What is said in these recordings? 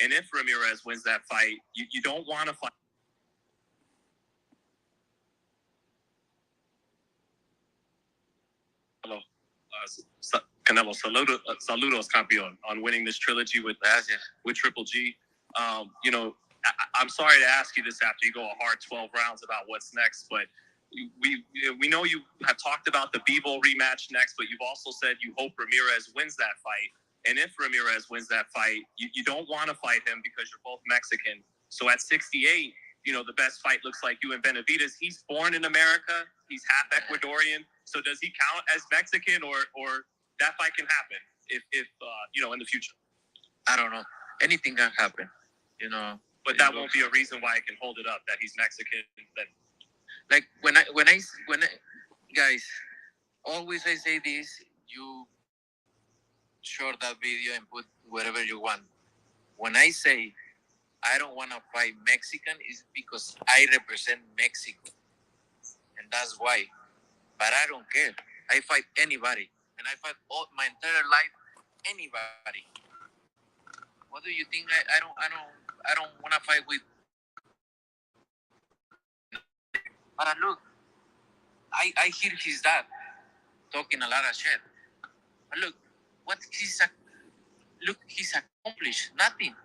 And if Ramirez wins that fight, you don't want to fight. Canelo, saludos, campeón, on winning this trilogy with Triple G. You know, I'm sorry to ask you this after you go a hard 12 rounds about what's next, but we know you have talked about the Bivol rematch next, but you've also said you hope Ramirez wins that fight. And if Ramirez wins that fight, you don't want to fight him because you're both Mexican. So at 68, you know, the best fight looks like you and Benavidez. He's born in America. He's half Ecuadorian. So does he count as Mexican, or that fight can happen if you know, in the future? I don't know. Anything can happen, you know. But that won't be a reason why I can hold it up that he's Mexican. That, like when I guys, always I say this: you share that video and put whatever you want. When I say I don't want to fight Mexican, is because I represent Mexico, and that's why. But I don't care. I fight anybody, and I fight all my entire life anybody. What do you think? I don't want to fight with. But look, I hear his dad talking a lot of shit. But look, he's accomplished nothing.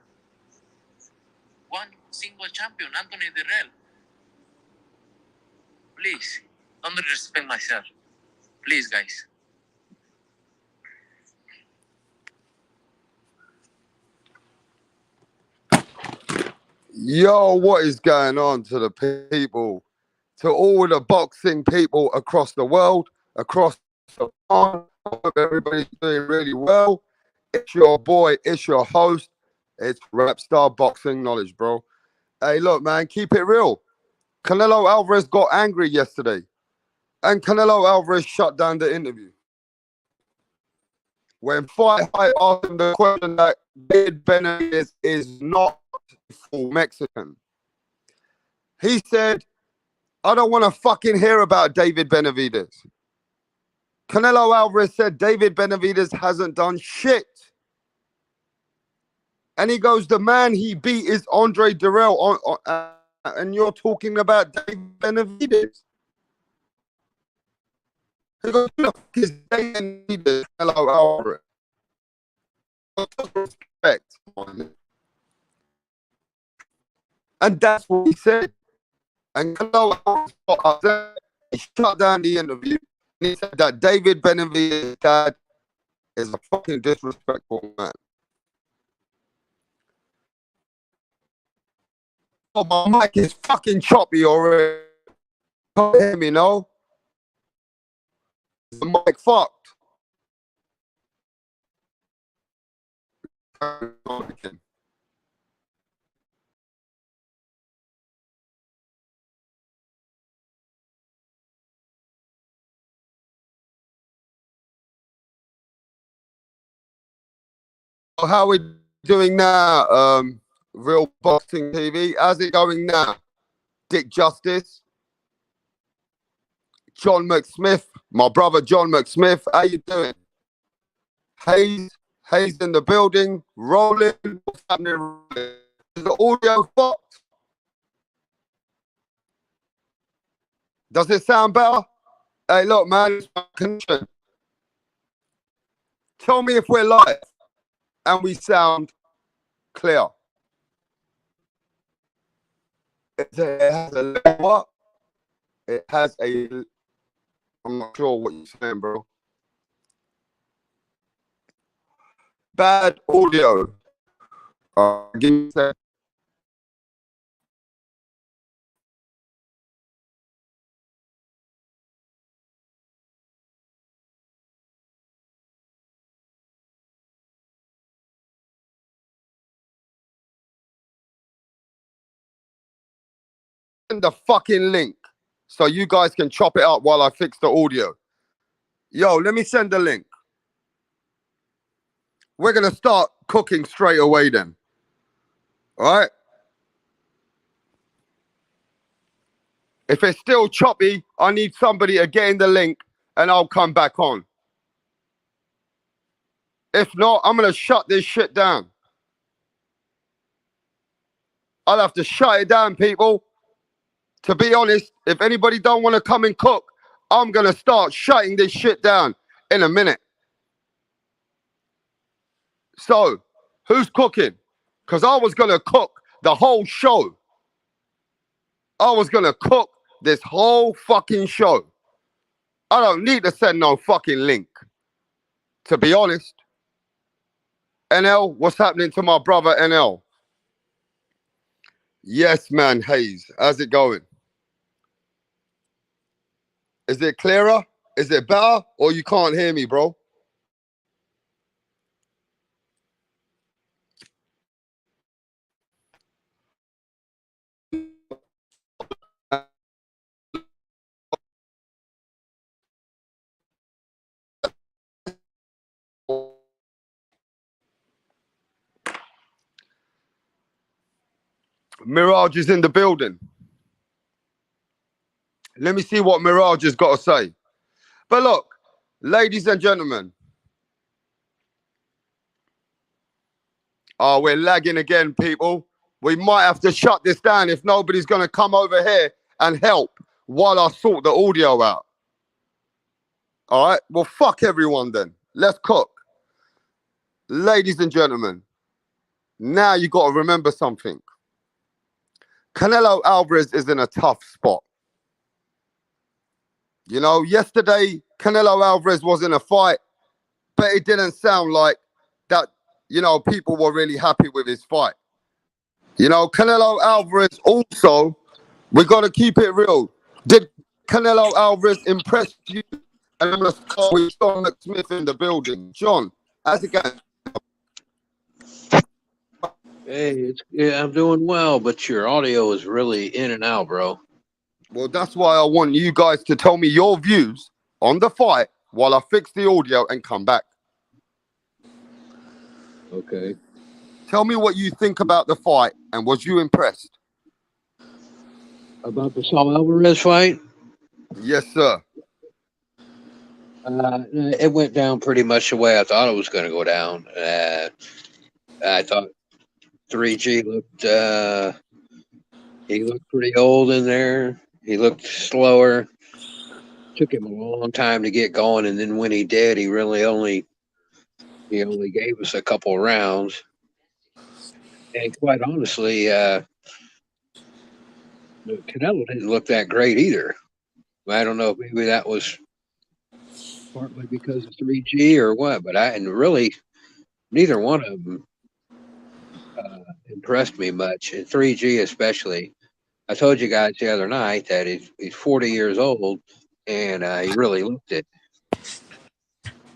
One single champion, Anthony Dirrell. Please, don't disrespect myself. Please, guys. Yo, what is going on to the people, to all the boxing people across the world, across the pond? I hope everybody's doing really well. It's your boy, it's your host, it's Rapstar Boxing Knowledge, bro. Hey, look, man, keep it real. Canelo Alvarez got angry yesterday, and Canelo Alvarez shut down the interview. When Fight Hype asked him the question that David Benavidez is not full Mexican, he said, I don't want to fucking hear about David Benavidez. Canelo Alvarez said David Benavidez hasn't done shit. And he goes, the man he beat is Andre Dirrell, and you're talking about David Benavidez. He goes, who the fuck is David Benavidez, Canelo Alvarez? Respect. And that's what he said. And Canelo Alvarez got upset. He shut down the interview. And he said that David Benavidez's dad is a fucking disrespectful man. Oh, my mic is fucking choppy already. Can't hear me, no? The mic fucked. How are we doing now? Real Boxing TV. How's it going now? Dick Justice, John McSmith, my brother John McSmith. How you doing? Hayes in the building. Rolling. What's happening? Is the audio fucked? Does it sound better? Hey, look, man, it's my connection. Tell me if we're live and we sound clear. It has a what? It has a. I'm not sure what you're saying, bro. Bad audio. Give me a second. The fucking link so you guys can chop it up while I fix the audio. Yo, let me send the link. We're gonna start cooking straight away then. All right. If it's still choppy, I need somebody to get in the link and I'll come back on. If not, I'm gonna shut this shit down. I'll have to shut it down, people. To be honest, if anybody don't want to come and cook, I'm going to start shutting this shit down in a minute. So, who's cooking? Because I was going to cook the whole show. I was going to cook this whole fucking show. I don't need to send no fucking link. To be honest. NL, what's happening to my brother NL? Yes, man, Hayes. How's it going? Is it clearer? Is it better? Or you can't hear me, bro? Mirage is in the building. Let me see what Mirage has got to say. But look, ladies and gentlemen. Oh, we're lagging again, people. We might have to shut this down if nobody's going to come over here and help while I sort the audio out. All right? Well, fuck everyone then. Let's cook. Ladies and gentlemen, now you got to remember something. Canelo Alvarez is in a tough spot. You know, yesterday, Canelo Alvarez was in a fight, but it didn't sound like that, you know, people were really happy with his fight. You know, Canelo Alvarez also, we got to keep it real. Did Canelo Alvarez impress you? And I'm going to start with John McSmith in the building. John, how's it going? Hey, yeah, I'm doing well, but your audio is really in and out, bro. Well, that's why I want you guys to tell me your views on the fight while I fix the audio and come back. Okay. Tell me what you think about the fight and was you impressed? About the Saul Alvarez fight? Yes, sir. It went down pretty much the way I thought it was going to go down. I thought 3G looked, he looked pretty old in there. He looked slower. Took him a long time to get going, and then when he did, he only gave us a couple rounds. And quite honestly, Canelo didn't look that great either. I don't know if maybe that was partly because of 3G or what, but really neither one of them impressed me much. And 3G especially. I told you guys the other night that he's 40 years old, and he really looked it.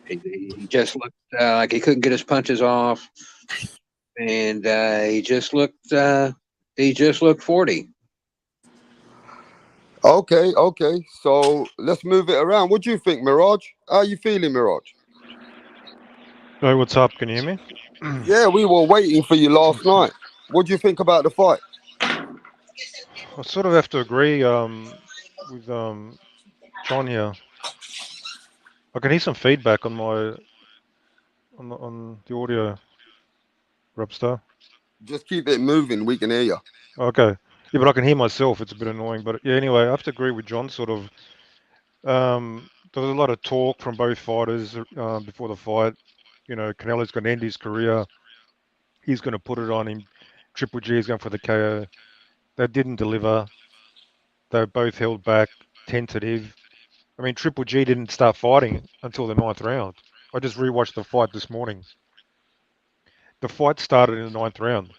He just looked like he couldn't get his punches off, and he just looked 40. Okay. So let's move it around. What do you think, Mirage? How are you feeling, Mirage? Hey, what's up? Can you hear me? Yeah, we were waiting for you last night. What do you think about the fight? I sort of have to agree with John here. I can hear some feedback on on the audio, Robstar. Just keep it moving. We can hear you. Okay. Yeah, but I can hear myself. It's a bit annoying. But yeah, anyway, I have to agree with John. Sort of. There was a lot of talk from both fighters before the fight. You know, Canelo's going to end his career. He's going to put it on him. Triple G is going for the KO. They didn't deliver. They both held back, tentative. I mean, Triple G didn't start fighting until the 9th round. I just rewatched the fight this morning. The fight started in the 9th round,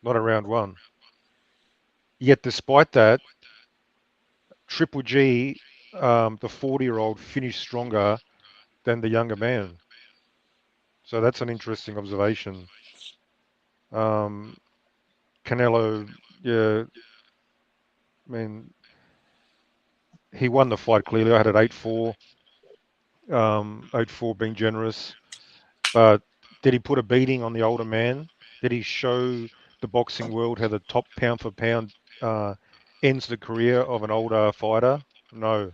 not in round 1. Yet, despite that, Triple G, the 40-year-old, finished stronger than the younger man. So that's an interesting observation. Canelo, yeah, I mean, he won the fight clearly. I had it 8-4, 8-4 being generous. But did he put a beating on the older man? Did he show the boxing world how the top pound for pound ends the career of an older fighter? No.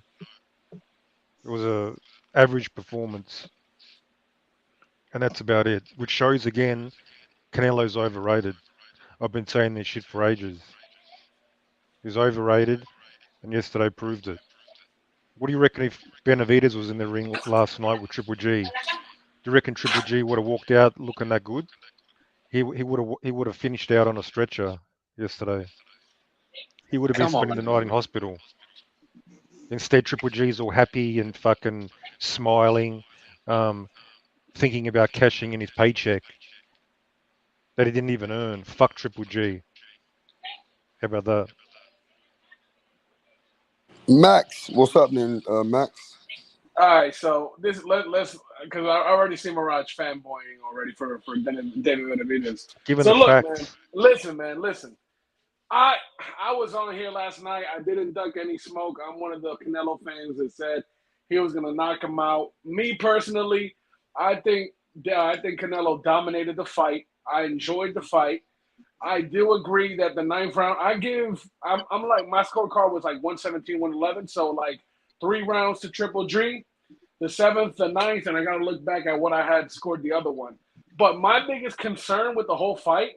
It was a average performance. And that's about it, which shows again Canelo's overrated. I've been saying this shit for ages. He's overrated, and yesterday proved it. What do you reckon if Benavidez was in the ring last night with Triple G? Do you reckon Triple G would have walked out looking that good? He would have finished out on a stretcher yesterday. He would have been Come spending the on. night in hospital. Instead, Triple G's all happy and fucking smiling, um, thinking about cashing in his paycheck that he didn't even earn. Fuck Triple G. How about that? Max, what's happening, Max? All right, so let's because I already see Mirage fanboying already for David Benavidez. Given So the look, man, facts, listen. I I was on here last night. I didn't duck any smoke. I'm one of the Canelo fans that said he was gonna knock him out. Me personally, I think I think Canelo dominated the fight. I enjoyed the fight. I do agree that the ninth round, I'm like, my scorecard was like 117, 111. So, like, 3 rounds to Triple G, the seventh, the ninth, and I got to look back at what I had scored the other one. But my biggest concern with the whole fight,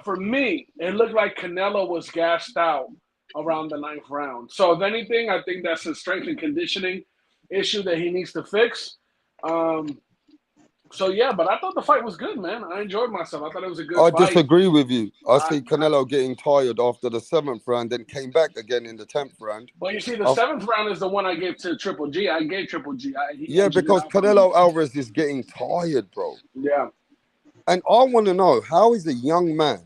for me, it looked like Canelo was gassed out around the ninth round. So, if anything, I think that's a strength and conditioning issue that he needs to fix. Um, so yeah, but I thought the fight was good, man. I enjoyed myself. I thought it was a good I fight. disagree with you. I I, see Canelo getting tired after the 7th round, then came back again in the 10th round. Well, you see, the Af- seventh round is the one I gave to Triple G. I gave Triple G. He Yeah, edged it because out for me. Canelo Alvarez is getting tired, bro. Yeah. And I want to know, how is a young man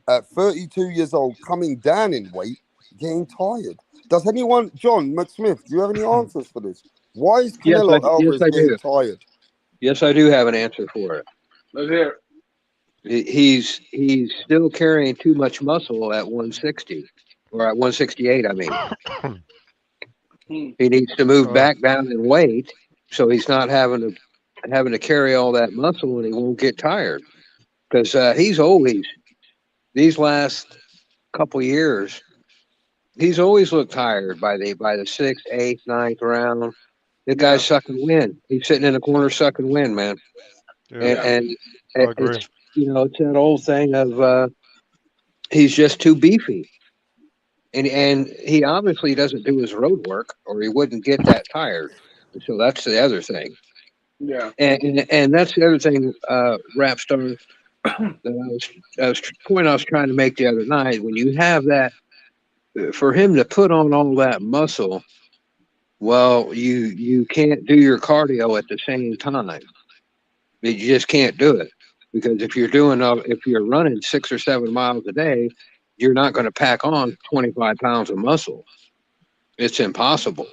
at 32 years old coming down in weight getting tired? Does anyone, John McSmith, do you have any answers for this? Why is Yes, Canelo yes, Alvarez I getting do. tired? Yes, I do have an answer for it. Let's hear He's still carrying too much muscle at 160 or at 168. I mean, it. he needs to move uh, back down in weight so he's not having to carry all that muscle and he won't get tired because he's always these last couple years he's always looked tired by the sixth, eighth, ninth round. The Yeah. guy's sucking wind. He's sitting in the corner sucking wind, man. yeah, And, Yeah. and I agree. it's it's that old thing of he's just too beefy, and he obviously doesn't do his road work, or he wouldn't get that tired. So that's the other thing, Yeah. and that's the other thing, Rapstar. That I was point I was trying to make the other night. When you have that, for him to put on all that muscle, well, you can't do your cardio at the same time. You just can't do it because if you're running 6 or 7 miles a day, you're not going to pack on 25 pounds of muscle. It's impossible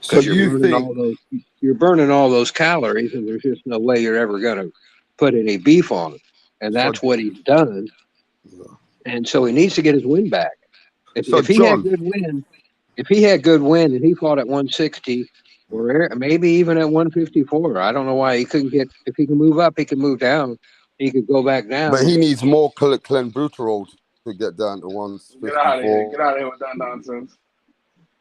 So because you think, you're burning all those calories, and there's just no way you're ever going to put any beef on it. And so, that's what he's done. And so he needs to get his wind back. so If he had John, good wind, if he had good wind and he fought at 160 or maybe even at 154, I don't know why he couldn't get. If he can move up, he can move down. He could go back but down. he needs more clenbuterol to get down to Get out of here. 154. Get out of here with that nonsense.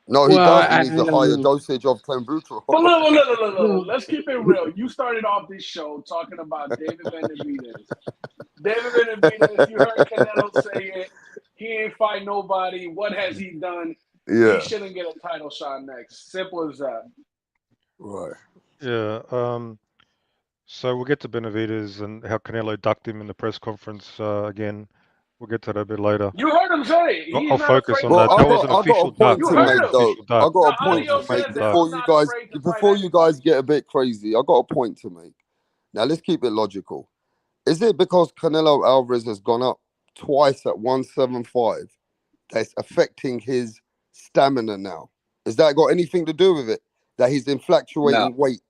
No, he Well, does. He I needs a don't higher know. dosage of clenbuterol. But look. Well, Let's keep it real. You started off this show talking about David Benavidez. David Benavidez, you heard Canelo say it. He ain't fight nobody. What has he done? He Yeah, shouldn't get a title shot next. Simple as that. right. Yeah. So we'll get to Benavidez and how Canelo ducked him in the press conference again. We'll get to that a bit later. You heard him say it. He's I'll not focus afraid on to Well, that. fight That I was got an I got official a point duck. You to That was heard an make him. though. official I duck. got The a point audio to make says that Duck. I'm not afraid to fight before you anybody. guys get a bit crazy. I got a point to make. Now let's keep it logical. Is it because Canelo Alvarez has gone up twice at 175 that's affecting his stamina now? Has that got anything to do with it? That he's no, influctuating weight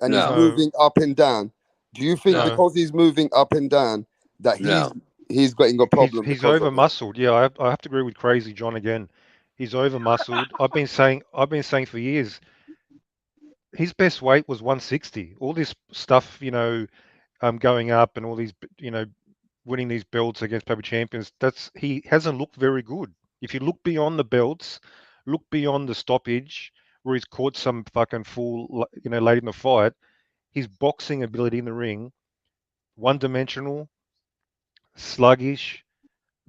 and he's no, No, moving up and down. Do you think No. no. because he's moving up and down that no. he's getting a He's problem he's because over of it? muscled. Yeah, I have to agree with Crazy John again. He's over muscled. I've been saying for years his best weight was 160. All this stuff, going up and all these, winning these belts against paper champions. He hasn't looked very good. If you look beyond the belts, look beyond the stoppage where he's caught some fucking fool, late in the fight. His boxing ability in the ring, one-dimensional, sluggish.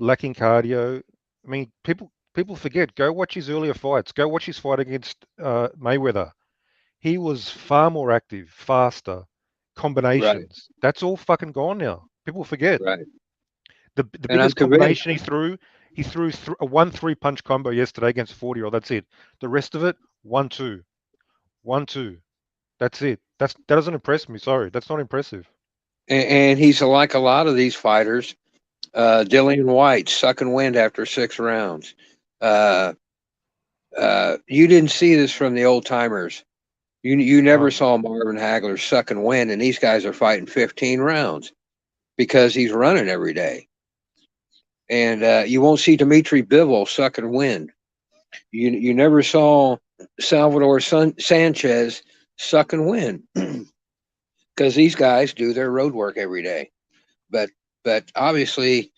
lacking cardio. I mean, people forget. Go watch his earlier fights. Go watch his fight against Mayweather. He was far more active, faster, combinations. That's all fucking gone now. People forget. Right. The And I'm biggest convinced. combination he threw a 1-3 punch combo yesterday against a 40-year-old. That's it. The rest of it, 1-2, 1-2. That's it. That doesn't impress me. Sorry, that's not impressive. And he's like a lot of these fighters. Dillian White sucking wind after 6 rounds. You didn't see this from the old timers. You never Oh, saw Marvin Hagler sucking wind, and these guys are fighting 15 rounds because he's running every day. And you won't see Dimitri Bivol sucking wind. You never saw Salvador Sanchez sucking wind because these guys do their road work every day. But obviously,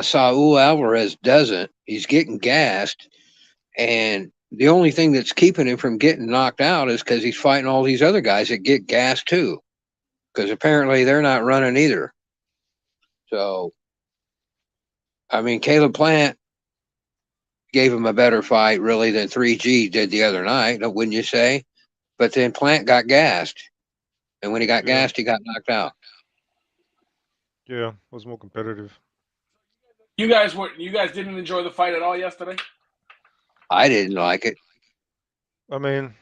Saul Alvarez doesn't. He's getting gassed, and the only thing that's keeping him from getting knocked out is because he's fighting all these other guys that get gassed too. Because apparently they're not running either. So, I mean, Caleb Plant gave him a better fight, really, than 3G did the other night, wouldn't you say? But then Plant got gassed, and when he got yeah, gassed, he got knocked out. yeah. It was more competitive. You guys didn't enjoy the fight at all yesterday? I didn't like it. I mean,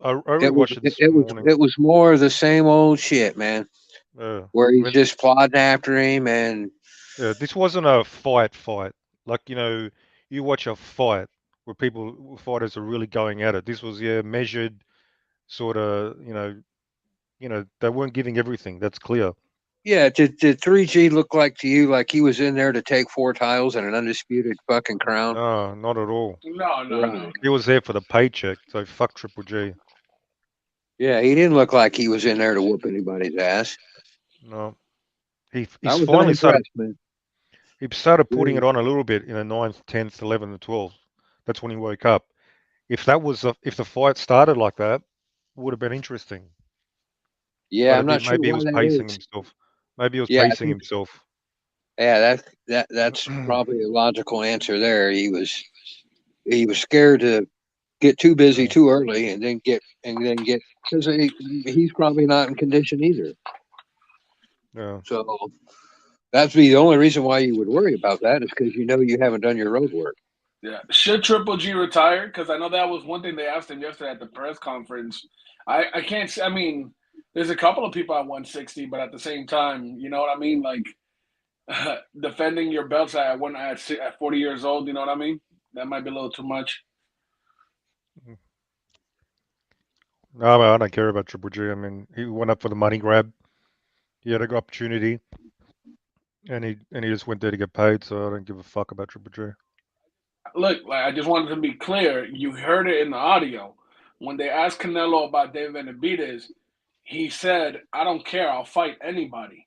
I It was rewatched it this morning. it was more of the same old shit, man. Where I he's mean, just plodding after him, and yeah, this wasn't a fight. Like, you watch a fight where fighters are really going at it. This was, measured, sort of, they weren't giving everything. That's clear. yeah, did 3G look like to you like he was in there to take 4 titles and an undisputed fucking crown? No, not at all. No. He was there for the paycheck, so fuck Triple G. Yeah, he didn't look like he was in there to whoop anybody's ass. No, I he's was finally unimpressed, man. he started putting Really. it on a little bit in the 9th, 10th, 11th, and 12th. That's when he woke up. If the fight started like that, would have been interesting. Yeah, But I'm it not did. sure Maybe he why was that pacing is. himself. Maybe he was Yeah, I pacing think himself. that's probably a logical answer there. He was scared to get too busy Yeah. too early and then get because he's probably not in condition either. Yeah. So that's the only reason why you would worry about that is because you haven't done your road work. Yeah. Should Triple G retire? Because I know that was one thing they asked him yesterday at the press conference. I can't say. I mean, there's a couple of people at 160, but at the same time, you know what I mean? Like defending your belts at 40 years old. You know what I mean? That might be a little too much. No, I don't care about Triple G. I mean, he went up for the money grab. He had a good opportunity, and he just went there to get paid. So I don't give a fuck about Triple G. Look, like I just wanted to be clear. You heard it in the audio when they asked Canelo about David Benavidez. He said, "I don't care. I'll fight anybody."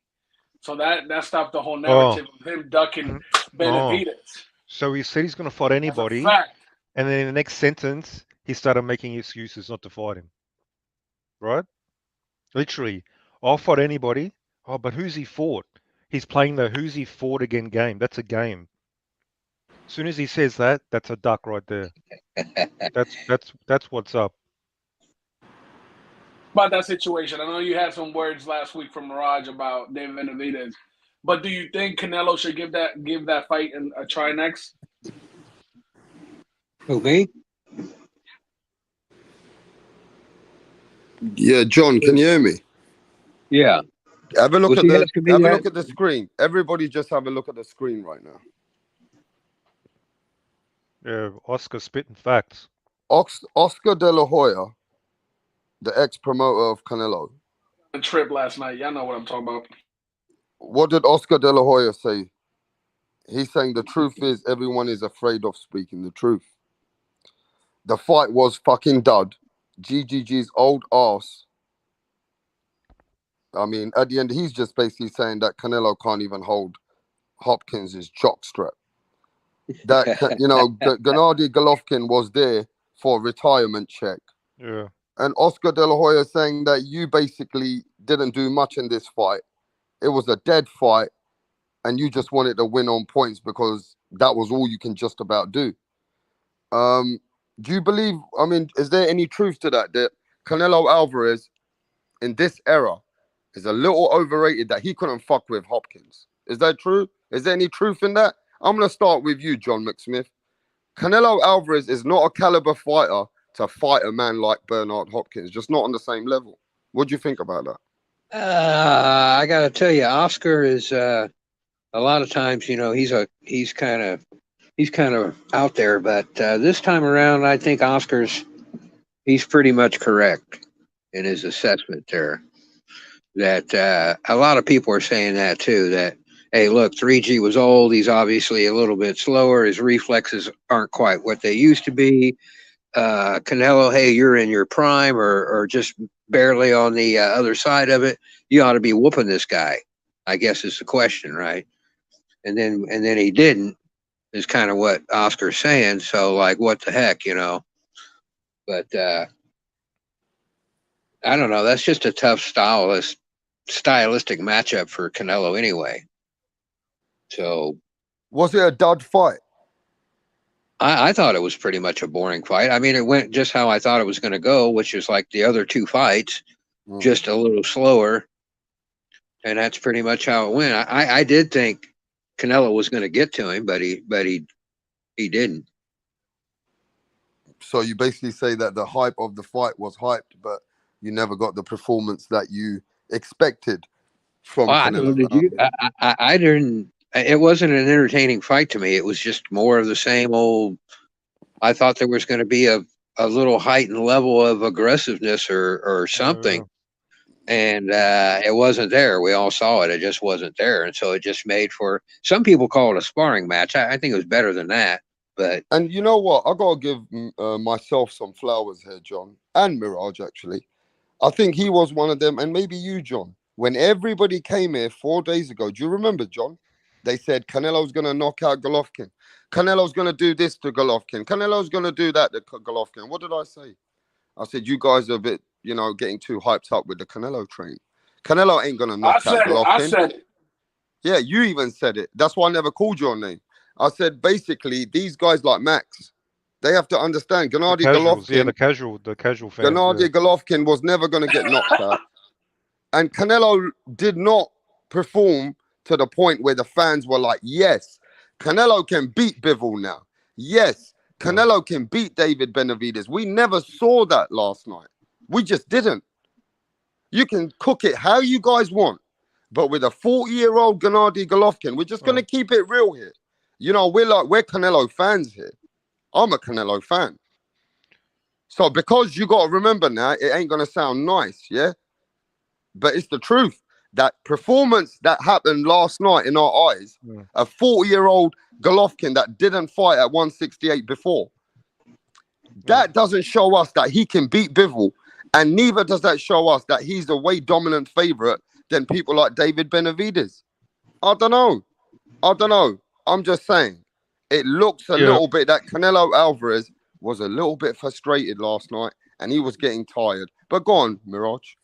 So that stopped the whole narrative of him ducking Oh, Benavidez. so he said he's going to fight That's a anybody, fact. and then in the next sentence, he started making excuses not to fight him. Right? Literally, I'll fight anybody. Oh, but who's he fought? He's playing the who's he fought again game. That's a game. As soon as he says that, that's a duck right there. That's what's up. About that situation, I know you had some words last week from Mirage about David Benavidez, but do you think Canelo should give that fight a try next? Who, me? Yeah, John, can you hear me? Yeah. Have a look Was at he the asking me have a that? look at the screen. Everybody just have a look at the screen right now. Yeah, Oscar spitting facts. Oscar De La Hoya, the ex-promoter of Canelo. The trip last night, y'all know what I'm talking about. What did Oscar De La Hoya say? He's saying the truth is everyone is afraid of speaking the truth. The fight was fucking dud. GGG's old ass. I mean, at the end, he's just basically saying that Canelo can't even hold Hopkins' jockstrap. That, Gennady Golovkin was there for a retirement check. Yeah. And Oscar De La Hoya saying that you basically didn't do much in this fight. It was a dead fight. and you just wanted to win on points because that was all you can just about do. Do you believe? I mean, is there any truth to that? That Canelo Alvarez in this era is a little overrated. That he couldn't fuck with Hopkins. Is that true? Is there any truth in that? I'm gonna start with you, John McSmith. Canelo Alvarez is not a caliber fighter to fight a man like Bernard Hopkins. Just not on the same level. What do you think about that? I got to tell you, Oscar is a lot of times, he's kind of out there, but this time around, I think he's pretty much correct in his assessment there. That a lot of people are saying that too. That hey, look, 3G was old. He's obviously a little bit slower. His reflexes aren't quite what they used to be. Canelo, hey, you're in your prime or just barely on the other side of it. You ought to be whooping this guy, I guess is the question, right? And then he didn't, is kind of what Oscar's saying. So like, what the heck, But I don't know. That's just a tough stylistic matchup for Canelo anyway. So was it a dud fight? I thought it was pretty much a boring fight. I mean, it went just how I thought it was going to go, which is like the other two fights, just a little slower. And that's pretty much how it went. I did think Canelo was going to get to him, but he didn't. So you basically say that the hype of the fight was hyped, but you never got the performance that you expected from Canelo. I didn't. It wasn't an entertaining fight to me. It was just more of the same old. I thought there was going to be a little heightened level of aggressiveness or something. And it wasn't there. We all saw it. It just wasn't there. And so it just made for, some people call it a sparring match. I think it was better than that. And you know what? I got to give myself some flowers here, John, and Mirage, actually. I think he was one of them, and maybe you, John. When everybody came here 4 days ago, do you remember, John? They said Canelo's going to knock out Golovkin. Canelo's going to do this to Golovkin. Canelo's going to do that to Golovkin. What did I say? I said, you guys are a bit, getting too hyped up with the Canelo train. Canelo ain't going to knock out Golovkin. I said it. Yeah, you even said it. That's why I never called your name. I said, basically, these guys like Max, they have to understand Gennady Golovkin. Yeah, the casual fans. Gennady Golovkin was never going to get knocked out. And Canelo did not perform to the point where the fans were like, yes, Canelo can beat Bivol now. Yes, Canelo can beat David Benavidez. We never saw that last night. We just didn't. You can cook it how you guys want. But with a 40-year-old Gennady Golovkin, we're just going to keep it real here. We're Canelo fans here. I'm a Canelo fan. So because you got to remember now, it ain't going to sound nice, yeah? But it's the truth. That performance that happened last night in our eyes, a 40-year-old Golovkin that didn't fight at 168 before, that doesn't show us that he can beat Bivol, and neither does that show us that he's a way dominant favorite than people like David Benavidez. I don't know. I'm just saying, it looks a little bit that Canelo Alvarez was a little bit frustrated last night, and he was getting tired. But go on, Mirage.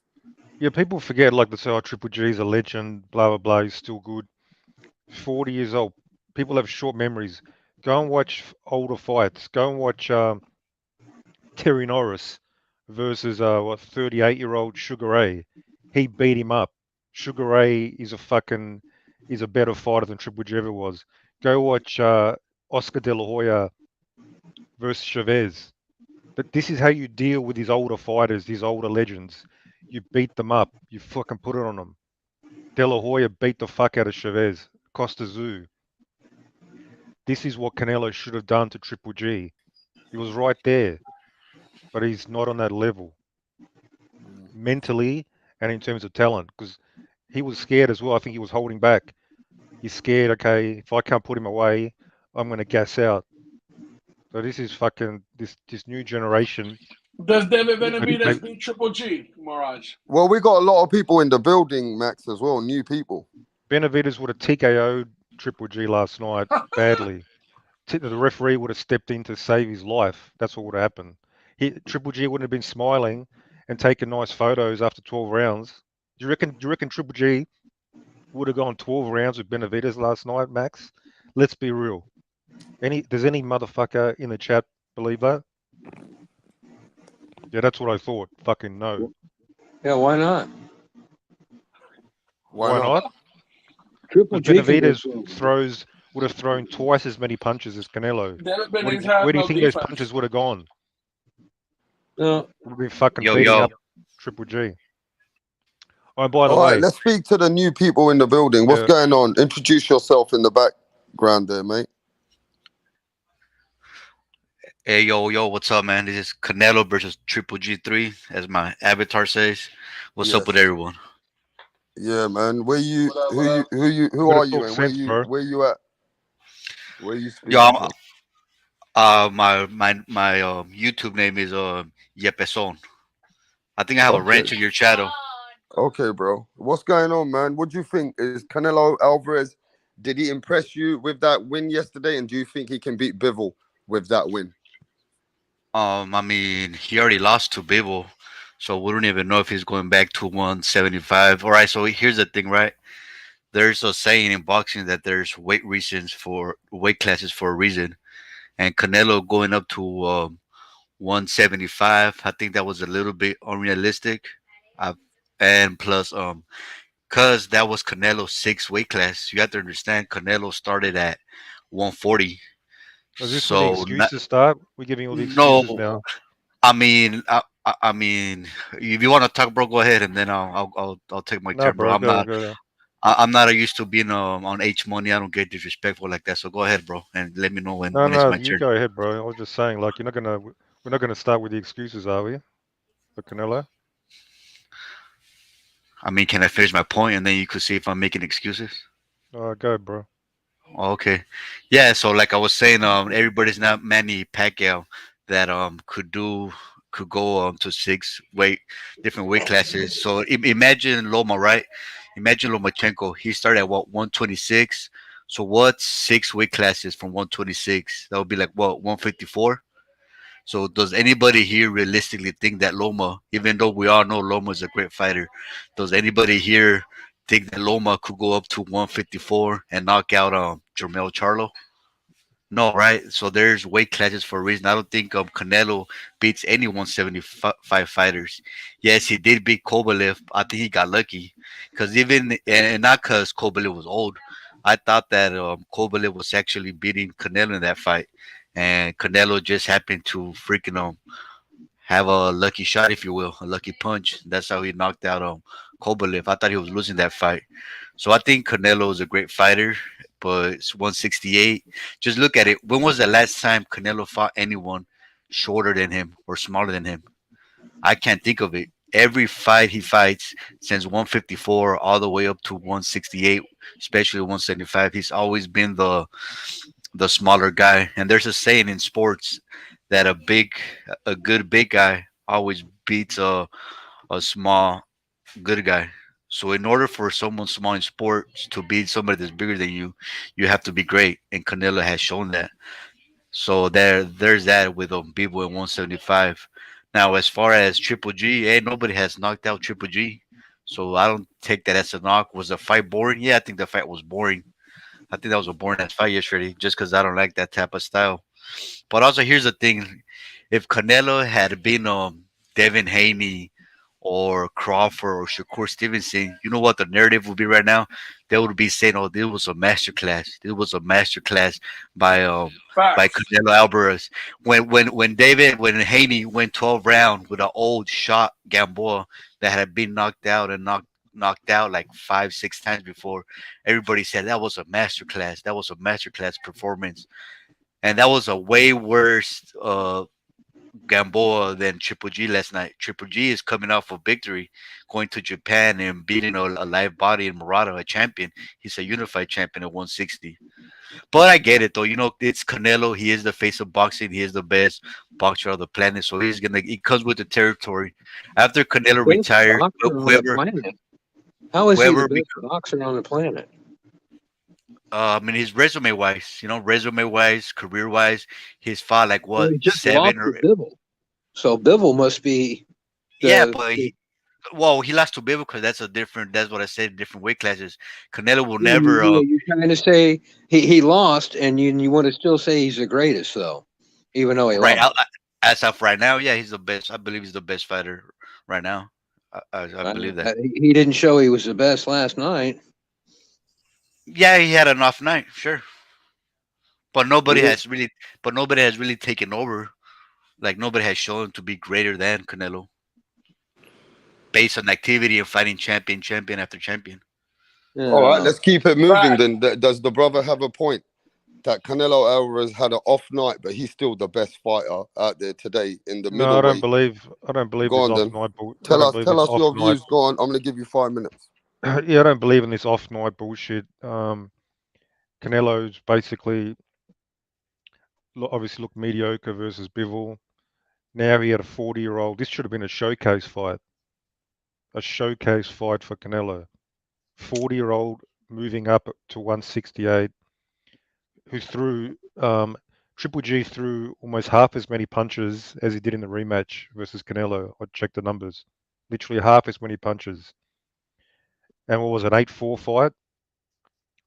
Yeah, people forget, like they say, oh, Triple G's a legend, blah, blah, blah, he's still good. 40 years old. People have short memories. Go and watch older fights. Go and watch Terry Norris versus 38-year-old Sugar Ray. He beat him up. Sugar Ray is a better fighter than Triple G ever was. Go watch Oscar De La Hoya versus Chavez. But this is how you deal with these older fighters, these older legends. You beat them up. You fucking put it on them. De La Hoya beat the fuck out of Chavez. Costa Zoo. This is what Canelo should have done to Triple G. He was right there. But he's not on that level. Mentally and in terms of talent. Because he was scared as well. I think he was holding back. He's scared, okay, if I can't put him away, I'm going to gas out. So this is fucking, this new generation. Does David Benavidez beat Triple G, Mirage? Well, we got a lot of people in the building, Max, as well, new people. Benavidez would have TKO'd Triple G last night badly. The referee would have stepped in to save his life. That's what would have happened. Triple G wouldn't have been smiling and taking nice photos after 12 rounds. Do you reckon Triple G would have gone 12 rounds with Benavidez last night, Max? Let's be real. Does any motherfucker in the chat believe that? Yeah, that's what I thought. Fucking no. Yeah, why not? Why Why not? not? Triple Because G can go Benavidez would have thrown twice as many punches as Canelo. Benavidez Where has do you no think those defense. punches would have gone? No, Would have been fucking Yo, beating yo. up Triple G. Oh, by the All right, way, let's speak to the new people in the building. What's Yeah. going on? Introduce yourself in the background there, mate. Hey, yo, what's up, man? This is Canelo versus Triple G3, as my avatar says. What's up Yes. with everyone? Yeah, man. Who Gotta are you talk and sense, bro. where you at? Where you Yo, speaking from? my YouTube name is Yepeson. I think I have a Okay. wrench in your shadow. Okay, bro. What's going on, man? What do you think? Is Canelo Alvarez, did he impress you with that win yesterday? And do you think he can beat Bivol with that win? I mean, he already lost to Bivol, so we don't even know if he's going back to 175. All right, so here's the thing, right? There's a saying in boxing that there's weight classes for a reason, and Canelo going up to 175, I think that was a little bit unrealistic. I, and plus, cause that was Canelo's sixth weight class. You have to understand, Canelo started at 140. Is this when the So excuses start? We're giving all the no, excuses now. I mean, if you want to talk, bro, go ahead, and then I'll take my No, turn, bro. bro, go. I'm not used to being on H money. I don't get disrespectful like that. So go ahead, bro, and let me know when it's No, my you turn. go ahead, bro. I was just saying, like, we're not gonna start with the excuses, are we? For Canelo? I mean, can I finish my point, and then you could see if I'm making excuses? Go, bro. Okay. Yeah, so like I was saying, everybody's not Manny Pacquiao that could go to different weight classes. So imagine Loma, right? Imagine Lomachenko. He started at what 126. So what's six weight classes from 126? That would be like what 154. So does anybody here realistically think that Loma, even though we all know Loma is a great fighter, does anybody here think that Loma could go up to 154 and knock out Jermel Charlo? No, right? So there's weight classes for a reason. I don't think Canelo beats any 175 fighters. Yes, he did beat Kovalev. I think he got lucky because and not because Kovalev was old. I thought that Kovalev was actually beating Canelo in that fight, and Canelo just happened to freaking have a lucky shot, if you will, a lucky punch. That's how he knocked out Kovalev. I thought he was losing that fight. So I think Canelo is a great fighter, but it's 168. Just look at it. When was the last time Canelo fought anyone shorter than him or smaller than him? I can't think of it. Every fight he fights since 154 all the way up to 168, especially 175, he's always been the smaller guy. And there's a saying in sports that a good big guy always beats a small good guy. So in order for someone small in sports to beat somebody that's bigger than you have to be great, and Canelo has shown that. So there's that with Bebo at 175. Now as far as Triple G, nobody has knocked out Triple G. So I don't take that as a knock. Was the fight boring? Yeah, I think the fight was boring. I think that was a boring ass fight yesterday, just because I don't like that type of style. But also, here's the thing: if Canelo had been Devin Haney or Crawford or Shakur Stevenson, you know what the narrative would be right now? They would be saying, "Oh, this was a masterclass. This was a masterclass by Facts. Canelo Alvarez." When Haney went 12 rounds with an old shot Gamboa that had been knocked out and knocked out like 5 6 times before, everybody said that was a masterclass. That was a masterclass performance, and that was a way worse Gamboa than Triple G last night. Triple G is coming off a victory, going to Japan and beating a live body in Murata, a champion. He's a unified champion at 160. But I get it though. You know, it's Canelo. He is the face of boxing. He is the best boxer on the planet. So he's gonna. It comes with the territory. After Canelo best retired, boxer on the whoever, planet. How is he the whoever, best boxer on the planet? I mean, his resume wise, resume wise, career wise, he's fought like Well, what he just lost seven to or Bivol. So Bivol must be yeah, the Well, he lost to Bivol because that's a different. That's what I said. Different weight classes. Canelo will Yeah, never. you're trying to say he lost, and you want to still say he's the greatest, though, even though he Right lost. out as of right now, yeah, he's the best. I believe he's the best fighter right now. I believe that. He didn't show he was the best last night. Yeah, he had an off night, sure, but He nobody did. has really. But nobody has really taken over. Like nobody has shown to be greater than Canelo based on activity and fighting champion after champion. All right, Yeah. let's keep it moving Right. then. Does the brother have a point that Canelo Alvarez had an off night, but he's still the best fighter out there today in the No, I don't middleweight? believe. I don't believe Go this on off then. night. I don't believe Tell this us off your night. views. Go on. I'm gonna give you 5 minutes. Yeah, I don't believe in this off night bullshit. Canelo's basically obviously looked mediocre versus Bivol. Now he had a 40-year-old. This should have been a showcase fight. A showcase fight for Canelo. 40-year-old moving up to 168, who threw Triple G threw almost half as many punches as he did in the rematch versus Canelo. I checked the numbers. Literally half as many punches. And what was it, 8-4 fight?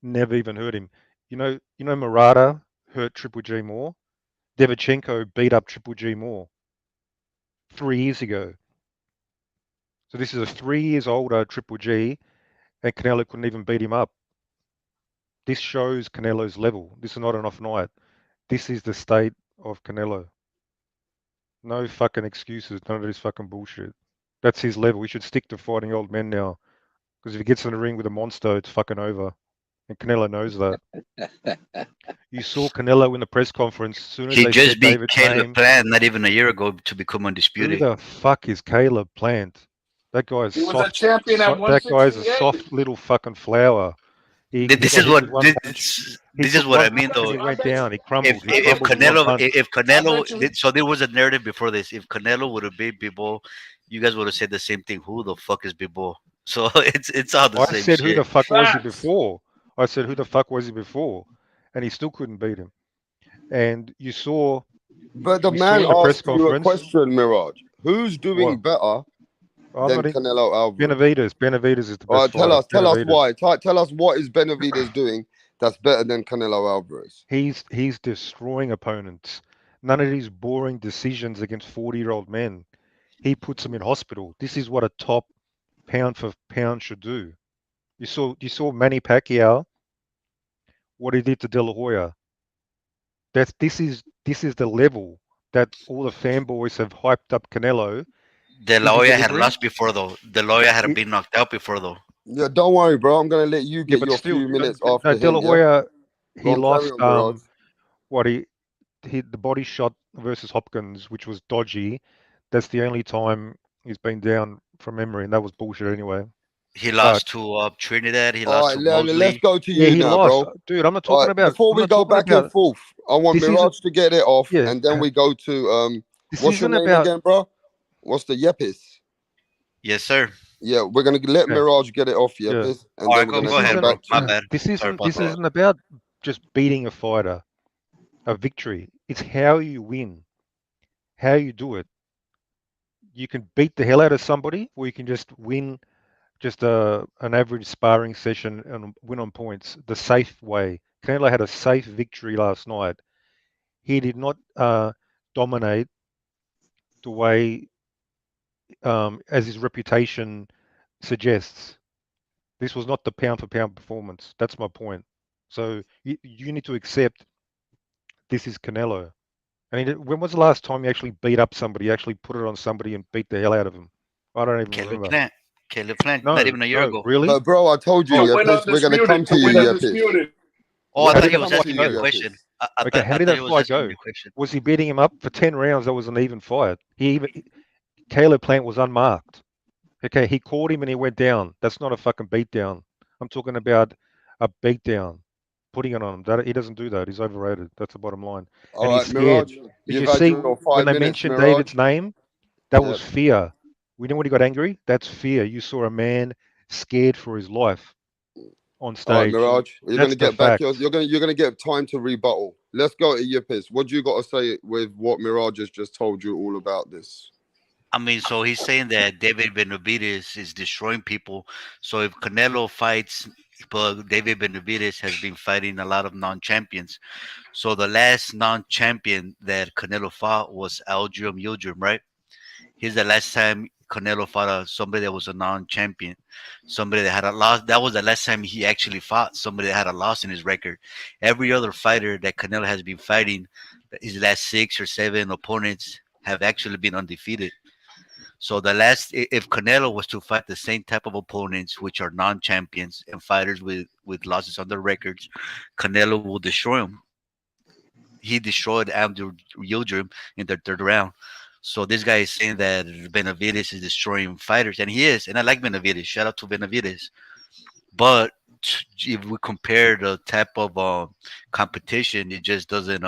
Never even hurt him. You know Murata hurt Triple G more. Devchenko beat up Triple G more 3 years ago. So this is a 3 years older Triple G, and Canelo couldn't even beat him up. This shows Canelo's level. This is not an off night. This is the state of Canelo. No fucking excuses. None of this fucking bullshit. That's his level. He should stick to fighting old men now. Because if he gets in the ring with a monster, it's fucking over. And Canelo knows that. You saw Canelo in the press conference. As soon as He they just said beat David's Caleb name, Plant not even a year ago to become who undisputed. the fuck is Caleb Plant? That guy is He was a soft. champion at That guy is a 168. soft little fucking flower. He This got is hit what with one punch. He this is took what one I mean punch and though. he went Bet you. down. He If crumbled. He I if bet crumbled you. with one Canelo punch. if I Canelo bet you. so there was a narrative before this. If Canelo would have beat Bebo, you guys would have said the same thing. Who the fuck is Bebo? So it's all the I same said, who shit. the fuck was he Facts. before? I said, who the fuck was he before? And he still couldn't beat him. And But the we saw man in the press asked you a conference, question, Mirage. Who's doing what? better I'm than not in Canelo Alvarez? Benavides. Benavides is the All best right, tell fighter. us. Tell us Benavides. why. Tell us what is Benavidez doing that's better than Canelo Alvarez. He's destroying opponents. None of these boring decisions against 40-year-old men. He puts them in hospital. This is what a top pound for pound should do. You saw Manny Pacquiao, what he did to De La Hoya. This is the level that all the fanboys have hyped up Canelo. The Is he lawyer had delivering? lost before though. The lawyer had It, been knocked out before though. Yeah, don't worry, bro. I'm gonna let you yeah, get but your still, few minutes no, after De him. La Yeah, Hoya, go he on, carry lost on, Mirage. what he the body shot versus Hopkins, which was dodgy. That's the only time he's been down from memory, and that was bullshit anyway. He But lost to Trinidad. He All lost right, to let's Mosley. go to yeah, you he now, lost, bro. dude. I'm not All talking right, about. before I'm we not go talking back and about. forth, I want This isn't. Mirage to get it off, Yeah, and then we go to this what's your isn't name about. again, bro? What's the Yepis? Yes, sir. Yeah, we're gonna let Yeah, Mirage get it off yeah. Yepis, and All then right, we're go gonna This go ahead, come isn't. bro. back to My you. bad. This Sorry isn't. about This that. All right. isn't about just beating a fighter, a victory. It's how you win, how you do it. You can beat the hell out of somebody, or you can just win just an average sparring session and win on points the safe way. Canelo had a safe victory last night. He did not dominate the way as his reputation suggests. This was not the pound for pound performance. That's my point. So you need to accept this is Canelo. I mean, when was the last time you actually beat up somebody, actually put it on somebody and beat the hell out of them? I don't even Caleb remember. Plant. Caleb Plant. Not No, even a year no, ago. really? But bro, I told you, Oh, To win Yepis, we're gonna undisputed. come to To win you, Yepis. undisputed. oh! We're I How gonna thought did he that was come fight to asking me a you, go? question. Yepis. Okay, how I did thought that he was fight asking me go? a question. Was he beating him up for 10 rounds? That was an even fight. Caleb Plant was unmarked. Okay, he caught him and he went down. That's not a fucking beatdown. I'm talking about a beatdown, putting it on him. He doesn't do that. He's overrated. That's the bottom line. All And he's right, scared. Mirage, Did you've you had see your when five they minutes, mentioned Mirage. David's name? That Yeah. was fear. We know when he got angry? That's fear. You saw a man scared for his life on All right, stage. Mirage, you're gonna That's the get back. facts. You're gonna get time to rebuttal. Let's go to Yepis. What do you got to say with what Mirage has just told you all about this? I mean, so he's saying that David Benavides is destroying people. So if Canelo fights, but David Benavides has been fighting a lot of non-champions. So the last non-champion that Canelo fought was Aldrim Yildirim, right? Here's the last time Canelo fought somebody that was a non-champion, somebody that had a loss. That was the last time he actually fought somebody that had a loss in his record. Every other fighter that Canelo has been fighting, his last 6 or 7 opponents have actually been undefeated. So if Canelo was to fight the same type of opponents, which are non-champions and fighters with losses on their records, Canelo will destroy him. He destroyed Abdul Yildirim in the third round. So this guy is saying that Benavides is destroying fighters, and he is. And I like Benavides. Shout out to Benavides. But if we compare the type of competition, it just doesn't.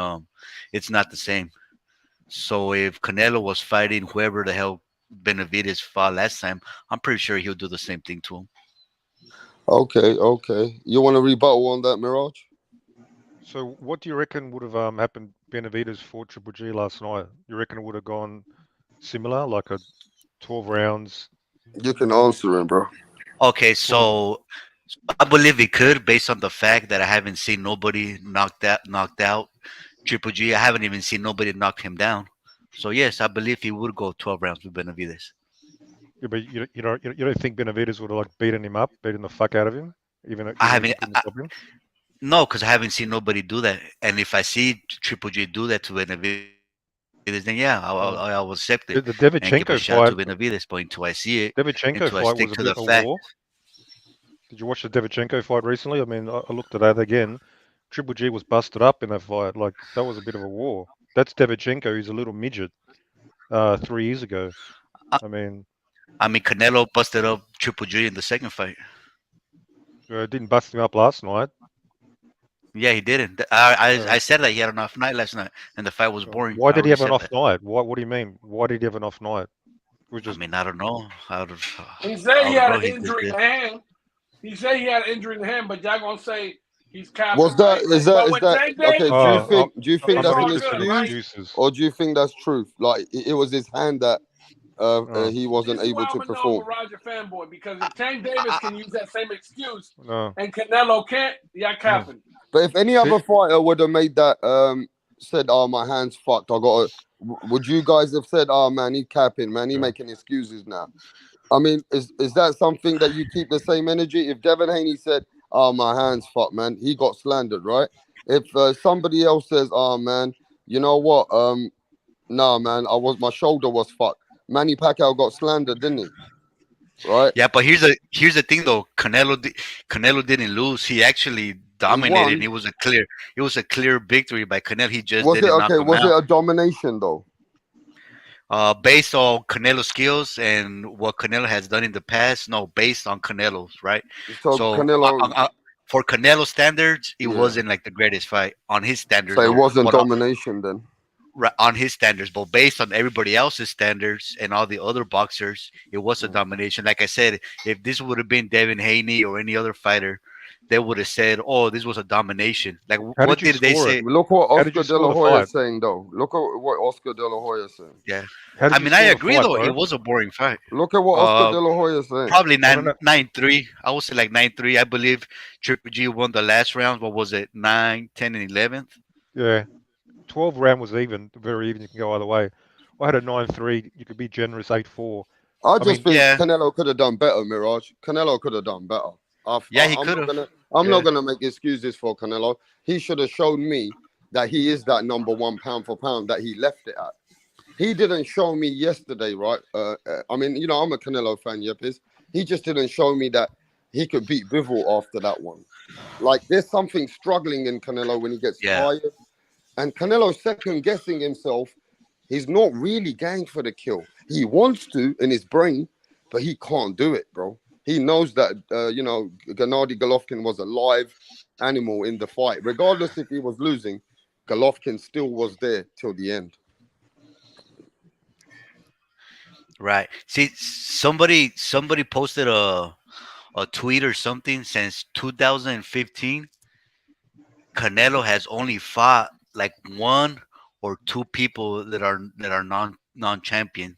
It's not the same. So if Canelo was fighting whoever the hell Benavides fought last time, I'm pretty sure he'll do the same thing to him. Okay, okay. You want to rebuttal on that, Mirage? So what do you reckon would have happened? Benavides fought Triple G last night. You reckon it would have gone similar, like a 12 rounds? You can answer him, bro. Okay, 12. so I believe he could, based on the fact that I haven't seen nobody knocked out Triple G. I haven't even seen nobody knock him down. So yes, I believe he would go 12 rounds with Benavides. Yeah, but you don't think Benavides would have like beaten him up, beaten the fuck out of him, I even if he haven't. couldn't stop him? No, because I haven't seen nobody do that. And if I see Triple G do that to Benavides, then yeah, I'll accept it and The give a shout out to Devchenko fight, Benavides. But until I see it, until I Devchenko stick fight to was a the bit of a fact, war. Did you watch the Devchenko fight recently? I mean, I looked at that again. Triple G was busted up in that fight. Like that was a bit of a war. That's Devchenko. He's a little midget. 3 years ago. I mean, I mean, Canelo busted up Triple G in the second fight. didn't bust him up last night. Yeah, he didn't. I Uh, I said that he had an off night last night, and the fight was boring. why I did he already have an said off that. night? What do you mean? Why did he have an off night? It was I just mean, I don't know. He said I he don't had know. an He just injury in did. the hand. He said he had an injury in the hand, but y'all gonna say he's Was capping, that right? is that But is with that Tank okay? Davis, Do you think it's I'm that's all an interested in good, right? excuse, excuses. or do you think that's truth? Like it was his hand that No, he wasn't This is able why to I'm a no perform. Mirage fanboy, because if Tank I, Davis I, can use that same excuse no. and Canelo can't, y'all Mm. capping. But if any See, other fighter would have made that said, "Oh, my hand's fucked," would you guys have said, "Oh man, he capping, man, he yeah. making excuses now"? I mean, is that something that you keep the same energy? If Devin Haney said, "Oh, my hand's fucked, man," he got slandered, right? If somebody else says, "Oh man, you know what? nah, man, my shoulder was fucked." Manny Pacquiao got slandered, didn't he? Right? yeah, but here's the thing though. Canelo didn't lose. He actually He dominated. won. It was a clear victory by Canelo. He just Was it didn't knock okay? him Was it out. a domination though? Based on Canelo's skills and what Canelo has done in the past, no, based on Canelo's, right? So So Canelo, for Canelo standards, it yeah. wasn't like the greatest fight on his standards, So it though. wasn't But domination then. on his standards, but based on everybody else's standards and all the other boxers, it was a Mm. domination. Like I said, if this would have been Devin Haney or any other fighter, they would have said, "Oh, this was a domination." Like, How did what you did they score it? say? Look what How did you Oscar De score La the Hoya fight? is saying though. Look at what Oscar De La Hoya is saying. Yeah, How I did you mean, I score the agree fight, though. It bro? was a boring fight. Look at what Oscar Uh, De La Hoya is saying. Probably I don't nine know. 9-3. I would say like 9-3. I believe Triple G won the last round. What was it? 9, 10, and 11th. Yeah, 12 round was even, very even. You can go either way. I had a 9-3. You could be generous 8-4. I I just mean, think Yeah, Canelo could have done better, Mirage. Canelo could have done better. yeah, he I'm could not have. gonna I'm not Yeah, gonna make excuses for Canelo. He should have shown me that he is that number one pound for pound that he left it at. He didn't show me yesterday, right? I mean, I'm a Canelo fan, Yepis. He just didn't show me that he could beat Bivol after that one. Like, there's something struggling in Canelo when he gets yeah. tired. And Canelo's second guessing himself. He's not really going for the kill. He wants to in his brain, but he can't do it, bro. He knows that, Gennady Golovkin was a live animal in the fight. Regardless if he was losing, Golovkin still was there till the end. Right. See, somebody posted a tweet or something since 2015. Canelo has only fought like one or two people that are non champion.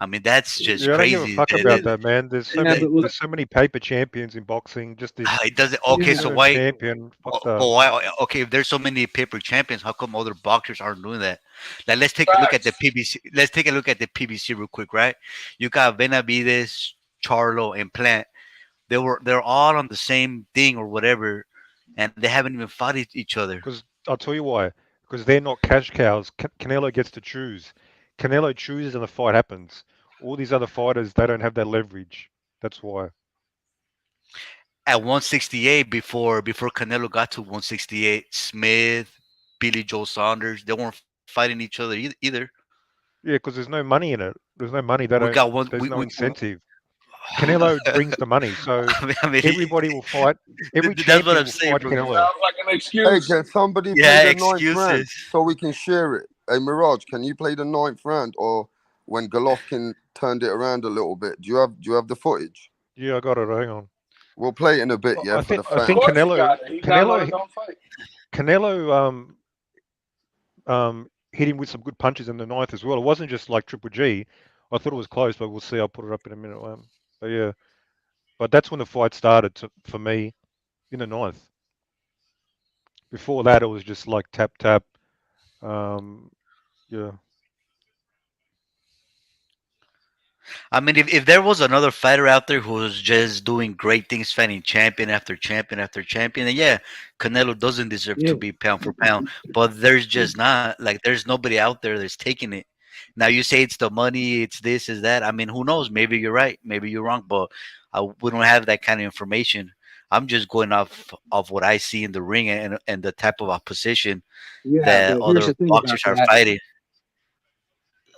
I mean, that's just Yeah, I don't give a crazy. fuck about that, man. Yeah, but look, There's so many paper champions in boxing. Just this It doesn't. Okay, yeah, so permanent why? champion. Fuck But that. why? Okay, if there's so many paper champions, how come other boxers aren't doing that? Like, let's take a look at the Facts. PBC. Let's take a look at the PBC real quick, right? You got Benavides, Charlo, and Plant. They're all on the same thing or whatever, and they haven't even fought each other. Because I'll tell you why. Because they're not cash cows. Canelo gets to choose. Canelo chooses and the fight happens. All these other fighters, they don't have that leverage. That's why. At 168, before Canelo got to 168, Smith, Billy Joe Saunders, they weren't fighting each other either. Yeah, because there's no money in it. There's no money. They We don't. got one. There's no We incentive. Canelo brings the money, so I mean, everybody will fight. Every that's what champion I'm will saying, fight bro. Canelo. Sounds like an Hey, excuse. can somebody Yeah, play the ninth round excuses. so we can share it? Hey, Mirage, can you play the ninth round or when Golovkin turned it around a little bit? Do you have the footage? Yeah, I got it. Hang on. We'll play it in a bit, yeah, I for think the I Of fans. think course he Canelo got it. He got one Canelo don't fight. Canelo hit him with some good punches in the ninth as well. It wasn't just like Triple G. I thought it was close, but we'll see. I'll put it up in a minute. But yeah, but that's when the fight started for me in the ninth. Before that, it was just like tap tap. Yeah, I mean, if there was another fighter out there who was just doing great things, fighting champion after champion after champion, then yeah, Canelo doesn't deserve yeah, to be pound for pound. But there's just not. Like, there's nobody out there that's taking it. Now you say it's the money, it's this, is that. I mean, who knows? Maybe you're right, maybe you're wrong, but we don't have that kind of information. I'm just going off what I see in the ring and the type of opposition yeah. that But here's other the thing about boxers are that. fighting.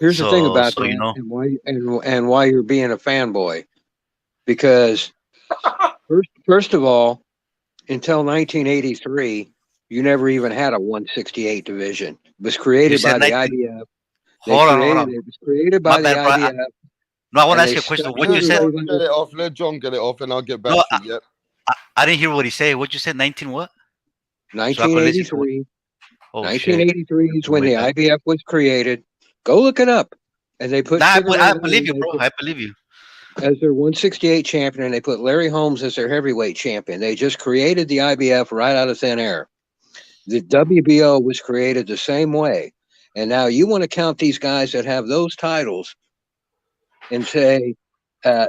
Here's the thing about So you that, know, and why you're being a fanboy. Because first of all, until 1983, you never even had a 168 division. It was you created said by the 19. IBF. Hold on. It was created My by the bad, bro. IBF, No, I want to and ask they you a question. stuck What to you Let the said? John way get it off. Let John get it off, and I'll get back No, to you. Yep. I didn't hear what he said. What you said? 19 what? So I could listen to what? 1983. Oh shit! 1983 is when Way the back. IBF was created. Go look it up. And they put Nah, Sugar Ray I Leonard believe you, bro. I believe you. as their 168 champion, and they put Larry Holmes as their heavyweight champion. They just created the IBF right out of thin air. The WBO was created the same way. And now you want to count these guys that have those titles and say,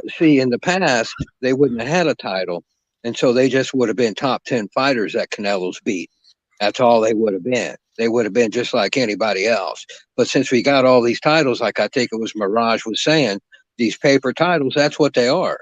see, in the past, they wouldn't have had a title. And so they just would have been top 10 fighters that Canelo's beat. That's all they would have been. They would have been just like anybody else. But since we got all these titles, like I think it was Mirage was saying, these paper titles, that's what they are.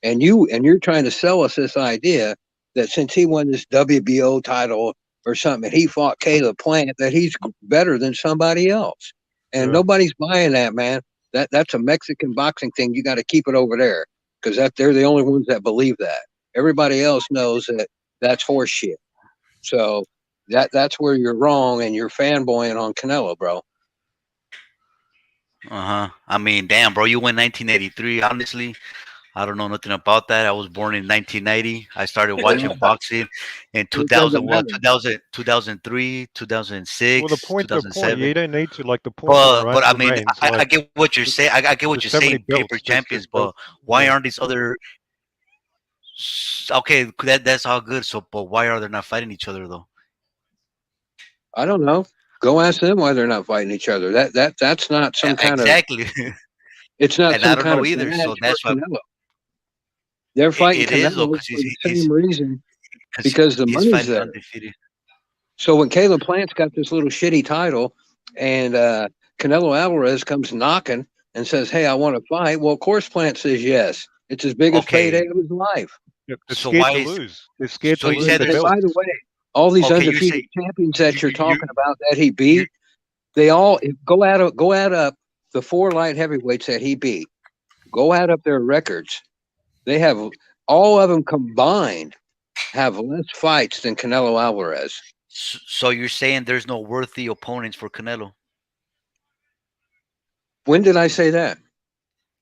And you're trying to sell us this idea that since he won this WBO title or something, and he fought Caleb Plant, that he's better than somebody else. And yeah. nobody's buying that, man. That's a Mexican boxing thing. You got to keep it over there because they're the only ones that believe that. Everybody else knows that that's horse shit. So that's where you're wrong, and you're fanboying on Canelo, bro. I mean, damn, bro. You went 1983. Honestly, I don't know nothing about that. I was born in 1990. I started watching boxing in It doesn't 2000, matter. 2003, Well, the 2006, point, yeah, 2007. you don't need to like the point But I mean, remains. I Like get what you're saying. I get what there's you're so many saying, paper belts. champions. There's But belts. why Yeah. aren't these other? Okay, that's all good. So, but why are they not fighting each other though? I don't know. Go ask them why they're not fighting each other. That's not some kind of. Exactly, It's not and I some don't kind know of either. badge So for that's why Canelo. They're fighting it is though, Canelo because for the same reason, because the he's money's fighting there. undefeated. So when Caleb Plant's got this little shitty title, and Canelo Alvarez comes knocking and says, "Hey, I want to fight," well, of course Plant says yes. It's his biggest Okay, payday of his life. Yeah, they're so scared why to is lose. They're scared so to you lose said the And there's by the belts. way, all these okay? You're undefeated saying champions that you're you talking about that he you beat, they all go add up the 4 light heavyweights that he beat. Go add up their records. They have all of them combined have less fights than Canelo Alvarez. so you're saying there's no worthy opponents for Canelo. When did I say that?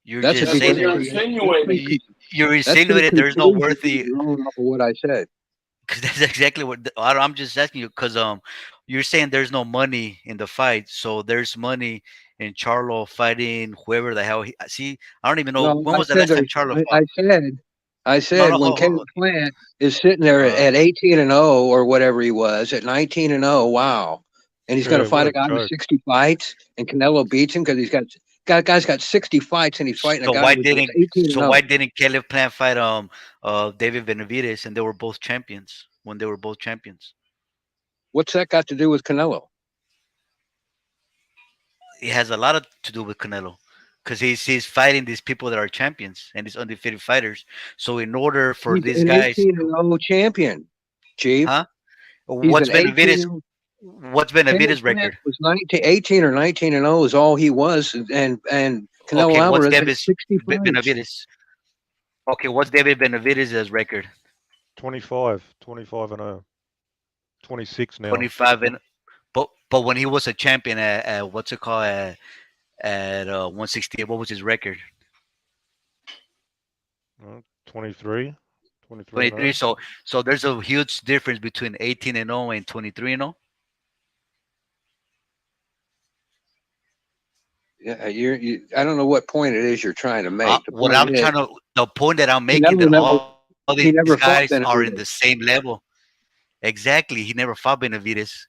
You're That's a just That's saying what it. you're big. insinuating. You're That's some insinuating there's no conclusions worthy. drawn off of what I said. Because that's exactly what I'm just asking you. Because you're saying there's no money in the fight, so there's money in Charlo fighting whoever the hell. See, I don't even know No, when I was the said last time there's. Charlo I fought. said. I No, said no, when Caleb Plant is sitting there uh, at 18-0 or whatever he was at 19-0, wow, and he's going Yeah, to what fight a a guy with joke. 60 fights, and Canelo beats him because he's guy's got 60 fights, and he's fighting a so guy why with didn't 18-0. Caleb Plant fight David Benavides, and they were both champions when they were both champions? What's that got to do with Canelo? It has a lot to do with Canelo, because he's fighting these people that are champions and these undefeated fighters. So in order for He's these an guys, 18-0 champion, Chief. huh? He's What's an 18. Benavides? What's Caleb Benavides' Plant record? was 19, 18 or 19-0 is all he was, and Canelo Okay, what's Alvarez had Davis 60 fights. Benavides? Okay, what's David Benavides' record? 25 and 0. 26 now. 25 and but when he was a champion at what's it called at 168, what was his record? 23. 23 and 23. 0. So there's a huge difference between 18 and 0 and 23 and 0. Yeah, I don't know what point it is you're trying to make. The What point I'm is, trying to the point that I'm making Canelo that never all these he never guys fought are in the Benavidez. same level. Exactly, he never fought Benavides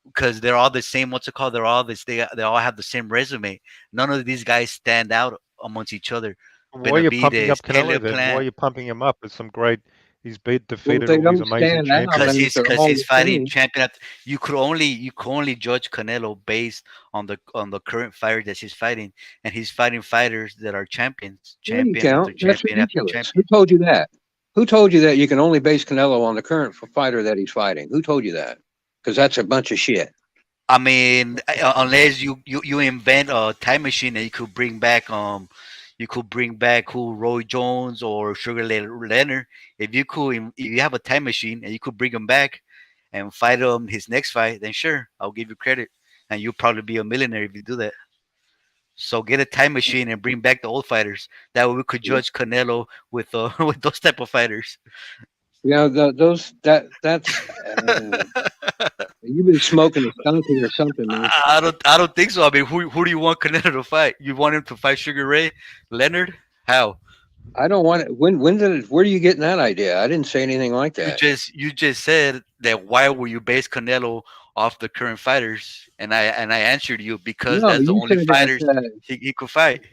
because they're all the same. What's it called? They're all this. They all have the same resume. None of these guys stand out amongst each other. Why are you pumping Benavides, up Canelo Caleb then? Why are Plant, you pumping him up? It's some great. He's Well, if defeated they all these don't amazing stand out, because then champions. he's they're because all he's the fighting same. champion. You could only judge Canelo based on the current fighter that he's fighting, and he's fighting fighters that are champions, No, you champion after can't. That's champion after ridiculous. Who champion. told you that? Who told you that you can only base Canelo on the current fighter that he's fighting? Who told you that? Because that's a bunch of shit. I mean, unless you invent a time machine and you could bring back who Roy Jones or Leonard. If you have a time machine and you could bring him back and fight him his next fight, then sure, I'll give you credit, and you'll probably be a millionaire if you do that. So get a time machine and bring back the old fighters. That way we could judge Canelo with with those type of fighters. You know, that's you've been smoking a skunky or something, man. I don't think so. I mean, who do you want Canelo to fight? You want him to fight Sugar Ray Leonard? How? I don't want it. When did it? Where are you getting that idea? I didn't say anything like You that. just said that why will you base Canelo off the current fighters? And I answered you because No, that's the you only said fighters that. he could fight.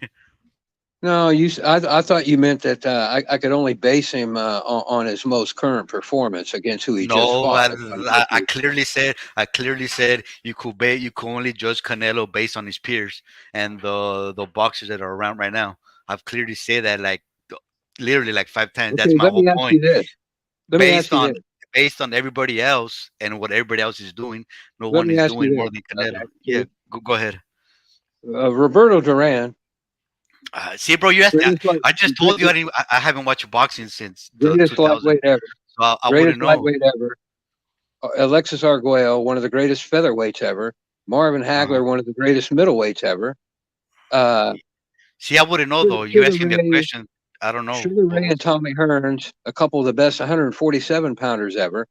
No, I thought you meant that I could only base him on his most current performance against who he just No, fought. That's what I told you. I clearly said you could only judge Canelo based on his peers and the boxers that are around right now. I've clearly said that literally like 5 times. That's Okay, my let whole me ask you point. this. Let me ask Based you on this. based on everybody else and what everybody else is doing, no Let one me is ask you doing more this. than Canelo. Okay, Yeah, Chief. go ahead. Roberto Duran, See, bro, you asked. greatest light, I just told you I haven't watched boxing since the greatest 2000, lightweight ever. so I Greatest wouldn't know. lightweight ever. Alexis Arguello, one of the greatest featherweights ever. Marvin Uh-huh. Hagler, one of the greatest middleweights ever. See, I wouldn't know though. You Sugar asking me a Ray, question, I don't know. Sugar Ray, and Tommy Hearns, a couple of the best 147 pounders ever.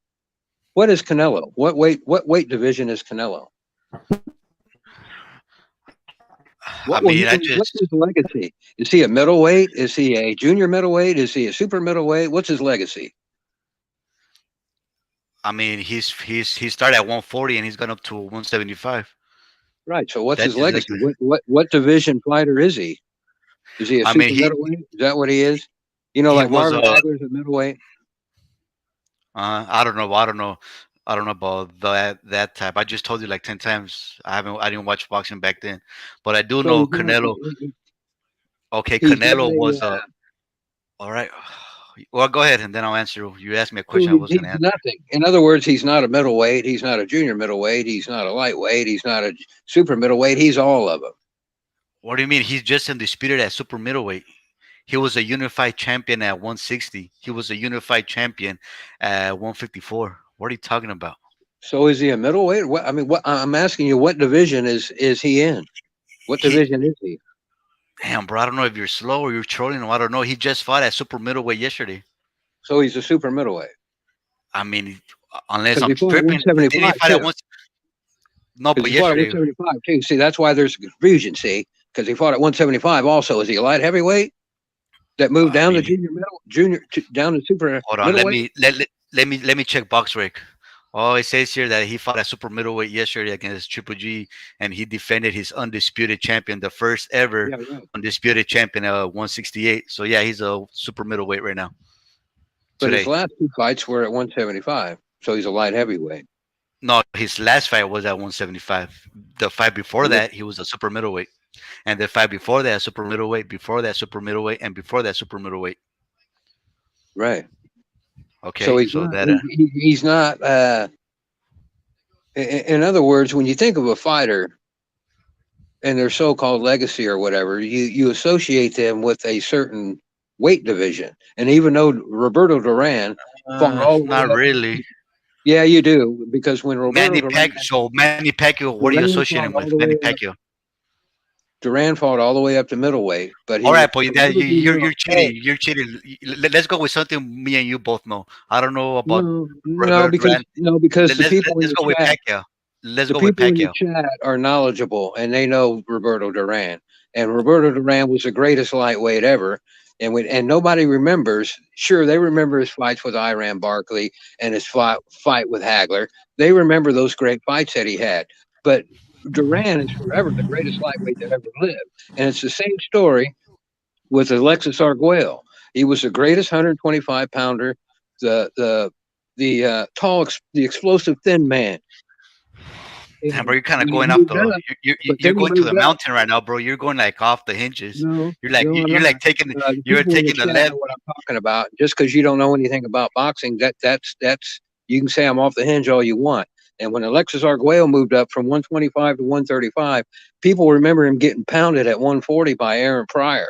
What is Canelo? What weight division is Canelo? I What will he? mean, I What's just. his legacy? Is he a middleweight? Is he a junior middleweight? Is he a super middleweight? What's his legacy? I mean, he started at 140 and he's gone up to 175. Right. So what's That's his his legacy? legacy. What division fighter is he? Is he a I mean, super middleweight? Is that what he is? You know, he like was Marvin Hagler's a middleweight. I don't know. I don't know about that type. I just told you like 10 times. I didn't watch boxing back then, but I do So know he's not. Canelo. Okay, He's not Canelo a. was all right. Well, go ahead and then I'll answer you. You asked me a So question I was he's gonna answer. nothing. In other words, he's not a middleweight. He's not a junior middleweight. He's not a lightweight. He's not a super middleweight. He's all of them. What do you mean? He's just undisputed at super middleweight. He was a unified champion at 160. He was a unified champion at 154. What are you talking about? So is he a middleweight? What I mean, what I'm asking you, what division is he in? What He, division is he? damn, bro. I don't know if you're slow or you're trolling him. I don't know. He just fought at super middleweight yesterday. So he's a super middleweight I mean, unless because I'm he fought at tripping, didn't he 175 fight at too. one? No, Because but he fought at yesterday, 175 too. See, that's why there's confusion. See, because he fought at 175 also. Is he a light heavyweight that moved I down to mean, junior middle, down to super hold on. middleweight? Let me check BoxRec. Oh, it says here that he fought at super middleweight yesterday against Triple G, and he defended his undisputed champion, the first ever Yeah, right. undisputed champion, 168. So yeah, he's a super middleweight right now. But his Today, last two fights were at 175, so he's a light heavyweight. no, his last fight was at 175. The fight before Yeah. that, he was a super middleweight, and the fight before that, super middleweight. Before that, super middleweight, and before that, super middleweight. Right. So Okay, he's so not. that He's not. In other words, when you think of a fighter and their so-called legacy or whatever, you associate them with a certain weight division. And even though Roberto Duran fought all the not way up, really. yeah, you do, because when Roberto Manny Pacquiao. What are you Duran associating fought all with the Manny way up, Pacquiao? Duran fought all the way up to middleweight, but All he right, but will that never be you're known. Oh, cheating. You're cheating. Let's go with something me and you both know. I don't know about no, Roberto because Duran. no, because Let's let's go with Pacquiao. Let's the go with people in the Pacquiao. chat are knowledgeable and they know Roberto Duran. And Roberto Duran was the greatest lightweight ever. And nobody remembers. Sure, they remember his fights with Iran Barkley and his fight with Hagler. They remember those great fights that he had. But Duran is forever the greatest lightweight that ever lived. And it's the same story with Alexis Arguello. He was the greatest 125 pounder, the tall, the explosive thin man. Damn, bro, And you're kind of when he going up moved the. up, but You're then he going to the moved up. mountain right now, bro. You're going like off the hinges. No, You're like no, I'm you're not. like taking The you're people in the taking the chat left. know what I'm talking about. Just because you don't know anything about boxing, that's you can say I'm off the hinge all you want. And when Alexis Arguello moved up from 125 to 135, people remember him getting pounded at 140 by Aaron Pryor.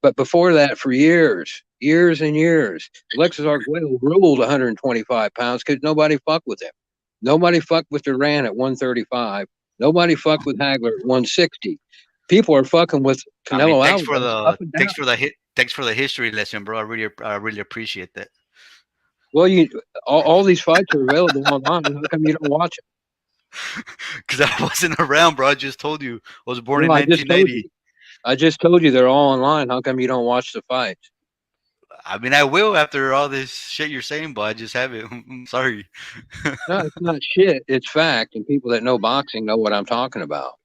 But before that, for years and years, Alexis Arguello ruled 125 pounds because nobody fucked with him. Nobody fucked with Duran at 135. Nobody fucked with Hagler at 160. People are fucking with I mean, Canelo Alvarez up and down. thanks for the history lesson, bro. I really appreciate that. Well, all these fights are available online. How come you don't watch them? Because I wasn't around, bro. I just told you I was born in No, I just told 1980. you. I just told you they're all online. How come you don't watch the fights? I mean, I will after all this shit you're saying, but I just haven't. I'm sorry. No, it's not shit. It's fact, and people that know boxing know what I'm talking about.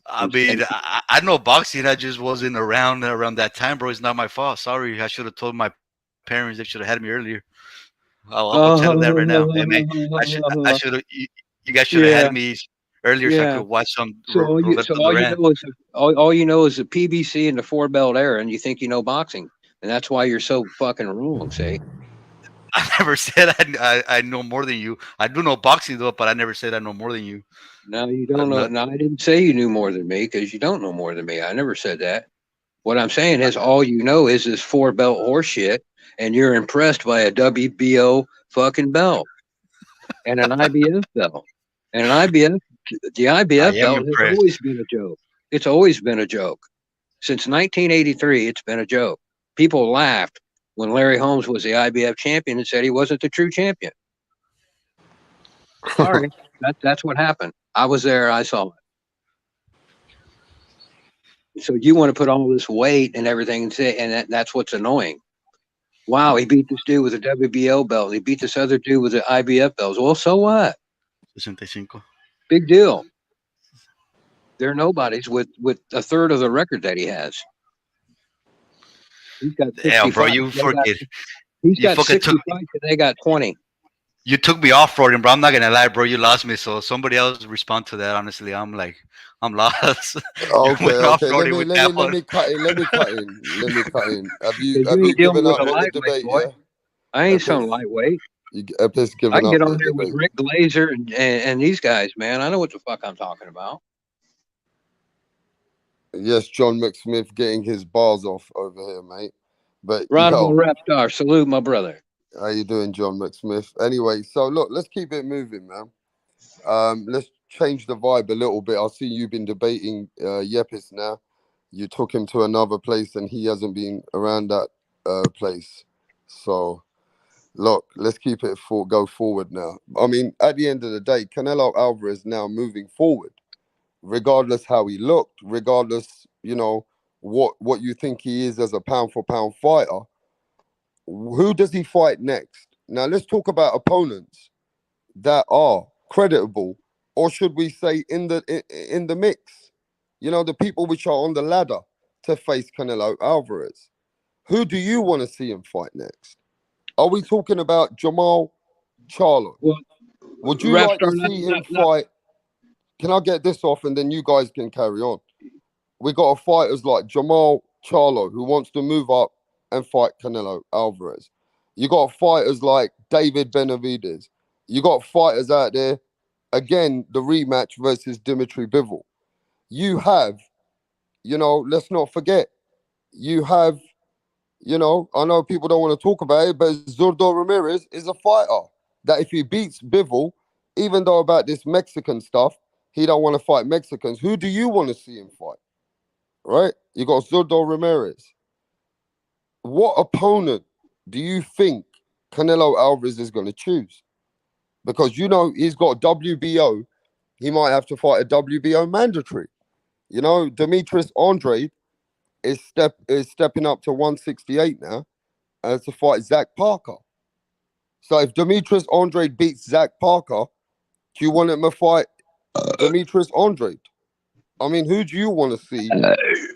I mean, I know boxing. I just wasn't around that time, bro. It's not my fault. Sorry. I should have told my parents. They should have had me earlier. I'll tell them that right now. Hey, man, I should have. You guys should have Yeah, had me earlier so I yeah. could watch some So Roberto all you Duran. know is all you know is the PBC and the four belt era, and you think you know boxing, and that's why you're so fucking wrong. See? I never said I know more than you. I do know boxing though, but I never said I know more than you. No, you don't know. No, I didn't say you knew more than me because you don't know more than me. I never said that. What I'm saying is all you know is this four belt horse shit, and you're impressed by a WBO fucking belt and an IBF belt. And an IBF, the I IBF am belt has impressed. always been a joke. It's always been a joke. Since 1983, it's been a joke. People laughed when Larry Holmes was the IBF champion and said he wasn't the true champion. Sorry, that's what happened. I was there. I saw it. So you want to put all this weight and everything and say, and that's what's annoying. Wow, he beat this dude with a WBO belt. He beat this other dude with the IBF belts. Well, so what? 65. Big deal. They're nobodies with a third of the record that he has. He's got 60 Damn, bro, fights. you forget. He's You got fucking 60 fights and they got 20. You took me off roading, bro. I'm not gonna lie, bro. You lost me. So somebody else respond to that. Honestly, I'm lost. Okay, off okay. roading with that Let one. me cut in. Let me cut in. Let me cut in. Have you You ain't dealing given with up a with the lightweight, debate? boy. Yeah, I ain't Epis, some lightweight. Epis I given can up get on the there with debate. Rick Glazer and these guys, man. I know what the fuck I'm talking about. Yes, John McSmith getting his bars off over here, mate. But Rodable yo, rap star. Salute, my brother. how you doing, John McSmith? Anyway, so look, let's keep it moving, man. Let's change the vibe a little bit. I see you've been debating Yepis now. You took him to another place, and he hasn't been around that place. So Look, let's keep it go forward now. I mean, at the end of the day, Canelo Alvarez now moving forward, regardless how he looked, regardless, what you think he is as a pound for pound fighter. Who does he fight next? Now let's talk about opponents that are creditable, or should we say in the mix? The people which are on the ladder to face Canelo Alvarez. Who do you want to see him fight next? Are we talking about Jamal Charlo? Well, Would you rap like star, to see him fight? Can I get this off and then you guys can carry on? We got fighters like Jamal Charlo who wants to move up and fight Canelo Alvarez. You got fighters like David Benavidez. You got fighters out there, again, the rematch versus Dimitri Bivol. You have, let's not forget, you have, I know people don't want to talk about it, but Zurdo Ramirez is a fighter that if he beats Bivol, even though about this Mexican stuff, he don't want to fight Mexicans. Who do you want to see him fight? Right? You got Zurdo Ramirez. What opponent do you think Canelo Alvarez is going to choose? Because he's got WBO. He might have to fight a WBO mandatory. Demetrius Andrade is stepping up to 168 now to fight Zach Parker. So if Demetrius Andrade beats Zach Parker, do you want him to fight Demetrius Andrade? I mean, who do you want to see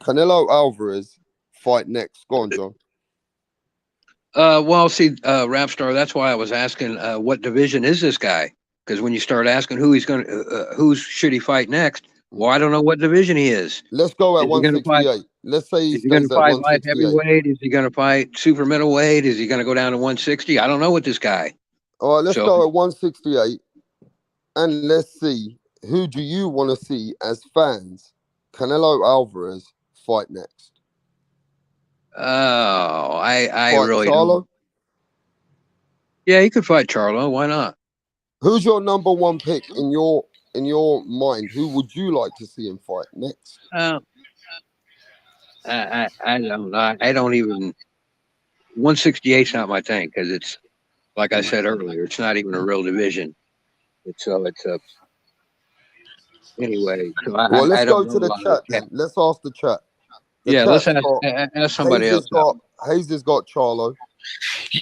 Canelo Alvarez fight next? Go on, John. Well, see, rap star. That's why I was asking, what division is this guy? Because when you start asking who should he fight next, well, I don't know what division he is. Let's go at Is he gonna 168. Let's say he Is he going stays to at fight light 168. heavyweight? Is he going to fight super middleweight? Is he going to go down to 160? I don't know with this guy. All right, let's So- go at 168, and let's see who do you want to see as fans Canelo Alvarez fight next? Oh, I Fight really Charlo? don't. Yeah, he could fight Charlo. Why not? Who's your number one pick in your mind? Who would you like to see him fight next? I don't know. I don't even. 168's not my thing because it's like I said earlier. It's not even a real division. It's a. Anyway, so Well, let's I go don't to know a the lot of chat the then. Let's ask the chat. Yeah, let's chat's ask somebody else. Hayes has got Charlo.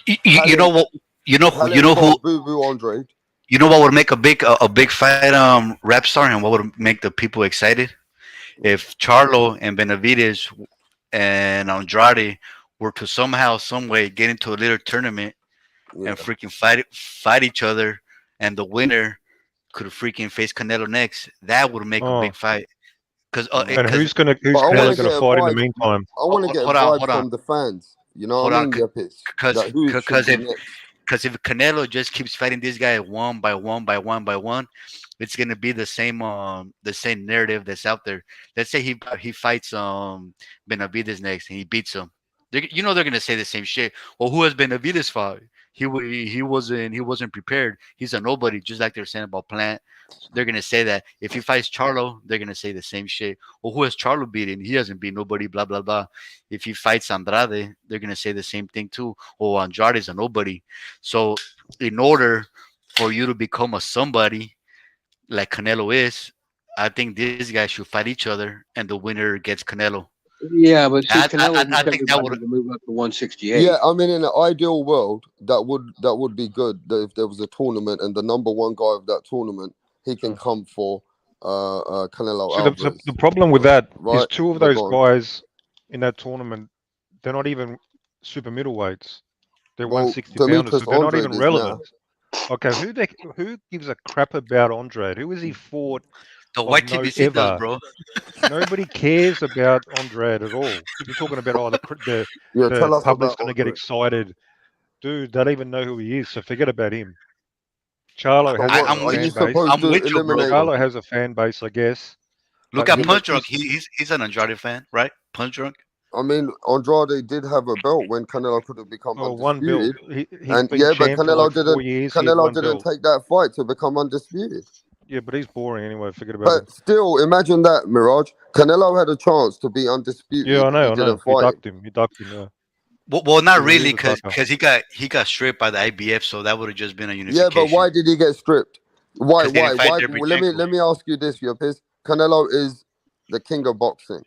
You know what? Helen's You know who? got Boo Boo Andrade. You know what would make a big fight, rap star, and what would make the people excited? If Charlo and Benavidez and Andrade were to somehow, some way, get into a little tournament and freaking fight each other, and the winner could freaking face Canelo next, that would make a big fight. And who's Canelo get gonna a fight in the vibe. meantime? I want to get a vibe from the fans. You know what I mean? Because if Canelo just keeps fighting this guy one by one by one by one, it's gonna be the same narrative that's out there. Let's say he fights Benavidez next and he beats him. They're gonna say the same shit. Well, who has Benavidez fought? He wasn't prepared. He's a nobody, just like they're saying about Plant. They're gonna say that. If he fights Charlo, they're gonna say the same shit. Well, who has Charlo beaten? He hasn't beat nobody. Blah blah blah. If he fights Andrade, they're gonna say the same thing too. Oh, Andrade's a nobody. So, in order for you to become a somebody like Canelo is, I think these guys should fight each other, and the winner gets Canelo. Yeah, but see, Canelo I think that would move up to 168. Yeah, I mean, in an ideal world, that would be good. That if there was a tournament and the number one guy of that tournament, he can come for Canelo Alvarez. The problem with that is right? two of those guys in that tournament, they're not even super middleweights. They're 160 pounders, so they're not even relevant. Okay, who gives a crap about Andrade? Who has he fought? The white TBC does, bro. Nobody cares about Andrade at all. You're talking about the public's going to get excited. Dude, they don't even know who he is, so forget about him. Charlo has a fan base. I'm with you, bro. Charlo has a fan base, I guess. Look at Punch Drunk. He's an Andrade fan, right? Punch Drunk. I mean, Andrade did have a belt when Canelo could have become undisputed. 1 belt. But Canelo didn't take that fight to become undisputed. Yeah, but he's boring anyway. Forget about it. But still, imagine that, Mirage. Canelo had a chance to be undisputed. Yeah, I know. He ducked him. Yeah. Well, not He was really, a sucker. because he got stripped by the IBF, so that would have just been a Yeah, unification. but why did he get stripped? Why? 'Cause they didn't fight Let me ask you this, Yopis. Canelo is the king of boxing.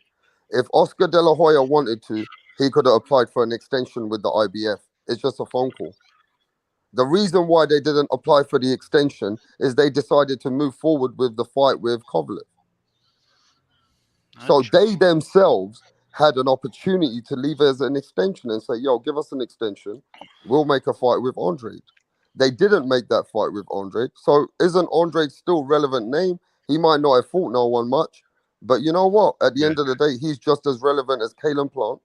If Oscar De La Hoya wanted to, he could have applied for an extension with the IBF. It's just a phone call. The reason why they didn't apply for the extension is they decided to move forward with the fight with Kovalev. So they themselves had an opportunity to leave as an extension and say, yo, give us an extension. We'll make a fight with Andre. They didn't make that fight with Andre. So isn't Andre still relevant name? He might not have fought no one much. But you know what? At the end of the day, he's just as relevant as Kalen Plant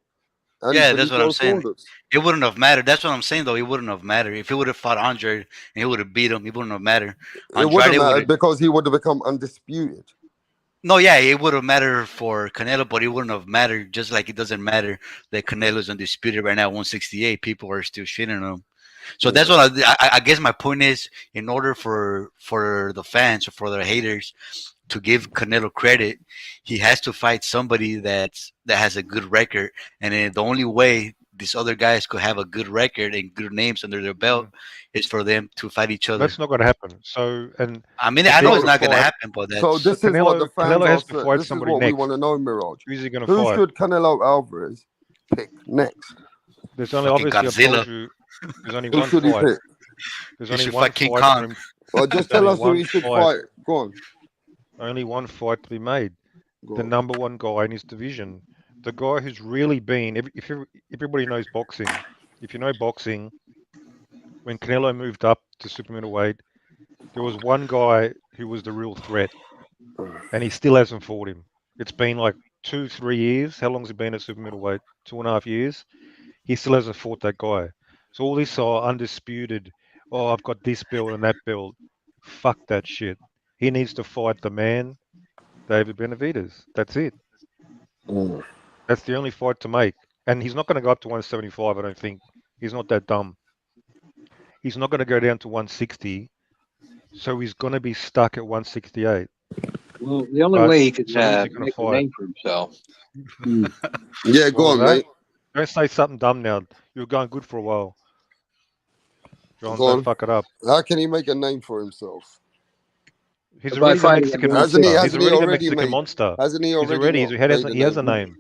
and Yeah, that's what I'm Benicio saying. Saunders. It wouldn't have mattered. That's what I'm saying, though. It wouldn't have mattered if he would have fought Andre and he would have beat him. It wouldn't have mattered. It would have Andrade mattered would've- because he would have become undisputed. No, yeah, it would have mattered for Canelo, but it wouldn't have mattered. Just like it doesn't matter that Canelo's undisputed right now, 168. People are still shitting on him. So that's what I guess my point is. In order for the fans or for the haters to give Canelo credit, he has to fight somebody that has a good record, and then the only way these other guys could have a good record and good names under their belt is for them to fight each other. That's not going to happen. So, and I mean, if I know he it's were not to going to fight- happen, but that's So this is what the fans Canelo has to are. fight This is somebody what we next. want to know, Mirage. who's he going to Who fight? should Canelo Alvarez pick next? There's only Fucking obviously I've Godzilla. told you. There's only Who one should he fight. pick? There's He only should one fight King fight Kong. for him. Well, just There's tell only us who one he should fight. fight. Go on. Only one fight to be made. Go The on. number one guy in his division. The guy who's really been. If everybody knows boxing, if you know boxing, when Canelo moved up to super middleweight, there was one guy who was the real threat, and he still hasn't fought him. It's been like 2-3 years. How long's it been at super middleweight? 2.5 years. He still hasn't fought that guy. So all this are undisputed. Oh, I've got this belt and that belt. Fuck that shit. He needs to fight the man, David Benavidez. That's it. Mm. That's the only fight to make. And he's not going to go up to 175, I don't think. He's not that dumb. He's not going to go down to 160. So he's going to be stuck at 168. Well, the only But way he could so who's he gonna make a fight? name for himself. Yeah, go What on, was that? mate. Don't say something dumb now. You were going good for a while. John, Go on. don't fuck it up. How can he make a name for himself? He's By already the fighting Mexican him, Hasn't he? monster. He's Hasn't he already the already Mexican made? monster. Hasn't he He's already? already. not made He has a name? name.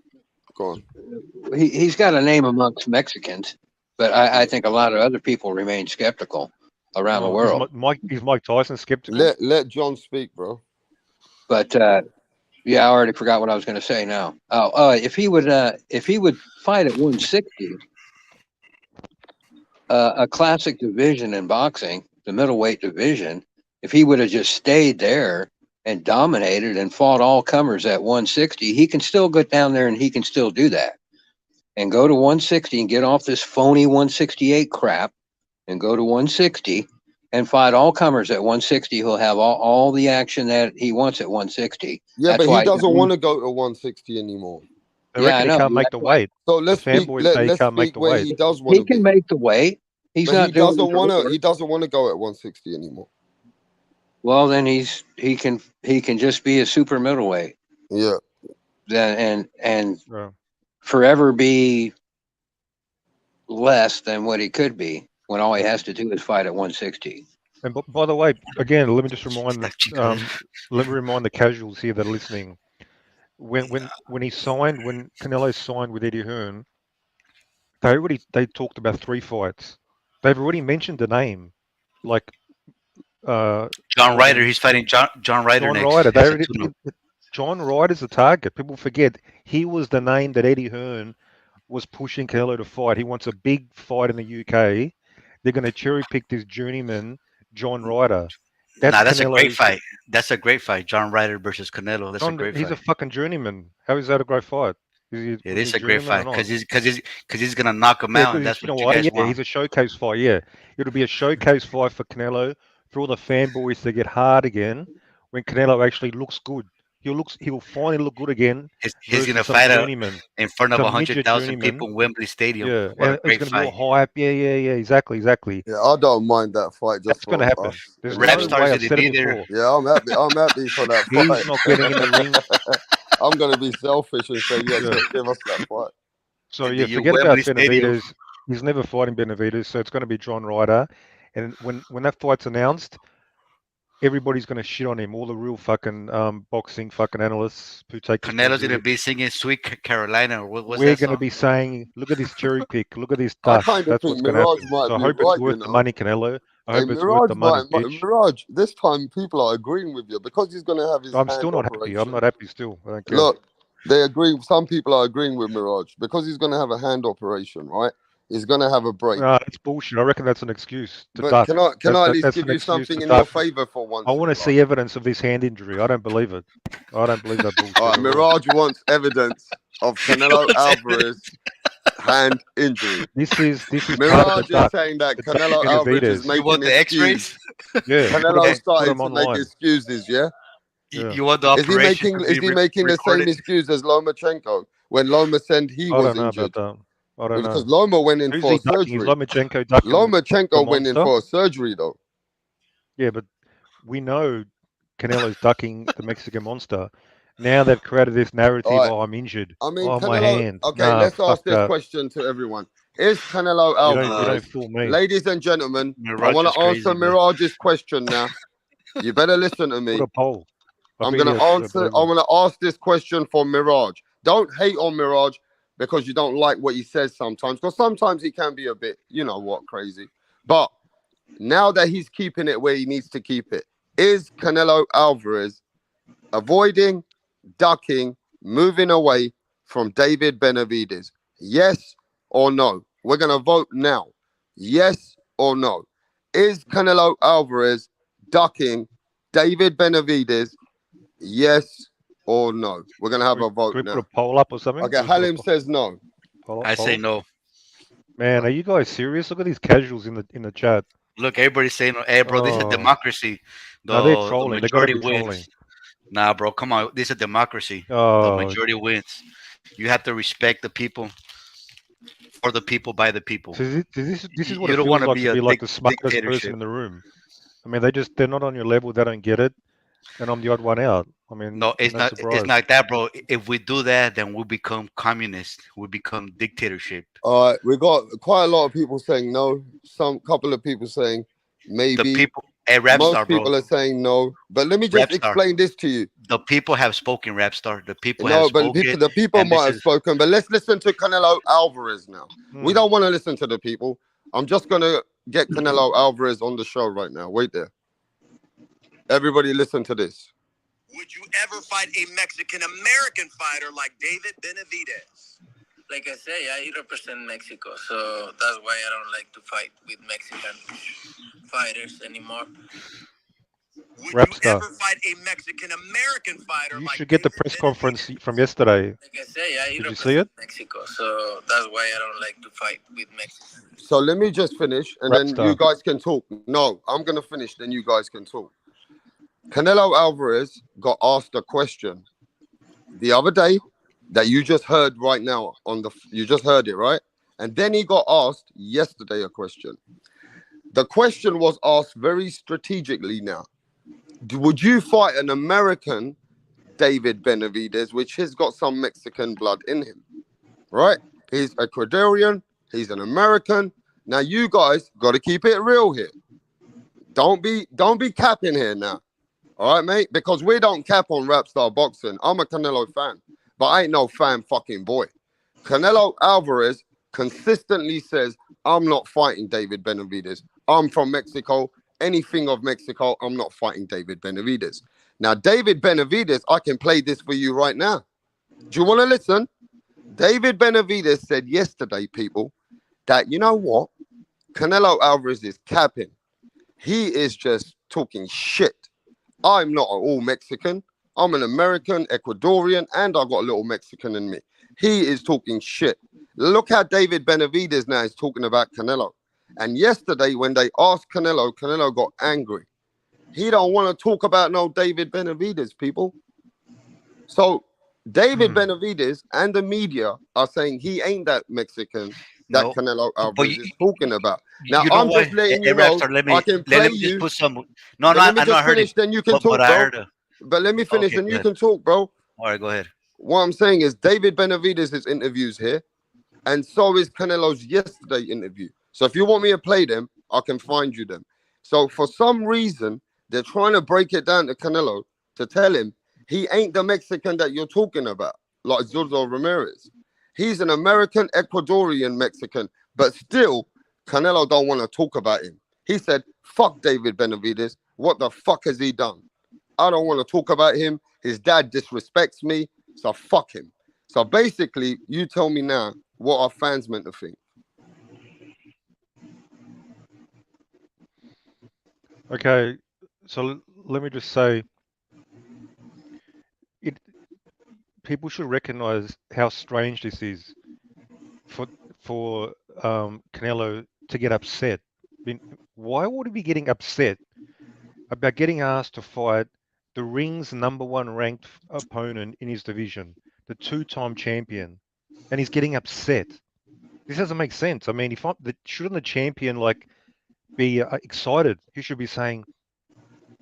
Go on. He's got a name amongst Mexicans, but I think a lot of other people remain skeptical around the Oh, world. Is Mike Tyson skeptical? Let John speak, bro. But yeah, I already forgot what I was going to say now. If he would fight at 160, a classic division in boxing, the middleweight division, if he would have just stayed there and dominated and fought all comers at 160, he can still get down there and he can still do that. And go to 160 and get off this phony 168 crap and go to 160 and fight all comers at 160. He'll have all the action that he wants at 160. Yeah, That's but why he doesn't want to go to 160 anymore. They Yeah, reckon I he know. can't make That's the why- weight. So let's The speak. fanboys Let, say he let's can't make speak the where weight. he does want He to be. can make the weight. He's But not he doing doesn't it want to. over. He doesn't want to go at 160 anymore. Well, then he can just be a super middleweight. Yeah. Then and Yeah. forever be less than what he could be when all he has to do is fight at 160. And by the way, again, let me just remind Like Chico. let me remind the casuals here that are listening. When Canelo signed with Eddie Hearn, they talked about 3 fights. They've already mentioned the name, like John Ryder. He's fighting John Ryder John next. Ryder. That's a tune-up. John Ryder's the target. People forget he was the name that Eddie Hearn was pushing Canelo to fight. He wants a big fight in the UK. They're going to cherry pick this journeyman, John Ryder. That's a great Canelo's- fight. That's a great fight. John Ryder versus Canelo. That's a great He's fight. a fucking journeyman. How is that a great fight? It was is he a great journeyman fight or not? because he's gonna knock him out, and that's what you guys Yeah, want. he's a showcase fight. Yeah, it'll be a showcase fight for Canelo for all the fanboys to get hard again when Canelo actually looks good. He'll finally look good again. He's versus gonna some fight journeyman. in front of some 100,000 midget people in Wembley Stadium. Yeah, What a and it's great gonna fight. be all hype. Yeah, exactly. Yeah, I don't mind that fight. Just That's gonna for happen. us. There's Rap no stars way. are I've to said be it there. before. Yeah, I'm happy for that He's fight. not getting in the ring. I'm gonna be selfish and say, yeah, Yeah. give us that fight. So In yeah, the forget Wembley about Stadium. Benavidez. He's never fighting Benavides, so it's going to be John Ryder. And when that fight's announced, everybody's going to shit on him. All the real fucking boxing fucking analysts who take this Canelo's gonna seriously. be singing "Sweet Carolina." What's We're that going to song? be saying, "Look at this cherry pick. Look at this I dust." kind of That's think what's going to Mirage happen. might So I be hope it's right, worth the money, Canelo. I Hey, hope it's worth the money, bitch. Mirage, this time people are agreeing with you because he's going to have his I'm hand still not happy. I'm operation. not happy still. I don't care. Look, they agree. Some people are agreeing with Mirage because he's going to have a hand operation, right? He's going to have a break. That's bullshit. I reckon that's an excuse to But duck. can I at least That's give an you excuse something to in your duck. favor for once? I want to Mirage? see evidence of this hand injury. I don't believe it. I don't believe that bullshit All right, at all. Mirage wants evidence of Canelo Alvarez hand injury. This is part of the Mirage is duck. saying that The duck Canelo Alvarez is Benavides. You making want the excuses. X-rays? Yeah, Canelo put started them to make online. excuses, yeah? Yeah. You want the Is he operation making to is be he making the same recorded? excuse as Lomachenko when Loma said he I was don't know injured? about that. I don't Because know. Loma went in Who's for he ducking? Is surgery. Lomachenko ducking the Lomachenko went in monster? for surgery though. Yeah, but we know Canelo's ducking the Mexican monster. Now they've created this narrative. All right. Oh, I'm injured. I mean, Oh, my Canelo. hand. Okay, Nah, let's fuck ask this that. question to everyone: Is Canelo You don't Alvarez, fool me. ladies and gentlemen? I Mirage want is to answer crazy, man. Mirage's question now. You better listen to Put me. a poll. I I'm think gonna it's answer. I'm believable. gonna ask this question for Mirage. Don't hate on Mirage because you don't like what he says sometimes. Because sometimes he can be a bit, you know what, crazy. But now that he's keeping it where he needs to keep it, is Canelo Alvarez avoiding, ducking, moving away from David Benavides? Yes or no? We're gonna vote now. Yes or no? Is Canelo Alvarez ducking David Benavides? Yes or no? We're gonna have a vote Can we put now. a poll up or something? Okay, Can we put a Halim says no. I say poll? no. Man, are you guys serious? Look at these casuals in the chat. Look, everybody's saying, "Hey, bro, this is a Oh, democracy. no, they're The trolling. They got to majority be trolling. wins." Nah, bro, come on. This is a democracy. The Oh, majority wins. You have to respect the people, for the people, by the people. so this is what You it don't want feels to like be to a be like the smartest person dictatorship. in the room. I mean, they're not on your level. They don't get it, and I'm the odd one out. I mean, No, it's no not. surprise. It's not like that, bro. If we do that, then we become communist. We become dictatorship. All right, we got quite a lot of people saying no. Some couple of people saying The maybe. people, a rap Most star, bro. people are saying no. But let me Rap just star. explain this to you. The people have spoken, rap star. The people have No, but spoken, the people and this might have is spoken. But let's listen to Canelo Alvarez now. We Hmm. don't want to listen to the people. I'm just gonna get Canelo Alvarez on the show right now. Wait there. Everybody, listen to this. Would you ever fight a Mexican-American fighter like David Benavidez? Like I say, I represent Mexico, so that's why I don't like to fight with Mexican fighters anymore. Would Rap you star. ever fight a Mexican-American fighter You like should get the David press conference Benavidez? from yesterday. Like I say, I Did you see represent it? Mexico, so that's why I don't like to fight with Mexico. So let me just finish, and Rap then star. you guys can talk. No, I'm gonna finish, then you guys can talk. Canelo Alvarez got asked a question the other day that you just heard right now you just heard it, right? And then he got asked yesterday a question. The question was asked very strategically now. Would you fight an American David Benavidez, which has got some Mexican blood in him, right? He's Ecuadorian, he's an American. Now you guys got to keep it real here. Don't be capping here now. All right, mate? Because we don't cap on rap star boxing. I'm a Canelo fan, but I ain't no fan fucking boy. Canelo Alvarez consistently says, I'm not fighting David Benavidez. I'm from Mexico. Anything of Mexico, I'm not fighting David Benavidez. Now, David Benavidez, I can play this for you right now. Do you want to listen? David Benavidez said yesterday, people, that, you know what? Canelo Alvarez is capping. He is just talking shit. I'm not all Mexican. I'm an American, Ecuadorian, and I got a little Mexican in me. He is talking shit. Look how David Benavidez now is talking about Canelo. And yesterday, when they asked Canelo, Canelo got angry. He don't want to talk about no David Benavidez, people. So David Benavidez and the media are saying he ain't that Mexican that no. Canelo But Alvarez is talking about. Now, you know I'm what? just letting you A rap know, star. Let I me can let play me just you. put some. No, But no, let me I know I just heard finish, it, then you can but talk, I bro. heard. But let me finish, Okay, and go you ahead. can talk, bro. All right, go ahead. What I'm saying is David Benavidez' interviews here, And so is Canelo's yesterday interview. So if you want me to play them, I can find you them. So for some reason, they're trying to break it down to Canelo to tell him he ain't the Mexican that you're talking about, like Zurdo Ramirez. He's an American Ecuadorian Mexican, but still, Canelo don't want to talk about him. He said, fuck David Benavidez. What the fuck has he done? I don't want to talk about him. His dad disrespects me, so fuck him. So basically, you tell me now what our fans meant to think. Okay, so let me just say, people should recognize how strange this is for Canelo to get upset. I mean, why would he be getting upset about getting asked to fight the ring's #1 ranked opponent in his division, the 2-time champion, and he's getting upset? This doesn't make sense. I mean, shouldn't the champion be excited? He should be saying,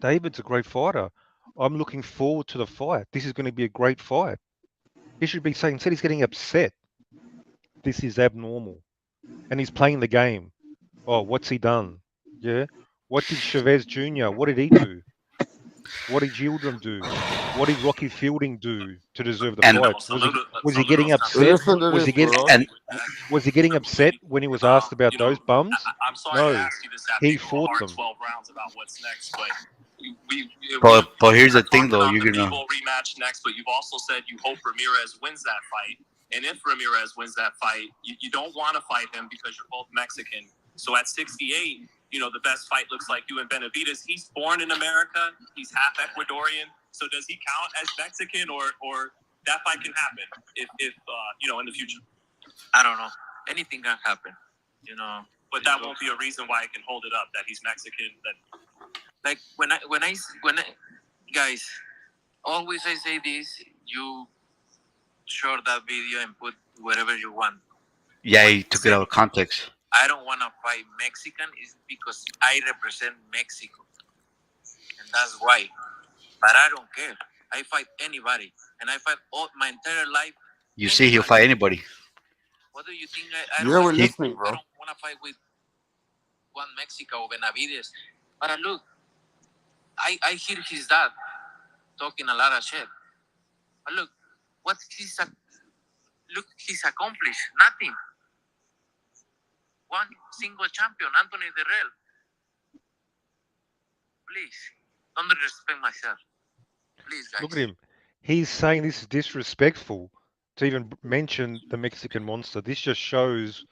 "David's a great fighter. I'm looking forward to the fight. This is going to be a great fight." He should be saying, instead he's getting upset. This is abnormal. And he's playing the game. Oh, what's he done? Yeah. What did Chavez Jr., what did he do? What did Yildirim do? What did Rocky Fielding do to deserve the fight? Was he getting upset? Was he getting upset when he was asked about those bums? I'm sorry to ask you this after He you go fought hard them. 12 rounds about what's next, but But here's the thing, though. You're gonna rematch next, but you've also said you hope Ramirez wins that fight. And if Ramirez wins that fight, you don't want to fight him because you're both Mexican. So at 68, the best fight looks like you and Benavidez. He's born in America. He's half Ecuadorian. So does he count as Mexican, or that fight can happen if in the future? I don't know. Anything can happen, But that won't be a reason why I can hold it up that he's Mexican. That when I guys, always I say this, you share that video and put whatever you want. Yeah, he took it out of context. I don't want to fight Mexican is because I represent Mexico, and that's why. But I don't care. I fight anybody, and I fight all my entire life. You see, he'll fight anybody. What do you think? I don't listening, bro. I don't want to fight with one Mexico or Benavidez. But look, I hear his dad talking a lot of shit. But look, what he's accomplished nothing. One single champion, Anthony Derrell. Please, don't disrespect myself. Please, guys. Look at him. He's saying this is disrespectful to even mention the Mexican monster. This just shows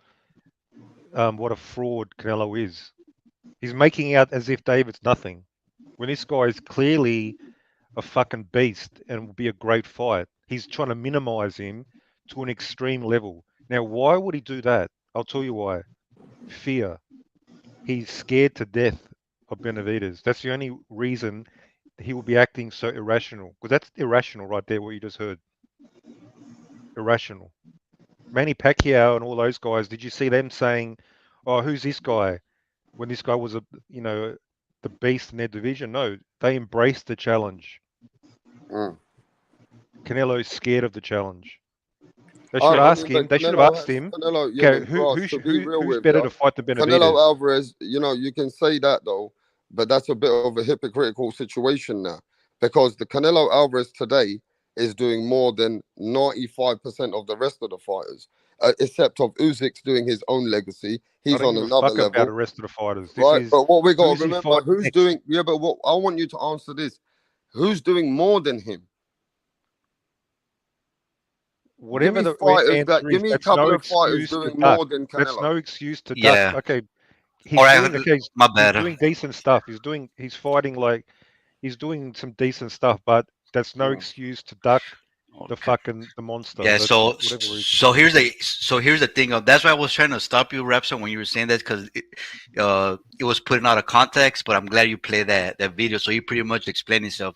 what a fraud Canelo is. He's making out as if David's nothing, when this guy is clearly a fucking beast and will be a great fight. He's trying to minimize him to an extreme level. Now, why would he do that? I'll tell you why. Fear. He's scared to death of Benavidez. That's the only reason he will be acting so irrational. Because that's irrational right there, what you just heard. Irrational. Manny Pacquiao and all those guys, did you see them saying, "Oh, who's this guy?" when this guy was the beast in their division? No, they embraced the challenge. Canelo's scared of the challenge. They should ask him. They should have asked him. Canelo, Okay, who's better to fight than Benavidez? Canelo Alvarez, you can say that though, but that's a bit of a hypocritical situation now, because the Canelo Alvarez today is doing more than 95% of the rest of the fighters, except of Usyk's doing his own legacy. He's on another level. About the rest of the fighters, right? But what we got to remember, who's doing? Yeah, but what I want you to answer this: who's doing more than him? Whatever the fighters give me a couple of fighters doing more than Canelo. That's no excuse to duck. Okay, my bad. He's doing decent stuff. He's fighting he's doing some decent stuff, but that's no excuse to duck the monster. Yeah. So here's the thing. That's why I was trying to stop you, Rapson, when you were saying that, because it was put out of context. But I'm glad you played that video, so you pretty much explained yourself.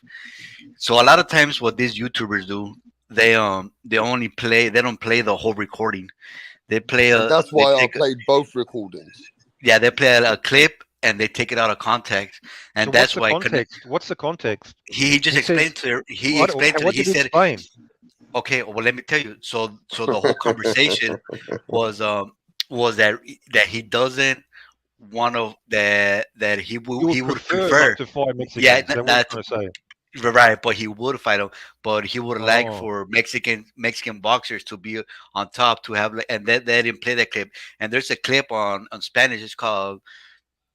So a lot of times, what these YouTubers do, they only play. They don't play the whole recording. They play that's why I played both recordings. Yeah, they play a clip and they take it out of context, and so that's why. What's the context? He just explained to her. He explained to her. He said, Okay, well, let me tell you. So the whole conversation was that he doesn't want to that He would he would prefer not prefer. to fight Yeah, Mexicans. Is that what he's that's trying to say? right. But he would fight him. But he would like Oh, for Mexican boxers to be on top to have, and they didn't play that clip. And there's a clip on Spanish. It's called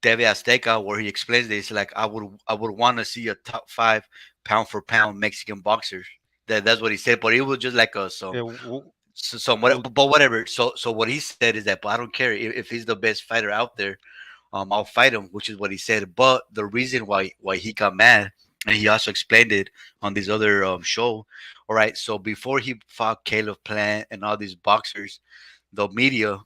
TV Azteca where he explains this. Like I would want to see a top five pound for pound Mexican boxers. That's what he said. But it was just like a yeah. some Well, but whatever. So what he said is that, but I don't care if he's the best fighter out there. I'll fight him, which is what he said. But the reason why he got mad, and he also explained it on this other show. All right, so before he fought Caleb Plant and all these boxers, the media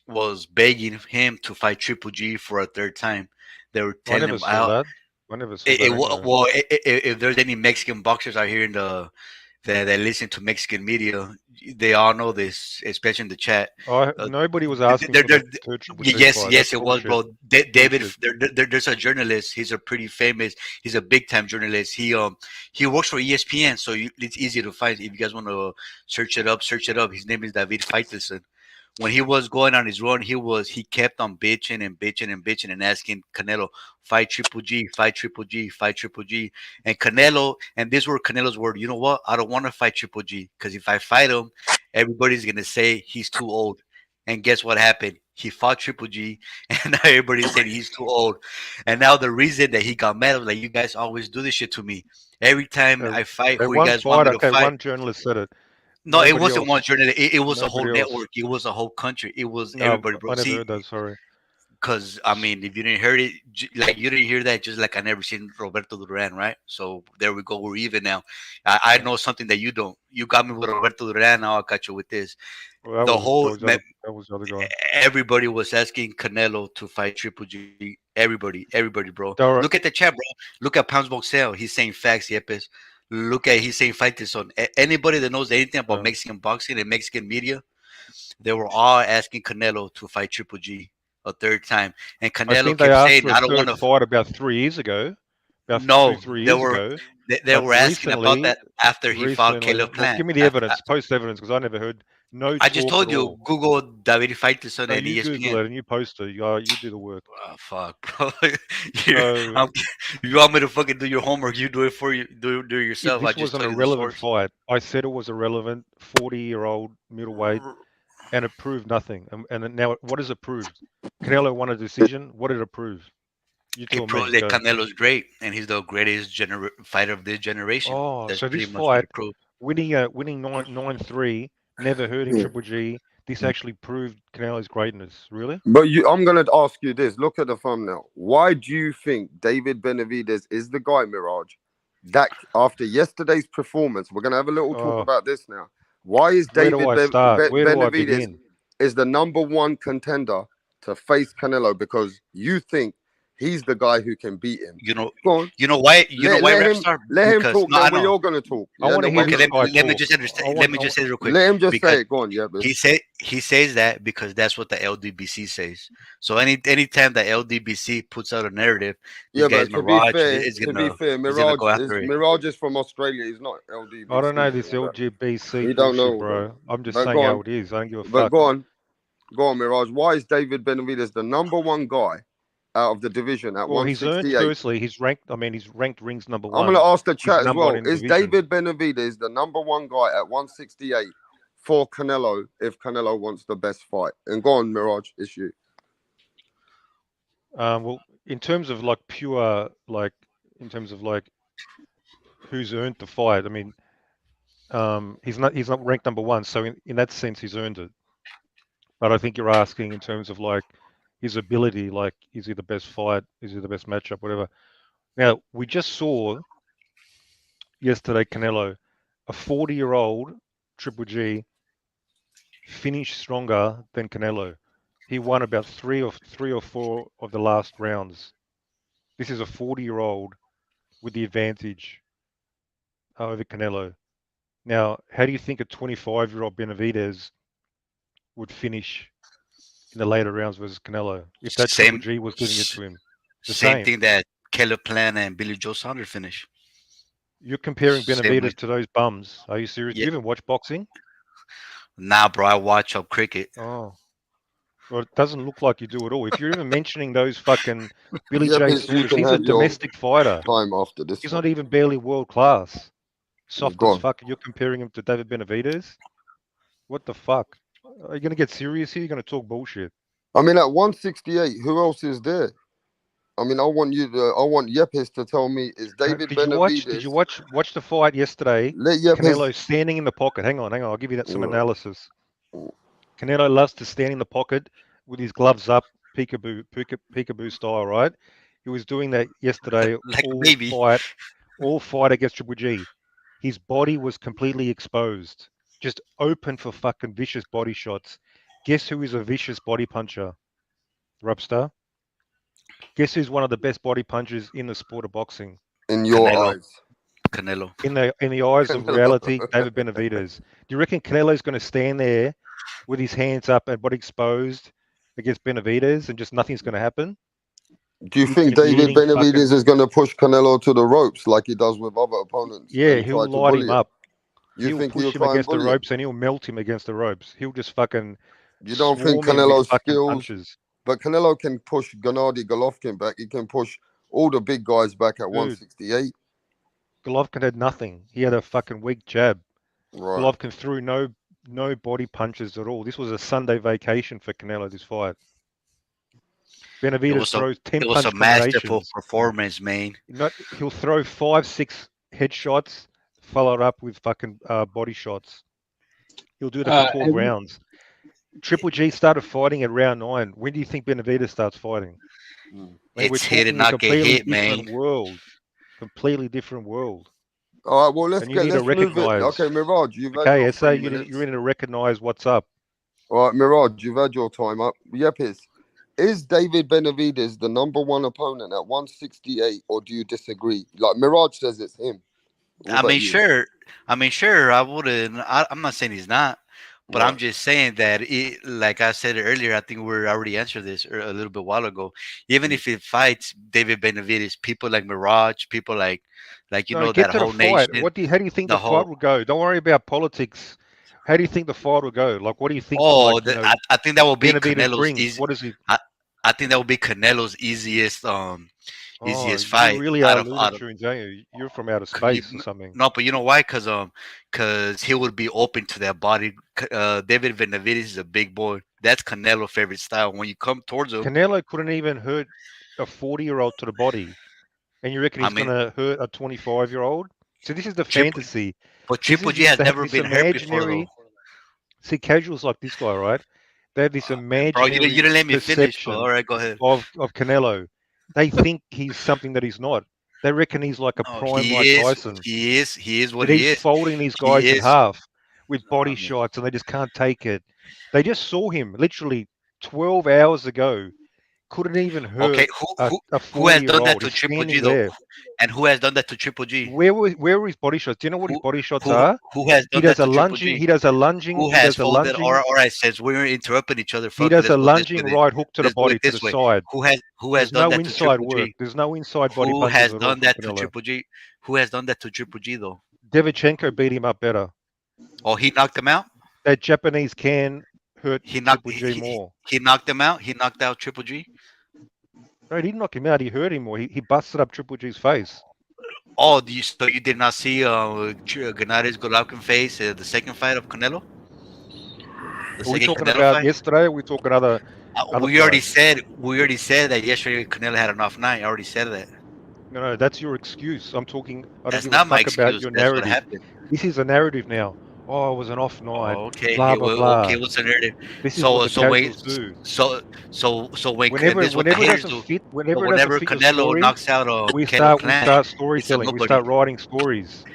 was begging him to fight Triple G for a third time. They were I telling never him saw out. that. I never saw that anywhere. Well, if there's any Mexican boxers out here in the that listen to Mexican media, they all know this, especially in the chat. Uh, Nobody was asking there, for the there, third Triple G yes, fight. That's yes, it was, bullshit. bro. David, Bullshit. there's a journalist. He's a pretty famous. He's a big time journalist. He works for ESPN, so it's easy to find. If you guys want to search it up, search it up. His name is David Faitelson. When he was going on his run, he kept on bitching and bitching and bitching and asking Canelo, fight Triple G, fight Triple G, fight Triple G. And Canelo, and these were Canelo's word, you know what? I don't want to fight Triple G because if I fight him, everybody's gonna say he's too old. And guess what happened? He fought Triple G, and now everybody's saying he's too old. And now the reason that he got mad was like, you guys always do this shit to me. Every time Uh, I fight at who you one guys want fight, me to okay, fight, one journalist said it. no, it Nobody wasn't one else. journalist. It was a whole Nobody else. network. It was a whole country. It was No, everybody, bro. I never See, heard that. Sorry. because I mean, if you didn't hear it, like you didn't hear that, just like I never seen Roberto Duran, right? So there we go. We're even now. I know something that you don't. You got me with Roberto Duran. Now I got you with this. Well, that The was whole that was the other guy. everybody was asking Canelo to fight Triple G. Everybody, bro. They Look were, at the chat, bro. Look at Pounds Boxell. He's saying facts, Yepes. Look at he's saying fight this on anybody that knows anything about uh, Mexican boxing and Mexican media. They were all asking Canelo to fight Triple G a third time, and I Canelo think they kept asked saying, for a "I don't want third to." fight about 3 years ago, about two, No, 3 years ago. they But were asking about recently, that after he fought Caleb well, Plant. give me the evidence, post evidence, because I never heard no I just talk at told you, all. Google David Faitelson No, and you Google ESPN. it and you post it. You do the work. Oh, fuck, bro. You're, So I'm, you want me to fucking do your homework? You do it for you. Do it yourself. I this just was an tell you the irrelevant source. fight. I said it was irrelevant, 40-year-old middleweight, and it proved nothing. And now, what has it proved? Canelo won a decision. What did it prove? You It tell proves me. that Go. Canelo's great, and he's the greatest fighter of this generation. Oh, That's so this pretty much what fight, it proves. winning 9-3, never hurting Triple G. This actually proved Canelo's greatness. Really? But I'm gonna ask you this. Look at the thumbnail. Why do you think David Benavidez is the guy, Mirage? That after yesterday's performance, we're gonna have a little talk Oh, about this now. Why is where do David I start? Where do I Benavidez begin? is the number one contender to face Canelo because you think he's the guy who can beat him? You know, Go on, you know why? You know why let rap him star? let him Because talk. no, I Then we know. all gonna talk. I Yeah, want to then hear we're Okay, this gonna. guy let me talk. just I understand. Let want, me I just want say it real quick Let him just because say it. Go on, yeah, but he says that because that's what the LDBC says. So anytime the LDBC puts out a narrative, this yeah, guy's but to be Mirage fair, is gonna go Mirage after it. is from Australia. He's not I don't LDBC. know this LGBC He don't bullshit, know though. bro. I'm just But saying go how on, it is. I don't give a but fuck. go on, Mirage. Why is David Benavidez the number one guy out of the division at Well, he's earned. 168? Firstly, he's ranked. I mean, he's ranked rings number I'm gonna one. ask the He's chat as number one well. in Is division. David Benavidez the number one guy at 168 for Canelo if Canelo wants the best fight? And go on, Mirage, it's you. Well, in terms of like pure, like in terms of like who's earned the fight, I mean, he's not ranked number one. So in that sense, he's earned it. But I think you're asking in terms of like his ability, like is he the best fight? Is he the best matchup? Whatever. Now we just saw yesterday Canelo, a 40-year-old Triple G, finished stronger than Canelo. He won about three or four of the last rounds. This is a 40-year-old with the advantage over Canelo. Now, how do you think a 25-year-old Benavidez would finish in the later rounds versus Canelo if that Triple Same G was giving it to him? The same same. thing that Caleb Plant and Billy Joe Saunders finish. You're comparing Same Benavidez with- to those bums. Are you serious? Do Yeah. you even watch boxing? Nah, bro, I watch cricket. Oh. Well, it doesn't look like you do at all. If you're even mentioning those fucking Billy J. Yepis, you Saunders, can he's a have your domestic fighter. time after this He's one. not even barely world class. Soft Go as on. fuck. And you're comparing him to David Benavidez? What the fuck? Are you going to get serious here? You're going to talk bullshit. I mean, at 168, who else is there? I mean, I want Yepis to tell me, is David Did Benavidez... you watch the fight yesterday? Let Yepis... Canelo standing in the pocket. Hang on. I'll give you that some analysis. Canelo loves to stand in the pocket with his gloves up, peekaboo style, right? He was doing that yesterday Like a baby. all fight against Triple G. His body was completely exposed, just open for fucking vicious body shots. Guess who is a vicious body puncher? Rubstar. Guess who's one of the best body punchers in the sport of boxing? In your Canelo. eyes. Canelo. In the eyes of reality, David Benavidez. Do you reckon Canelo's going to stand there with his hands up and body exposed against Benavidez and just nothing's going to happen? Do you think David Benavidez is going to push Canelo to the ropes like he does with other opponents? Yeah, he'll light him up. You think he'll push him try against and the bully ropes and he'll melt him against the ropes. He'll just fucking. You don't think swarm him with Canelo's fucking skills? punches. But Canelo can push Gennady Golovkin back. He can push all the big guys back at 168. Golovkin had nothing. He had a fucking weak jab. Right. Golovkin threw no body punches at all. This was a Sunday vacation for Canelo, this fight. Benavidez throws 10 punch combinations. It was a masterful performance, man. He'll throw 5-6 headshots, followed up with fucking body shots. He'll do that for 12 rounds. Triple G started fighting at round 9. When do you think Benavidez starts fighting? It's hit and not get hit, man. Completely different world. All right, well, let's move it. Okay, Mirage, you've had your 3 minutes. You need to recognize what's up. All right, Mirage, you've had your time up. Yepis, is David Benavidez the #1 opponent at 168, or do you disagree? Like Mirage says it's him. I mean, sure. I wouldn't. I'm not saying he's not. But I'm just saying that, like I said earlier, I think we already answered this a little bit while ago. Even if it fights David Benavidez, people like Mirage, people like that whole nation. How do you think the fight will go? Don't worry about politics. How do you think the fight will go? Like, what do you think? Oh, I think that will be Canelo's easy. What is he? I think that will be Canelo's easiest fight. You really are Looney Tunes, aren't you? You're from outer space or something. No, but you know why? Because he would be open to that body. David Benavidez is a big boy. That's Canelo's favorite style. When you come towards him, Canelo couldn't even hurt a 40-year-old to the body, and you reckon he's going to hurt a 25-year-old? So this is the fantasy. But Triple G has never been hurt before, though. See, casuals like this guy, right? They have this imaginary you didn't let me finish. All right, go ahead. Of Canelo. They think he's something that he's not. They reckon he's like a prime Mike Tyson. He is what he is. He's folding these guys in half with body shots, and they just can't take it. They just saw him literally 12 hours ago. Couldn't even hurt. Okay, who has done that to Triple G, though? And who has done that to Triple G? Where were his body shots? Do you know what his body shots are? Who has done that to Triple G? He does a lunging. Who has folded? All right, says we're interrupting each other. He does a lunging right hook to the body, to the side. Who has done that to Triple G? There's no inside body. Who has done that to Triple G? Who has done that to Triple G, though? Devchenko beat him up better. Oh, he knocked him out? That Japanese can hurt Triple G more. He knocked him out? He knocked out Triple G? No, he didn't knock him out. He hurt him more. He busted up Triple G's face. Oh, so you did not see Gennady Golovkin's face the second fight of Canelo? Are we talking about yesterday? Or are we talking other? We already said that yesterday Canelo had an off night. I already said that. No, that's your excuse. I'm talking. That's not my excuse. About your narrative. This is a narrative now. Oh, it was an off night. Oh, okay. Blah, blah, blah. Okay, what's the narrative? This is so what so wait. So whenever Canelo knocks out we start storytelling. We start writing stories.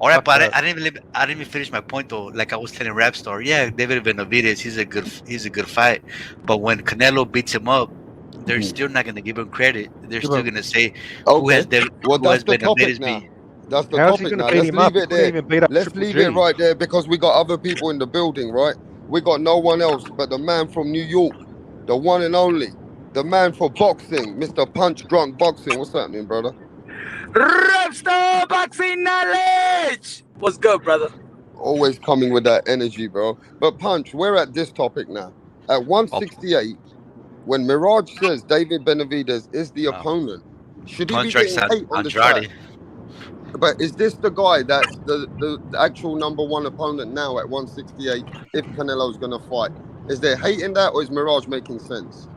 All right, but I didn't even finish my point though. Like I was telling Rapstar, yeah, David Benavidez, he's a good fight. But when Canelo beats him up, they're still not gonna give him credit. They're still gonna say, who has Benavidez beat? That's the topic now. Let's leave it there. Let's leave it right there because we got other people in the building, right? We got no one else but the man from New York, the one and only, the man for boxing, Mr. Punch Drunk Boxing. What's happening, brother? Rapstar Boxing Knowledge. What's good, brother? Always coming with that energy, bro. But Punch, we're at this topic now. At 168, when Mirage says David Benavidez is the opponent, should he be Punch strikes getting hate on the chat? Andrade. But is this the guy that's the actual number one opponent now at 168 if Canelo's going to fight? Is there hate in that, or is Mirage making sense?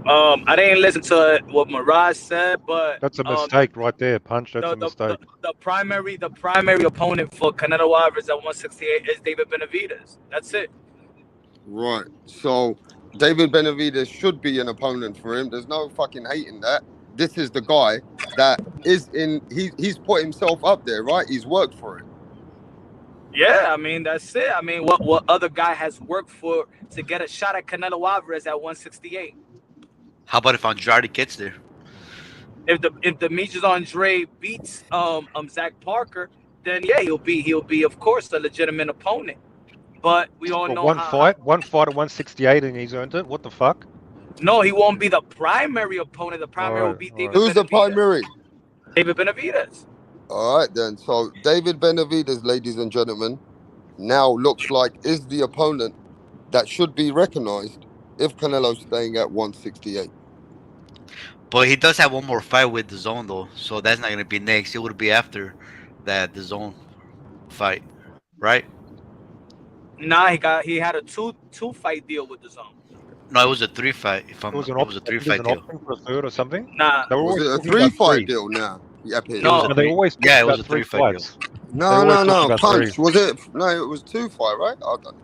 I didn't listen to what Mirage said, but That's a mistake right there, Punch. That's a mistake. The primary opponent for Canelo Alvarez at 168 is David Benavidez. That's it. Right. So David Benavidez should be an opponent for him. There's no fucking hate in that. This is the guy that is in. He's put himself up there, right? He's worked for it. Yeah, I mean that's it. I mean, what other guy has worked for to get a shot at Canelo Alvarez at 168? How about if Andrade gets there? If Demetrius Andrade beats Zach Parker, then yeah, he'll be of course a legitimate opponent. But we all know one fight at 168 and he's earned it. What the fuck? No, he won't be the primary opponent. The primary will be David. Who's the primary? David Benavidez. All right then. So David Benavidez, ladies and gentlemen, now looks like is the opponent that should be recognized if Canelo's staying at 168. But he does have one more fight with the Zone though, so that's not gonna be next. It would be after that the Zone fight, right? Nah, he had a two fight deal with the Zone. No, it was a 3 fight. It was a 3 fight deal. For a third or something? Nah, was it a 3 fight deal now? Yeah, no, they always it was a 3 fight deal. No, Punch. Was it? No, it was 2 fight, right?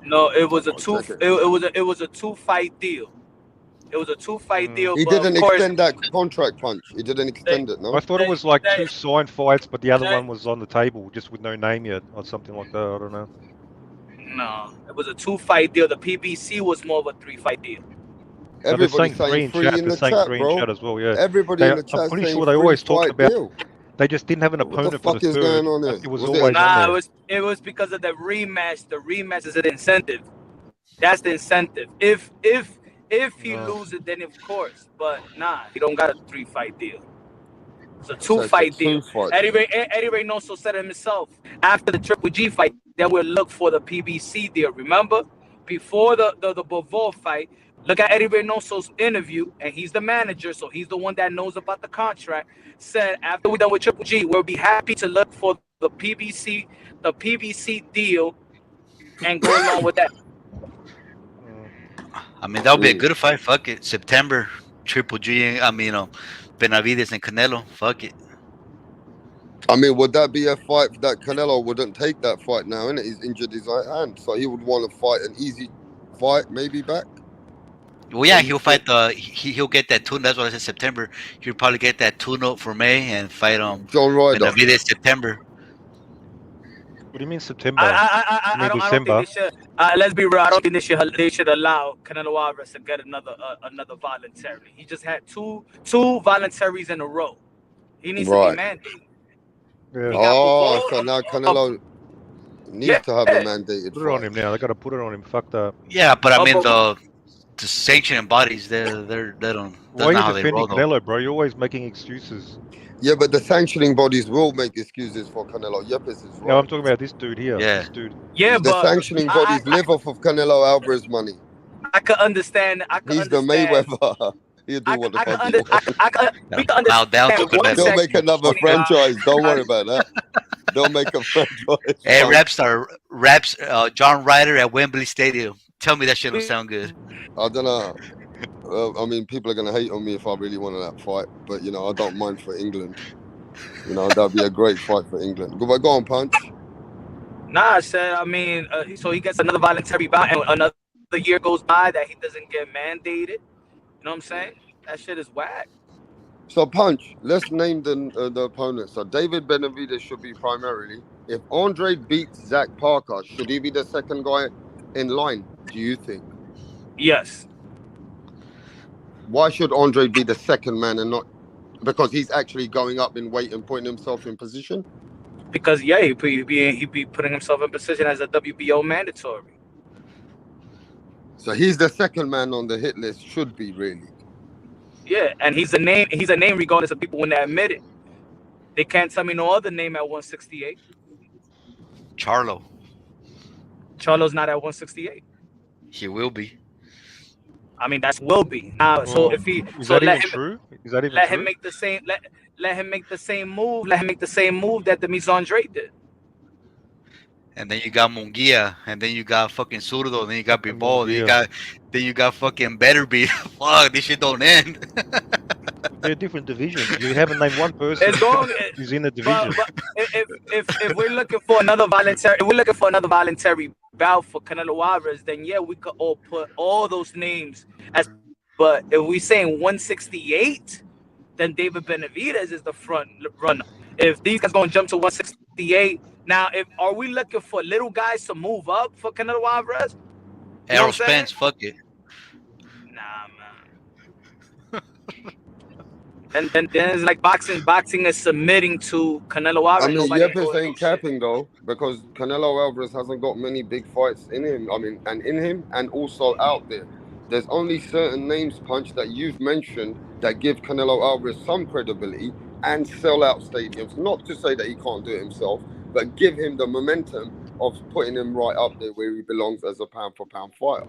No, it was a two. It was a 2 fight deal. It was a 2 fight deal. He didn't extend that contract, Punch. He didn't extend it, no? I thought it was like 2 signed fights, but the other one was on the table, just with no name yet, or something like that. I don't know. No, it was a 2 fight deal. The PBC was more of a 3 fight deal. Everybody's saying 3 in the chat, bro. As well, yeah. Everybody in the chat. I'm pretty sure they always talked about. They just didn't have an opponent for the third. Going on there? It was always it was because of the rematch. The rematch is an incentive. That's the incentive. If he loses, then of course. But nah, he don't got a 3 fight deal. It's a 2 fight deal. Eddie Reynoso said it himself. After the Triple G fight, then we'll look for the PBC deal. Remember, before the Bivol fight, look at Eddie Reynoso's interview, and he's the manager, so he's the one that knows about the contract. Said after we're done with Triple G, we'll be happy to look for the PBC deal, and go along with that. I mean, that would be a good fight. Fuck it, September, Triple G. I mean, Benavidez and Canelo. Fuck it. I mean, would that be a fight that Canelo wouldn't take that fight now? Innit? He's injured his right hand, so he would want to fight an easy fight, maybe back. Well, yeah, he'll fight he'll get that tune. That's what I said. September. He'll probably get that tune-up for May and fight John Ryder. Benavidez September. What do you mean September? I don't think they should. Let's be real. I don't think they should allow Canelo Alvarez to get another voluntary. He just had two voluntaries in a row. He needs to be mandated. Yeah. So now Canelo needs to have a mandated Put it on him now. They got to put it on him. Fuck that. Yeah, but I mean the sanctioning bodies, they don't. Why are you defending Canelo, bro? You're always making excuses. Yeah, but the sanctioning bodies will make excuses for Canelo. Yepes is right. No, I'm talking about this dude here. Yeah. This dude. Yeah, the sanctioning bodies live off of Canelo Alvarez money. I could understand. He's the Mayweather. He'll do what the fuck he wants. Now down to Canelo. Don't make another franchise. Don't worry about that. Don't make a franchise. Hey, raps, John Ryder at Wembley Stadium. Tell me that shit don't sound good. I don't know. I mean, people are going to hate on me if I really wanted that fight. But, you know, I don't mind for England. You know, that'd be a great fight for England. Go on, Punch. Nah, I said, I mean, so he gets another voluntary bout, and another year goes by that he doesn't get mandated. You know what I'm saying? That shit is whack. So, Punch, let's name the opponent. So, David Benavidez should be primarily. If Andre beats Zach Parker, should he be the second guy in line, do you think? Yes. Why should Andre be the second man and not because he's actually going up in weight and putting himself in position? Because yeah, he'd be putting himself in position as a WBO mandatory. So he's the second man on the hit list, should be really. Yeah, and he's a name regardless of people when they admit it. They can't tell me no other name at 168. Charlo. Charlo's not at 168. He will be. I mean, that's will be now. So Well, if he, is so that let even him, true? Is that even let him true? make the same, let him make the same move. Let him make the same move that the Misandre did. And then you got Munguia, and then you got fucking Zurdo, and then you got Fucking Bibol, Munguia. then you got fucking Betterbeat. Fuck, this shit don't end. They're different divisions. You haven't named one person It's going, who's in the but division. if we're looking for another voluntary, if we're looking for another voluntary bout for Canelo Alvarez, then yeah, we could all put all those names as. But if we saying 168, then David Benavidez is the front runner. If these guys gonna jump to 168, now if are we looking for little guys to move up for Canelo Alvarez? You know Errol what I'm saying? Spence, fuck it. Nah, man. And then it's like boxing. Boxing is submitting to Canelo I Alvarez. mean, Nobody Yepes doing no ain't shit. capping though, because Canelo Alvarez hasn't got many big fights in him. I mean, and in him, and also out there. There's only certain names, Punch, that you've mentioned that give Canelo Alvarez some credibility and sell out stadiums. Not to say that he can't do it himself, but give him the momentum of putting him right up there where he belongs as a pound for pound fighter.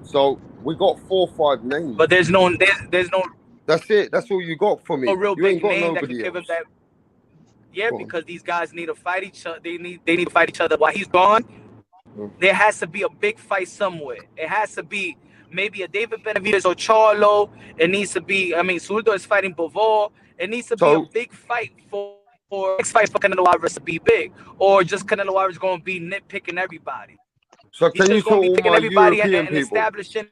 So we got 4 or 5 names. But there's no. That's it. That's all you got for me. A real You ain't big got name that could nobody give him else. that. Yeah, Go on. because these guys need to fight each other. They need to fight each other while he's gone. There has to be a big fight somewhere. It has to be maybe a David Benavidez or Charlo. It needs to be. I mean, Zurdo is fighting Bivol. It needs to be a big fight for next fight for Canelo Alvarez to be big, or just Canelo Alvarez going to be nitpicking everybody. So He's can you just going tell to be all picking my everybody European and people? establishing.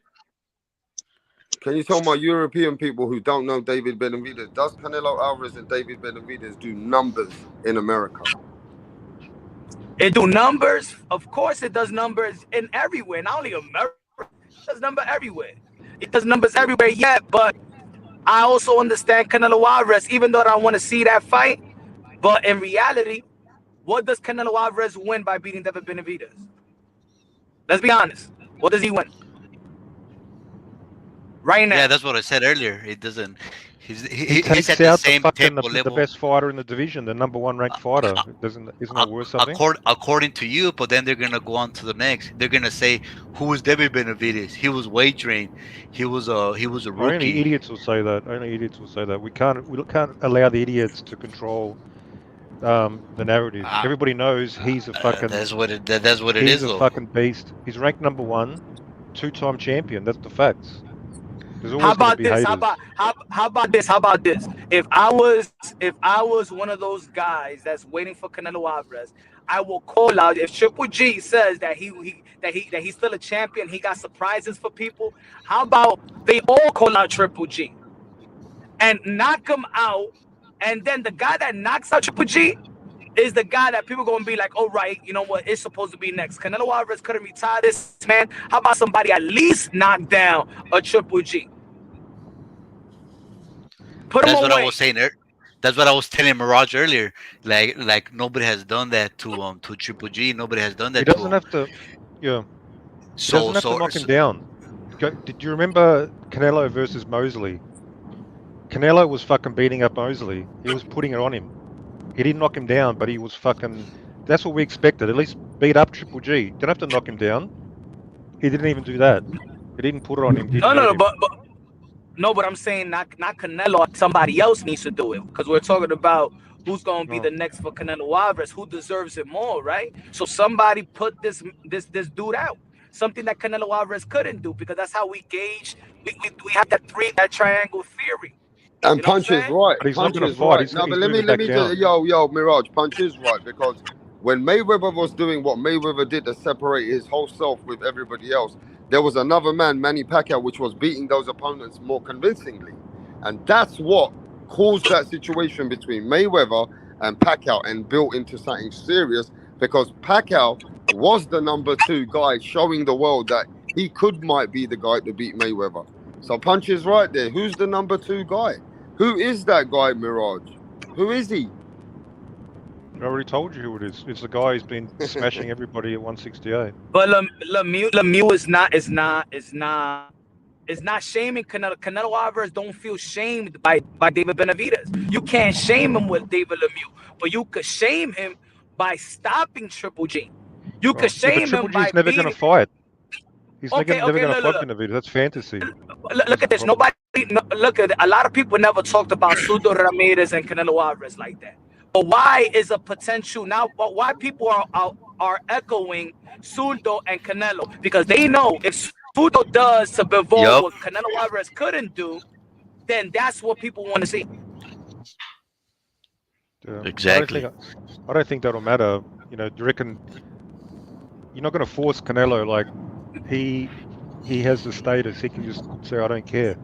Can you tell my European people who don't know David Benavidez, does Canelo Alvarez and David Benavidez do numbers in America? It do numbers. Of course, it does numbers in everywhere, not only America. It does numbers everywhere. It does numbers everywhere yet, but I also understand Canelo Alvarez, even though I don't want to see that fight. But in reality, what does Canelo Alvarez win by beating David Benavidez? Let's be honest. What does he win? Right now. Yeah, that's what I said earlier. It doesn't. He He's takes at the out same tempo the level. best fighter in the division, the #1 ranked fighter. Isn't that worth something? According to you, but then they're gonna go on to the next. They're gonna say, "Who was David Benavidez? He was wagering. He was a rookie." Only idiots will say that. Only idiots will say that. We can't allow the idiots to control the narrative. Everybody knows he's a fucking. That's what it is. He's a Though. fucking beast. He's ranked #1, 2-time champion. That's the facts. There's How always going to about be this? haters. How about this? How about this? If I was one of those guys that's waiting for Canelo Alvarez, I will call out. If Triple G says that he's still a champion, he got surprises for people. How about they all call out Triple G and knock him out, and then the guy that knocks out Triple G is the guy that people gonna be like, oh right, you know what, it's supposed to be next. Canelo Alvarez couldn't retire this man. How about somebody at least knock down a Triple G? Put him away. What I was saying. That's what I was telling Mirage earlier. Like nobody has done that to Triple G. Nobody has done that. He doesn't have to. Yeah. He doesn't have to knock him down. Did you remember Canelo versus Mosley? Canelo was fucking beating up Mosley. He was putting it on him. He didn't knock him down, but he was fucking. That's what we expected. At least beat up Triple G. Don't have to knock him down. He didn't even do that. He didn't put it on him. But I'm saying not Canelo. Somebody else needs to do it, because we're talking about who's going to be the next for Canelo Alvarez, who deserves it more, right? So somebody put this dude out. Something that Canelo Alvarez couldn't do, because that's how we gauge. We have that triangle theory. And Punch is right. But he's not Punch going is to fight. right. No, but let me just, yo, Mirage, Punch is right, because when Mayweather was doing what Mayweather did to separate his whole self with everybody else, there was another man, Manny Pacquiao, which was beating those opponents more convincingly. And that's what caused that situation between Mayweather and Pacquiao and built into something serious, because Pacquiao was the #2 guy, showing the world that he might be the guy to beat Mayweather. So Punch is right there. Who's the #2 guy? Who is that guy, Mirage? Who is he? I already told you who it is. It's the guy who's been smashing everybody at 168. But Lemieux is not It's not shaming Canelo. Canelo Alvarez don't feel shamed by David Benavidez. You can't shame him with David Lemieux, but you could shame him by stopping Triple G. You could Yeah, but shame Triple him G is by never going to beating. fight. He's Okay, never going to fight look. Benavidez. That's fantasy. Look at this. Nobody look at it. A lot of people never talked about Sudo Ramirez and Canelo Alvarez like that. But why is a potential now? But why people are echoing Sudo and Canelo? Because they know if Sudo does to Bivol what Canelo Alvarez couldn't do, then that's what people want to see. Yeah. Exactly. I don't think that'll matter. You know, do you reckon you're not going to force Canelo? Like he has the status. He can just say, "I don't care.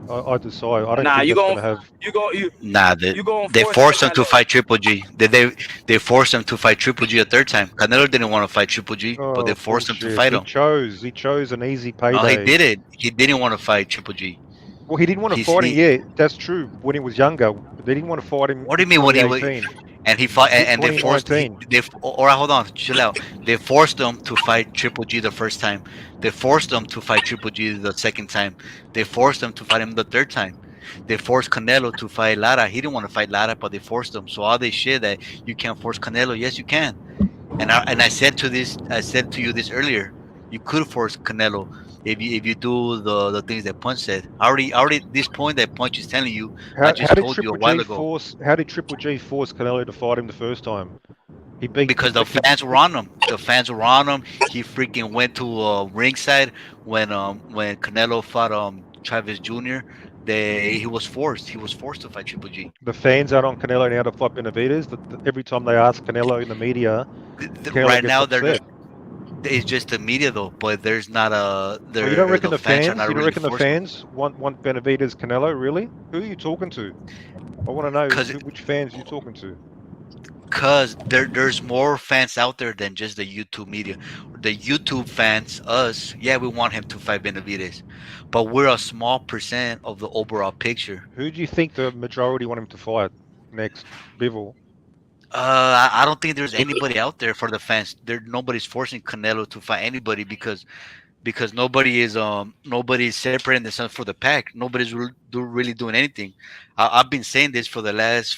I decide." I don't think that's going to have. They forced him to fight Triple G. They forced him to fight Triple G a third time. Canelo didn't want to fight Triple G, but they forced him to fight him. He chose an easy payday. No, he didn't. He didn't want to fight Triple G. Well, he didn't want to fight him. Yeah, that's true. When he was younger, but they didn't want to fight him. What do you mean when he was? And he fought, and they forced. Hold on, chill out. They forced him to fight Triple G the first time. They forced him to fight Triple G the second time. They forced him to fight him the third time. They forced Canelo to fight Lara. He didn't want to fight Lara, but they forced him. So all this shit that you can't force Canelo, yes, you can. And I said to you this earlier. You could force Canelo if you do the things that Punch said. Already this point that Punch is telling you. I just told you a while ago. How did Triple G force Canelo to fight him the first time? Because the fans were on him. The fans were on him. He freaking went to ringside when Canelo fought Travis Jr. He was forced. He was forced to fight Triple G. The fans are on Canelo now to fight Benavidez. Every time they ask Canelo in the media, right now it's just the media though. But there's not a. You don't reckon the fans? You don't reckon the fans want Benavidez Canelo? Really? Who are you talking to? I want to know which fans you're talking to. Because there's more fans out there than just the YouTube media. The YouTube fans, us, yeah, we want him to fight Benavidez, but we're a small percent of the overall picture. Who do you think the majority want him to fight next, Bivol? I don't think there's anybody out there for the fans. Nobody's forcing Canelo to fight anybody because nobody's separating themselves for the pack. Nobody's really doing anything. I've been saying this for the last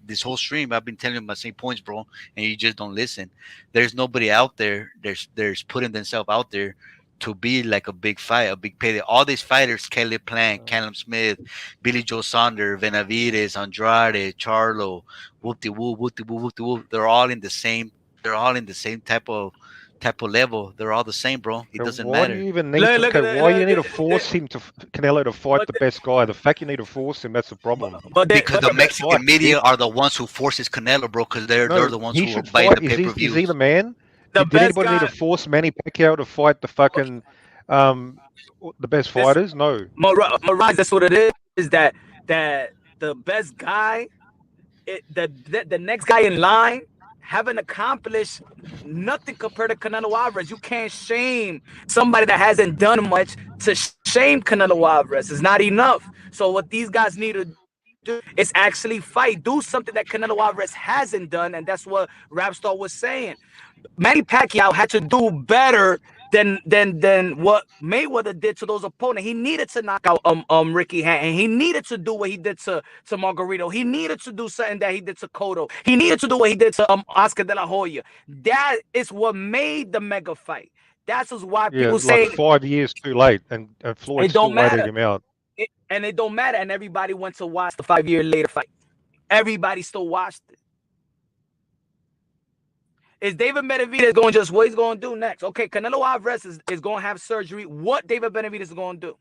this whole stream. I've been telling you my same points, bro, and you just don't listen. There's nobody out there. There's putting themselves out there to be like a big fight, a big payday. All these fighters, Kelly Plant, Callum Smith, Billy Joe Saunders, Benavidez, Andrade, Charlo, whoop-de-whoop, they're all in the same. They're all in the same type of level. They're all the same, bro. It doesn't matter. Why do you even need why you need to force Canelo to fight the best guy? The fact you need to force him, that's the problem. Because the Mexican media are the ones who forces Canelo, bro, because they're the ones who are buying the pay-per-views. Is he the man? Did anybody need to force Manny Pacquiao to fight the fucking the best fighters? No. Mirage, that's what it is. That the best guy, the next guy in line haven't accomplished nothing compared to Canelo Alvarez. You can't shame somebody that hasn't done much to shame Canelo Alvarez. It's not enough. So what these guys need to do is actually fight. Do something that Canelo Alvarez hasn't done, and that's what Rapstar was saying. Manny Pacquiao had to do better than what Mayweather did to those opponents. He needed to knock out Ricky Hatton. He needed to do what he did to Margarito. He needed to do something that he did to Cotto. He needed to do what he did to Oscar De La Hoya. That is what made the mega fight. That's why people say 5 years too late, and Floyd still waited him out. And it don't matter. And everybody went to watch the 5 year later fight. Everybody still watched it. Is David Benavidez going what he's going to do next? Okay, Canelo Alvarez is going to have surgery. What David Benavidez is going to do?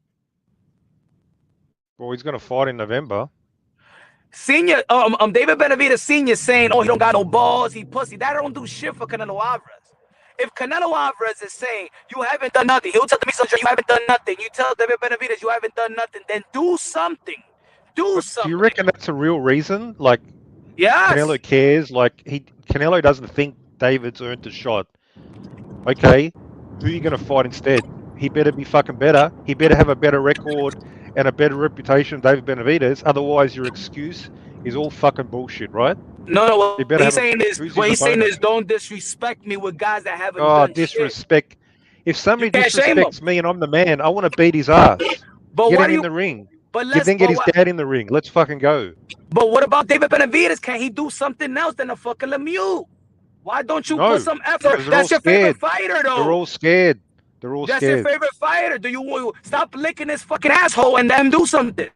Well, he's going to fight in November. Senior, David Benavidez Senior saying, "Oh, he don't got no balls, he pussy." That don't do shit for Canelo Alvarez. If Canelo Alvarez is saying you haven't done nothing, he'll tell me something. You haven't done nothing. You tell David Benavidez you haven't done nothing. Then do something. Do something. Do you reckon that's a real reason? Like, yes. Canelo cares. Like Canelo doesn't think David's earned a shot. Okay, who are you going to fight instead? He better be fucking better. He better have a better record and a better reputation than David Benavidez. Otherwise, your excuse is all fucking bullshit, right? No. What he's saying is don't disrespect me with guys that haven't done disrespect. Shit. If somebody disrespects me and I'm the man, I want to beat his ass. But Get why him do in you? the ring. But Then get his dad in the ring. Let's fucking go. But what about David Benavidez? Can he do something else than a fucking Lemieux? Why don't you put No, some effort? because they're all That's your favorite scared. fighter, They're though. all scared. They're all That's your scared. favorite fighter. Do you stop licking his fucking asshole and let him do something?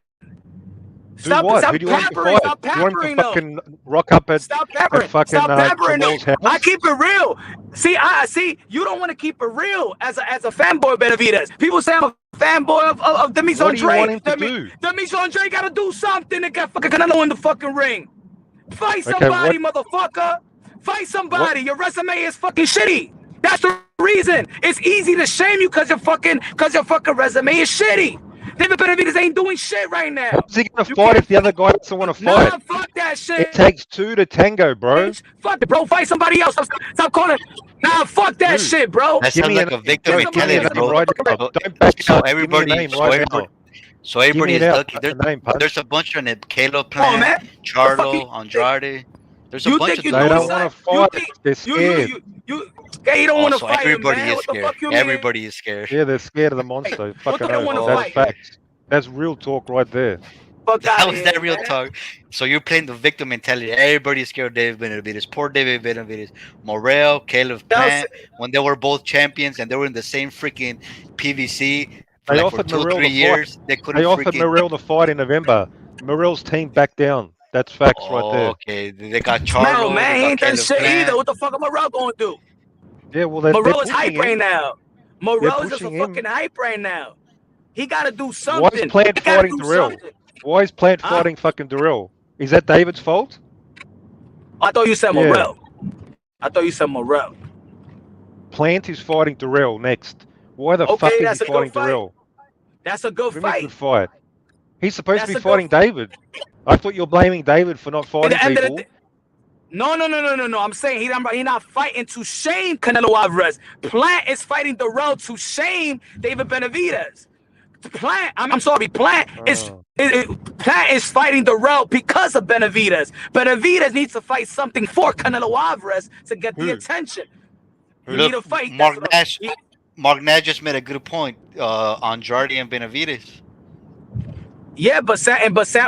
Do what? Who do you want him to fight? Stop Do you want him peppering to them. fucking rock up at Stop peppering. fucking Stop peppering them. Jamal's house? I keep it real. See, I see. You don't want to keep it real as a fanboy Benavidez. People say I'm a fanboy of Demis What do you Andre. want him to do? Demis Andre got to do something to get fucking Canelo in the fucking ring. Fight somebody, motherfucker. Fight somebody. Your resume is fucking shitty. That's the reason. It's easy to shame you because your fucking resume is shitty. David Benavidez ain't doing shit right now. How's he gonna fight if the other guy doesn't want to fight? Nah, fuck that shit. It takes two to tango, bro. Fuck it, bro. Fight somebody else. Stop calling. Nah, fuck that shit, bro. That sounds like a victim mentality, bro. Right now. Don't back So up. everybody, Give me a name right now. so everybody Give is me it out. lucky. A name, Pudge. There's a bunch on it. Caleb Come on, Plant, man. Charlo, Andrade. There's a You bunch think of you They doing don't something? want to fight. They're scared. You don't want to So fight him, everybody man. is What the scared. fuck you mean? Everybody is scared. Yeah, they're scared of the monster. Fucking they don't wanna That's fight. facts. That's real talk right there. Fuck How outta is here, that real man. talk? So you're playing the victim mentality. Everybody is scared of David Benavidez. Poor David Benavidez. Morel, Caleb Plant, when they were both champions and they were in the same freaking PVC for They like for offered 2 or Morel 3 the years. fight. They couldn't They offered freaking. Morel the fight in November. Morel's team backed down. That's facts right there. Okay, they got No, Charlo. man, They he got ain't done Caleb shit Plant. either. What the fuck am Morel gonna do? Yeah, well, they're Morel is pushing hype right him. now. Morel is just a pushing him. fucking hype right now. He gotta do Why something. is Plant He gotta fighting do Darrell? something. Why is Plant Huh? fighting fucking Darrell? Is that David's fault? I thought you said Yeah. Morel. I thought you said Morel. Plant is fighting Darrell next. Why the fuck is that's he a good fighting fight. Darrell? That's a good What do you mean fight. good fight? He's supposed That's to a be good fighting David. I thought you're blaming David for not At fighting the end of the people. day- No. I'm saying he not fighting to shame Canelo Alvarez. Plant is fighting Darrell to shame David Benavidez. Plant, I'm sorry, Plant is fighting Darrell because of Benavidez. Benavidez needs to fight something for Canelo Alvarez to get the Who? attention. You Look, need to fight. Mark Nash just made a good point. Andrade and Benavidez. Yeah, but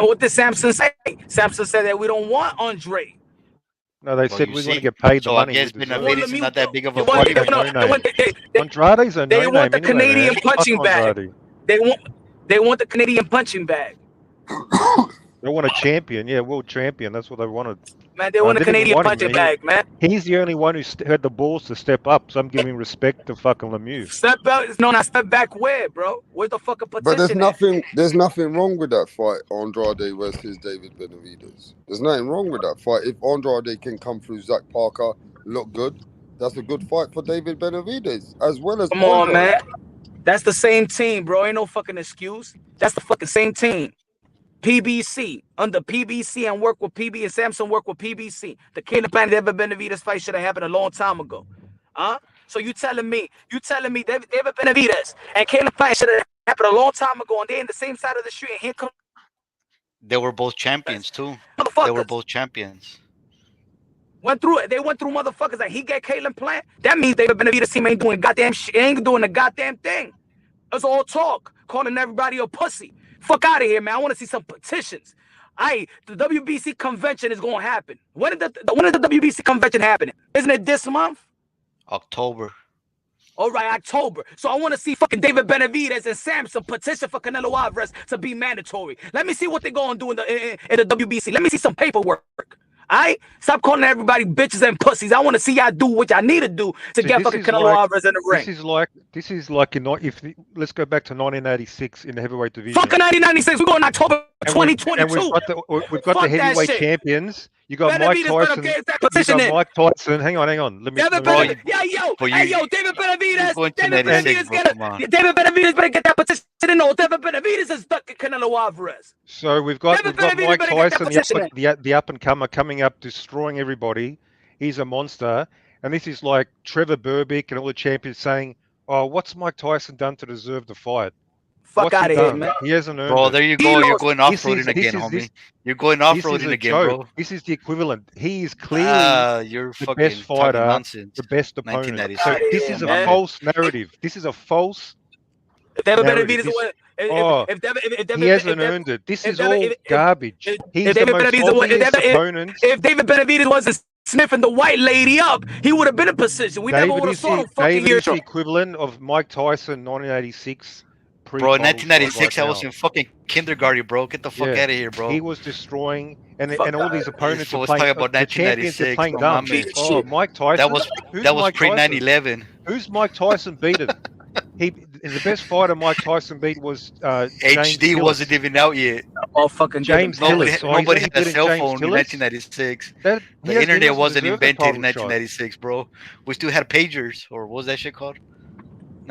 what did Samson say? Samson said that we don't want Andre. No, they Well, said you we're going to see. get paid the So I money. guess we deserve. Benavidez is not that big of a They want- fighter. Andrade's a they no-name. want- they- Andrade's a they no-name want the anyway, Canadian man. punching Fuck bag. Andrade. They want the Canadian punching bag. They want a champion. Yeah, world champion. That's what they wanted. Man, they want a didn't even Canadian want him, punching man. bag, man. He's the only one who had the balls to step up, so I'm giving respect to fucking Lemieux. Step out. No, not step back where, bro? Where's the fucking petition But at? there's nothing wrong with that fight, Andrade versus David Benavidez. There's nothing wrong with that fight. If Andrade can come through Zach Parker, look good, that's a good fight for David Benavidez, as well as Come on, Andrade. man. That's the same team, bro. Ain't no fucking excuse. That's the fucking same team. PBC. Under PBC and work with PB and Samson work with PBC. The Caleb Plant David Benavidez fight should have happened a long time ago. Huh? So you telling me David Benavidez and Caleb Plant should have happened a long time ago, and they're in the same side of the street, and here come They were both champions too. motherfuckers. They were both champions. They went through motherfuckers, and he got Caleb Plant. That means David Benavidez team ain't doing goddamn shit. Ain't doing a goddamn thing. It's all talk, calling everybody a pussy. Fuck out of here, man. I want to see some petitions. The WBC convention is gonna happen. When is the WBC convention happening? Isn't it this month? October. All right, October. So I want to see fucking David Benavidez and Samson petition for Canelo Alvarez to be mandatory. Let me see what they're gonna do in the WBC. Let me see some paperwork. Alright? Stop calling everybody bitches and pussies. I want to see y'all do what y'all need to do to get fucking Canelo Alvarez in the ring. This is like let's go back to 1986 in the heavyweight division. Fucking 1996. We're going October 2022. And we've got the heavyweight champions. You got Mike Tyson. Mike Tyson. Hang on. Let me. David Benavidez. David Benavidez better get that petition. No, David Benavidez is stuck at Canelo Alvarez. So we've got Mike Tyson, the up and comer, coming up, destroying everybody. He's a monster, and this is like Trevor Burbick and all the champions saying, "Oh, what's Mike Tyson done to deserve the fight?" Fuck out of here, man. He hasn't earned Bro, it. there you go. You're going off-roading again, homie. You're going off-roading again, bro. This is the equivalent. He is clearly you're the best fighter, the best opponent. So this is a false narrative. This is a false David narrative. Benavidez Oh, he hasn't earned it. This is all garbage. He's the most obvious opponent. If David Benavidez wasn't sniffing the white lady up, he would have been in position. We never would have saw him fucking David is the equivalent of Mike Tyson, 1986. Bro, in 1996, I was in fucking kindergarten, bro. Get the fuck out of here, bro. He was destroying, and all these opponents are talking playing. about The champions are playing dumb. Oh, Mike Tyson. That was pre 9/11. Who's Mike Tyson beaten? The best fighter Mike Tyson beat was HD wasn't even out yet. Oh, fucking James Hillis. Nobody had a cell phone in 1996. The internet wasn't invented in 1996, bro. We still had pagers, or what was that shit called?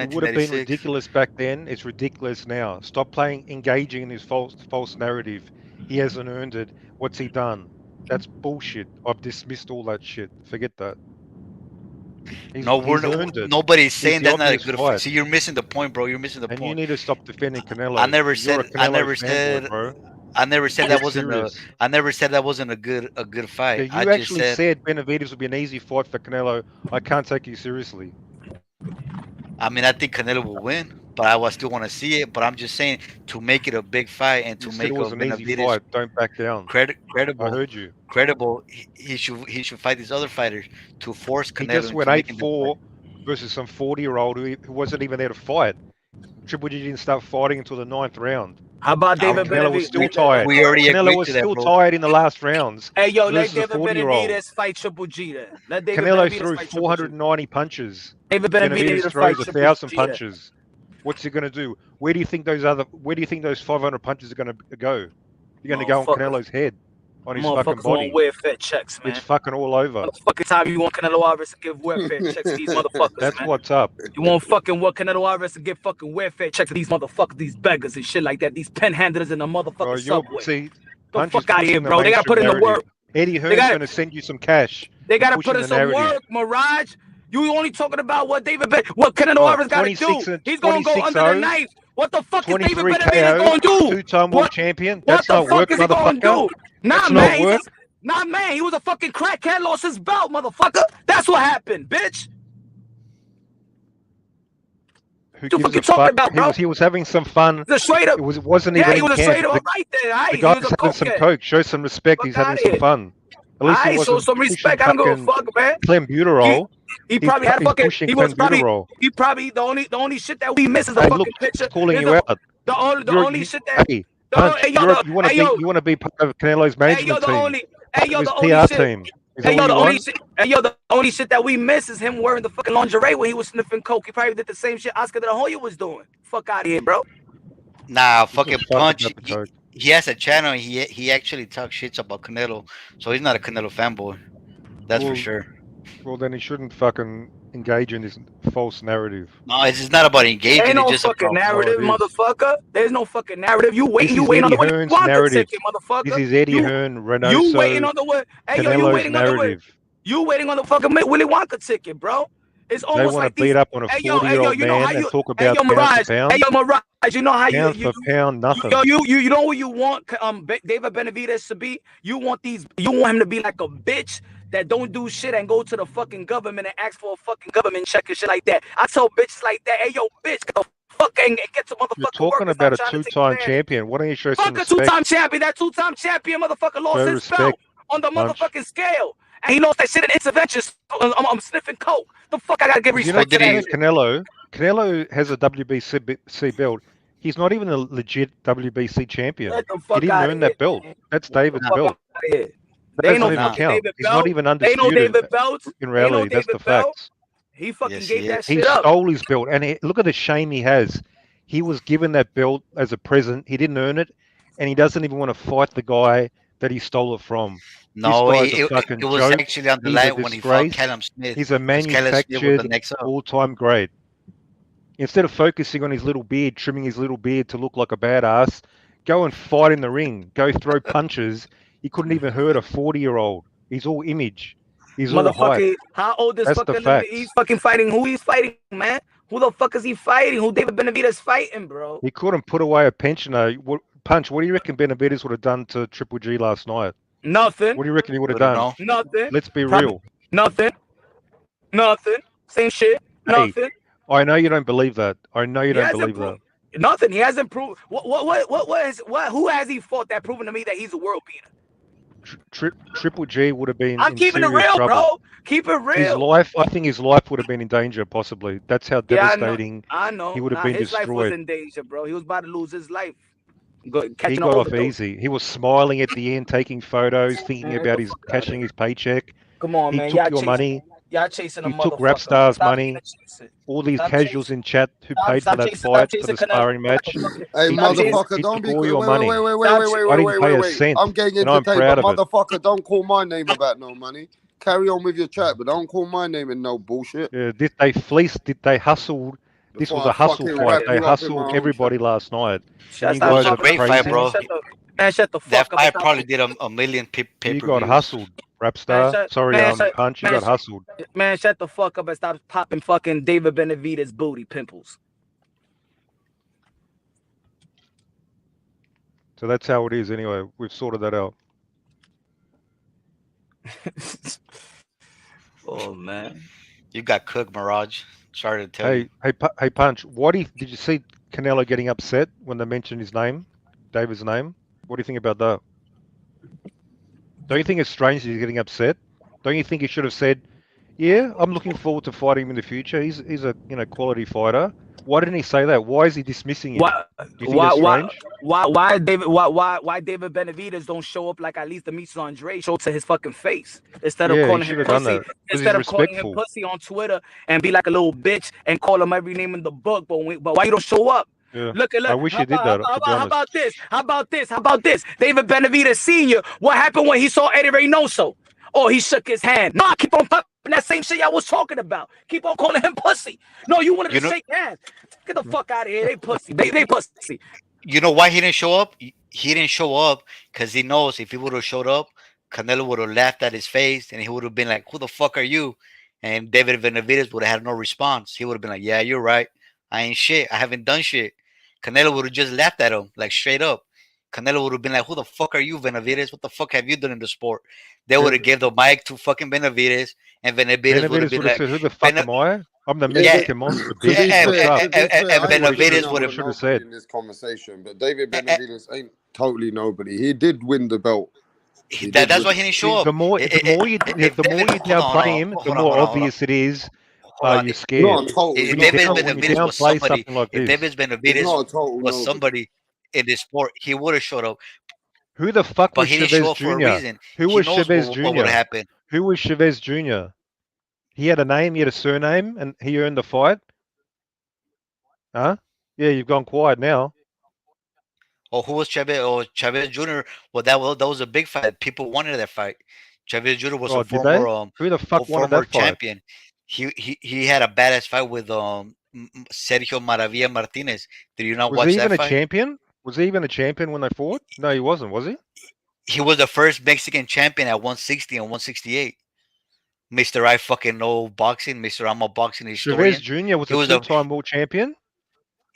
It would have been ridiculous back then. It's ridiculous now. Stop engaging in this false narrative. He hasn't earned it. What's he done? That's bullshit. I've dismissed all that shit. Forget that. Nobody's saying that's not a good fight. See, you're missing the point, bro. You're missing the point. And you need to stop defending Canelo. I never said that wasn't a good fight. Yeah, you actually said Benavidez would be an easy fight for Canelo. I can't take you seriously. I mean, I think Canelo will win, but I still want to see it. But I'm just saying, to make it a big fight and to make it an easy fight, don't back down. Credible. I heard you. Credible. He should fight these other fighters to force Canelo. He just went 8-4 versus some 40-year-old who wasn't even there to fight. Triple G didn't start fighting until the 9th round. How about David Canelo was still tired. We already Canelo was still tired in the last rounds. Hey, yo, let David Benavidez fight Triple G then. Canelo threw 490 punches. David Benavidez throws 1,000 punches. What's he gonna do? Where do you think those 500 punches are gonna go? You're gonna go on Canelo's head, on his fucking body. Want welfare checks, man. It's fucking all over. Fucking time you want Canelo Alvarez to give welfare checks to these motherfuckers. That's man. What's up. You want Canelo Alvarez to give fucking welfare checks to these motherfuckers, these beggars and shit like that, these penhandlers in the motherfucking subway. See, the fuck out of here, bro. They gotta put in the work. Eddie Hearn's gonna send you some cash. They gotta put in some work, Mirage. You only talking about what Canelo Alvarez got to do. He's gonna go under the knife. What the fuck is David Benavidez gonna do? Two-time world champion. That's not work, motherfucker. Gonna do? Nah, man. Man. He was a fucking crackhead. Lost his belt, motherfucker. That's what happened, bitch. Who gives a fuck? About, bro? He was having some fun. Straight up. It wasn't even. He was a straight up right there. The guy's having some coke. Show some respect. He's having some fun. At least he show some respect. I don't give a fuck, man. Clenbuterol. He probably had fucking. He was probably the only shit that we miss is a fucking picture. Calling you out. The only shit that. Hey, you want to be part of Canelo's management team. PR team. The only shit that we miss is him wearing the fucking lingerie when he was sniffing coke. He probably did the same shit Oscar De La Hoya was doing. Fuck out of here, bro. Nah, fucking Punch. He has a channel. And he actually talks shits about Canelo, so he's not a Canelo fanboy. That's for sure. Well, then he shouldn't fucking engage in this false narrative. No, it's not about engaging. Ain't no fucking narrative, motherfucker. There's no fucking narrative. You waiting on the Wonka ticket, motherfucker. This is Eddie Hearn, Reynoso, you waiting on the Canelo's narrative. You waiting on the fucking Willy Wonka ticket, bro. It's almost like they want to beat up on a 40-year-old man and talk about pound for pound. Hey, yo, Mirage, you know how pound for pound, nothing. You know what you want David Benavidez to be? You want him to be like a bitch that don't do shit and go to the fucking government and ask for a fucking government check and shit like that. I tell bitches like that, hey, yo, bitch, get the fuck and get some motherfucking You're talking about a two-time champion. Why don't you show some respect? Fuck a two-time champion. That two-time champion motherfucker lost his belt on the motherfucking scale. And he knows that shit in interventions. I'm sniffing coke. The fuck I gotta give respect to that. Canelo has a WBC belt. He's not even a legit WBC champion. He didn't earn that belt. That's David's belt. That doesn't even count. He's not even undisputed. In reality, that's the facts. He fucking gave that shit up. He stole his belt. And look at the shame he has. He was given that belt as a present. He didn't earn it. And he doesn't even want to fight the guy that he stole it from. No, it was actually on the line when he fought Callum Smith. He's a manufactured all-time great. Instead of focusing on his little beard, trimming his little beard to look like a badass, go and fight in the ring. Go throw punches. He couldn't even hurt a 40-year-old. He's all image. He's all hype. How old is fucking he's fucking fighting? Who he's fighting, man? Who the fuck is he fighting? Who David Benavidez fighting, bro? He couldn't put away a pensioner. Punch, what do you reckon Benavidez would have done to Triple G last night? Nothing. What do you reckon he would have done? Nothing. Let's be real. Nothing. Same shit. Nothing. I know you don't believe that. I know you don't believe that. Nothing. He hasn't proved. Who has he fought that proven to me that he's a world beater? Triple G would have been I'm in keeping it serious real, trouble. bro. Keep it His real. life, I think his life would have been in danger, possibly. That's how Yeah, devastating I know. he would have Nah, been his life was destroyed. in danger, bro. He was about to lose his life. He Catching got an off overdose. easy. He was smiling at the end, taking photos, thinking Man, get about the his fuck out of cashing here. his paycheck. Come on, He man. took your money. Y'all chasing a He took motherfucker. Rapstar's Stop being money. a chaser. All these Stop casuals chasing. in chat who paid for that Stop fight, for chasing the Canelo sparring like match. a fucking. Hey, Stop chasing. motherfucker, He don't took be. all Wait, your wait, wait, money. wait, wait, Stop wait, wait, I wait, didn't wait, pay wait, a wait. cent, I'm getting and I'm entertained, but proud of it. motherfucker, don't call my name about no money. Carry on with your chat, but don't call my name in no bullshit. Yeah, did they fleece? Did they hustle? This Before was I a hustle fucking fight. wrap They you up in my hustled own chat. everybody last night. And you Stop It was guys a are talking great about fight, man. crazy. bro. Shut the That fuck up and fight stop. probably did a million You got pay-per-views. hustled, Man, Rapstar. Sorry, Punch. You got hustled. Man, shut the fuck up and stop popping fucking David Benavidez booty pimples. So that's how it is anyway. We've sorted that out. Oh man. You got cooked, Mirage. Sorry to tell you. Hey, Punch. Did you see Canelo getting upset when they mentioned his name, David's name? What do you think about that? Don't you think it's strange that he's getting upset? Don't you think he should have said, "Yeah, I'm looking forward to fighting him in the future. He's a quality fighter." Why didn't he say that? Why is he dismissing him? Do you think that's strange? Why David Benavidez don't show up like at least Demetrius Andre show up to his fucking face instead of Yeah, he calling him should have done pussy, that because he's instead of calling him respectful. pussy on Twitter and be like a little bitch and call him every name in the book, but why you don't show up? Yeah, Look. I wish he did that. To be How honest, about this? How about this? David Benavidez Sr. What happened when he saw Eddie Reynoso? Oh, he shook his hand. No, keep on popping that same shit I was talking about. Keep on calling him pussy. No, you wanted to shake hands. Get the fuck out of here. They pussy. They pussy. You know why he didn't show up? He didn't show up because he knows if he would have showed up, Canelo would have laughed at his face and he would have been like, "Who the fuck are you?" And David Benavidez would have had no response. He would have been like, "Yeah, you're right. I ain't shit. I haven't done shit." Canelo would have just laughed at him, like straight up. Canelo would have been like, "Who the fuck are you, Benavidez? What the fuck have you done in the sport?" They would have gave the mic to fucking Benavidez, and Benavidez would have been like, said, "Who the fuck am I? I'm the Yeah, Mexican monster, To bitch. be What's fair, up?" to be fair, and I ain't Benavidez looking would out have for should have nobody said. in this conversation, but David Benavidez ain't totally nobody. He did win the belt. He did that's win. why he didn't show up. The more you downplay him, the more obvious it is. Hold on. You're He's scared. not a total. He's If not a David total When you Benavidez nobody. was downplay somebody, something like if this, David He's Benavidez not a total was nobody. somebody in this sport, he would have showed up. who the fuck But was he didn't show Chavez up for a Jr.? reason. Who He was knows Chavez what would Jr.? happen. Who was Chavez Jr.? He had a name, he had a surname, and he earned the fight. Huh? Yeah, you've gone quiet now. Or who was Chavez? Or Chavez Jr. Well, that was a big fight. People wanted that fight. Chavez Jr. was Oh, did they? Who the fuck wanted former that fight? champion. He had a badass fight with Sergio Maravilla Martinez. Did you not Was watch he that even a fight? champion? Was he even a champion when they fought? No, he wasn't, was he? He was the first Mexican champion at 160 and 168. Mr. I fucking know boxing. Mr. I'm a boxing Chavez historian. Jr. was He a was the two-time world champion?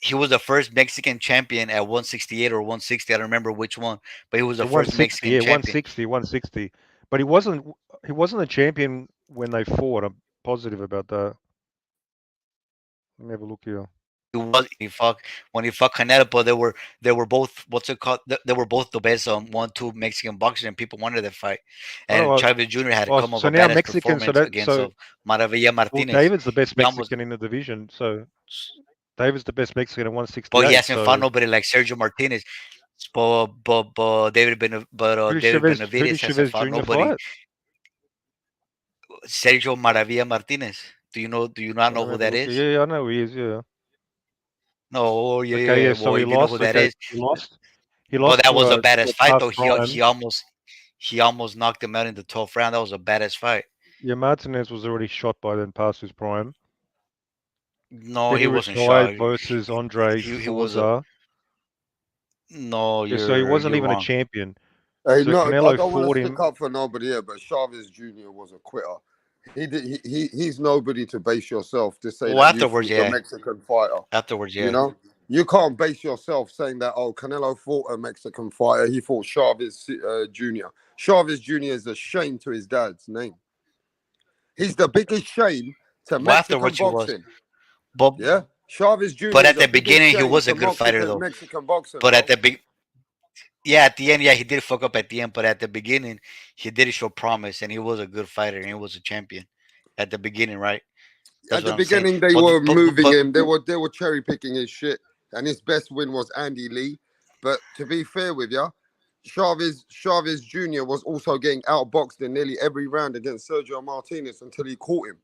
he was the first Mexican champion at 168 or 160. I don't remember which one, but he was the Or first 160, Mexican yeah, champion. 160. But he wasn't a champion when they fought. I'm positive about that. Let me have a look here. When he fought Canelo, but they were both what's it called? They were both the best 1-2 Mexican boxers, and people wanted that fight. And Oh, Chavez Jr. had to come up so a now badass Mexican, performance against Maravilla well, Martinez. David's the best He almost, Mexican in the division. So David's the best Mexican at but he 168. hasn't fought nobody like Sergio Martinez. But David Who did Benavidez hasn't Chavez fought Jr. nobody. fight? Sergio Maravilla Martinez. Do you not know who that is? Yeah, I know who he is. Yeah. No, Okay, yeah. yeah. So Well, he if you know who lost. that Okay, is, he lost. He but lost that was a to badass a fight past though. prime. He almost knocked him out in the 12th round. That was a badass fight. Yeah, Martinez was already shot by then, past his prime. No, Then he wasn't retired shot. versus Andre He was a Forza. no. Yeah, so he wasn't You're even a wrong. champion. Hey, So no, I Canelo don't want fought to stick him. up for nobody here, but Chavez Jr. was a quitter. He's nobody to base yourself to say Well, that you afterwards, fought a yeah. Mexican fighter. Afterwards, You yeah. know, you can't base yourself saying that, oh, Canelo fought a Mexican fighter. He fought Chavez Jr. Chavez Jr. is a shame to his dad's name. He's the biggest shame to Well, Mexican afterwards he was. boxing. But Yeah, Chavez Jr. But is at the the biggest beginning, he shame was a to good fighter, though. Mexican boxing, But bro. at the yeah, at the end, yeah, he did fuck up at the end. But at the beginning, he did show promise, and he was a good fighter, and he was a champion at the beginning, right? That's At what the I'm saying. beginning, they But were but moving but him. They were cherry picking his shit, and his best win was Andy Lee. But to be fair with you, Chavez Jr. was also getting outboxed in nearly every round against Sergio Martinez until he caught him.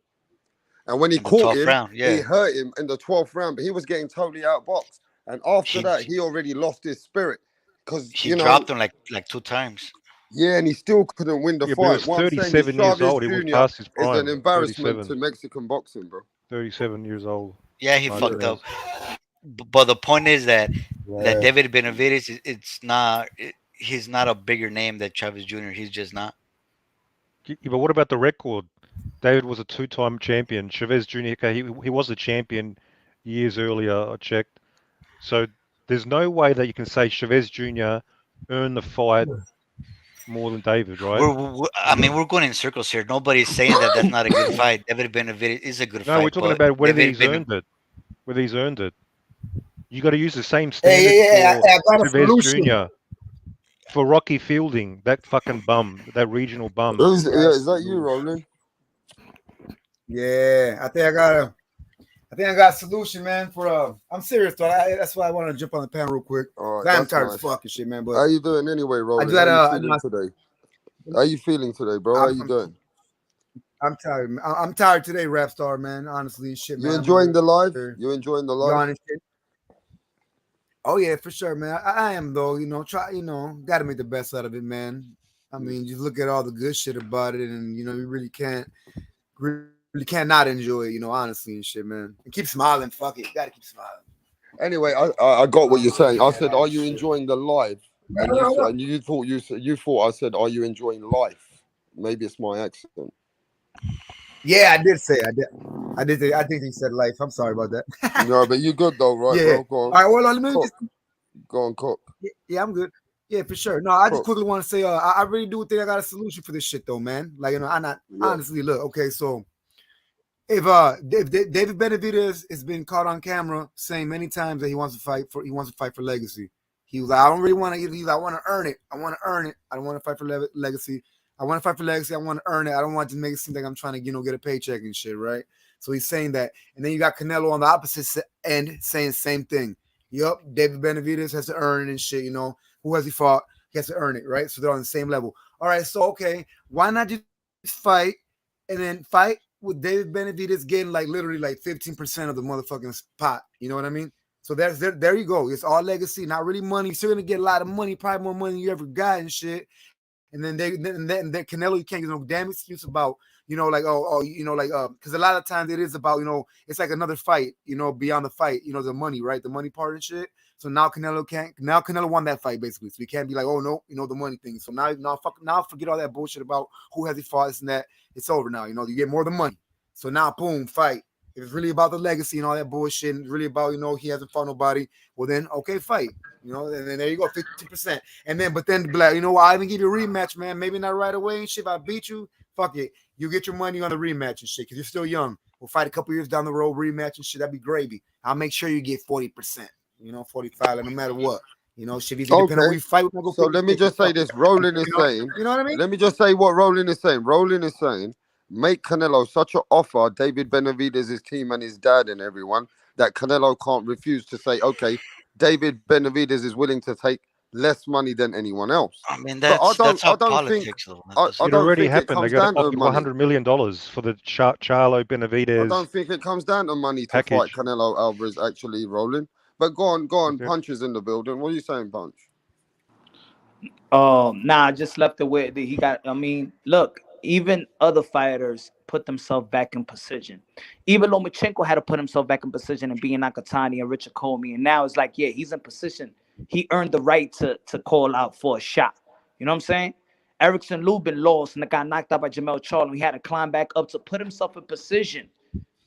And when he in the caught 12th him, round, he yeah, hurt him in the 12th round, but he was getting totally outboxed. And after he that, he already lost his spirit because, he dropped him like 2 times. yeah, and he still couldn't win the Yeah, but he fight. was What I'm saying is 37 years Chavez old. He was Jr. past his is an prime. embarrassment 37, to Mexican boxing, bro. 37 years old. Yeah, he fucked Yeah. up. But the point is that Yeah. David Benavides, it's not. He's not a bigger name than Chavez Jr. He's just not. Yeah, but what about the record? David was a two-time champion. Chavez Jr. Okay, he was a champion years earlier. I checked. So there's no way that you can say Chavez Jr. earned the fight more than David, right? I mean, we're going in circles here. Nobody's saying that that's not a good fight. David Benavides is a good No, we're fight, talking but about whether David he's earned it. Whether he's earned it. You got to use the same Hey, standard for I got a Chavez solution. Jr. For Rocky Fielding, that fucking bum, that regional bum. Is that you, Roland? Yeah, I think I got a solution, man. I'm serious, though. That's why I want to jump on the panel real quick. All I'm right, tired nice. of fucking shit, man. But How you doing anyway, Roland? got, How you feeling today? How you feeling today, bro? How you doing? I'm tired. I'm tired today, Rap Star, man. Honestly, shit, man. You enjoying the live? You enjoying the live? Yawning shit. Oh yeah, for sure, man. I am though. Got to make the best out of it, man. I mean, just look at all the good shit about it, and you really can't not enjoy it. Honestly and shit, man. And keep smiling. Fuck it, you gotta keep smiling. Anyway, I got what you're saying. I said, "Are you enjoying the live?" And you thought I said, "Are you enjoying life?" Maybe it's my accent. Yeah, I did say I did. I think he said life. I'm sorry about that. No, but you good though, right, Yeah. bro? Go on. All right, well, let me Cook. just Go on, cook. Yeah, I'm good. Yeah, for sure. No, I just quickly want to say, I really do think I got a solution for this shit, though, man. Like, I'm not honestly. Look, okay, so if David Benavidez has been caught on camera saying many times that he wants to fight for legacy. He was like, I don't really want to. He's like, I want to earn it. I want to earn it. I don't want to fight for legacy. I want to fight for legacy. I want to earn it. I don't want to make it seem like I'm trying to, get a paycheck and shit, right? So he's saying that, and then you got Canelo on the opposite end saying the same thing. Yup, David Benavidez has to earn it and shit. Who has he fought? He has to earn it, right? So they're on the same level. All right, so okay, why not just fight and then fight with David Benavidez getting literally 15% of the motherfucking pot? You know what I mean? So there you go. It's all legacy, not really money. You're still gonna get a lot of money, probably more money than you ever got and shit. And then Canelo, you can't get no damn excuse about, because a lot of times it is about, it's like another fight, beyond the fight, the money, right? The money part and shit. So now Canelo won that fight basically. So we can't be like, oh no, the money thing. So now forget all that bullshit about who has he fought, this and that. It's over now. You get more than money. So now boom, fight. If it's really about the legacy and all that bullshit, and really about, he hasn't fought nobody, well then okay, fight. And then there you go, 50%. And then, but then be like, I even give you a rematch, man. Maybe not right away and shit. If I beat you, fuck it. You get your money on the rematch and shit, because you're still young. We'll fight a couple years down the road, rematch and shit. That'd be gravy. I'll make sure you get 40%, 45, no matter what. Shit, depending on who you fight with. So let me just say this. Roland is saying, you know what I mean? Let me just say what Roland is saying. Roland is saying, make Canelo such an offer, David Benavidez, his team and his dad and everyone, that Canelo can't refuse to say, okay, David Benavidez is willing to take less money than anyone else. I mean, that's how politics, though. It already happened. They got offered $100 million for the Charlo Benavidez. I don't think it comes down to money to fight Canelo Alvarez, actually, Roland. But go on. Okay. Punch is in the building. What are you saying, Punch? I just left it where he got. I mean, look, even other fighters put themselves back in position. Even Lomachenko had to put himself back in position and being Nakatani and Richard Comey. And now it's like, yeah, he's in position. He earned the right to call out for a shot. You know what I'm saying? Erickson Lubin lost and got knocked out by Jamel Charlo. He had to climb back up to put himself in position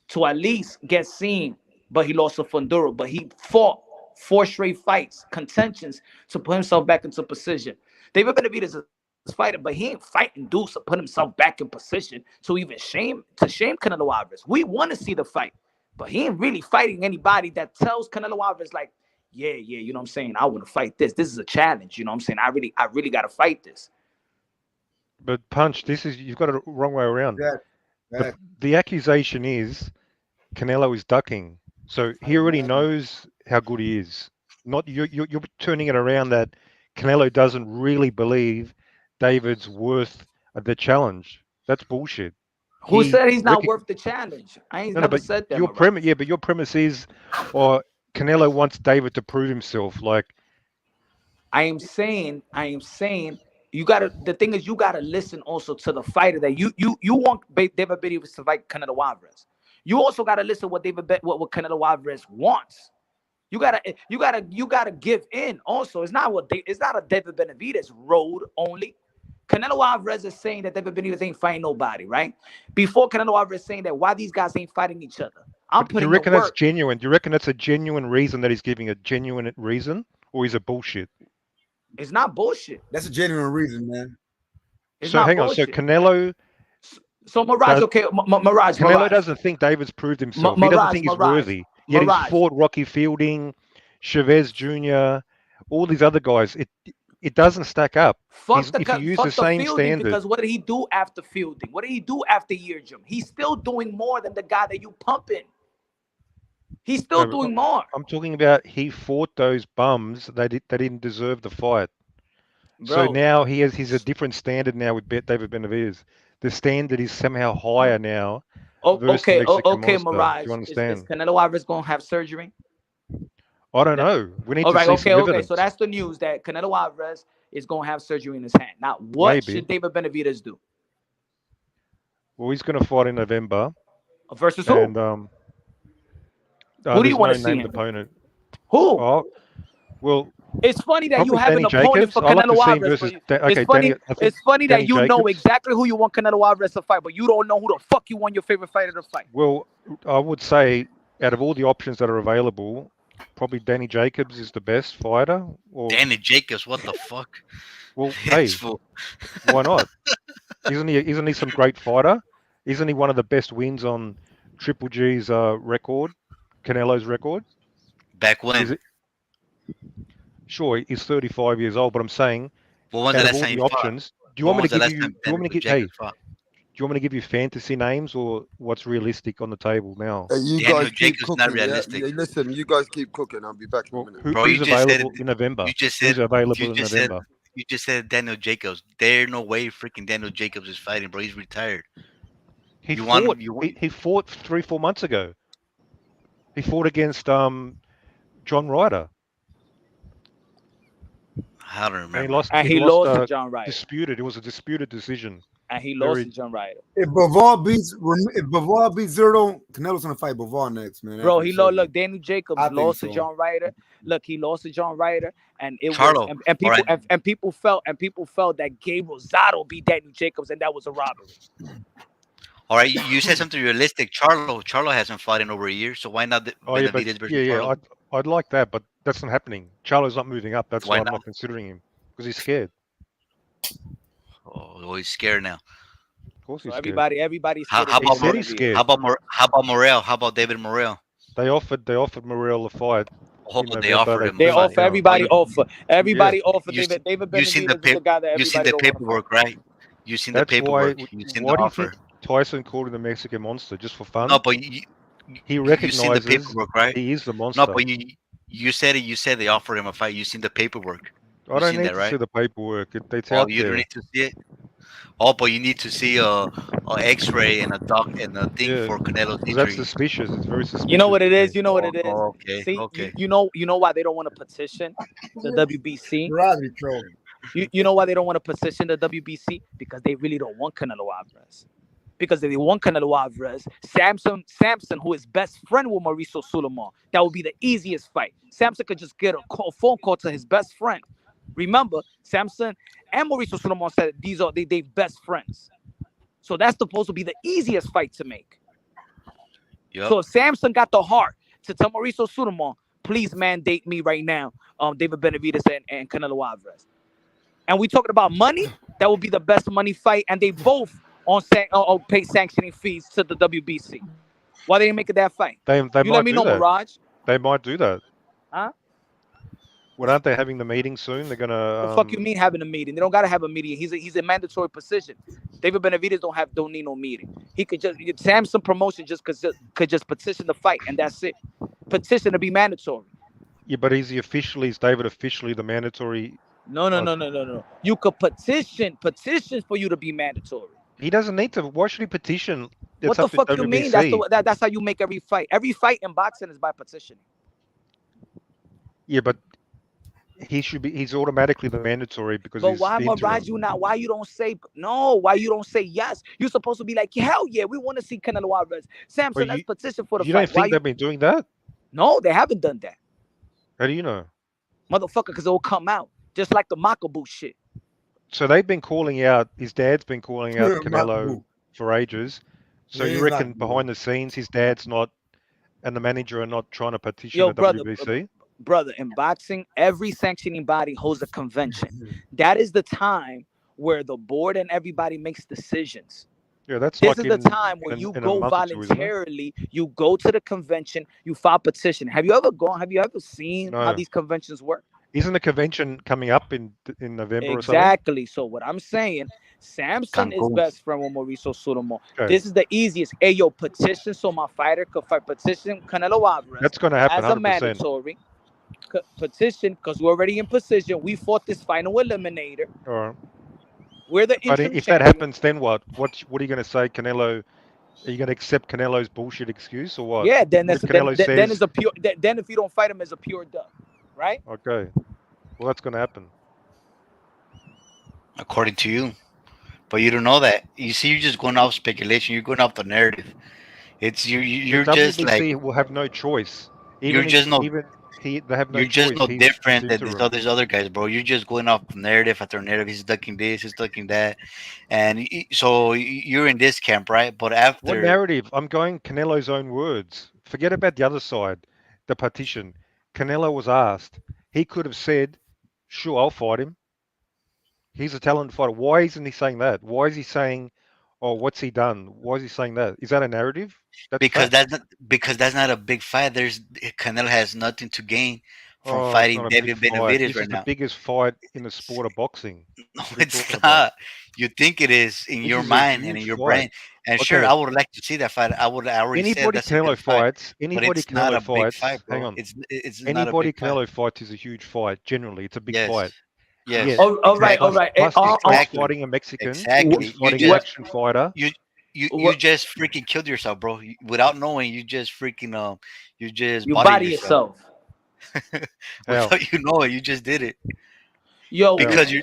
to at least get seen. But he lost to Fundura. But he fought 4 straight fights, contentions, to put himself back into position. David Benavidez is a fighter, but he ain't fighting dudes to put himself back in position to even shame Canelo Alvarez. We want to see the fight, But he ain't really fighting anybody that tells Canelo Alvarez like, yeah, you know what I'm saying? I want to fight this. This is a challenge. You know what I'm saying? I really got to fight this. But Punch, you've got it wrong way around. Yeah. The accusation is Canelo is ducking. So he already knows how good he is. Not you're turning it around that Canelo doesn't really believe David's worth the challenge. That's bullshit. Who said he's not worth the challenge? I ain't never said that. Your premise, but your premise is, or Canelo wants David to prove himself. Like, I am saying, you gotta. The thing is, you gotta listen also to the fighter that you want David Benavidez to fight Canelo Alvarez. You also gotta listen what Canelo Alvarez wants. You gotta give in. Also, it's not a David Benavidez road only. Canelo Alvarez is saying that David Benavidez ain't fighting nobody, right? Before Canelo Alvarez saying that why these guys ain't fighting each other. Do you reckon that's genuine? Do you reckon that's a genuine reason that he's giving a genuine reason, or is it bullshit? It's not bullshit. That's a genuine reason, man. So hang on. So Canelo. So Mirage, Mirage. Canelo doesn't think David's proved himself. He doesn't think he's worthy. Yet he's fought Rocky Fielding, Chavez Jr., all these other guys. It doesn't stack up. If you use the same standard. Because what did he do after Fielding? What did he do after Yearjum? He's still doing more than the guy that you pumping. He's still doing more. I'm talking about he fought those bums that didn't deserve the fight. Bro. So now he's a different standard now with David Benavidez. The standard is somehow higher now. Okay, Mirage. Do you understand? Is Canelo Alvarez going to have surgery? I don't know. We need to see some evidence. So that's the news that Canelo Alvarez is going to have surgery in his hand. Now, what should David Benavidez do? Well, he's going to fight in November. Versus who? And who do you want to see? Opponent. Who? Oh, well, it's funny that you have an opponent for Canelo Alvarez. It's funny that you know exactly who you want Canelo Alvarez to fight, but you don't know who the fuck you want your favorite fighter to fight. Well, I would say out of all the options that are available, probably Danny Jacobs is the best fighter. Danny Jacobs, what the fuck? Well, hey, why not? Isn't he some great fighter? Isn't he one of the best wins on Triple G's record, Canelo's record? Back when? Sure, he's 35 years old, but I'm saying, out of all the options, do you want me to give you fantasy names or what's realistic on the table now? You guys keep cooking. Not realistic. Yeah, listen, you guys keep cooking. I'll be back in a minute. Who's available in November? You just said you just said Daniel Jacobs. There's no way freaking Daniel Jacobs is fighting, bro. He's retired. He fought 3-4 months ago. He fought against John Ryder. I don't remember. He lost to John Ryder. It was a disputed decision. And he lost to John Ryder. If Bivol beats Zerto, Canelo's gonna fight Bivol next, man. Bro, look, Danny Jacobs lost to John Ryder. Look, he lost to John Ryder, and it Charlo. was and people felt that Gabe Rosado beat Danny Jacobs, and that was a robbery. All right, you said something realistic. Charlo hasn't fought in over a year, so why not Benavidez versus Charlo? I'd like that, but that's not happening. Charlo's not moving up. That's why I'm not considering him, because he's scared. Oh, he's scared now. Of course he's scared. Everybody's scared. How about Morel? How about David Morel? They offered Morel a fight. They offered him. They offer everybody offer. Everybody offer David Benavidez. You seen the paperwork, right? You seen the paperwork. You seen the offer. Tyson called him the Mexican monster just for fun. No, but he recognizes you seen the paperwork, right? He is the monster. No, but you said it. You said they offered him a fight. You seen the paperwork. I don't need to see the paperwork. It's out there. You don't need to see it. Oh, but you need to see a X-ray and a thing for Canelo's injury. That's suspicious. It's very suspicious. You know what it is. Okay. See, you know why they don't want to petition the WBC. You know why they don't want to petition the WBC? Because they really don't want Canelo Alvarez. Because if they want Canelo Alvarez, Samson, who is best friend with Mauricio Sulaiman, that would be the easiest fight. Samson could just get a phone call to his best friend. Remember, Samson and Mauricio Sulaiman said they best friends. So that's supposed to be the easiest fight to make. Yep. So if Samson got the heart to tell Mauricio Sulaiman, please mandate me right now, David Benavidez and Canelo Alvarez. And we talking about money, that would be the best money fight, and they both pay sanctioning fees to the WBC. Why they didn't make it that fight? They You let might me do know, that. Mirage. They might do that. Huh? Well, aren't they having the meeting soon? They're The gonna. fuck you mean having a meeting? They don't gotta have a meeting. He's a mandatory position. David Benavidez don't need no meeting. He could just Samson promotion could just petition the fight and that's it. Petition to be mandatory. Yeah, but is David officially the mandatory? No. You could petition for you to be mandatory. He doesn't need to. Why should he petition? What It's the up to fuck you mean? That's WBC. that's how you make every fight. Every fight in boxing is by petitioning. Yeah, but he should be. He's automatically the mandatory because But he's why, the Mirage, interim. you not? Why you don't say no? Why you don't say yes? You're supposed to be like, hell yeah, we want to see Canelo Alvarez. Samson, But let's petition for the you fight. don't think they've been doing that? No, they haven't done that, How do you know? motherfucker. Because it'll come out just like the Makabu shit. So they've been calling out. His dad's been calling out Canelo Makabu. for ages. So Yeah, you he's reckon not- behind the scenes, his dad's not, and the manager are not trying to petition Yo, the brother, WBC? brother, in boxing, every sanctioning body holds a convention. That is the time where the board and everybody makes decisions. Yeah, that's This like is in, the time where in, you in a go month or two, isn't it? voluntarily. You go to the convention. You file petition. Have you ever gone? Have you ever seen how No. these conventions work? Isn't the convention coming up in November or something? Exactly. So what I'm saying, Samson is Cancun. best friend with Mauricio Sudomo. Okay. This is the easiest. Hey, yo, petition so my fighter could fight. Petition Canelo Alvarez That's going to happen as a 100%. mandatory. Petition because we're already in position. We fought this final eliminator. All right. We're the But interim if that champion. happens, then what? What are you going to say, Canelo? Are you going to accept Canelo's bullshit excuse or what? Yeah, then If that's Canelo then says, it's a pure. Then if you don't fight him, it's a pure dub, right? okay, well that's going to happen. According to you. But you don't know that. You see, you're just going off speculation. You're going off the narrative. It's you're The just like WBC will have no choice. You're just no- They have no you're choice. just no He's different than interim. these other guys, bro. You're just going off narrative after narrative. He's ducking this, he's ducking that, and so you're in this camp, right? But What after narrative? I'm going Canelo's own words. Forget about the other side, the petition. Canelo was asked. He could have said, "Sure, I'll fight him." He's a talented fighter. Why isn't he saying that? Why is he saying, "Oh, what's he done?" Why is he saying that? Is that a narrative? That's fact. because that's not a big fight. Canelo has nothing to gain from Oh, it's fighting not a big David fight. Benavidez This right is now. the biggest fight in the sport of boxing. No, What are you it's talking not. about? You think it is in This your is a mind and in huge your fight. brain. And sure, Okay. I would like to see that fight. I already said Anybody that's a good Canelo fight, fights, but anybody it's not Canelo a big fights, fight, hang bro. on. It's not a Anybody big fight. Canelo fights is a huge fight. Generally, it's a big Yes, fight. yes, Yes. All right, exactly, all right. Plus exactly, fighting a Mexican, exactly. who's You fighting an just action fighter. you What just freaking killed yourself, bro. Without knowing, you just freaking you just you bodied body yourself. yourself, How? Without you know it, you just did it yo. How? because you.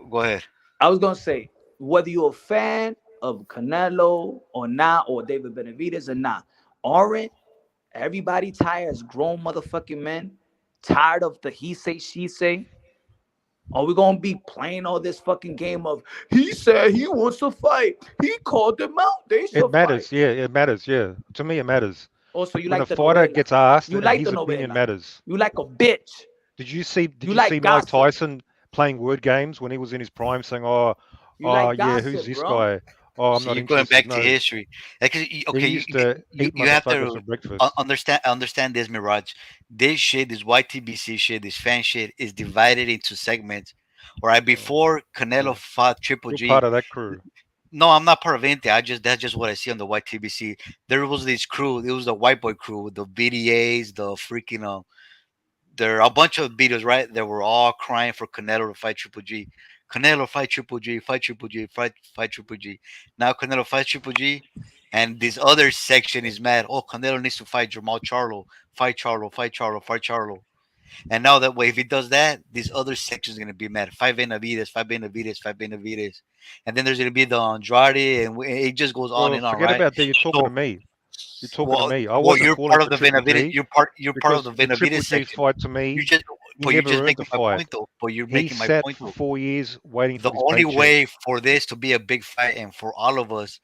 Go ahead. I was gonna say whether you're a fan of Canelo or not, or David Benavidez or not, aren't everybody tired as grown motherfucking men? Tired of the he say she say? Are we gonna be playing all this fucking game of he said he wants to fight, he called them out, they It should matters. fight? Yeah, it matters. Yeah. To me, it matters. Also, you When a like the fighter novela. gets asked, You and like his the opinion novela. matters. You like a bitch. Did you see You like Mike gossip. Tyson playing word games when he was in his prime, saying, "Oh, You like yeah, who's gossip, this bro. guy? Oh, I'm So not you're going interested." back to No, history. Like, he okay, used to eat you have motherfuckers to for breakfast. understand this, Mirage. This shit, this YTBC shit, this fan shit is divided into segments. All right, before Canelo fought Triple You're G. part of that crew. No, I'm not part of anything. That's just what I see on the YTBC. There was this crew. It was the white boy crew, the BDAs, the freaking there are a bunch of beaters, right? They were all crying for Canelo to fight Triple G. Canelo fight Triple G, fight Triple G, fight Triple G. Now Canelo fights Triple G, and this other section is mad. Oh, Canelo needs to fight Jamal Charlo, fight Charlo, fight Charlo, fight Charlo. And now that way, if he does that, this other section is gonna be mad. Five Benavides, five Benavides, five Benavides, and then there's gonna be the Andrade, and it just goes on Well, and on, forget right? about that. You're talking to So, me. You're talking to me. I well, wasn't you're calling part for of the Triple Benavides. G You're part of because the the Triple Benavides G's section. fight to You me, just, he but you're never just earned the making my fight. point though. But you're He making my sat point for though. 4 years waiting The for his only paycheck. way for this to be a big fight and for all of us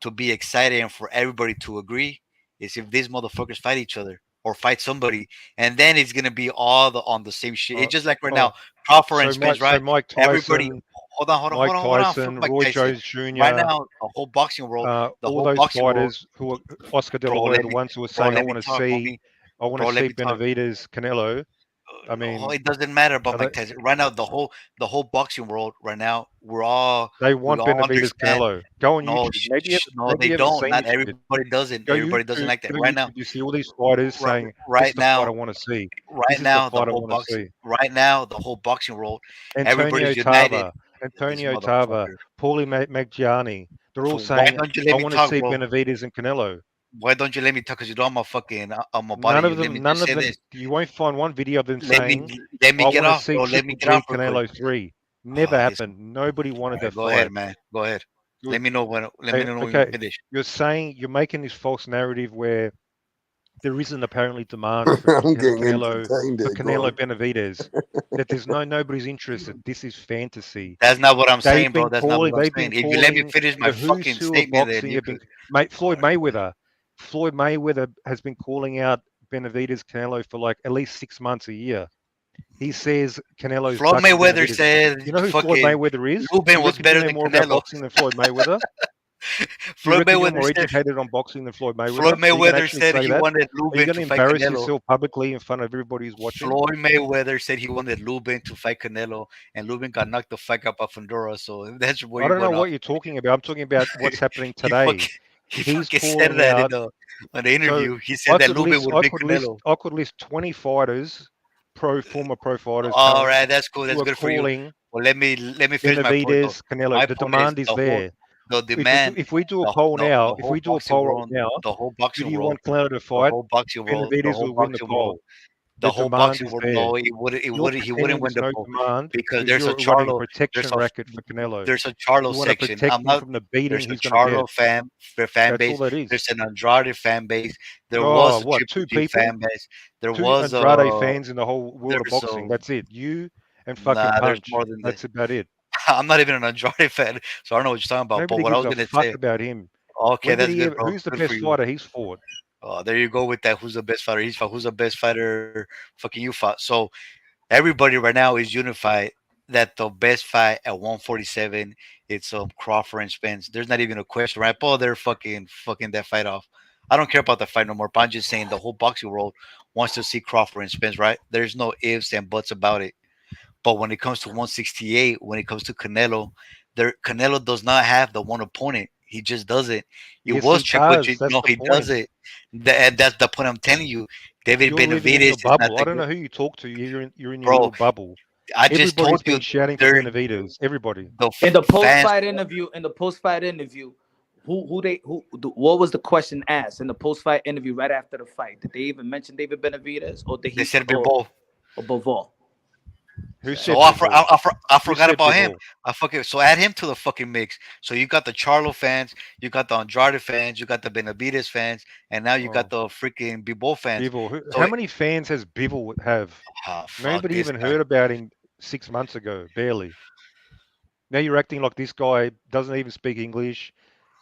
to be excited and for everybody to agree is if these motherfuckers fight each other or fight somebody, and then it's gonna be all on the same shit. Uh, It's just like right oh, now, Crawford So and Spence, Mike, right? so Mike Everybody, Tyson, hold on, Mike fuck Tyson, Mike Roy Tyson. Jones Right Jr., now, the whole boxing world, all those fighters who are Oscar De La bro. Hoya, the ones who are saying, Let me talk, homie. I want Bro, to let see me talk. Benavidez, Canelo. I Oh, mean, it doesn't matter about are they, Mike Tyson. Right now, the whole boxing world right now, they we want all Benavidez, understand. Canelo. Go on No, YouTube. Maybe no, they you haven't don't. seen Not this shit. everybody doesn't. Everybody doesn't like that. Go to Right now, YouTube. You see all these fighters saying, "This is right the fight I now, want to see. right This is the now, fight I want to see." right now, the whole boxing world, Antonio everybody's united. Tava, This Antonio Tava, motherfucker. Paulie Maggiani. They're all Why saying, don't you "I let me want to talk, see bro? Benavidez and Canelo." Why don't you let me talk? Because you know I'm a body. You let me None just of say them. this. You won't find one video of them saying, Let me "I get want to off, see bro. Let me Triple get G off real quick. Canelo 3." Never happened. Nobody wanted that Go fight. ahead, man. Go ahead. Good. Let me know when. Let me know when you Okay, finish. you're making this false narrative where there isn't apparently demand for I'm getting Canelo entertained for there. Go Canelo on. Benavidez. That there's nobody's interested. This is fantasy. That's not what I'm They've saying, bro. been That's not calling. what I'm They've been saying. If you let me calling finish my the who's fucking who of statement, then boxing. you Have could. been Floyd Mayweather. Floyd Mayweather has been calling out Benavidez Canelo for like at least 6 months a year. He says Canelo's Floyd ducking Mayweather Benavidez. said You know who Floyd fucking Mayweather is? Lubin You was reckon you better know than more about Canelo. boxing than Floyd Mayweather? You Floyd reckon you're Mayweather more said educated on boxing than Floyd Floyd Mayweather? Are you going to Mayweather actually said say he that? wanted Are you Lubin going to to fight embarrass Canelo. yourself publicly in front of everybody who's watching? Floyd Mayweather said he wanted Lubin to fight Canelo, and Lubin got knocked the fuck out by Fundora. So that's where I you're don't know going off. what you're talking about. I'm talking about what's happening He today. fucking he He's fucking said calling that in out. the So interview. He said that Lubin would beat Canelo. I could list 20 fighters, former pro fighters, All current, right, that's cool. who That's are good for you. calling Well, let me finish my point though. Benavidez, Canelo. My The point is demand is there. the demand, If we do a poll now, the if whole we do a boxing poll right world, now, the whole who boxing do you world, want Canelo to the fight? whole boxing world, the Benavidez whole will win the boxing world, poll. the The whole demand boxing is world. there. No, You're he wouldn't pretending win there's the no poll demand because because you're running a protection racket for Canelo. there's a Charlo You want to section. protect him from the beating There's a he's going to get. Charlo fan That's all base. that is. There's an Andrade fan base. There Oh, was a what? Triple Two G people? fan base. There Two was Andrade fans in the whole world of there's boxing. That's it. You and fucking nah. There's Punch. more than that. That's about it. I'm not even an Andrade fan, so I don't know what you're talking about. But Nobody what I gives was a gonna fuck say, about him. okay, When did that's he good, ever? bro. Who's the Good for best you. fighter he's fought? Oh, there you go with that. Who's the best fighter? He's fought. Who's the best fighter? Fucking you fought. So everybody right now is unified that the best fight at 147 it's Crawford and Spence. There's not even a question, right? Oh, they're fucking that fight off. I don't care about the fight no more. But I'm just saying the whole boxing world wants to see Crawford and Spence, right? There's no ifs and buts about it. But when it comes to 168, when it comes to Canelo, Canelo does not have the one opponent. He just doesn't. It Yes, was he Triple does. G. That's No, the he point. doesn't. That's the point I'm telling you. David You're living in Benavidez your is not bubble. I the don't good. know who you talk to. You're in your Bro, little bubble. I just told Everybody's you been shouting for there Benavidez. Everybody. the In the post fans. fight interview, what was the question asked in the post fight interview right after the fight? Did they even mention David Benavidez or did They he said or Bivol. Bivol? Who So said Bivol? I Who forgot said about him. Bivol? I fucking so add him to the fucking mix. So you got the Charlo fans, you got the Andrade fans, you got the Benavidez fans, and now you got Oh, the freaking Bivol fans. Bivol. So How many fans has Bivol have? fuck Nobody this even guy. heard about him 6 months ago. Barely. Now you're acting like this guy doesn't even speak English.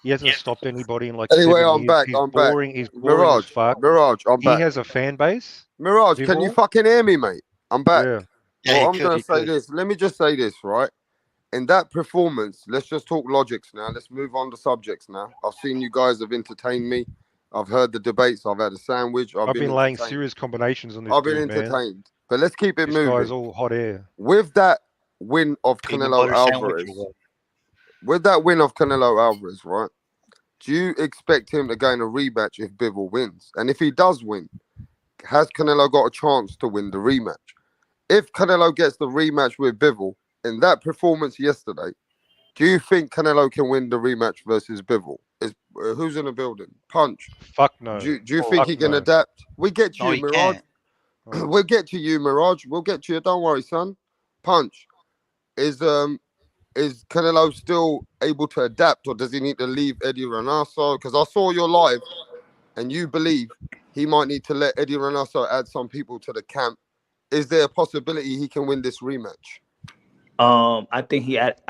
He hasn't stopped anybody in like Anyway, 7 years. I'm back. He's boring as Mirage, fuck. Mirage, I'm He back. has a fan base. Mirage, can you Bivol. fucking hear me, mate? I'm back. Yeah. Yeah, Well, he I'm could. gonna He say could. this. Let me just say this, right? In that performance, let's just talk logics now. Let's move on to subjects now. I've seen you guys have entertained me. I've heard the debates. I've had a sandwich. I've I've been been laying entertained. serious combinations on this I've been dude, man. entertained. But let's keep it This guy's moving. all hot air. With that win of Peanut Canelo butter sandwich or Alvarez, what? right? Do you expect him to gain a rematch if Bivol wins? And if he does win, has Canelo got a chance to win the rematch? If Canelo gets the rematch with Bivol in that performance yesterday, do you think Canelo can win the rematch versus Bivol? Who's in the building? Punch. Fuck no. Do you Oh, think Fuck he can no. adapt? We get to no, you, he Mirage. can't. Oh. We'll get to you, Mirage. We'll get to you. Don't worry, son. Punch. Is Canelo still able to adapt, or does he need to leave Eddie Renasso? Because I saw your live, and you believe he might need to let Eddie Renasso add some people to the camp. Is there a possibility he can win this rematch? I think he had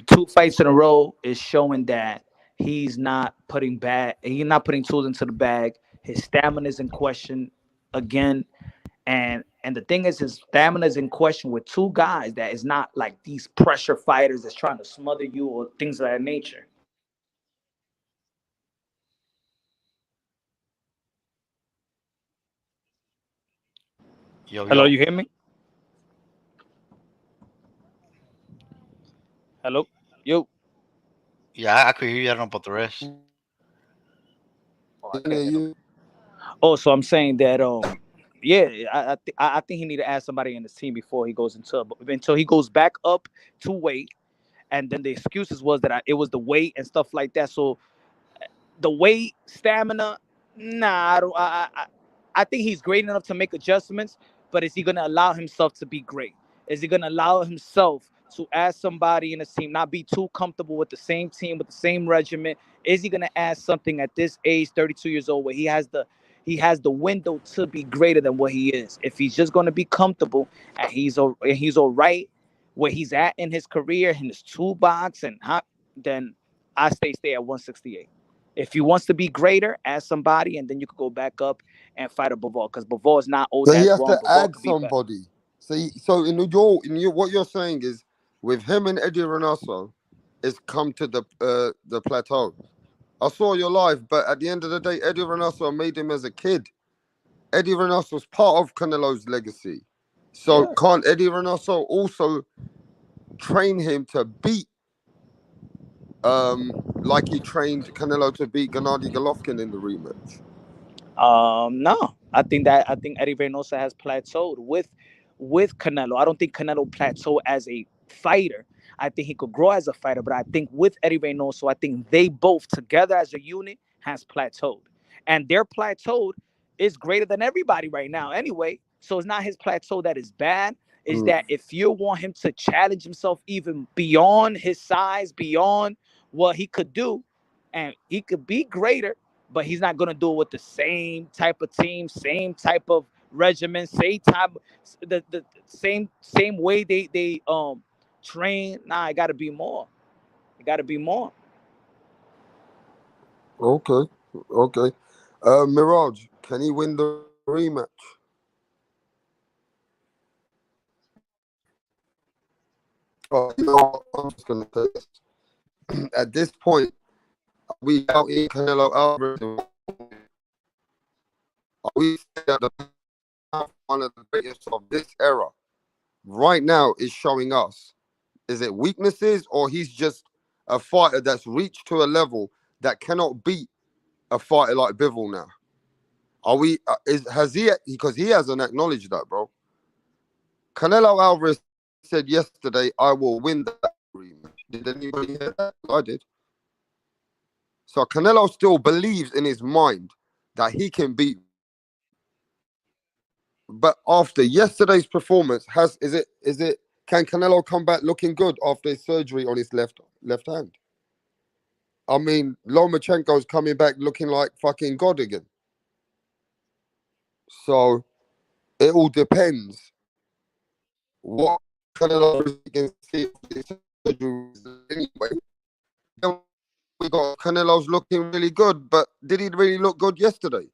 2 fights in a row is showing that he's not putting tools into the bag. His stamina is in question again. And the thing is, his stamina is in question with two guys that is not like these pressure fighters that's trying to smother you or things of that nature. Yo, Hello, yo. you hear me? Hello, yo. Yeah, I could hear you. I don't know about the rest. Oh, I Yeah, can't hear no. you. Oh, so I'm saying that yeah, I think he need to add somebody in his team before he goes until he goes back up to weight, and then the excuses was that it was the weight and stuff like that. So the weight, stamina, nah, I don't. I think he's great enough to make adjustments, but is he going to allow himself to be great? Is he going to allow himself to add somebody in his team, not be too comfortable with the same team, with the same regimen? Is he going to add something at this age, 32 years old, where he has the window to be greater than what he is? If he's just going to be comfortable and he's all right where he's at in his career, in his toolbox, then I stay at 168. If he wants to be greater, add somebody, and then you could go back up and fight a Bivol, because Bivol is not old So he as has wrong. to Bivol add could be better. somebody. So what you're saying is with him and Eddie Reynoso, it's come to the plateau. I saw your live, but at the end of the day, Eddie Reynoso made him as a kid. Eddie Reynoso's part of Canelo's legacy. So Yeah. can't Eddie Reynoso also train him to beat like he trained Canelo to beat Gennady Golovkin in the rematch? No, I think Eddie Reynoso has plateaued with Canelo. I don't think Canelo plateaued as a fighter. I think he could grow as a fighter, but I think with Eddie Reynoso, I think they both together as a unit has plateaued, and their plateaued is greater than everybody right now. Anyway, so it's not his plateau that is bad. Is Mm. that if you want him to challenge himself even beyond his size, beyond what he could do, and he could be greater, but he's not gonna do it with the same type of team, same type of regimen, same type, the same way they train. Nah, it got to be more. It got to be more. Okay, okay. Mirage, can he win the rematch? Oh, I'm just gonna say this. At this point, are we doubting Canelo Alvarez? Are we saying that one of the greatest of this era right now is showing us? Is it weaknesses, or he's just a fighter that's reached to a level that cannot beat a fighter like Bivol now? Are we? Has he? Because he hasn't acknowledged that, bro. Canelo Alvarez said yesterday, "I will win that rematch." Did anybody hear that? I did. So Canelo still believes in his mind that he can beat. But after yesterday's performance, is it can Canelo come back looking good after his surgery on his left hand? I mean, Lomachenko's coming back looking like fucking God again. So it all depends what Canelo can see his surgery anyway. Then we got Canelo's looking really good, but did he really look good yesterday?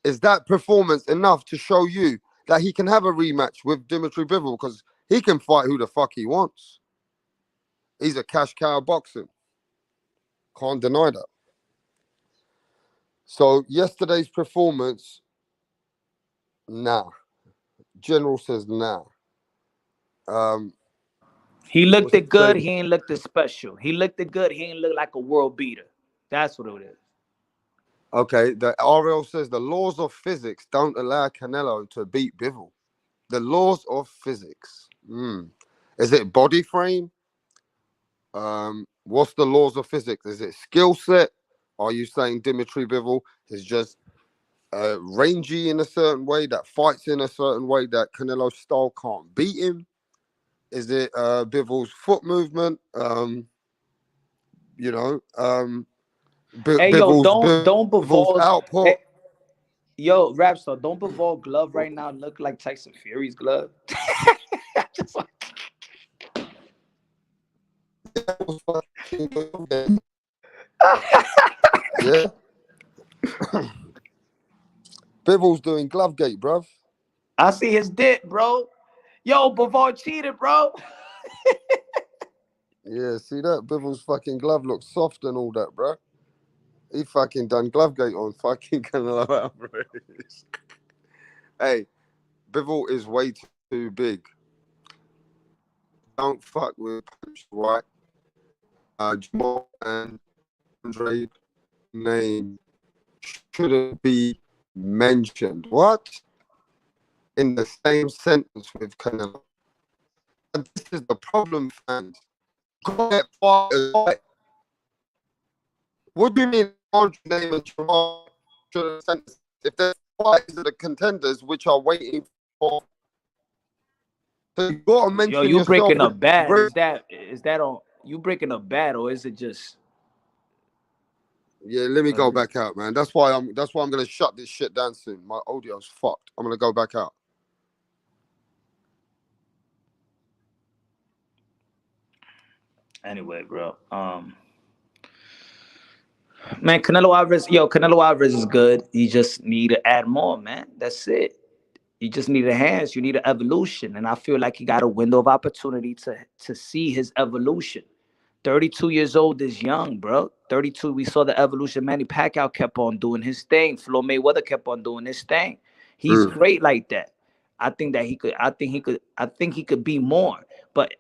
Is that performance enough to show you that he can have a rematch with Dimitri Bivol? Because he can fight who the fuck he wants. He's a cash cow boxing. Can't deny that. So yesterday's performance, nah. General says nah. Um, He looked what's it it say? good. He ain't looked it special. He looked it good. He ain't look like a world beater. That's what it is. Okay, the RL says the laws of physics don't allow Canelo to beat Bivol. The laws of physics. Is it body frame? What's the laws of physics? Is it skill set? Are you saying Dimitri Bivol is just rangy in a certain way, that fights in a certain way that Canelo's style can't beat him? Is it Bivol's foot movement? You know, Hey yo, Bivol's don't Bivol's. output. Hey, yo, Rapstar, don't Bivol glove right now look like Tyson Fury's glove? Just like, Yeah. Bivol's doing Glovegate, bruv. I see his dick, bro. Yo, Bavard cheated, bro. Yeah, see that? Bivol's fucking glove looks soft and all that, bruh. He fucking done Glovegate on fucking Canelo Alvarez. Hey, Bivol is way too big. Don't fuck with Punch White. Jamal and Andre name shouldn't be mentioned. What? In the same sentence with Canelo. And this is the problem, fans. What do you mean Andre name and Jamal shouldn't sentence? If there's fighters of the contenders which are waiting for, so you gotta mention Yo, you yourself. breaking up bad. Is that on you breaking up bad, or is it just? Yeah, let me go back out, man. That's why I'm gonna shut this shit down soon. My audio's fucked. I'm gonna go back out. Anyway, bro. Man, Canelo Alvarez is good. You just need to add more, man. That's it. You just need a hands. You need an evolution, and I feel like he got a window of opportunity to see his evolution. 32 years old is young, bro. 32, we saw the evolution. Manny Pacquiao kept on doing his thing. Floyd Mayweather kept on doing his thing. He's great like that. I think he could be more. But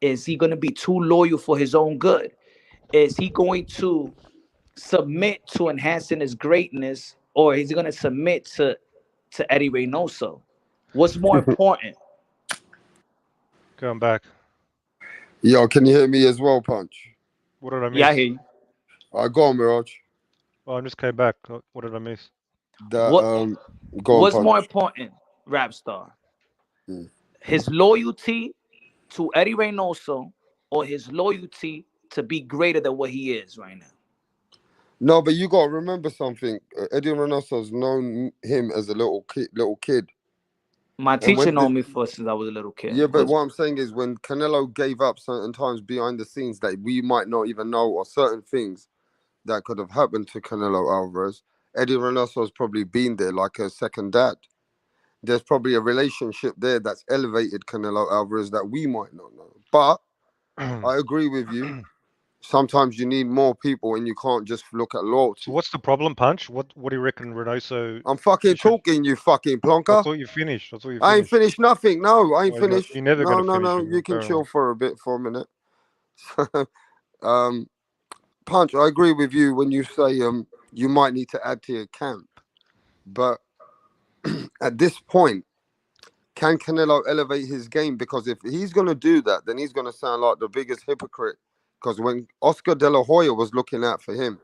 is he going to be too loyal for his own good? Is he going to submit to enhancing his greatness, or is he going to submit to Eddie Reynoso? What's more important? Going back. Yo, can you hear me as well, Punch? What did I miss? Yeah, I hear you. All right, go on, Mirage. Oh, I just came back. What did I miss? What's more important, Rap Star? His loyalty to Eddie Reynoso, or his loyalty to be greater than what he is right now? No, but you gotta remember something. Eddie Reynoso's known him as a little kid. My teacher known me for since I was a little kid. Yeah, but what I'm saying is when Canelo gave up certain times behind the scenes that we might not even know, or certain things that could have happened to Canelo Alvarez, Eddie Reynoso's probably been there like a second dad. There's probably a relationship there that's elevated Canelo Alvarez that we might not know. But I agree with you. Sometimes you need more people and you can't just look at loyalty. So what's the problem, Punch? What do you reckon Reynoso? I'm fucking talking, you fucking plonker. I thought you finished. I ain't finished nothing. No, I ain't finished. You're never gonna finish. No. You can chill for a minute. Punch, I agree with you when you say you might need to add to your camp. But at this point, can Canelo elevate his game? Because if he's going to do that, then he's going to sound like the biggest hypocrite. Because when Oscar De La Hoya was looking out for him,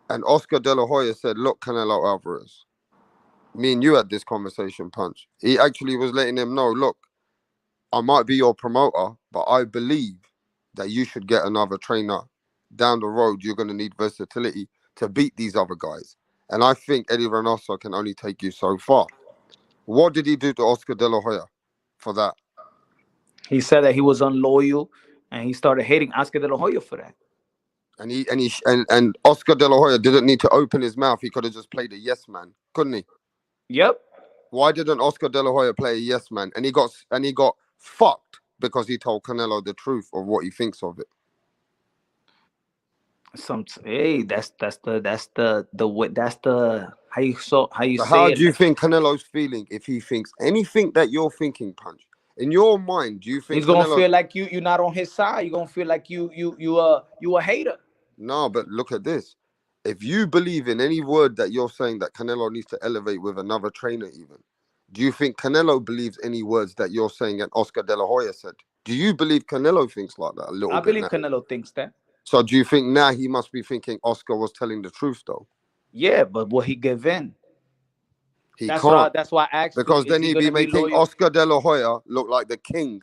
and Oscar De La Hoya said, look, Canelo Alvarez, me and you had this conversation, Punch. He actually was letting him know, look, I might be your promoter, but I believe that you should get another trainer. Down the road, you're going to need versatility to beat these other guys. And I think Eddie Reynoso can only take you so far. What did he do to Oscar De La Hoya for that? He said that he was unloyal, and he started hating Oscar De La Hoya for that. And Oscar De La Hoya didn't need to open his mouth. He could have just played a yes man, couldn't he? Yep. Why didn't Oscar De La Hoya play a yes man? And he got fucked because he told Canelo the truth of what he thinks of it. Hey, that's the how you say How it. do you think Canelo's feeling if he thinks anything that you're thinking, Punch? In your mind, do you think he's gonna feel like you're not on his side? You're gonna feel like you a hater. No, but look at this. If you believe in any word that you're saying that Canelo needs to elevate with another trainer, even, do you think Canelo believes any words that you're saying and Oscar De La Hoya said? Do you believe Canelo thinks like that a little bit? I believe Canelo thinks that. So do you think now he must be thinking Oscar was telling the truth, though? Yeah, but will he give in? That's can't. That's why I asked because him, then he'd be making Oscar De La Hoya look like the king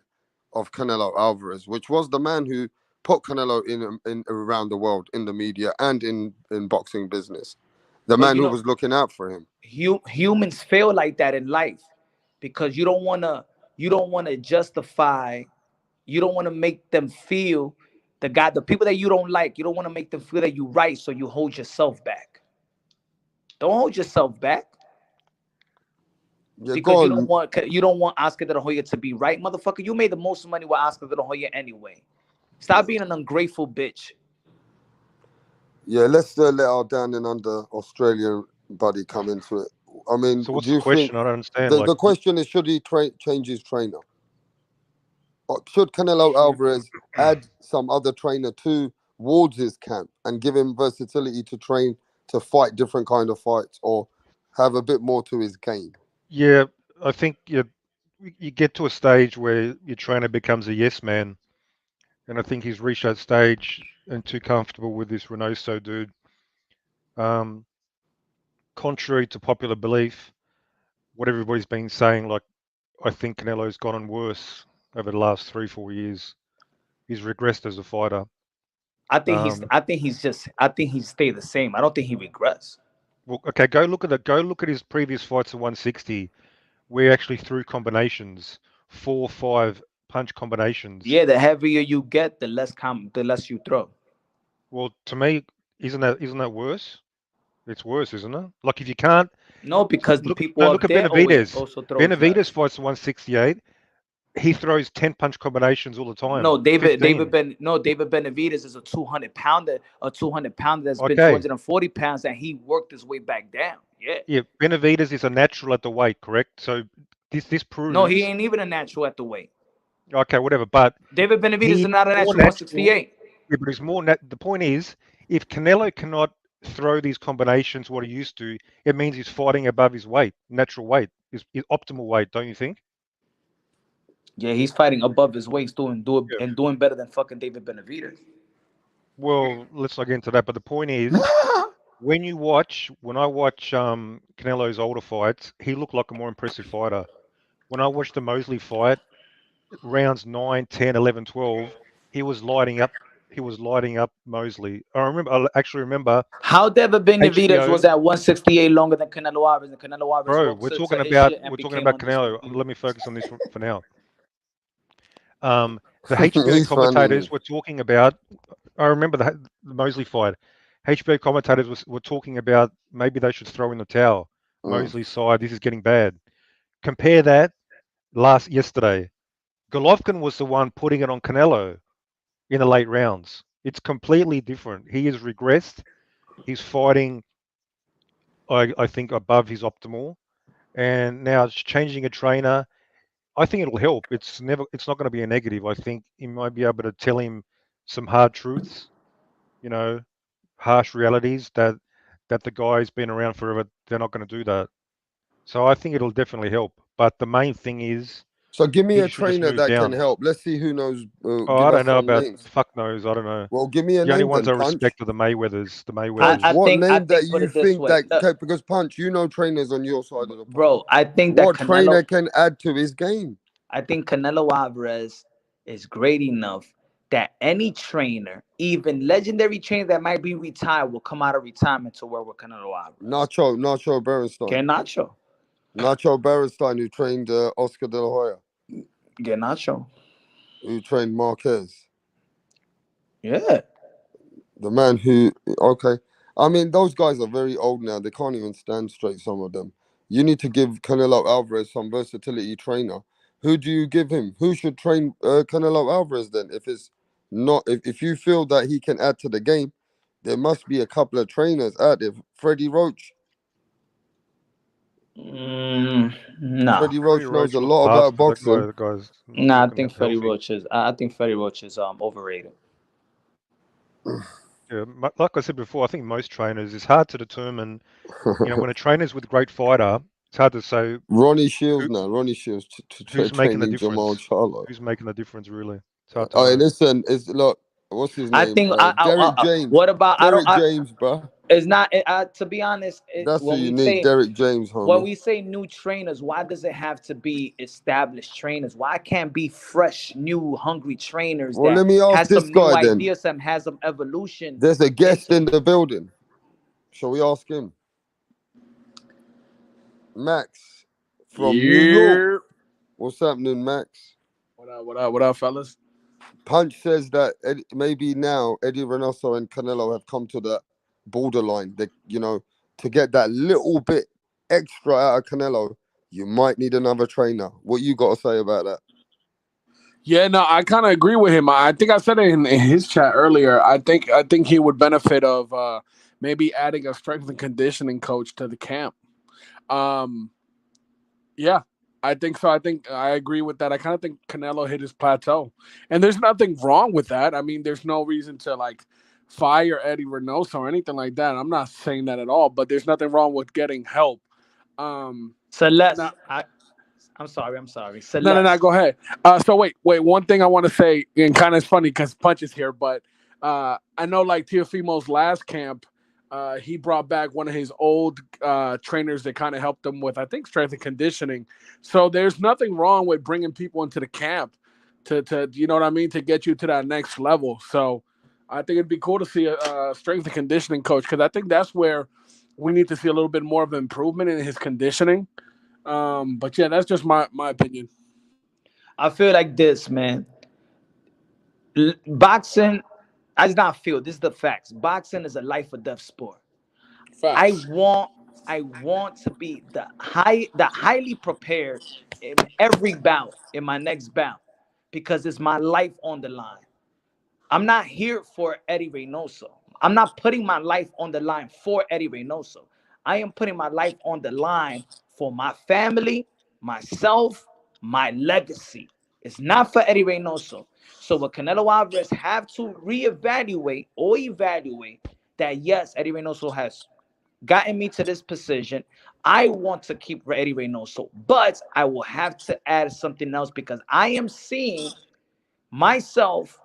of Canelo Alvarez, which was the man who put Canelo in around the world in the media and in boxing business. The man who was looking out for him. Humans fail like that in life because you don't want to justify, you don't want to make them feel the people that you don't like, you don't want to make them feel that you're right, so you hold yourself back. Don't hold yourself back. Yeah, because go you don't on. want Oscar De La Hoya to be right, motherfucker. You made the most money with Oscar De La Hoya anyway. Stop being an ungrateful bitch. Yeah, let's let our down and under Australian buddy come into it. I mean, So what's do the you think question? I don't understand. the Like, question is, should he change his trainer? Or should Canelo Alvarez add some other trainer towards his camp and give him versatility to train to fight different kind of fights, or have a bit more to his game? yeah, I think you get to a stage where your trainer becomes a yes man, and I think he's reached that stage and too comfortable with this Reynoso dude. Um, Contrary to popular belief, what everybody's been saying, like I think Canelo's gotten worse over the last 3-4 years. He's regressed as a fighter. Um, I think he's stayed the same. I don't think he regrets. well, okay, go look at his previous fights at 160, where he actually threw combinations, 4, 5 punch combinations. Yeah, the heavier you get, the less you throw. Well, to me, isn't that worse? It's worse, isn't it? Like if you can't No, because the look, people no, up look at there always Benavidez. also throws Benavidez less. fights at 168. He throws 10 punch combinations all the time. No, 15. David Benavidez is a 200 pounder, that's been Okay. 240 pounds, and he worked his way back down. Yeah. Yeah, Benavidez is a natural at the weight, correct? So this No, he proves ain't even a natural at the weight. okay, whatever. But David Benavidez is he's not a more natural natural. 168. Yeah, but he's more. The point is, if Canelo cannot throw these combinations what he used to, it means he's fighting above his weight, natural weight, his optimal weight. Don't you think? Yeah, he's fighting above his weight, Yeah. doing better than fucking David Benavidez. Well, let's not get into that. But the point is, when I watch Canelo's older fights, he looked like a more impressive fighter. When I watched the Mosley fight, rounds 9, 10, 11, 12, he was lighting up. He was lighting up Mosley. I actually remember How David Benavidez was HBO. at 168 longer than Canelo Alvarez, and Canelo Alvarez Bro, woke we're to talking his about shit and we're talking became about Canelo. undisputed. Let me focus on this for now. The HBO He's funny, commentators man. were talking about. I remember the Mosley fight. HBO commentators were talking about maybe they should throw in the towel. Mosley's side, this is getting bad. Compare that yesterday. Golovkin was the one putting it on Canelo in the late rounds. It's completely different. He has regressed. He's fighting, I think, above his optimal, and now it's changing a trainer. I think it'll help. It's not going to be a negative. I think he might be able to tell him some hard truths, you know, harsh realities that the guy's been around forever. They're not going to do that. So I think it'll definitely help. But the main thing is So give me he a should just trainer move that can down. help. Let's see who knows. Oh, I Give don't us know some about names. fuck knows. I don't know. Well, give me a The only name ones then, I Punch. respect are the Mayweathers. The Mayweathers. Punch. What I name that think put you it this think way, that because Punch, you know trainers on your side of the pond. bro. I think that What trainer can add to his game? I think Canelo Alvarez is great enough that any trainer, even legendary trainer that might be retired, will come out of retirement to work with Canelo Alvarez. Nacho Berenstein. Get Nacho. Nacho Berenstein, who trained Oscar De La Hoya, Get Nacho. who trained Marquez. Yeah. The man who, okay. I mean, those guys are very old now. They can't even stand straight, some of them. You need to give Canelo Alvarez some versatility trainer. Who do you give him? Who should train Canelo Alvarez then? If it's not, if you feel that he can add to the game, there must be a couple of trainers out there. Freddie Roach. No. Freddie Freddie Roach knows Roach a looks lot fast, about but boxing. that guy's not Nah, looking healthy. I think Freddie Roach is overrated. Yeah, like I said before, I think most trainers, it's hard to determine, when a trainer's with a great fighter, it's hard to say Ronnie Shields who, now. Ronnie Shields who's making the training Jamal difference. Charlo. Who's making the difference, really? It's hard to Oh, know. listen, look, what's his I name? think Derek James. what about Derek James, bro. it's not to be honest, That's who you need, Derek James, when homie. we say new trainers, why does it have to be established trainers? Why can't be fresh, new, hungry trainers Well, that let me ask has this some new guy then. ideas, some has some evolution? There's a guest in the building. Shall we ask him? Max from New York. What's happening, Max? What up, fellas? Punch says that maybe now Eddie Reynoso and Canelo have come to the borderline. They, to get that little bit extra out of Canelo, you might need another trainer. What you got to say about that? Yeah, no, I kind of agree with him. I think I said it in his chat earlier. I think he would benefit of maybe adding a strength and conditioning coach to the camp. Um, yeah, I think so. I think I agree with that. I kind of think Canelo hit his plateau, and there's nothing wrong with that. I mean, there's no reason to like fire Eddie Reynoso or anything like that. I'm not saying that at all. But there's nothing wrong with getting help. Celeste, Now, I'm sorry. no. Celeste. Go ahead. So wait. One thing I want to say, and kind of it's funny because Punch is here, but I know like Teofimo's last camp, he brought back one of his old trainers that kind of helped him with, I think, strength and conditioning. So there's nothing wrong with bringing people into the camp to you know what I mean, to get you to that next level. So I think it'd be cool to see a strength and conditioning coach because I think that's where we need to see a little bit more of improvement in his conditioning. But yeah, that's just my opinion. I feel like this, man. Boxing, I did not feel this is the facts. Boxing is a life or death sport. I Facts. want I want to be the highly prepared in every bout, in my next bout, because it's my life on the line. I'm not here for Eddie Reynoso. I'm not putting my life on the line for Eddie Reynoso. I am putting my life on the line for my family, myself, my legacy. It's not for Eddie Reynoso. So what Canelo Alvarez have to reevaluate or evaluate that yes, Eddie Reynoso has gotten me to this position. I want to keep Eddie Reynoso, but I will have to add something else because I am seeing myself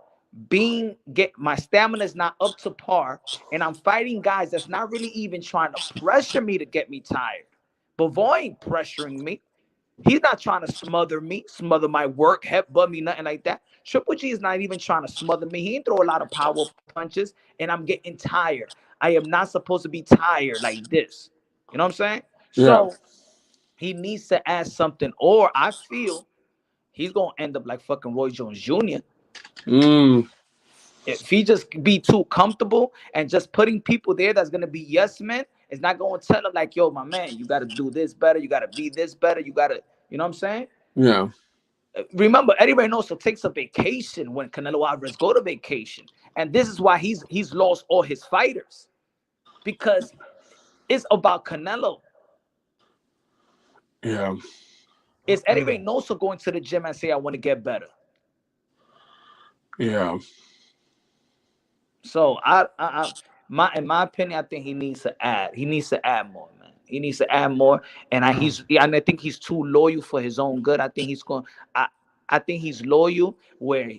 being get my stamina is not up to par, and I'm fighting guys that's not really even trying to pressure me to get me tired. Bavoy ain't pressuring me. He's not trying to smother me, smother my work, headbutt me, nothing like that. Triple G is not even trying to smother me. He ain't throw a lot of power punches, and I'm getting tired. I am not supposed to be tired like this. You know what I'm saying? Yeah. So he needs to add something, or I feel he's gonna end up like fucking Roy Jones Jr. Mm. If he just be too comfortable and just putting people there that's gonna be yes men, it's not gonna tell him like, yo, my man, you gotta do this better, you gotta be this better, you gotta, you know what I'm saying? Yeah. Remember, Eddie Reynoso takes a vacation when Canelo Alvarez go to vacation, and this is why he's lost all his fighters because it's about Canelo. Yeah. Is Eddie Reynoso going to the gym and say, I want to get better? Yeah. So in my opinion, I think he needs to add. He needs to add more, man. He needs to add more, and I think he's too loyal for his own good. I think he's going. I think he's loyal where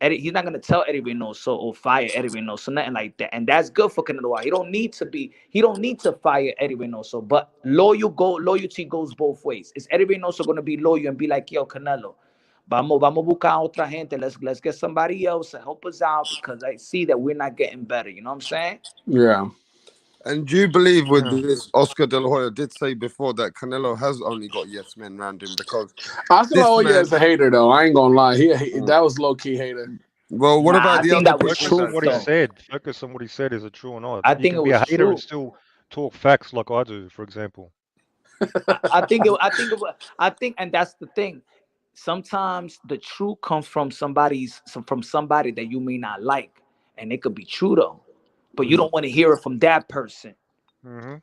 Eddie, he's not gonna tell Eddie Reynoso or fire Eddie Reynoso, nothing like that. And that's good for Canelo. He don't need to be. He don't need to fire Eddie Reynoso. But loyalty goes both ways. Is Eddie Reynoso gonna be loyal and be like, yo, Canelo? Vamos buscar otra gente. Let's get somebody else to help us out because I see that we're not getting better. You know what I'm saying? Yeah. And do you believe with this, Oscar De La Hoya did say before that Canelo has only got yes men around him because Oscar De La this Hoya man. is a hater, though. I ain't gonna lie. That was low key hater. Well, what Nah, about I the think other that was people Focus on truth that what he said? though. said. Focus on what he said. Is it true or not? I You think it can be a was hater and true. still talk facts like I do, for example. I think, and that's the thing. Sometimes the truth comes from somebody that you may not like, and it could be true though, but you don't want to hear it from that person. Hmm.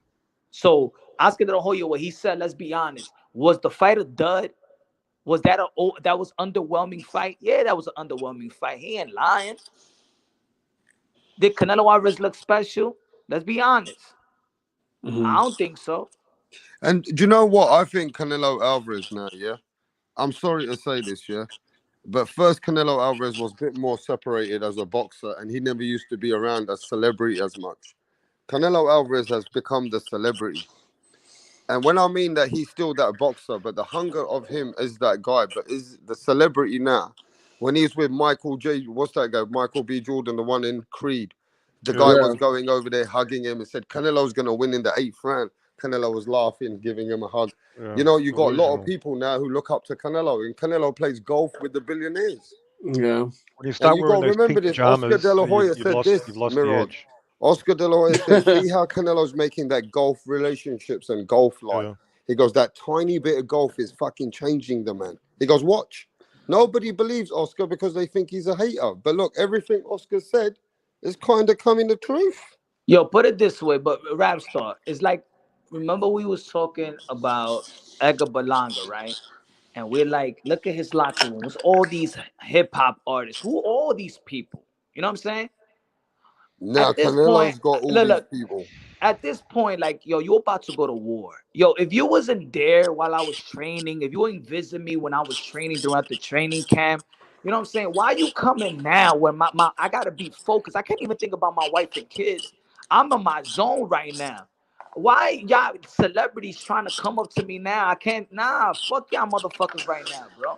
So Oscar De La Hoya, what he said, let's be honest, was the fight a dud? Was that was underwhelming fight? Yeah, that was an underwhelming fight. He ain't lying. Did Canelo Alvarez look special? Let's be honest. I Mm-hmm. don't think so. And do you know what? I think Canelo Alvarez now, yeah? I'm sorry to say this, yeah? But first, Canelo Alvarez was a bit more separated as a boxer, and he never used to be around as celebrity as much. Canelo Alvarez has become the celebrity. And when I mean that he's still that boxer, but the hunger of him is that guy, but is the celebrity now. When he's with Michael J, what's that guy? Michael B. Jordan, the one in Creed. The Yeah. guy Yeah. was going over there hugging him and said Canelo's gonna win in the 8th round. Canelo was laughing, giving him a hug. Yeah. You know, you got a lot of Delusional. people now who look up to Canelo, and Canelo plays golf with the billionaires. Yeah. When you And start you wearing got to those remember pink this. Oscar De pajamas, La Hoya said you've this, lost the Mirage. edge. Oscar De La Hoya said, see how Canelo's making that golf relationships and golf life. Yeah. He goes, that tiny bit of golf is fucking changing the man. He goes, watch. Nobody believes Oscar because they think he's a hater. But look, everything Oscar said is kind of coming the truth. Yo, put it this way, but rap star, it's like, remember we was talking about Edgar Berlanga, right? And we're like, look at his locker room. It's all these hip hop artists. Who are all these people? You know what I'm saying? Now At this point, Canelo's got all look, these look, people. at this point, like, yo, you're about to go to war. Yo, if you wasn't there while I was training, if you didn't visit me when I was training throughout the training camp, you know what I'm saying? Why you coming now when my I gotta be focused? I can't even think about my wife and kids. I'm in my zone right now. Why y'all celebrities trying to come up to me now? I can't. Nah, fuck y'all motherfuckers right now, bro.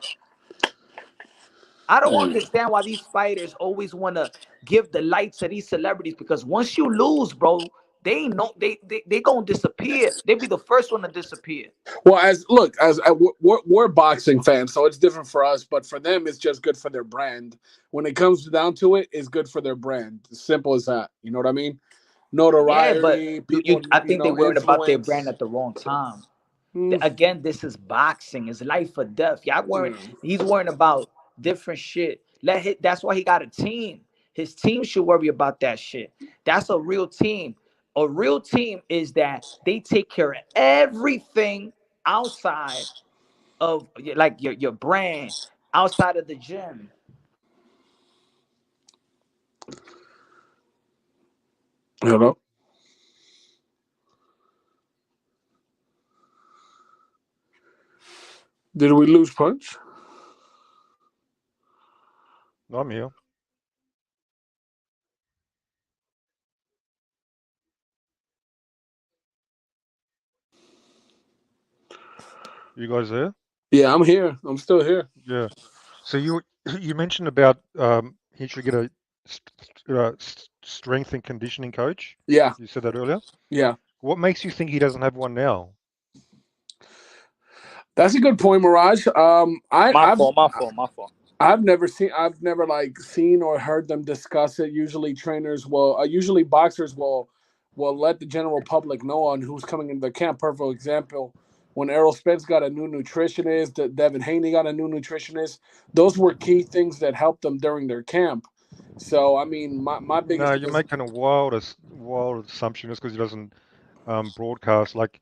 I don't understand why these fighters always want to give the lights to these celebrities, because once you lose, bro, they know they gonna disappear. They be the first one to disappear. Well, as we're boxing fans, so it's different for us. But for them, it's just good for their brand. When it comes down to it, it's good for their brand. As simple as that. You know what I mean? Yeah, but Notoriety, people, I think they worried about their brand influence. at the wrong time. Again, this is boxing. It's life or death. Y'all worrying. He's worrying about different shit. That's why he got a team. His team should worry about that shit. That's a real team. A real team is that they take care of everything outside of, like, your brand, outside of the gym. Hello. Did we lose Punch? I'm here. You guys there? Yeah, I'm here. I'm still here. Yeah. So you you mentioned about he should get a strength and conditioning coach. Yeah. You said that earlier. Yeah. What makes you think he doesn't have one now? That's a good point, Mirage. My fault. I've never like seen or heard them discuss it. Usually usually boxers will let the general public know on who's coming into the camp. Perfect example, when Errol Spence got a new nutritionist, Devin Haney got a new nutritionist. Those were key things that helped them during their camp. So, I mean, my biggest No, thing you're is, making a wild assumption just because he doesn't broadcast. Like,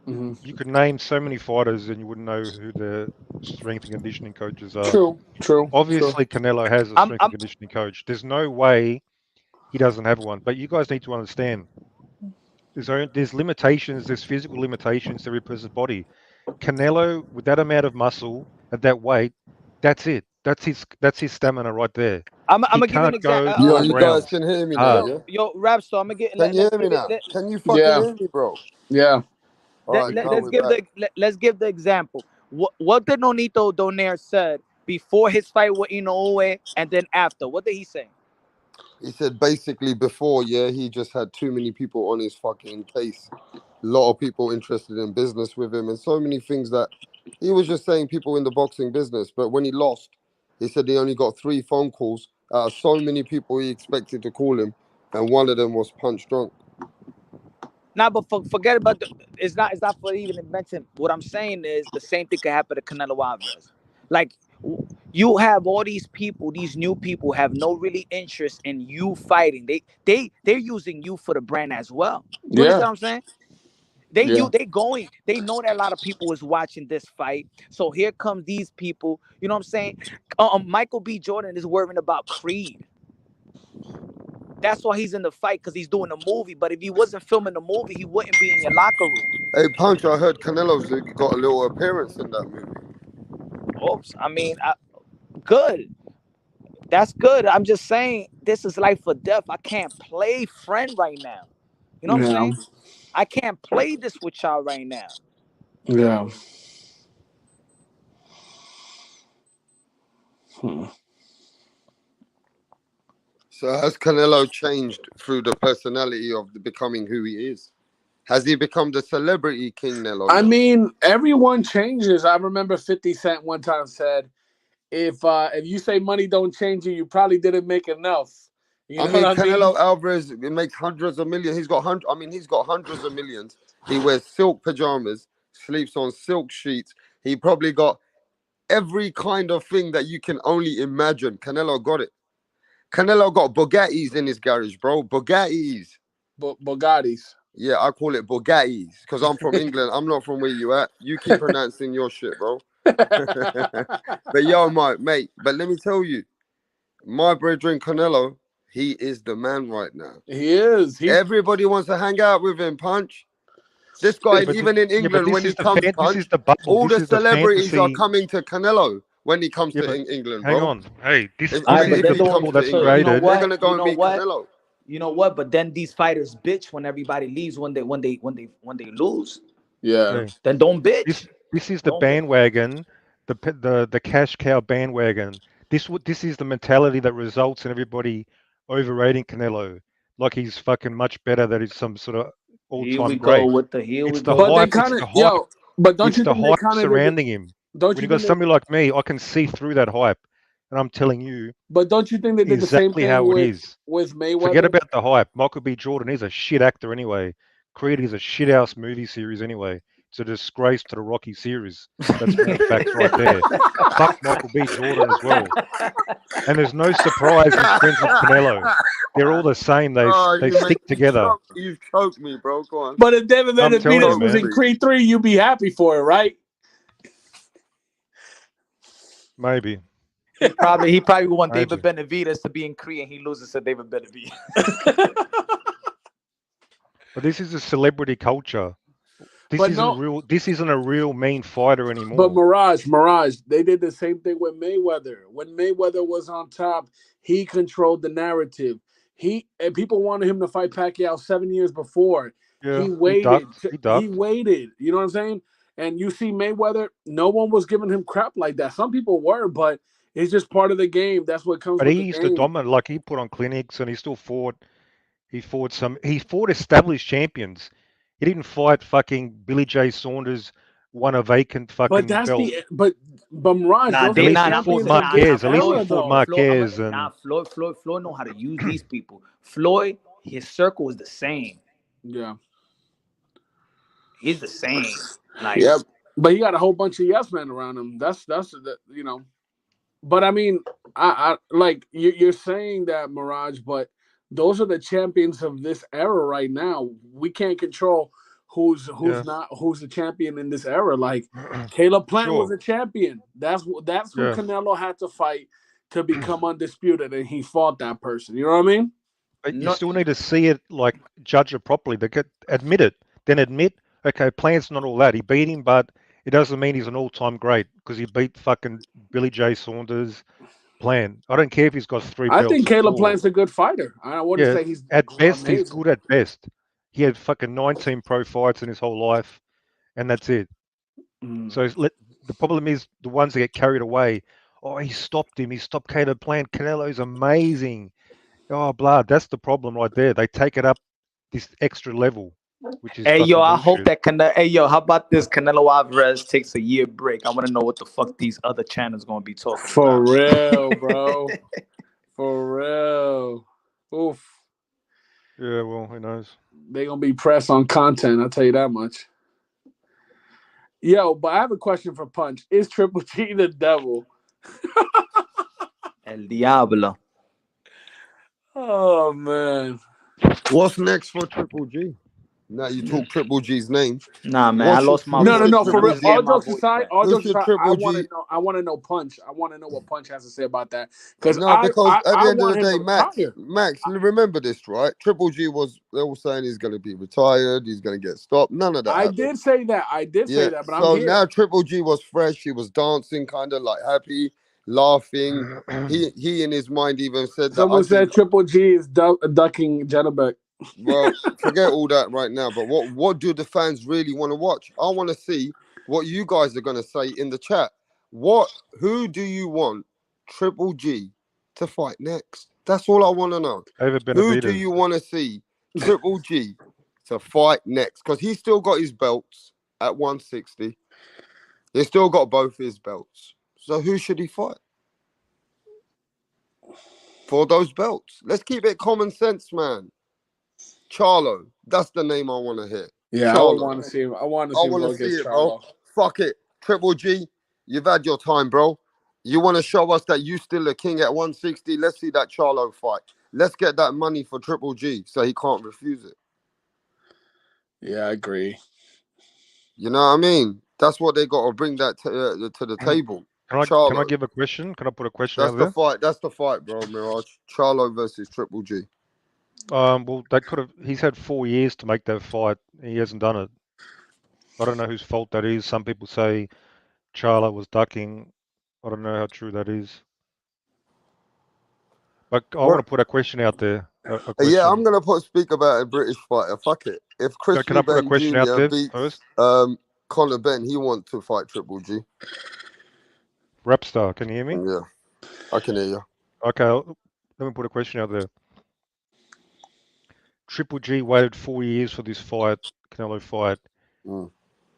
you could name so many fighters and you wouldn't know who their strength and conditioning coaches are. True. Obviously, Canelo has a strength and conditioning coach. There's no way he doesn't have one. But you guys need to understand, there's limitations. There's physical limitations to every person's body. Canelo, with that amount of muscle at that weight, that's it. That's his stamina right there. I'm He gonna give you an can't go example. Yo, 12 you guys rounds can hear me now, hard. yeah? Yo, rap star. I'm gonna get. Can you hear me now? Can you fucking hear me, bro? Yeah. All right, now let's we're give back. let's give the example. What did Nonito Donaire said before his fight with Inoue, and then after? What did he say? He said basically before, yeah, he just had too many people on his fucking case. A lot of people interested in business with him and so many things that he was just saying people in the boxing business. But when he lost, he said he only got 3 phone calls out of so many people he expected to call him. And one of them was Punch Drunk. Nah, but forget about it's not for even to mention. What I'm saying is the same thing could happen to Canelo Alvarez. Like, you have all these people, these new people have no really interest in you fighting. They're using you for the brand as well. You understand what I'm saying? They know that a lot of people is watching this fight. So here comes these people. You know what I'm saying? Michael B. Jordan is worrying about Creed. That's why he's in the fight, because he's doing a movie. But if he wasn't filming the movie, he wouldn't be in your locker room. Hey, Punch, I heard Canelo's got a little appearance in that movie. Oops. I mean, good. That's good. I'm just saying, this is life or death. I can't play friend right now. You know what I'm saying? I can't play this with y'all right now. Yeah. So has Canelo changed through the personality of becoming who he is? Has he become the celebrity King Nelo? I mean, everyone changes. I remember 50 Cent one time said, if you say money don't change you, you probably didn't make enough. You know what I mean? Canelo Alvarez, it makes hundreds of millions. He's got hundreds of millions. He wears silk pajamas, sleeps on silk sheets. He probably got every kind of thing that you can only imagine. Canelo got it. Canelo got Bugattis in his garage, bro. Bugattis. Bugattis. Yeah, I call it Bugattis because I'm from England. I'm not from where you at. You keep pronouncing your shit, bro. But yo, mate. But let me tell you, my brethren Canelo, he is the man right now. He is. Everybody wants to hang out with him, Punch. This guy, even in England, when he comes, Punch, all the celebrities are coming to Canelo when he comes to England, bro. Hang on. Hey, this is if he comes to England, you know what? they're gonna go You and know meet what? Canelo. You know what? But then these fighters bitch when everybody leaves when they lose. Yeah. Hey, Then don't bitch. This is the bandwagon, the cash cow bandwagon. This is the mentality that results in everybody overrating Canelo, like he's fucking much better. That he's some sort of all-time great. It's the But they hype. kind It's of the hype. But don't It's you the think they hype kind of surrounding him. Don't when you you got think somebody like me, I can see through that hype, and I'm telling you. But don't you think they did the same exactly thing how it is? with Mayweather? Forget about the hype. Michael B. Jordan is a shit actor anyway. Creed is a shit house movie series anyway. It's a disgrace to the Rocky series. That's four facts right there. Fuck Michael B. Jordan as well. And there's no surprise he's friends with Canelo. They're all the same. They stick together. You choked me, bro. Go on. But if David I'm telling you, Benavidez was in man. Creed 3, you'd be happy for it, right? Maybe. He probably want Maybe. David Benavidez to be in Creed and he loses to David Benavidez. But this is a celebrity culture. This isn't a real mean fighter anymore. But Mirage, they did the same thing with Mayweather. When Mayweather was on top, he controlled the narrative. And people wanted him to fight Pacquiao 7 years before. Yeah, he waited. He waited. You know what I'm saying? And you see Mayweather, no one was giving him crap like that. Some people were, but it's just part of the game. That's what comes with the game. But he used to dominate. Like, he put on clinics and he still fought. He fought established champions. He didn't fight fucking Billy J. Saunders, won a vacant fucking belt. But Mirage, at least he fought Marquez. At least he fought Marquez. Floyd know how to use these people. Floyd, his circle is the same. Yeah. He's the same. Like, yeah, but he got a whole bunch of yes men around him. That's you know. But I mean, I like you're saying that, Mirage, but those are the champions of this era right now. We can't control who's the champion in this era. Like Caleb Plant was a champion. That's who Canelo had to fight to become undisputed, and he fought that person. You know what I mean? But you still need to see it, like, judge it properly. Admit it, then admit, okay, Plant's not all that. He beat him, but it doesn't mean he's an all-time great because he beat fucking Billy J. Saunders. Plant. I don't care if he's got 3 belts. I think Caleb Plant's a good fighter. I wouldn't say he's at best. amazing. He's good at best. He had fucking 19 pro fights in his whole life, and that's it. So the problem is the ones that get carried away. Oh, he stopped him. He stopped Caleb Plant. Canelo's amazing. Oh, blah. That's the problem right there. They take it up this extra level. Which is I bullshit. hope that how about this? Canelo Alvarez takes a year break. I want to know what the fuck these other channels gonna be talking about. For real, bro. For real. Oof. Yeah, well, who knows? They're gonna be pressed on content, I'll tell you that much. Yo, but I have a question for Punch. Is Triple G the devil? El Diablo. Oh man. What's next for Triple G? Now you talk Triple G's name. Nah, man, I lost my No, for real. All jokes aside, I want to know Punch. I want to know what Punch has to say about that. Because at the end of the day, Max, remember this, right? Triple G they were saying he's going to be retired, he's going to get stopped. None of that. I did say that. But I'm here. Now Triple G was fresh. He was dancing, kind of like happy, laughing. he in his mind even said someone said Triple G is ducking Jennebeck. Well, forget all that right now. But what do the fans really want to watch? I want to see what you guys are going to say in the chat. Who do you want Triple G to fight next? That's all I want to know. Who do you want to see Triple G to fight next? Because he's still got his belts at 160. He's still got both his belts. So who should he fight for those belts? Let's keep it common sense, man. Charlo, that's the name I want to hear. Yeah, I would want to see him. I want to see him go see against it, bro. Charlo. Fuck it. Triple G, you've had your time, bro. You want to show us that you still a king at 160? Let's see that Charlo fight. Let's get that money for Triple G so he can't refuse it. Yeah, I agree. You know what I mean? That's what they got to bring that to the table. Can I give a question? Can I put a question out there? That's the fight, bro, Mirage. Charlo versus Triple G. Well, they could have. He's had 4 years to make that fight. He hasn't done it. I don't know whose fault that is. Some people say Charlo was ducking. I don't know how true that is. But I want to put a question out there. Yeah, I'm gonna speak about a British fighter. Fuck it. If Chris Can I put a question Jr. out there beats first? Conor Ben, he wants to fight Triple G. Rapstar, can you hear me? Yeah, I can hear you. Okay, let me put a question out there. Triple G waited 4 years for this fight, Canelo fight.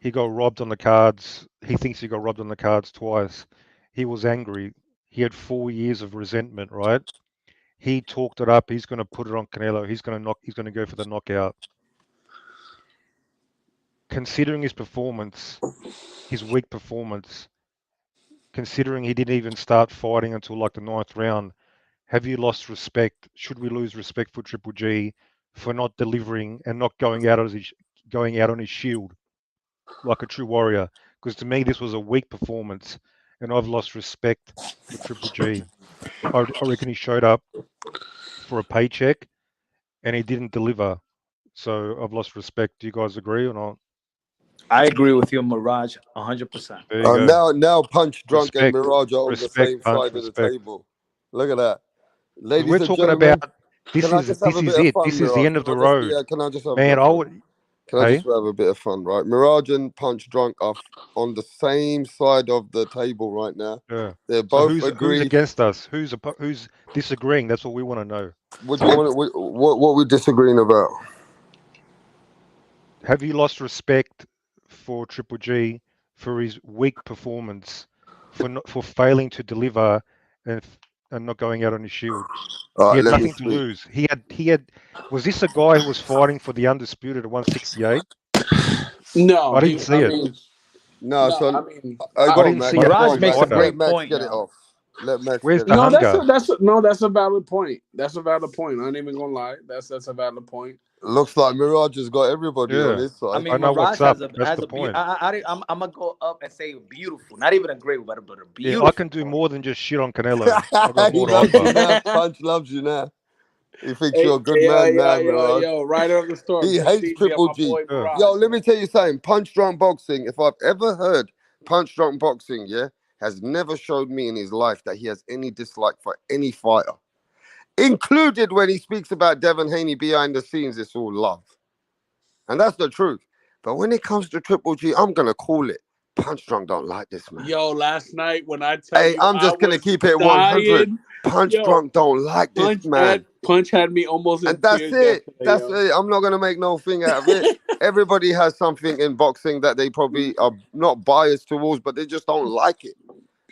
He got robbed on the cards. He thinks he got robbed on the cards twice. He was angry. He had 4 years of resentment, right? He talked it up. He's going to put it on Canelo. He's going to go for the knockout. Considering his performance, his weak performance, considering he didn't even start fighting until like the 9th round, have you lost respect? Should we lose respect for Triple G for not delivering and not going out on his shield like a true warrior? Because to me, this was a weak performance, and I've lost respect for Triple G. I reckon he showed up for a paycheck, and he didn't deliver. So I've lost respect. Do you guys agree or not? I agree with you, Mirage, 100%. Now Punch Drunk and Mirage are on the same side of the table. Look at that. Ladies we're talking about this is it. This is the end of the road. Can I just have man? Can I just have a bit of fun, right? Mirage and Punch Drunk are on the same side of the table right now. Yeah. They're both who's against us? Who's disagreeing? That's what we want to know. What we're disagreeing about? Have you lost respect for Triple G for his weak performance, for failing to deliver and not going out on his shield? He had nothing to lose. He had. Was this a guy who was fighting for the undisputed at 168? No, I didn't see it. No, so I didn't see Mirage makes a great Max point. Get it off. Let Max Where's get it the off. hunger? That's a valid point. That's a valid point. I ain't even gonna lie. That's a valid point. Looks like Mirage has got everybody on his side. I mean, Mirage has I'm gonna go up and say beautiful, not even a great, but a beautiful. Yeah, I can do more than just shit on Canelo. He loves you now. Punch loves you now. He thinks you're a good man now, Mirage. Yo, right on the store. He hates Triple G. Yo, let me tell you something. Punch Drunk Boxing, if I've ever heard Punch Drunk Boxing, has never showed me in his life that he has any dislike for any fighter. Included when he speaks about Devin Haney behind the scenes, it's all love. And that's the truth. But when it comes to Triple G, I'm going to call it. Punch Drunk don't like this, man. Yo, last night when I tell you, I'm just going to keep it 100. Punch Drunk don't like this, man. Punch had me almost in and that's tears it. That's it. I'm not going to make no thing out of it. Everybody has something in boxing that they probably are not biased towards, but they just don't like it.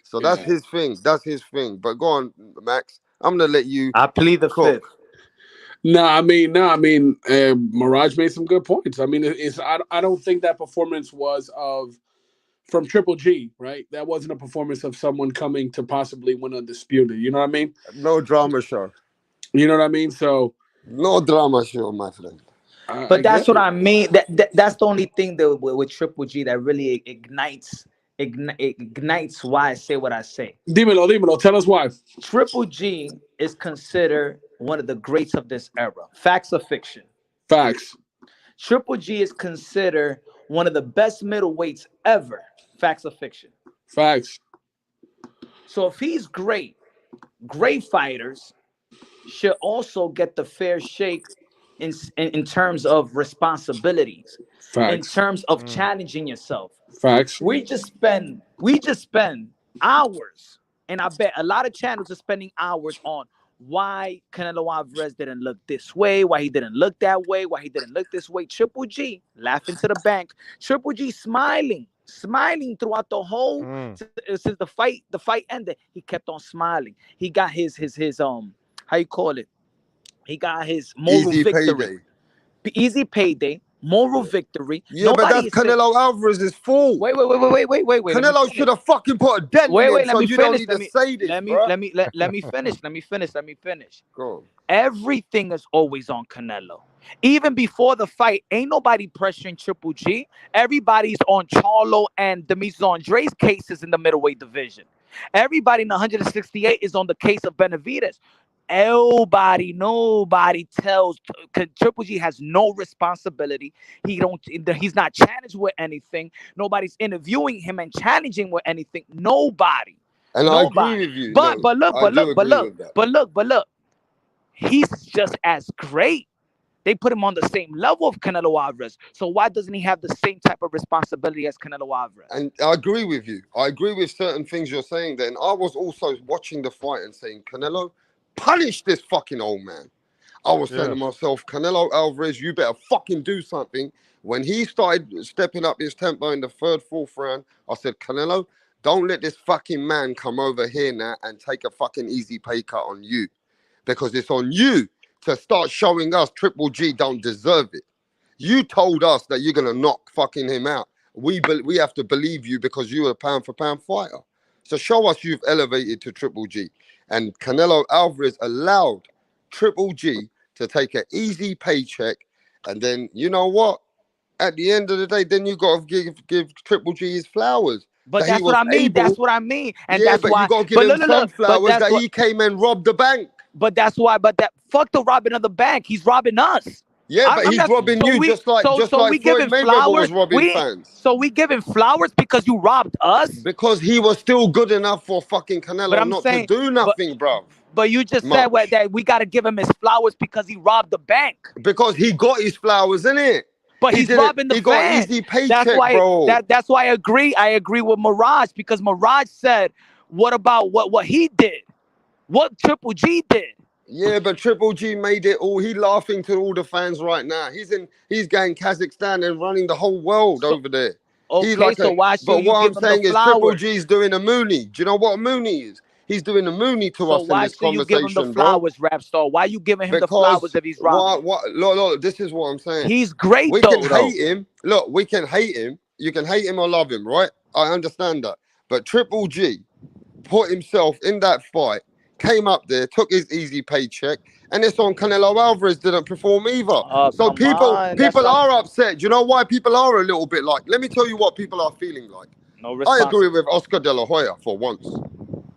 So that's his thing. That's his thing. But go on, Max. I'm going to let you. I plead the fifth. No, I mean, Mirage made some good points. I mean, I don't think that performance was from Triple G, right? That wasn't a performance of someone coming to possibly win undisputed. You know what I mean? No drama show. You know what I mean? So no drama show, my friend. But that's what I mean. That's the only thing that with Triple G that really ignites why I say what I say. Dímelo. Tell us why. Triple G is considered one of the greats of this era. Facts or fiction? Facts. Triple G is considered one of the best middleweights ever. Facts or fiction? Facts. So if he's great fighters should also get the fair shake in terms of responsibilities. Facts. In terms of challenging yourself. Facts. We just spend hours, and I bet a lot of channels are spending hours on why Canelo Alvarez didn't look this way, why he didn't look that way, why he didn't look this way. Triple G laughing to the bank. Triple G smiling throughout the whole since the fight ended. He kept on smiling. He got his how you call it? He got his moral victory. Easy payday. moral victory. Yeah, but that's Canelo Alvarez's fault. Wait. Canelo should have fucking put a dent in him, Let so me you don't finish. need to say this, bro. Let me finish. Let me finish. Go on. Everything is always on Canelo. Even before the fight, ain't nobody pressuring Triple G. Everybody's on Charlo and Demetrius Andre's cases in the middleweight division. Everybody in 168 is on the case of Benavidez. Nobody tells Triple G has no responsibility. He's not challenged with anything. Nobody's interviewing him and challenging with anything. Nobody. And I agree with you. But look. He's just as great. They put him on the same level of Canelo Alvarez. So why doesn't he have the same type of responsibility as Canelo Alvarez? And I agree with you. I agree with certain things you're saying there. And I was also watching the fight and saying, Canelo, punish this fucking old man. I was saying to myself, Canelo Alvarez, you better fucking do something. When he started stepping up his tempo in the third, fourth round, I said, Canelo, don't let this fucking man come over here now and take a fucking easy pay cut on you. Because it's on you to start showing us Triple G don't deserve it. You told us that you're going to knock fucking him out. We have to believe you because you're a pound-for-pound fighter. So show us you've elevated to Triple G. And Canelo Alvarez allowed Triple G to take an easy paycheck. And then, you know what? At the end of the day, then you got to give Triple G his flowers. But that's what I mean. That's what I mean. And yeah, that's but why you got to give him some flowers that he came and robbed the bank. But that's why. Fuck the robbing of the bank. He's robbing us. Yeah, but he's robbing you just like Floyd Mayweather was robbing fans. So we giving flowers because you robbed us? Because he was still good enough for fucking Canelo not to do nothing, bro. But you just said that we got to give him his flowers because he robbed the bank. Because he got his flowers, innit? But he's robbing the fans. He got easy paycheck, bro. That's why I agree. I agree with Mirage because Mirage said, what about what he did? What Triple G did? Yeah, but Triple G made it all. He laughing to all the fans right now. He's going Kazakhstan and running the whole world over there. Okay, so why should you give him the flowers? But what I'm saying is Triple G's doing a Mooney. Do you know what a Mooney is? He's doing a Mooney to us in this conversation, bro. So why should you give him the flowers, Rap Star? Why are you giving him the flowers if he's robbing? Look, this is what I'm saying. He's great, we can hate him. Look, we can hate him. You can hate him or love him, right? I understand that. But Triple G put himself in that fight, came up there, took his easy paycheck, and it's on Canelo Alvarez didn't perform either. So people are upset. Do you know why people are a little bit like? Let me tell you what people are feeling like. I agree with Oscar De La Hoya for once.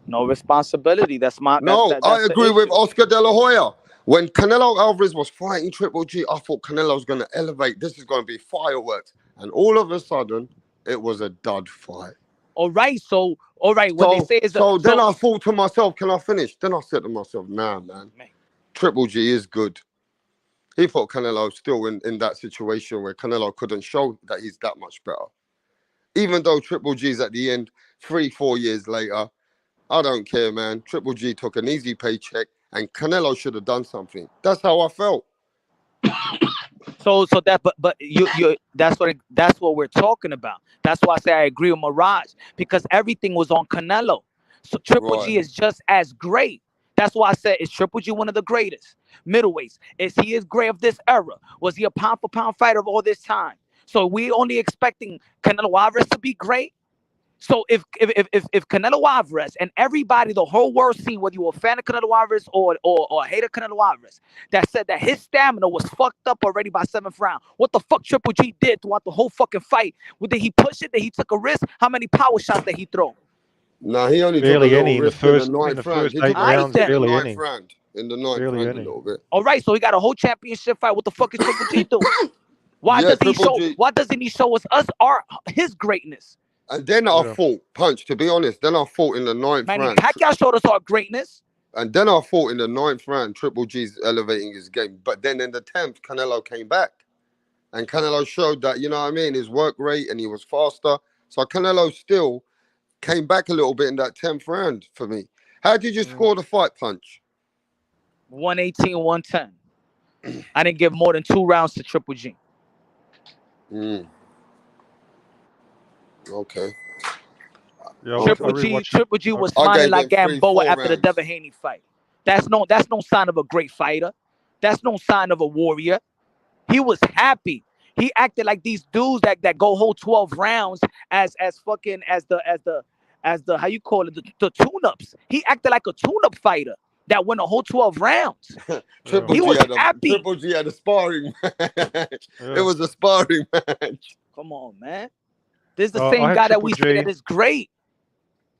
No responsibility. That's my. I agree with Oscar De La Hoya. When Canelo Alvarez was fighting Triple G, I thought Canelo's going to elevate. This is going to be fireworks. And all of a sudden, it was a dud fight. All right. What they say is... Then I thought to myself, can I finish? Then I said to myself, nah, man. Triple G is good. He thought Canelo still in that situation where Canelo couldn't show that he's that much better. Even though Triple G's at the end, 3-4 years later, I don't care, man. Triple G took an easy paycheck and Canelo should have done something. That's how I felt. So that's what we're talking about. That's why I say I agree with Mirage because everything was on Canelo. So Triple G is just as great. That's why I said, is Triple G one of the greatest middleweights? Is he as great of this era? Was he a pound for pound fighter of all this time? So we only expecting Canelo Alvarez to be great. So if Canelo Alvarez and everybody, the whole world seen, whether you were a fan of Canelo Alvarez or a hater of Canelo Alvarez, that said that his stamina was fucked up already by 7th round. What the fuck Triple G did throughout the whole fucking fight? Did he push it? Did he took a risk? How many power shots did he throw? Nah, he only barely took a any in the first 8 rounds. Barely any in the ninth round a little bit. All right, so he got a whole championship fight. What the fuck is Triple G doing? Why doesn't he show us his greatness? And then I fought, Punch, to be honest. Then I fought in the 9th round. Pacquiao showed us our greatness. And then I fought in the 9th round. Triple G's elevating his game. But then in the 10th, Canelo came back. And Canelo showed that, you know what I mean, his work rate and he was faster. So Canelo still came back a little bit in that 10th round for me. How did you score the fight, Punch? 118, 110. I didn't give more than 2 rounds to Triple G. Okay. Triple G was smiling like Gamboa after the Devin Haney fight. That's no sign of a great fighter. That's no sign of a warrior. He was happy. He acted like these dudes that go whole 12 rounds as fucking as the how you call it, the tune-ups. He acted like a tune-up fighter that won a whole 12 rounds. Triple He G was had a happy. Triple G had a sparring match. Yeah. It was a sparring match. Come on, man. This is the I same had guy that Triple we G. say that is great.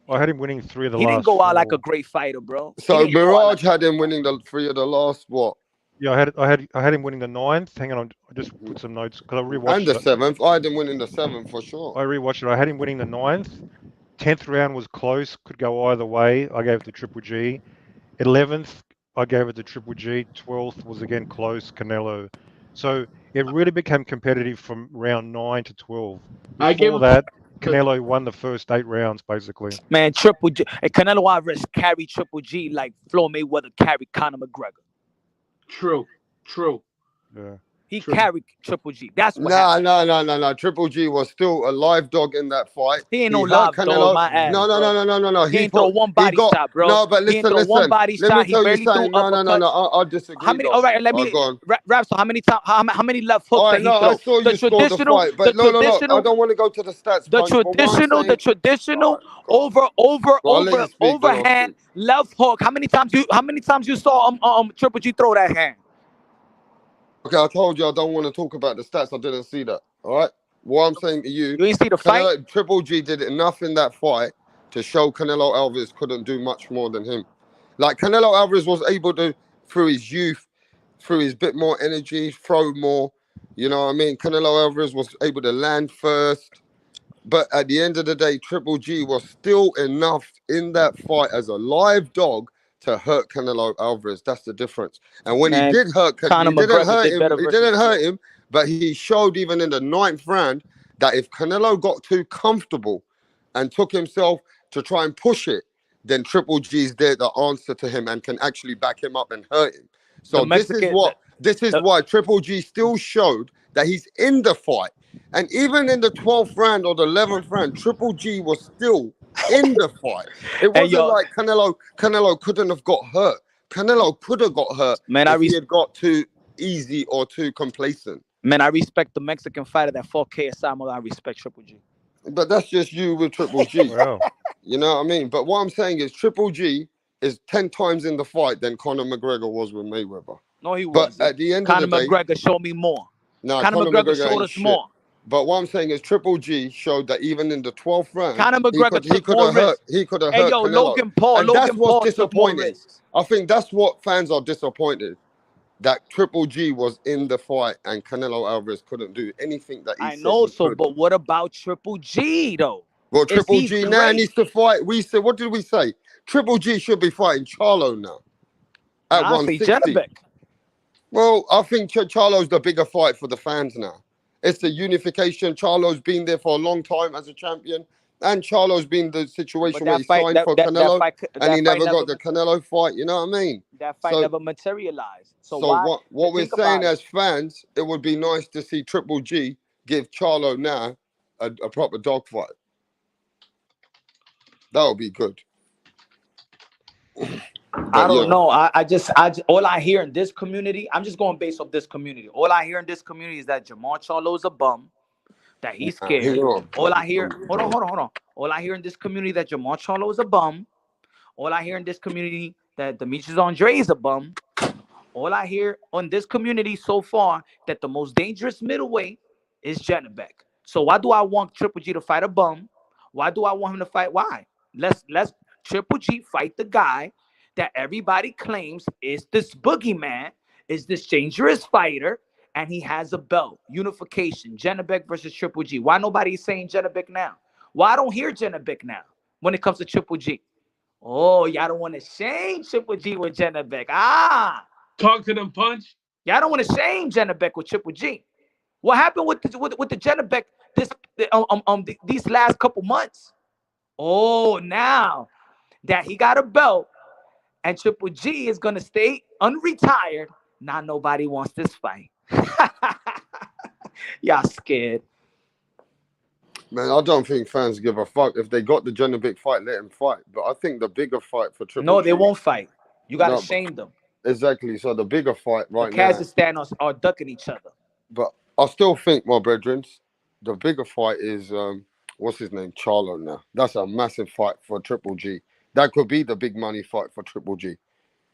I had him winning 3 of the He last didn't go out like 4. a great fighter, bro. He So didn't go out Mirage had him winning the 3 of the last what? Yeah, I had him winning the 9th. Hang on, I just put some notes because I And rewatched the it. 7th. I had him winning the 7th for sure. I rewatched it. I had him winning the 9th. 10th round was close, could go either way. I gave it to Triple G. 11th, I gave it to Triple G. 12th was again close, Canelo. So it really became competitive from round 9 to 12. I gave Before him that, Canelo won the first 8 rounds, basically. Man, Triple G. And Canelo Alvarez carried Triple G like Floyd Mayweather carried Conor McGregor. True. Yeah. He carried Triple G. That's what happened. No. Triple G was still a live dog in that fight. He ain't no hurt live Canelo. dog, my ass. No. He ain't throw one body shot, bro. No, but He ain't listen. throw one body Let shot. me He tell you barely threw something. No. uppercuts. I disagree. How many? though. All right, let me. Go on. Rapso, how many times? How many left hooks All that right, he no, throw? I saw you score the fight, but no. I don't want to go to the stats. The Punch, but what I'm traditional, saying, over let you speak, go on, overhand speak. left hook. How many times you saw Triple G throw that hand? Okay, I told you I don't want to talk about the stats. I didn't see that. All right. What I'm saying to you, You ain't see the fight. Triple G did enough in that fight to show Canelo Alvarez couldn't do much more than him. Like Canelo Alvarez was able to, through his youth, through his bit more energy, throw more. You know what I mean? Canelo Alvarez was able to land first. But at the end of the day, Triple G was still enough in that fight as a live dog to hurt Canelo Alvarez. That's the difference. And when Man, he did hurt, Conor he didn't McGregor hurt did him. better He versus didn't hurt him, but he showed even in the 9th round that if Canelo got too comfortable and took himself to try and push it, then Triple G's there the answer to him and can actually back him up and hurt him. So this is why Triple G still showed that he's in the fight. And even in the 12th round or the 11th round, Triple G was still in the fight. It wasn't like Canelo couldn't have got hurt. Canelo could have got hurt if he had got too easy or too complacent. Man, I respect the Mexican fighter that fought KSI more than I respect Triple G. But that's just you with Triple G. Wow. You know what I mean? But what I'm saying is Triple G is 10 times in the fight than Conor McGregor was with Mayweather. No, he wasn't. But at the end Conor of the day, McGregor showed me more. No, Conor McGregor showed ain't us shit. more. But what I'm saying is Triple G showed that even in the 12th round, Conor McGregor took more risks. He could have Hey, hurt yo, Canelo. Logan Paul took more risks. I think that's what fans are disappointed. That Triple G was in the fight and Canelo Alvarez couldn't do anything that he said. I know, but what about Triple G though? Well, Triple G now needs to fight. We said, what did we say? Triple G should be fighting Charlo now at 160. Well, I think Charlo's the bigger fight for the fans now. It's the unification. Charlo's been there for a long time as a champion. And Charlo's been the situation where he signed for Canelo and he never got the Canelo fight. You know what I mean? That fight never materialized. So what we're saying as fans, it would be nice to see Triple G give Charlo now a proper dogfight. That would be good. I don't know. I just all I hear in this community, I'm just going based off this community. All I hear in this community is that Jamal Charlo's a bum, that he's scared. All I hear, hold on. All I hear in this community that Jamal Charlo is a bum. All I hear in this community that Demetrius Andre is a bum. All I hear on this community so far that the most dangerous middleweight is Janabek. So why do I want Triple G to fight a bum? Why do I want him to fight? Why? Let's Triple G fight the guy that everybody claims is this boogeyman, is this dangerous fighter, and he has a belt. Unification, Janabek versus Triple G. Why nobody's saying Janabek now? Why I don't hear Janabek now when it comes to Triple G? Oh, y'all don't want to shame Triple G with Janabek. Talk to them, Punch. Y'all don't want to shame Janabek with Triple G. What happened with the Janabek these last couple months? Oh, now that he got a belt and Triple G is gonna stay unretired, now nobody wants this fight. Y'all scared. Man, I don't think fans give a fuck. If they got the Janabek fight, let him fight. But I think the bigger fight for Triple G... No, they won't fight. You got to shame them. Exactly. So the bigger fight right now... Kazakhstan are ducking each other. But I still think, my brethren, the bigger fight is what's his name, Charlo. Now that's a massive fight for Triple G. That could be the big money fight for Triple G.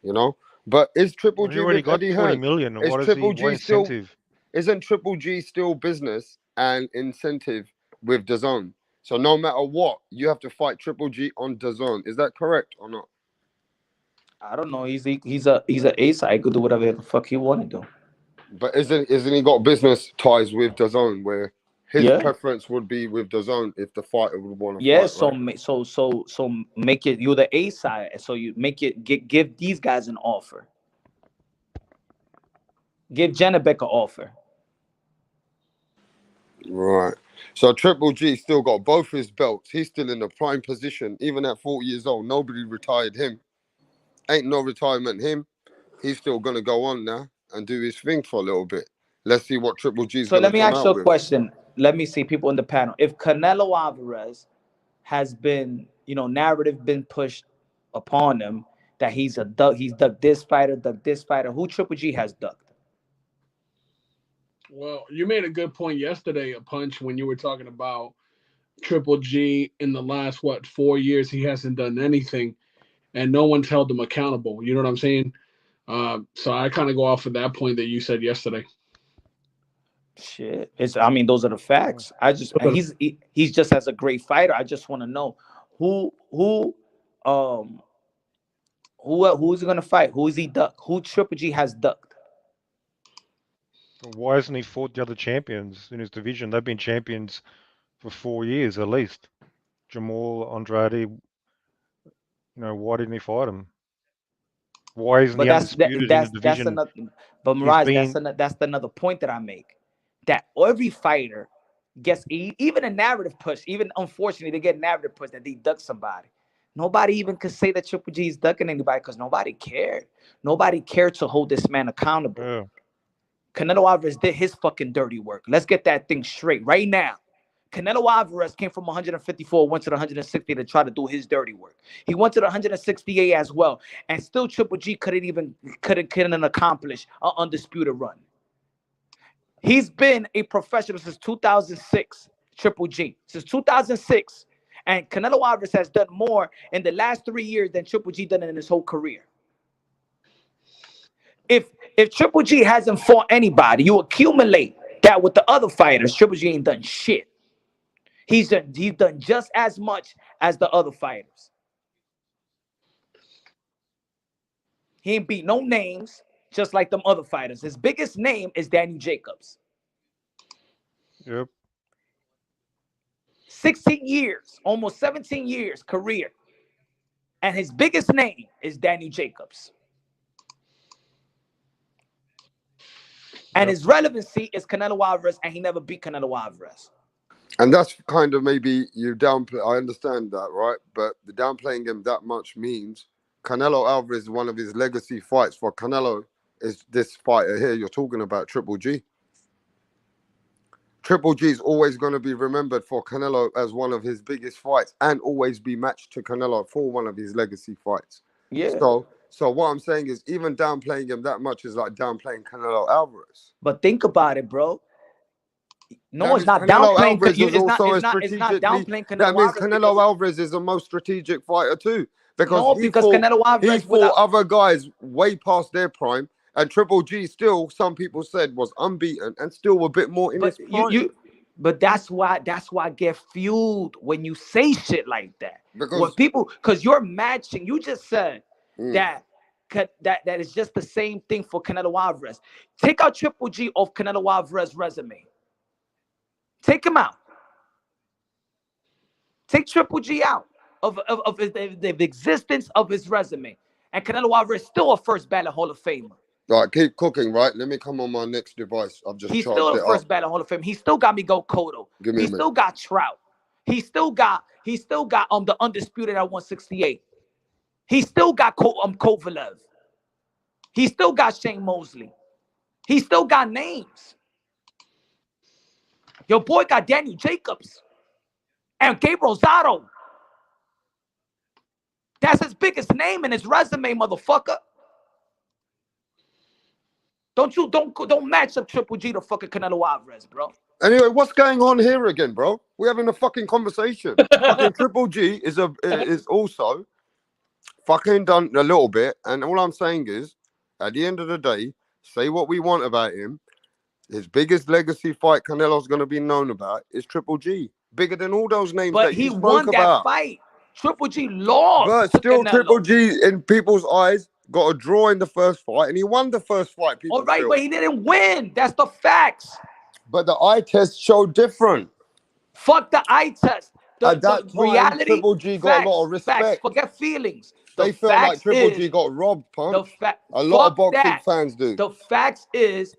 You know, but is Triple Well, he G already with got Eddie 40 Hearn? million. Is What is he? Triple What G still? incentive? Isn't Triple G still business and incentive with DAZN? So no matter what, you have to fight Triple G on DAZN. Is that correct or not? I don't know. He's a ace. I could do whatever the fuck he want to do. But isn't he got business ties with DAZN where his Yeah. preference would be with DAZN if the fighter would want to Yeah, fight, so right? make it, you're the A side, so you make it, give these guys an offer. Give Janabek an offer. Right. So Triple G still got both his belts. He's still in the prime position, even at 40 years old. Nobody retired him. Ain't no retirement him. He's still gonna go on now and do his thing for a little bit. Let's see what Triple G's So gonna let me come ask you out a with. question. Let me see people in the panel. If Canelo Alvarez has been, narrative been pushed upon him that he's ducked this fighter. Who Triple G has ducked? Well, you made a good point yesterday, a punch, when you were talking about Triple G in the last 4 years. He hasn't done anything, and no one's held him accountable. You know what I'm saying? So I kind of go off of that point that you said yesterday. Shit, I mean, those are the facts. He's just as a great fighter. I just want to know um who's he gonna fight? Who is he ducked? Who Triple G has ducked? Why hasn't he fought the other champions in his division? They've been champions for 4 years at least. Jamal, Andrade, why didn't he fight him? Why isn't But he undisputed in the that's division? another. But He's Mirage, been, that's another point that I make. That every fighter gets, even a narrative push. Even unfortunately, they get narrative push that they duck somebody. Nobody even could say that Triple G is ducking anybody because nobody cared. Nobody cared to hold this man accountable. yeah. Canelo Alvarez did his fucking dirty work. Let's get that thing straight right now. Canelo Alvarez came from 154, went to the 160 to try to do his dirty work. He went to the 168 as well, and still Triple G couldn't accomplish an undisputed run. He's been a professional since 2006. Triple G since 2006, and Canelo Alvarez has done more in the last 3 years than Triple G done in his whole career. If Triple G hasn't fought anybody, you accumulate that with the other fighters. Triple G ain't done shit. He's done just as much as the other fighters. He ain't beat no names, just like them other fighters. His biggest name is Daniel Jacobs. Yep. 16 years, almost 17 years career. And his biggest name is Daniel Jacobs. And his relevancy is Canelo Alvarez, and he never beat Canelo Alvarez. And that's kind of maybe you downplay. I understand that, right? But the downplaying him that much means Canelo Alvarez is one of his legacy fights. For Canelo is this fighter here you're talking about, Triple G. Triple G is always going to be remembered for Canelo as one of his biggest fights and always be matched to Canelo for one of his legacy fights. Yeah. So what I'm saying is even downplaying him that much is like downplaying Canelo Alvarez. But think about it, bro. No, That it's means not Canelo downplaying. Alvarez is also a It's not downplaying Canelo That means Alvarez Canelo Alvarez is the most strategic fighter too, because no, because Canelo Alvarez he fought other guys way past their prime, and Triple G still, some people said, was unbeaten and still a bit more in his prime. But that's why I get fueled when you say shit like that. Because you're matching. You just said that is just the same thing for Canelo Alvarez. Take out Triple G off Canelo Alvarez's resume. Take him out. Take Triple G out of the existence of his resume. And Canelo Alvarez is still a first ballot Hall of Famer. All right, keep cooking, right? Let me come on my next device. I've just He's charged still it a first up. ballot Hall of Fame. He still got Miguel Cotto. He still got Trout. He still got the undisputed at 168. He still got Kovalev. He still got Shane Mosley. He still got names. Your boy got Daniel Jacobs and Gabe Rosado. That's his biggest name in his resume, motherfucker. Don't match up Triple G to fucking Canelo Alvarez, bro. Anyway, what's going on here again, bro? We're having a fucking conversation. Fucking Triple G is also fucking done a little bit, and all I'm saying is, at the end of the day, say what we want about him. His biggest legacy fight Canelo's going to be known about is Triple G. Bigger than all those names But that he you spoke won about. that fight. Triple G lost. But to still, Canelo. Triple G, in people's eyes, got a draw in the first fight, and he won the first fight. People All right, feel. but he didn't win. That's the facts. But the eye test showed different. Fuck the eye test. At that time, reality, Triple G got a lot of respect. Facts. Forget feelings. They feel like Triple G got robbed, punk. A lot of boxing fans do. The facts is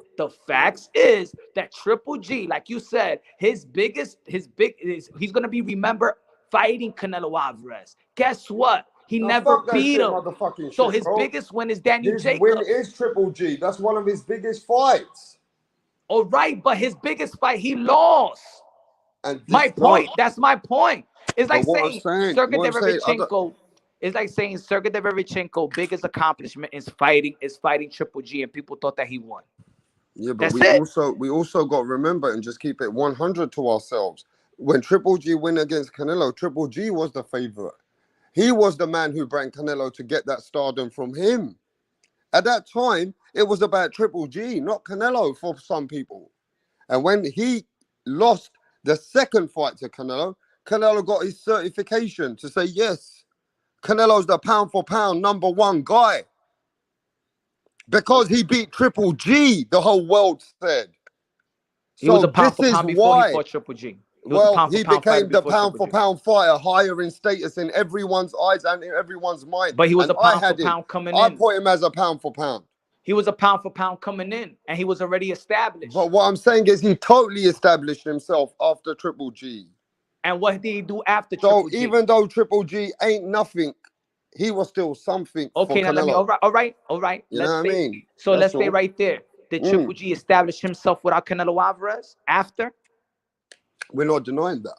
that Triple G, like you said, he's gonna be remembered fighting Canelo Alvarez. Guess what? He never beat him. So his biggest win is Daniel Jacobs. His win is Triple G. That's one of his biggest fights. All right, but his biggest fight he lost. And my point. That's my point. It's like saying Sergey Derevchenko biggest accomplishment is fighting Triple G, and people thought that he won. Yeah, but we also got to remember and just keep it 100 to ourselves. When Triple G win against Canelo, Triple G was the favorite. He was the man who brought Canelo to get that stardom from him. At that time, it was about Triple G, not Canelo for some people. And when he lost the second fight to Canelo, Canelo got his certification to say, yes, Canelo's the pound for pound #1 guy. Because he beat Triple G, the whole world said. He was a pound for pound before he fought Triple G. He became the pound for pound fighter, higher in status in everyone's eyes and in everyone's mind. But he was a pound for pound coming in. I put him as a pound for pound. He was a pound for pound coming in, and he was already established. But what I'm saying is he totally established himself after Triple G. And what did he do after Triple G? So even though Triple G ain't nothing, he was still something. Okay, now let me. All right. You know what I mean? So let's stay right there. Did Triple G establish himself without Canelo Alvarez after? We're not denying that.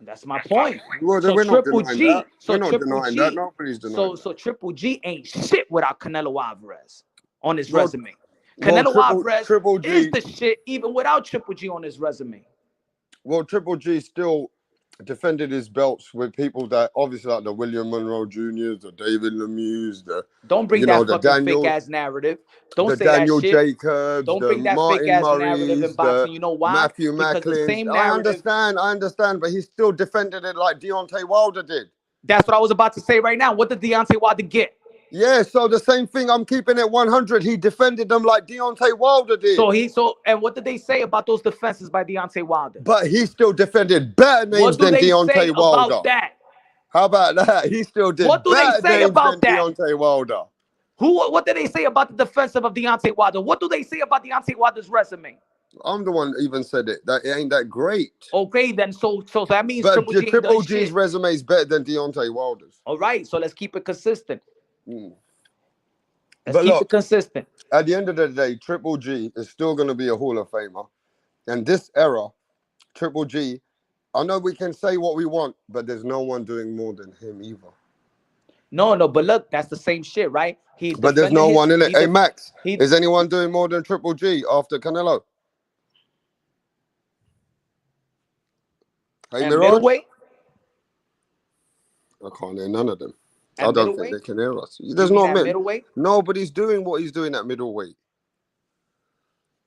That's my point. Well, so we're Triple not denying G, that. so We're not Triple denying G, that. Nobody's denying that. So Triple G ain't shit without Canelo Alvarez on his resume. Canelo Alvarez is the shit even without Triple G on his resume. Well, Triple G still defended his belts with people that obviously like the William Monroe Jr.'s, the David Lemieux, don't bring that fucking fake ass narrative. Don't say Daniel that shit. Jacobs, don't bring that Martin fake ass Murray's, narrative in boxing. You know why? Matthew Because Macklin. the same narrative. I understand, but he still defended it like Deontay Wilder did. That's what I was about to say right now. What did Deontay Wilder get? Yeah, so the same thing. I'm keeping it 100. He defended them like Deontay Wilder did. And what did they say about those defenses by Deontay Wilder? But he still defended better names than Deontay Wilder. About that? How about that? He still did. What do they say about that? Deontay Wilder. What did they say about the defensive of Deontay Wilder? What do they say about Deontay Wilder's resume? I'm the one that even said it. That it ain't that great. Okay, then so that means but Triple G's resume is better than Deontay Wilder's. All right, so let's keep it consistent. Let's keep it consistent. At the end of the day, Triple G is still going to be a Hall of Famer. And this era, Triple G, I know we can say what we want, but there's no one doing more than him either. No, but look, that's the same shit, right? But there's no one in it. Hey, Max, is anyone doing more than Triple G after Canelo? Hey, middleweight? I can't hear none of them. I don't think they can hear us. There's no middleweight. Nobody's doing what he's doing at middleweight.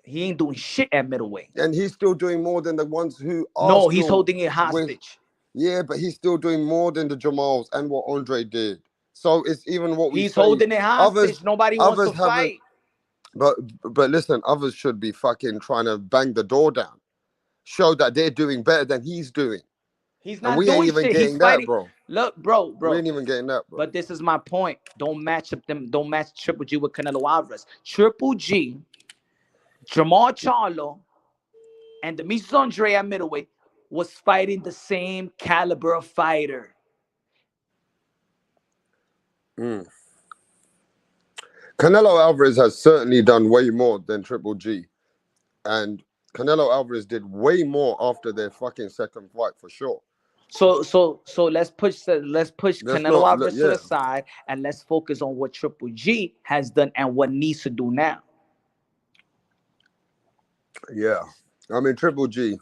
He ain't doing shit at middleweight. And he's still doing more than the ones who are. No, he's holding it hostage. Yeah, but he's still doing more than the Jamals and what Andre did. So it's even what he's holding it hostage. Nobody wants to fight. But listen, others should be fucking trying to bang the door down. Show that they're doing better than he's doing. He's not doing shit. We ain't even getting that, bro. Look, bro. We ain't even getting that, bro. But this is my point. Don't match Triple G with Canelo Alvarez. Triple G, Jamal Charlo, and Demetrius Andre at middleweight was fighting the same caliber of fighter. Canelo Alvarez has certainly done way more than Triple G. And Canelo Alvarez did way more after their fucking second fight for sure. So let's push Canelo Alvarez to the side and let's focus on what Triple G has done and what needs to do now. Yeah. I mean, Triple G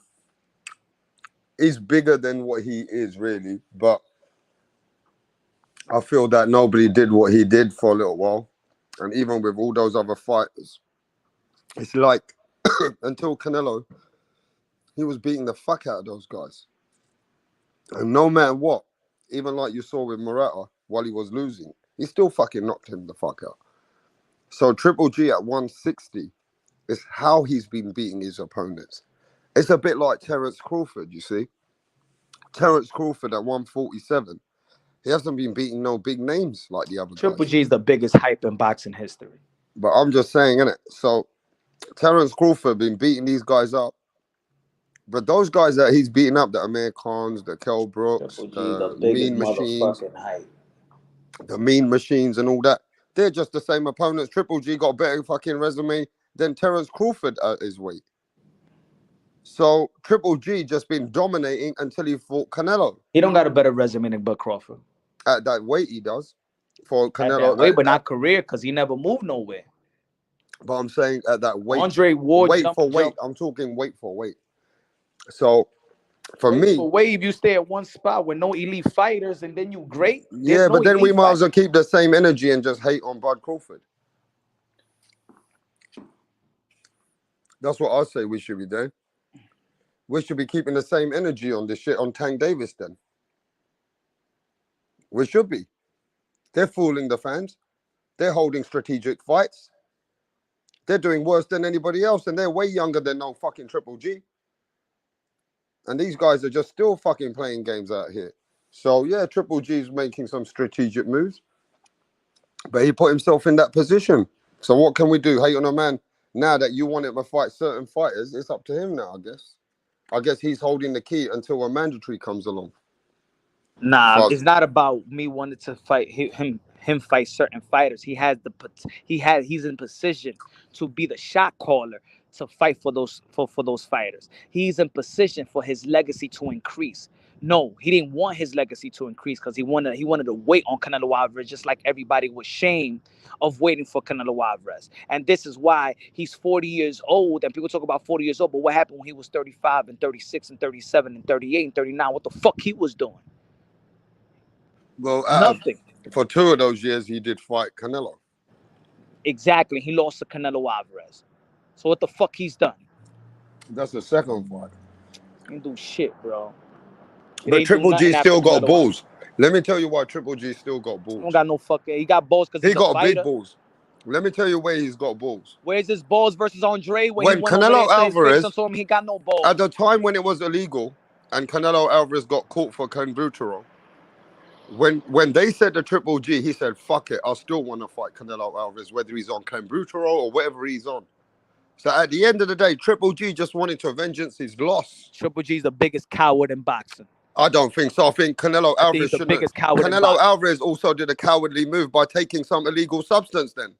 is bigger than what he is, really. But I feel that nobody did what he did for a little while. And even with all those other fighters, it's like until Canelo, he was beating the fuck out of those guys. And no matter what, even like you saw with Morata while he was losing, he still fucking knocked him the fuck out. So Triple G at 160 is how he's been beating his opponents. It's a bit like Terence Crawford, you see. Terence Crawford at 147, he hasn't been beating no big names like the other Triple guys. G is the biggest hype in boxing history. But I'm just saying, innit? So Terence Crawford been beating these guys up. But those guys that he's beating up, the Amir Khans, the Kell Brooks, Triple G, the the biggest Mean Machines, motherfucking hype. the Mean Machines and all that, they're just the same opponents. Triple G got a better fucking resume than Terence Crawford at his weight. So Triple G just been dominating until he fought Canelo. He don't got a better resume than Bud Crawford. At that weight he does. For Canelo. At that weight, but not career, because he never moved nowhere. But I'm saying at that weight. Andre Ward weight for weight. I'm talking weight for weight. So for me. For weight, if you stay at one spot with no elite fighters and then you great. Yeah, but then we might as well keep the same energy and just hate on Bud Crawford. That's what I say we should be doing. We should be keeping the same energy on this shit on Tank Davis then. We should be. They're fooling the fans. They're holding strategic fights. They're doing worse than anybody else, and they're way younger than no fucking Triple G. And these guys are just still fucking playing games out here. So, yeah, Triple G's making some strategic moves. But he put himself in that position. So what can we do? Hate on a man now that you want him to fight certain fighters? It's up to him now, I guess. I guess he's holding the key until a mandatory comes along. Nah, it's not about me wanting to fight him fight certain fighters. He's in position to be the shot caller to fight for those fighters. He's in position for his legacy to increase. No, he didn't want his legacy to increase because he wanted to wait on Canelo Alvarez, just like everybody was ashamed of waiting for Canelo Alvarez. And this is why he's 40 years old, and people talk about 40 years old, but what happened when he was 35 and 36 and 37 and 38 and 39? What the fuck he was doing? Well, nothing. For 2 of those years, he did fight Canelo. Exactly. He lost to Canelo Alvarez. So what the fuck he's done? That's the second fight. He didn't do shit, bro. But Triple G still got balls. Let me tell you why Triple G still got balls. He don't got no fucking. He got balls because he got big balls. Let me tell you where he's got balls. Where's his balls versus Andre? When Canelo Alvarez told him he got no balls. At the time when it was illegal and Canelo Alvarez got caught for clenbuterol, when they said to Triple G, he said, "Fuck it, I still want to fight Canelo Alvarez, whether he's on clenbuterol or whatever he's on." So at the end of the day, Triple G just wanted to vengeance his loss. Triple G's the biggest coward in boxing. I don't think so. I think Canelo Alvarez the biggest coward. Canelo Alvarez also did a cowardly move by taking some illegal substance then.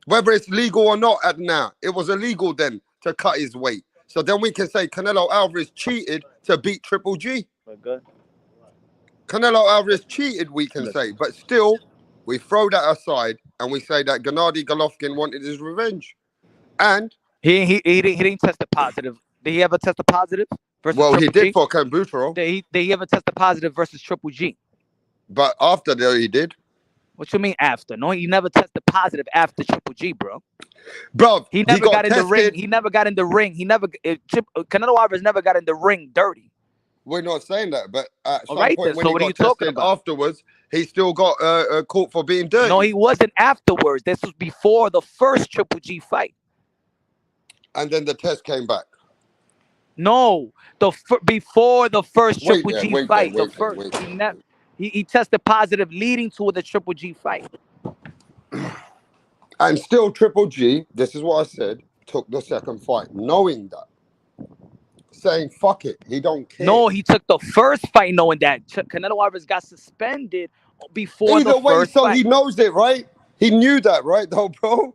Whether it's legal or not now, it was illegal then to cut his weight. So then we can say Canelo Alvarez cheated to beat Triple G. We're good. Canelo Alvarez cheated, we can say. But still, we throw that aside and we say that Gennady Golovkin wanted his revenge. And he didn't test it positive. Did he ever test positive? Well, he did for clenbuterol. Did he ever test positive versus Triple G? But after that, he did. What you mean after? No, he never tested positive after Triple G, bro. Bro, he never got in the ring. He never got in the ring. Canelo Alvarez never got in the ring dirty. We're not saying that, but at some point when he got tested afterwards, he still got caught for being dirty. No, he wasn't afterwards. This was before the first Triple G fight. And then the test came back. No, before the first Triple G fight, he tested positive leading to the Triple G fight. And still Triple G, this is what I said, took the second fight, knowing that. Saying, fuck it, he don't care. No, he took the first fight knowing that. Canelo Alvarez got suspended before the first fight. So he knows it, right? He knew that, right, though, bro?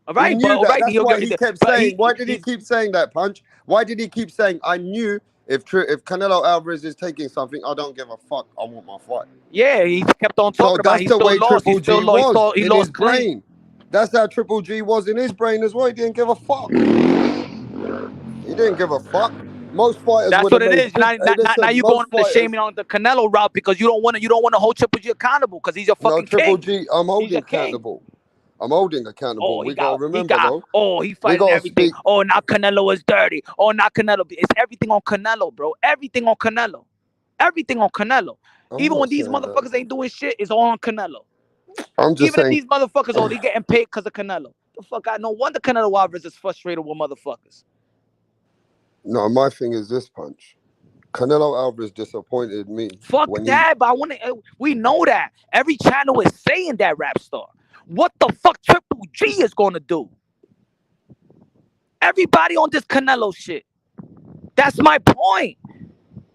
All right, he knew that. That's why he kept saying, why did he keep saying that, Punch? Why did he keep saying, I knew if Canelo Alvarez is taking something, I don't give a fuck. I want my fight. Yeah, he kept on talking about it. That's the way Triple G was in his brain. That's how Triple G was in his brain as well. He didn't give a fuck. didn't give a fuck. Most fighters That's would what have it made is. big. Hey, Now listen, you going most on the fighters. shaming on the Canelo route because you don't want to hold Triple G accountable because he's your No, fucking Triple king. G, I'm He's holding your king. accountable. I'm holding accountable. Oh, We gotta he remember got. though. Oh, he We fighting gotta everything. speak. Oh, now Canelo is dirty. Oh, now Canelo. It's everything on Canelo, bro. Everything on Canelo. Everything on Canelo. I'm Even not when these saying that. motherfuckers ain't doing shit, it's all on Canelo. I'm just Even if saying. these motherfuckers, oh, they getting paid because of Canelo. The fuck, I no wonder Canelo Alvarez is frustrated with motherfuckers. No, my thing is this, Punch. Canelo Alvarez disappointed me Fuck when that, but I want to. We know that every channel is saying that, rap star. What the fuck Triple G is gonna do? Everybody on this Canelo shit. That's my point.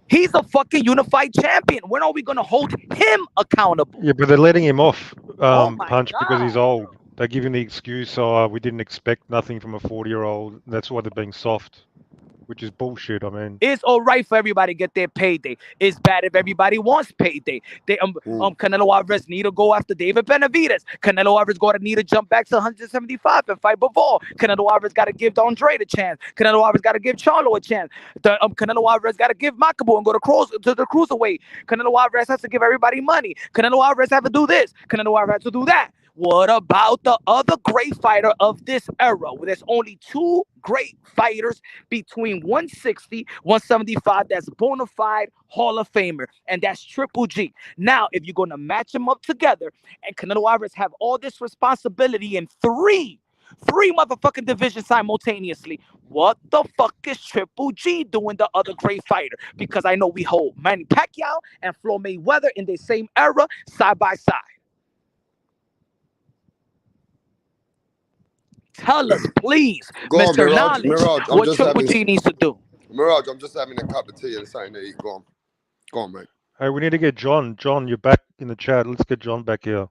He's a fucking unified champion. When are we gonna hold him accountable? Yeah, but they're letting him off, Oh my Punch, because he's god. old. They give him the excuse, oh, we didn't expect nothing from a 40-year-old. That's why they're being soft, which is bullshit. I mean, It's all right for everybody to get their payday. It's bad if everybody wants payday. They Canelo Alvarez need to go after David Benavidez. Canelo Alvarez going to need to jump back to 175 and fight Bivol. Canelo Alvarez got to give Andre a chance. Canelo Alvarez got to give Charlo a chance. Canelo Alvarez got to give Makabu and go to the cruiserweight. Canelo Alvarez has to give everybody money. Canelo Alvarez have to do this. Canelo Alvarez has to do that. What about the other great fighter of this era? Where there's only two great fighters between 160, 175 that's bona fide Hall of Famer, and that's Triple G. Now, if you're going to match them up together and Canelo Alvarez have all this responsibility in three motherfucking divisions simultaneously, what the fuck is Triple G doing, the other great fighter? Because I know we hold Manny Pacquiao and Floyd Mayweather in the same era, side by side. Tell us, please, Go on, Mr. Mirage. Knowledge, Mirage, I'm what just Triple having. G needs to do. Mirage, I'm just having a cup of tea and something to eat. Go on, mate. hey, we need to get John. John, you're back in the chat. Let's get John back here.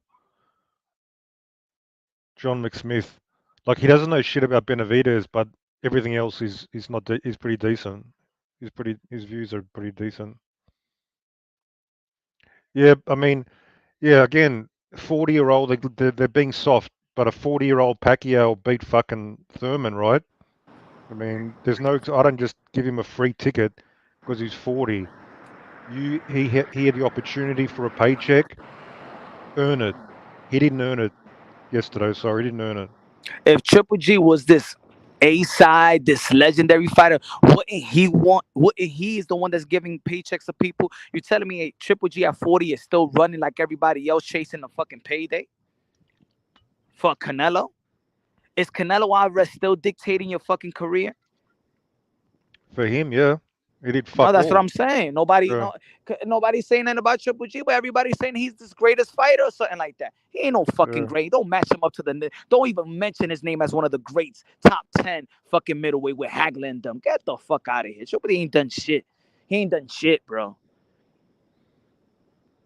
John McSmith. Like, he doesn't know shit about Benavidez, but everything else is not. He's pretty decent. His views are pretty decent. Yeah, I mean, yeah. Again, 40-year-old. They're being soft, but a 40-year-old Pacquiao beat fucking Thurman, right? I mean, there's no. I don't just give him a free ticket because he's 40. He had the opportunity for a paycheck, earn it. He didn't earn it yesterday. Sorry, he didn't earn it. If Triple G was this A-side, this legendary fighter, wouldn't he is the one that's giving paychecks to people? You telling me Triple G at 40 is still running like everybody else chasing a fucking payday? For Canelo? Is Canelo Alvarez still dictating your fucking career? For him, yeah, he did No, fuck that's what all. I'm saying. Yeah, Nobody's saying nothing about Triple G, but everybody's saying he's this greatest fighter or something like that. He ain't no fucking yeah. great. Don't match him up to don't even mention his name as one of the greats, top 10 fucking middleweight with Hagler and them. Get the fuck out of here. Triple G ain't done shit. He ain't done shit, bro.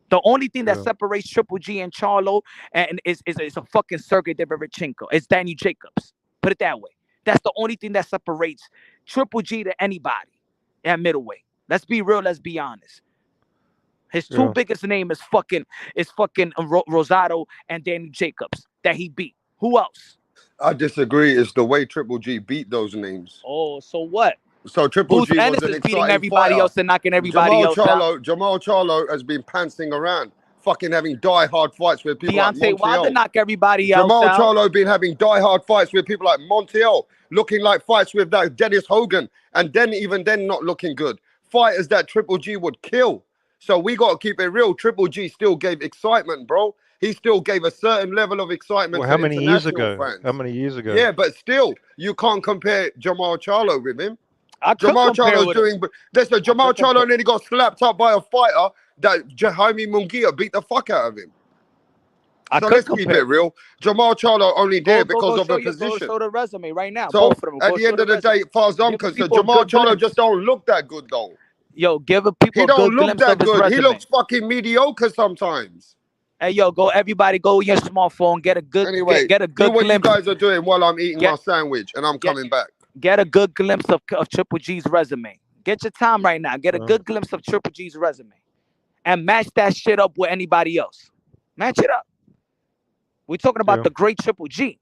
The only thing that Yeah. separates Triple G and Charlo and is a fucking Sergey Deverchenko. It's Danny Jacobs. Put it that way. That's the only thing that separates Triple G to anybody at middleweight. Let's be real. Let's be honest. His two Yeah. biggest name is fucking Rosado and Danny Jacobs that he beat. Who else? I disagree. It's the way Triple G beat those names. Oh, so what? So Triple Booth G was Ennis an is beating exciting everybody fighter. else and knocking everybody else out. Jamal Charlo has been pantsing around, fucking having die-hard fights with people like Deontay Wilder Montiel. knock everybody else Jamal out. Charlo been having die-hard fights with people like Montiel, looking like fights with that Dennis Hogan, and then even then not looking good. Fighters that Triple G would kill. So we got to keep it real. Triple G still gave excitement, bro. He still gave a certain level of excitement Well, to how many years international ago? fans. How many years ago? Yeah, but still, you can't compare Jamal Charlo with him. I could Jamal compare Charlo's with him. doing. Listen, Jamal Charlo nearly got slapped up by a fighter that Jaime Munguia beat the fuck out of him. So let's keep it real. Jamal Charlo only there because of the position. Go show the resume right now. So Both of them. at the end of the day, as far as I'm concerned, Jamal Charlo just don't look that good though. Yo, give people He a don't good look glimpse that of his good. resume. He looks fucking mediocre sometimes. Hey, yo, everybody go in your smartphone, get a good, Anyway, get a good do what glimpse. you guys are doing while I'm eating my sandwich and I'm coming back. Get a good glimpse of Triple G's resume. Get your time right now. Get a good glimpse of Triple G's resume. And match that shit up with anybody else. Match it up. We're talking about the great Triple G.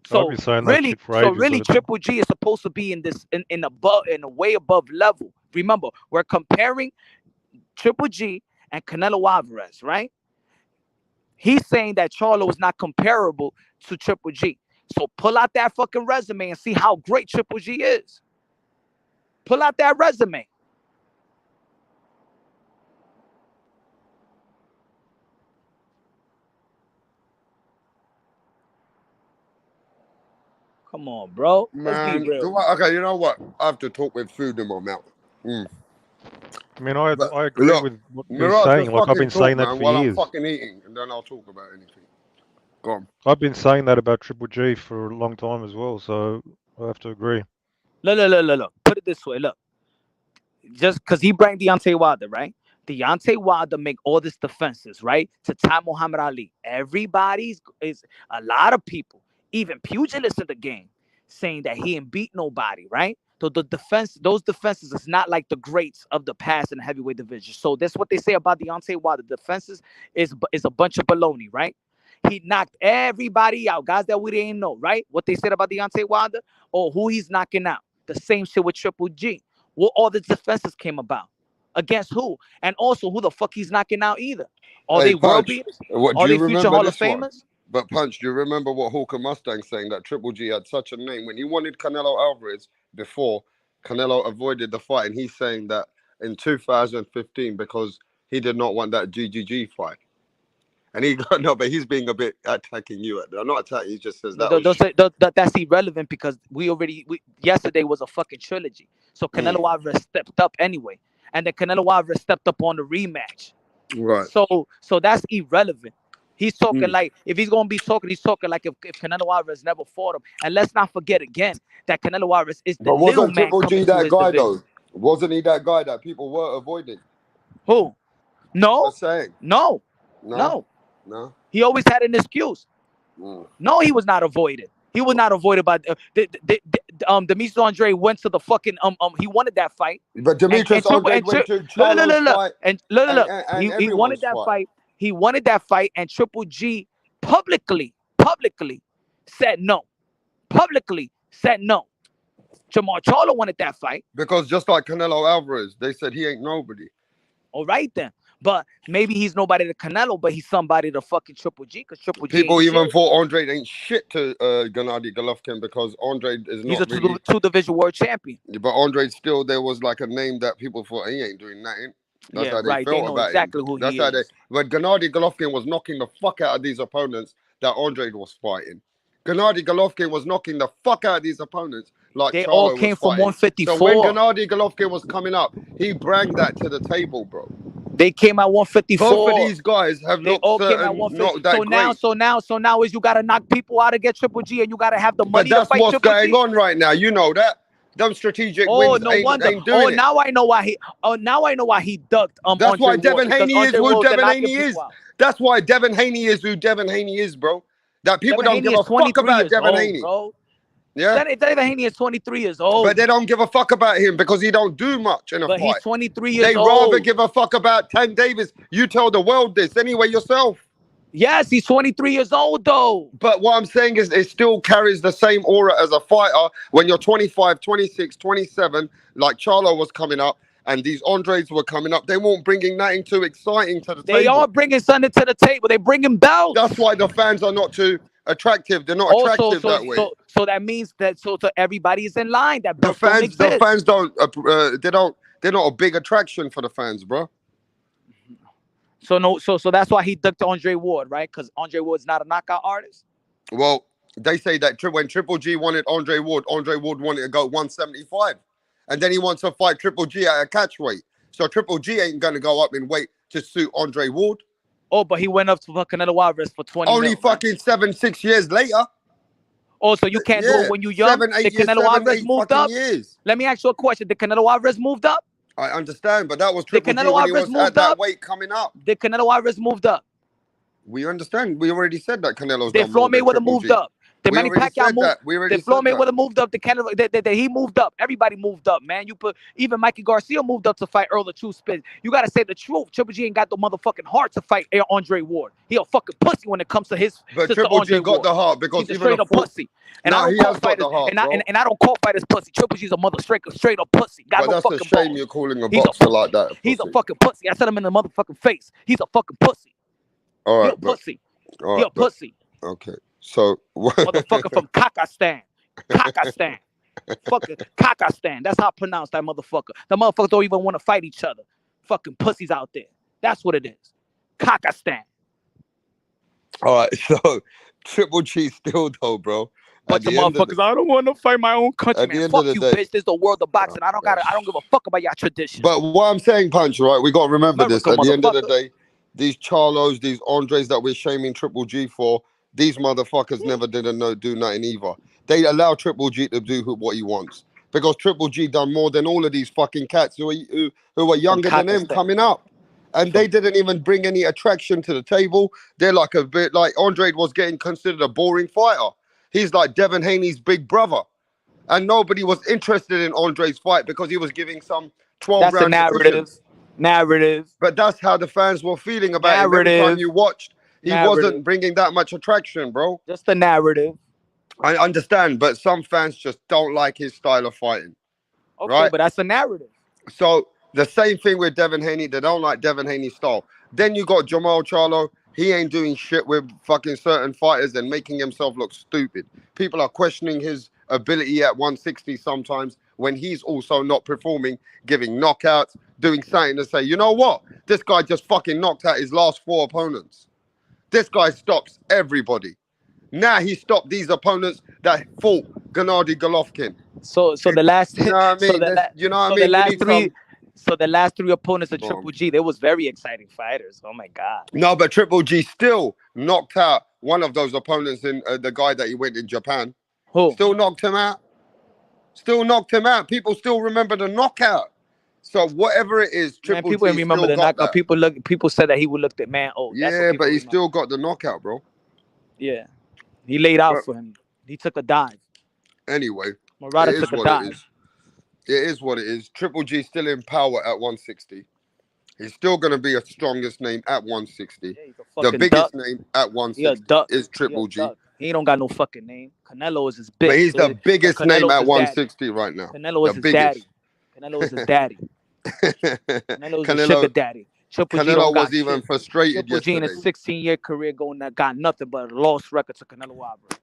I've So been saying that really, shit for ages. But Triple G is supposed to be in this in a way above level. Remember, we're comparing Triple G and Canelo Alvarez, right? He's saying that Charlo is not comparable to Triple G. So pull out that fucking resume and see how great Triple G is. Pull out that resume. Come on, bro. Let's be Man, real. okay, you know what? I have to talk with food in my mouth. I mean, I But agree look, with what he's Mirat, saying. just Like I've fucking been talk, saying that man, for while I'm years. fucking eating, and then I'll talk about anything. Go on. I've been saying that about Triple G for a long time as well. So I have to agree. Look. Put it this way. Look, just because he brought Deontay Wilder, right? Deontay Wilder make all these defenses, right? To tie Muhammad Ali. Everybody's is a lot of people, even pugilists in the game, saying that he ain't beat nobody, right? So those defenses is not like the greats of the past in the heavyweight division. So that's what they say about Deontay Wilder. Defenses is a bunch of baloney, right? He knocked everybody out, guys that we didn't know, right? What they said about Deontay Wilder or who he's knocking out. The same shit with Triple G. What all the defenses came about. Against who? And also who the fuck he's knocking out either. Are Hey, they world Punch, beaters? what do Are you they future remember Hall of this one? Famers? But Punch, do you remember what Hawker Mustang saying that Triple G had such a name when he wanted Canelo Alvarez before Canelo avoided the fight, and he's saying that in 2015 because he did not want that GGG fight, and he got no, but he's being a bit attacking you. Not attacking. He just says that was. That's irrelevant because yesterday was a fucking trilogy. So Canelo Alvarez stepped up anyway, and then Canelo Alvarez stepped up on the rematch. Right. So that's irrelevant. He's talking like if he's gonna be talking, he's talking like if Canelo Alvarez never fought him. And let's not forget again that Canelo Alvarez is the But little wasn't man Triple coming G to that his guy division. though? Wasn't he that guy that people were avoiding? Who? No, Just saying. no. He always had an excuse. No, he was not avoided. He was not avoided by Demetrius Andre went to the fucking he wanted that fight. But Demetrius Andre went to Charlo's fight. And he wanted that fight. He wanted that fight, and Triple G publicly said no. Publicly said no. Jamal Charlo wanted that fight. Because just like Canelo Alvarez, they said he ain't nobody. All right then. But maybe he's nobody to Canelo, but he's somebody to fucking Triple G, because Triple G. People even thought Andre ain't shit to Gennady Golovkin because Andre is not. He's a two division world champion. But Andre still, there was like a name that people thought he ain't doing nothing. That's how they felt about exactly him. Who That's he how is. But Gennady Golovkin was knocking the fuck out of these opponents that Andre was fighting. Gennady Golovkin was knocking the fuck out of these opponents like they Charlo all came was from fighting. 154. So when Gennady Golovkin was coming up, he brought that to the table, bro. They came at 154. Both of these guys have looked all came at certain, 150. not that great. So now is you gotta knock people out to get Triple G, and you gotta have the money But that's to fight what's Triple going G. on right now. You know that. Them strategic wins no ain't wonder. doing it. Now I know why he. Now I know why he ducked. That's Andre why Devin Ward, Haney is Andre who Ward Devin knocking Haney is. people out. That's why Devin Haney is who Devin Haney is, bro. That people Devin don't Haney give a fuck about Devin old, Haney. bro. Yeah. Devin Haney is 23 years old. But they don't give a fuck about him because he don't do much in a fight. But he's 23 years old. They rather old. give a fuck about Tank Davis. You tell the world this anyway yourself. Yes, he's 23 years old though. But what I'm saying is it still carries the same aura as a fighter when you're 25, 26, 27, like Charlo was coming up and these Andres were coming up. They weren't bringing nothing too exciting to the table. They are bringing something to the table. They bringing belts. That's why the fans are not too attractive. They're not attractive that way. So that means that so everybody is in line. That the fans don't. They're not a big attraction for the fans, bro. So that's why he ducked Andre Ward, right? Because Andre Ward's not a knockout artist. Well, they say that when Triple G wanted Andre Ward wanted to go 175, and then he wants to fight Triple G at a catch weight. So Triple G ain't gonna go up in weight to suit Andre Ward. Oh, but he went up to Canelo Alvarez for 20. Only fucking 7-6 years later. Oh, so you can't do it when you're young? 7, 8 Did years, Canelo Alvarez moved up? Years. Let me ask you a question. Did Canelo Alvarez moved up? I understand, but that was Triple G when he was at that weight coming up. Did Canelo Alvarez moved up? We understand. We already said that Canelo's Did Floyd Mayweather moved up? The We Manny already Pacquiao said moved. that. We already The Floyd said that. Mayweather moved up. The Canelo, that he moved up. Everybody moved up, man. You put even Mikey Garcia moved up to fight Earl of True Spit. You gotta say the truth. Triple G ain't got the motherfucking heart to fight Andre Ward. He a fucking pussy when it comes to his But sister Triple Andre G got Ward. the heart because He's a even straight a up full. pussy. And I No, don't he call has got fighters. the heart, And I bro. and I don't call fighters pussy. Triple G's a mother straight up pussy. Got But no that's a fucking shame balls. you're calling a He's a boxer pussy. like that. He's a Pussy. fucking pussy. I said him in the motherfucking face. He's a fucking pussy. All He a right, but pussy. all He a right, but pussy. okay. So Motherfucker from Kakistan. Kakistan. Fucking Kakistan. That's how I pronounce that motherfucker. The motherfuckers don't even want to fight each other. Fucking pussies out there. That's what it is. Kakistan. all right, so Triple G still though, bro. Bunch of At the end of motherfuckers. I don't want to fight my own country, at the man. end Fuck of the you, day, bitch. This is the world of boxing. I don't give a fuck about your tradition. but what I'm saying, Punch, right? We got to remember this. America, At the end of the motherfucker. day, these Charlos, these Andres that we're shaming Triple G for, these motherfuckers never do nothing either. They allow Triple G to do what he wants because Triple G done more than all of these fucking cats who are younger than him Kakistan. coming up. And they didn't even bring any attraction to the table. They're like a bit like Andre was getting considered a boring fighter. He's like Devin Haney's big brother. And nobody was interested in Andre's fight because he was giving some 12-round decisions. Narrative. But that's how the fans were feeling about him. Every time you watched, he wasn't bringing that much attraction, bro. Just the narrative. I understand, but some fans just don't like his style of fighting. Okay, right? but that's a narrative. So the same thing with Devin Haney. They don't like Devin Haney's style. Then you got Jamal Charlo. He ain't doing shit with fucking certain fighters and making himself look stupid. People are questioning his ability at 160 sometimes when he's also not performing, giving knockouts, doing something to say, you know what? This guy just fucking knocked out his last 4 opponents. This guy stops everybody. Now he stopped these opponents that fought Gennady Golovkin. So the last, You know what I mean? the last 3 opponents of Triple G, they was very exciting fighters. Oh my god. No, but Triple G still knocked out one of those opponents in the guy that he went in Japan. Who? Still knocked him out. People still remember the knockout. So whatever it is, Triple People G remember still the got knockout. that. People said that he would look at man. Oh, that's Yeah, what but he remember. still got the knockout, bro. Yeah, he laid out for him. He took a dive. Anyway, Murata took a dive. It is what it is. Triple G still in power at 160. He's still going to be a strongest name at 160. Yeah, the biggest name at 160 is Triple G. He don't got no fucking name. Canelo is his bitch. But he's the biggest name at 160 right now. Canelo is his daddy. Canelo is his daddy. Canelo is his sugar daddy. Canelo was even frustrated Triple G in yesterday. his 16-year career got nothing but a lost record to Canelo Alvarez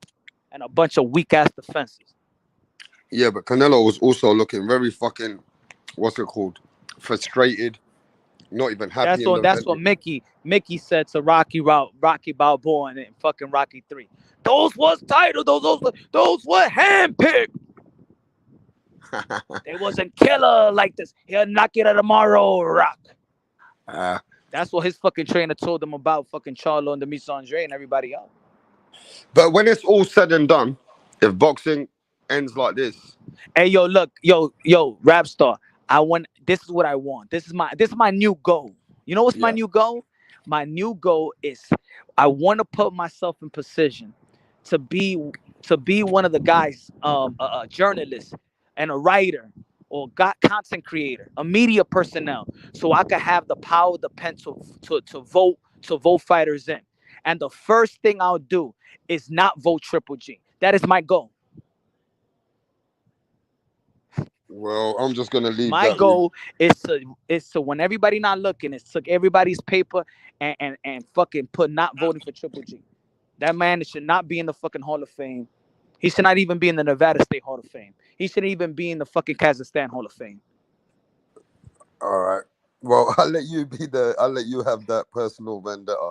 and a bunch of weak-ass defenses. Yeah, but Canelo was also looking very fucking, what's it called? Frustrated. Not even happy. That's what Mickey said to Rocky Balboa and fucking Rocky 3. Those was titles. Those were handpicked. They wasn't killer like this. He'll knock it out tomorrow, Rock. That's what his fucking trainer told him about fucking Charlo and Demetrius Andre and everybody else. But when it's all said and done, if boxing ends like this. Hey, yo, look, yo, rap star. This is what I want. This is my new goal. You know what's my new goal? My new goal is I want to put myself in position to be one of the guys, a journalist and a writer or content creator, a media personnel, so I could have the power of the pen to vote fighters in. And the first thing I'll do is not vote Triple G. That is my goal. Well, I'm just gonna leave. My goal is to when everybody not looking, is took everybody's paper and fucking put not voting for Triple G. That man should not be in the fucking Hall of Fame. He should not even be in the Nevada State Hall of Fame. He shouldn't even be in the fucking Kazakhstan Hall of Fame. All right. Well, I'll let you have that personal vendetta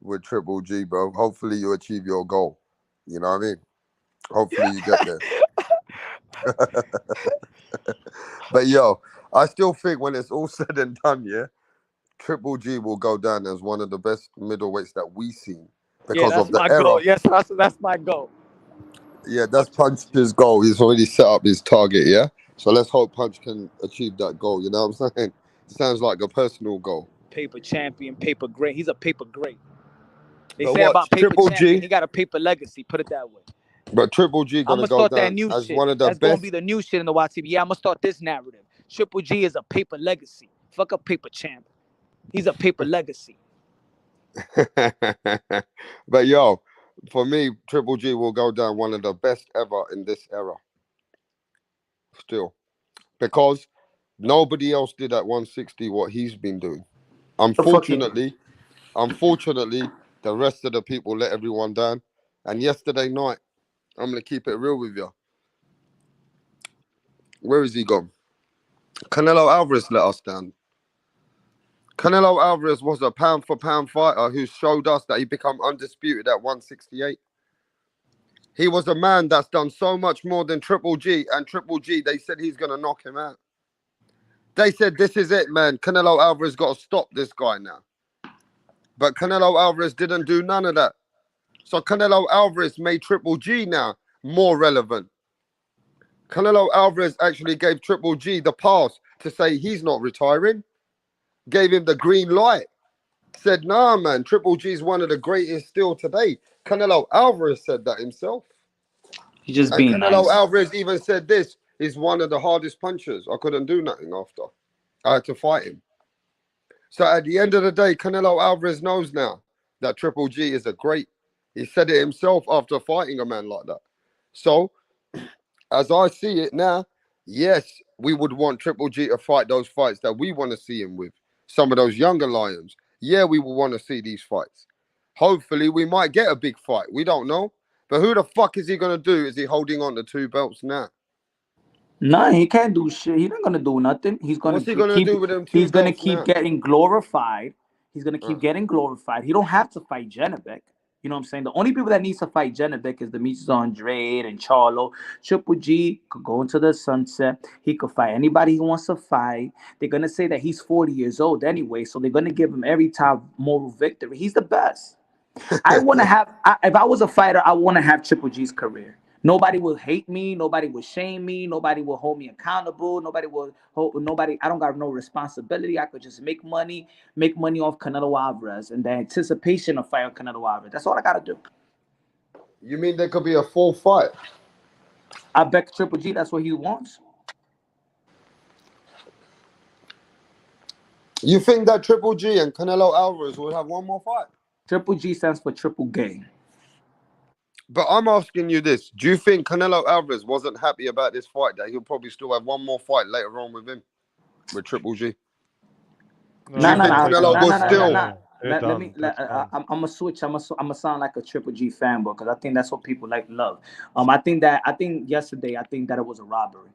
with Triple G, bro. Hopefully you achieve your goal. You know what I mean? Hopefully you get there. But yo, I still think when it's all said and done, yeah, Triple G will go down as one of the best middleweights that we've seen because of the era. Goal. Yes, that's my goal. Yeah, that's Punch's goal. He's already set up his target, yeah? So let's hope Punch can achieve that goal, you know what I'm saying? Sounds like a personal goal. Paper champion, paper great. He's a paper great. They But say about paper Triple champion, G? he got a paper legacy, put it that way. But Triple G I'm gonna gonna go start that down new as shit. one of the That's gonna best. be the new shit in the YTV. Yeah, I'm gonna start this narrative. Triple G is a paper legacy. Fuck a paper champ. He's a paper legacy. But yo, for me, Triple G will go down one of the best ever in this era. Still, because nobody else did at 160 what he's been doing. The fucking Unfortunately, the rest of the people let everyone down. And yesterday night, I'm gonna keep it real with you. Where is he gone? Canelo Alvarez let us down. Canelo Alvarez was a pound for pound fighter who showed us that he become undisputed at 168. He was a man that's done so much more than Triple G, and Triple G, they said he's gonna knock him out. They said this is it, man. Canelo Alvarez got to stop this guy now. But Canelo Alvarez didn't do none of that. So Canelo Alvarez made Triple G now more relevant. Canelo Alvarez actually gave Triple G the pass to say he's not retiring. Gave him the green light. Said, nah, man, Triple G is one of the greatest still today. Canelo Alvarez said that himself. he's just And being Canelo nice. Alvarez even said this. He's one of the hardest punchers. I couldn't do nothing after. I had to fight him. So at the end of the day, Canelo Alvarez knows now that Triple G is a great. He said it himself after fighting a man like that. So, as I see it now, yes, we would want Triple G to fight those fights that we want to see him with. Some of those younger lions. Yeah, we will want to see these fights. Hopefully, we might get a big fight. We don't know. But who the fuck is he going to do? Is he holding on to 2 belts now? Nah, he can't do shit. He's not gonna do nothing. He's gonna What's he going to keep. do with them 2 He's gonna belts keep now? getting glorified. He's gonna keep Uh. getting glorified. He don't have to fight Janabek. You know what I'm saying? The only people that needs to fight Janabek is Demetrius Andrade and Charlo. Triple G could go into the sunset. He could fight anybody he wants to fight. They're gonna say that he's 40 years old anyway, so they're gonna give him every time moral victory. He's the best. I want to have. If I was a fighter, I want to have Triple G's career. Nobody will hate me. Nobody will shame me. Nobody will hold me accountable. Nobody will hold. Nobody. I don't got no responsibility. I could just make money off Canelo Alvarez, and the anticipation of fighting Canelo Alvarez. That's all I gotta do. You mean there could be a full fight? I bet Triple G. That's what he wants. You think that Triple G and Canelo Alvarez will have one more fight? Triple G stands for triple game. But I'm asking you this. Do you think Canelo Alvarez wasn't happy about this fight, that he'll probably still have one more fight later on with him, with Triple G? Nah. I'm gonna switch. I'm gonna sound like a Triple G fanboy because I think that's what people love. I think yesterday that it was a robbery.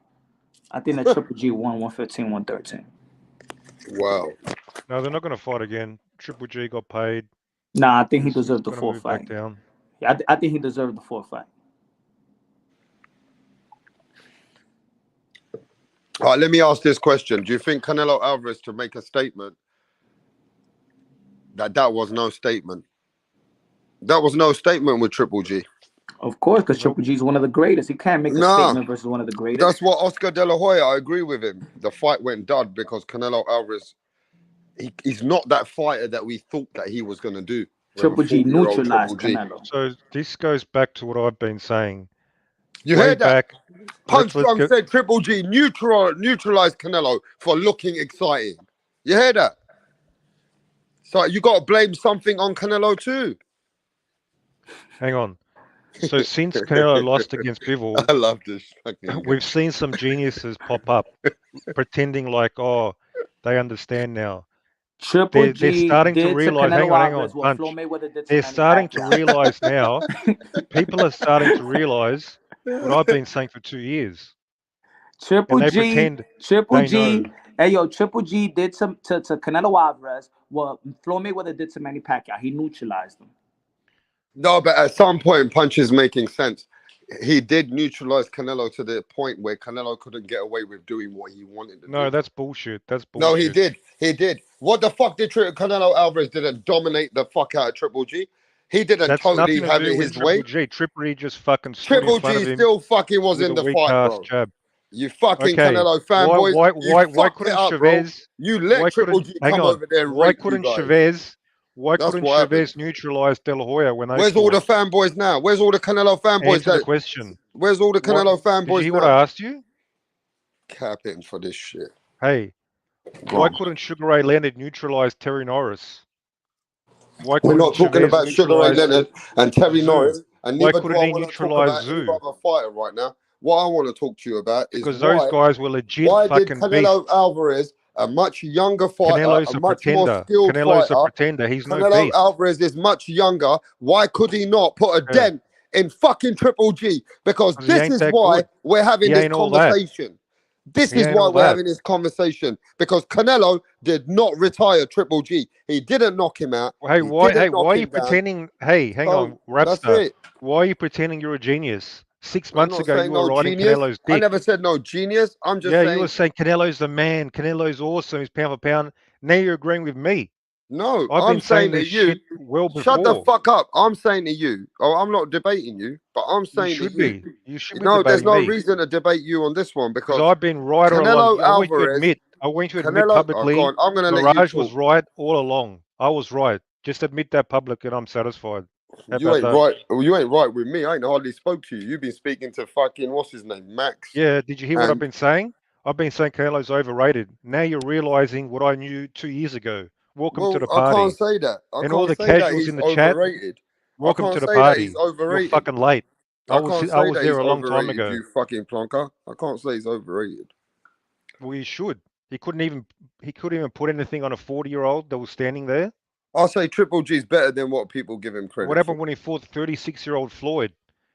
I think that Triple G won 115, 113. Wow. No, they're not going to fight again. Triple G got paid. Nah, I think he deserved the He's gonna fourth move fight. back down. Yeah, I think he deserved the fourth fight. All right, let me ask this question. Do you think Canelo Alvarez to make a statement that was no statement? That was no statement with Triple G. Of course, because Triple G is one of the greatest. He can't make a statement versus one of the greatest. That's what Oscar De La Hoya, I agree with him. The fight went dud because Canelo Alvarez, he's not that fighter that we thought that he was going to do. Triple G neutralized Canelo. So this goes back to what I've been saying. You heard that? Punch Drunk said Triple G neutralized Canelo for looking exciting. You heard that? So you got to blame something on Canelo too. Hang on. So since Canelo lost against Bivol, I love this. We've seen some geniuses pop up, pretending like, oh, they understand now. Triple G they're starting to realize. Hang on. They're starting to realize now. People are starting to realize what I've been saying for 2 years. Triple G know. Hey yo, Triple G did some to Canelo Alvarez what Floyd Mayweather did to Manny Pacquiao. He neutralized him. No, but at some point, punch is making sense. He did neutralize Canelo to the point where Canelo couldn't get away with doing what he wanted to do. No, that's bullshit. No, he did. What the fuck did Canelo Alvarez didn't dominate the fuck out of Triple G? He didn't totally have it his way. Triple G just fucking Triple G still fucking was in the fight, bro. Jab. You fucking Canelo fanboys. Why couldn't Chavez? You let Triple G come over there and why couldn't Chavez Why That's couldn't what happened. Chavez neutralize De La Hoya when they Where's all fought? the fanboys now? Where's all the Canelo fanboys? Answer the question. Where's all the What, Canelo did you fanboys hear now? what I asked you? Capping for this shit. Hey, Go why on. couldn't Sugar Ray Leonard neutralize Terry Norris? Why We're couldn't not talking Chavez about Sugar Ray neutralize Leonard and Terry Zoo? Norris, and Why neither do couldn't I he want to talk neutralize about any Zoo? other fighter right now. What I want to talk to you about is Because those guys were legit why did fucking Canelo beasts. Alvarez, a much younger fighter, Canelo's a a much more pretender. skilled Canelo's a fighter, pretender. He's no Canelo beast. Alvarez is much younger. Why could he not put a Yeah. dent in fucking Triple G? Because 'Cause he this ain't is that why good. we're having He this ain't all that. conversation. This He is ain't why all we're that. having this conversation. Because Canelo did not retire Triple G. He didn't knock him out. Hey, He why? didn't Hey, knock why are him you down. pretending? Hey, hang So on, that's Rapster. it. Why are you pretending you're a genius? 6 I'm months not ago, saying you were no riding genius. Canelo's I dick. never said no genius. I'm just Yeah, saying. you were saying Canelo's the man. Canelo's awesome. He's pound for pound. Now you're agreeing with me. No, I've I'm been saying saying to this you, shit well shut the before. fuck up. I'm saying to you. Oh, I'm not debating you, but I'm You saying to should you. be. You should be No, there's debating no me. reason to debate you on this one Because because I've been right all along. Canelo I want you to Alvarez, admit. I want you to admit Canelo. Oh, go publicly. on. I'm gonna let you Mirage was talk. right all along. I was right. Just admit that public, and I'm satisfied. How You about ain't that? right. You ain't right with me. I ain't hardly spoke to you. You've been speaking to fucking what's his name, Max. Yeah. Did you hear what I've And been saying? I've been saying Canelo's overrated. Now you're realizing what I knew 2 years ago. Welcome to the I can't party. say that. I And all can't the say that casuals he's in the chat, overrated. I welcome can't to the say that he's party. You're overrated. fucking late. I can't I say was that there he's a long time overrated, ago. you fucking plonker. I can't say he's overrated. Well, you should. He couldn't even put anything on a 40-year-old that was standing there. I'll say Triple G's better than what people give him What credit for. happened when he fought 36-year-old Floyd?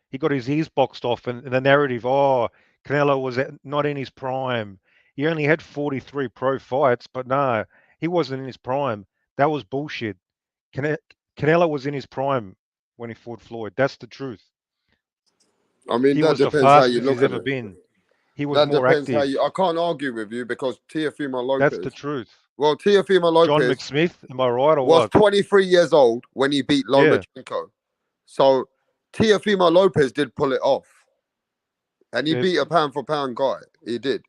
He got his ears boxed off, and the narrative, oh, Canelo was not in his prime. He only had 43 pro fights, but nah, he wasn't in his prime. That was bullshit. Canelo was in his prime when he fought Floyd. That's the truth. I mean, He that was the depends how you fastest he's look at ever it. been. He was That more depends how active. you. I can't argue with you because Teofimo That's the Lopez. truth. Well, Teofimo John Lopez McSmith, am I right or was what? 23 years old when he beat Yeah. Lomachenko. So Teofimo Lopez did pull it off, and he Yeah. beat a pound for pound guy. He did.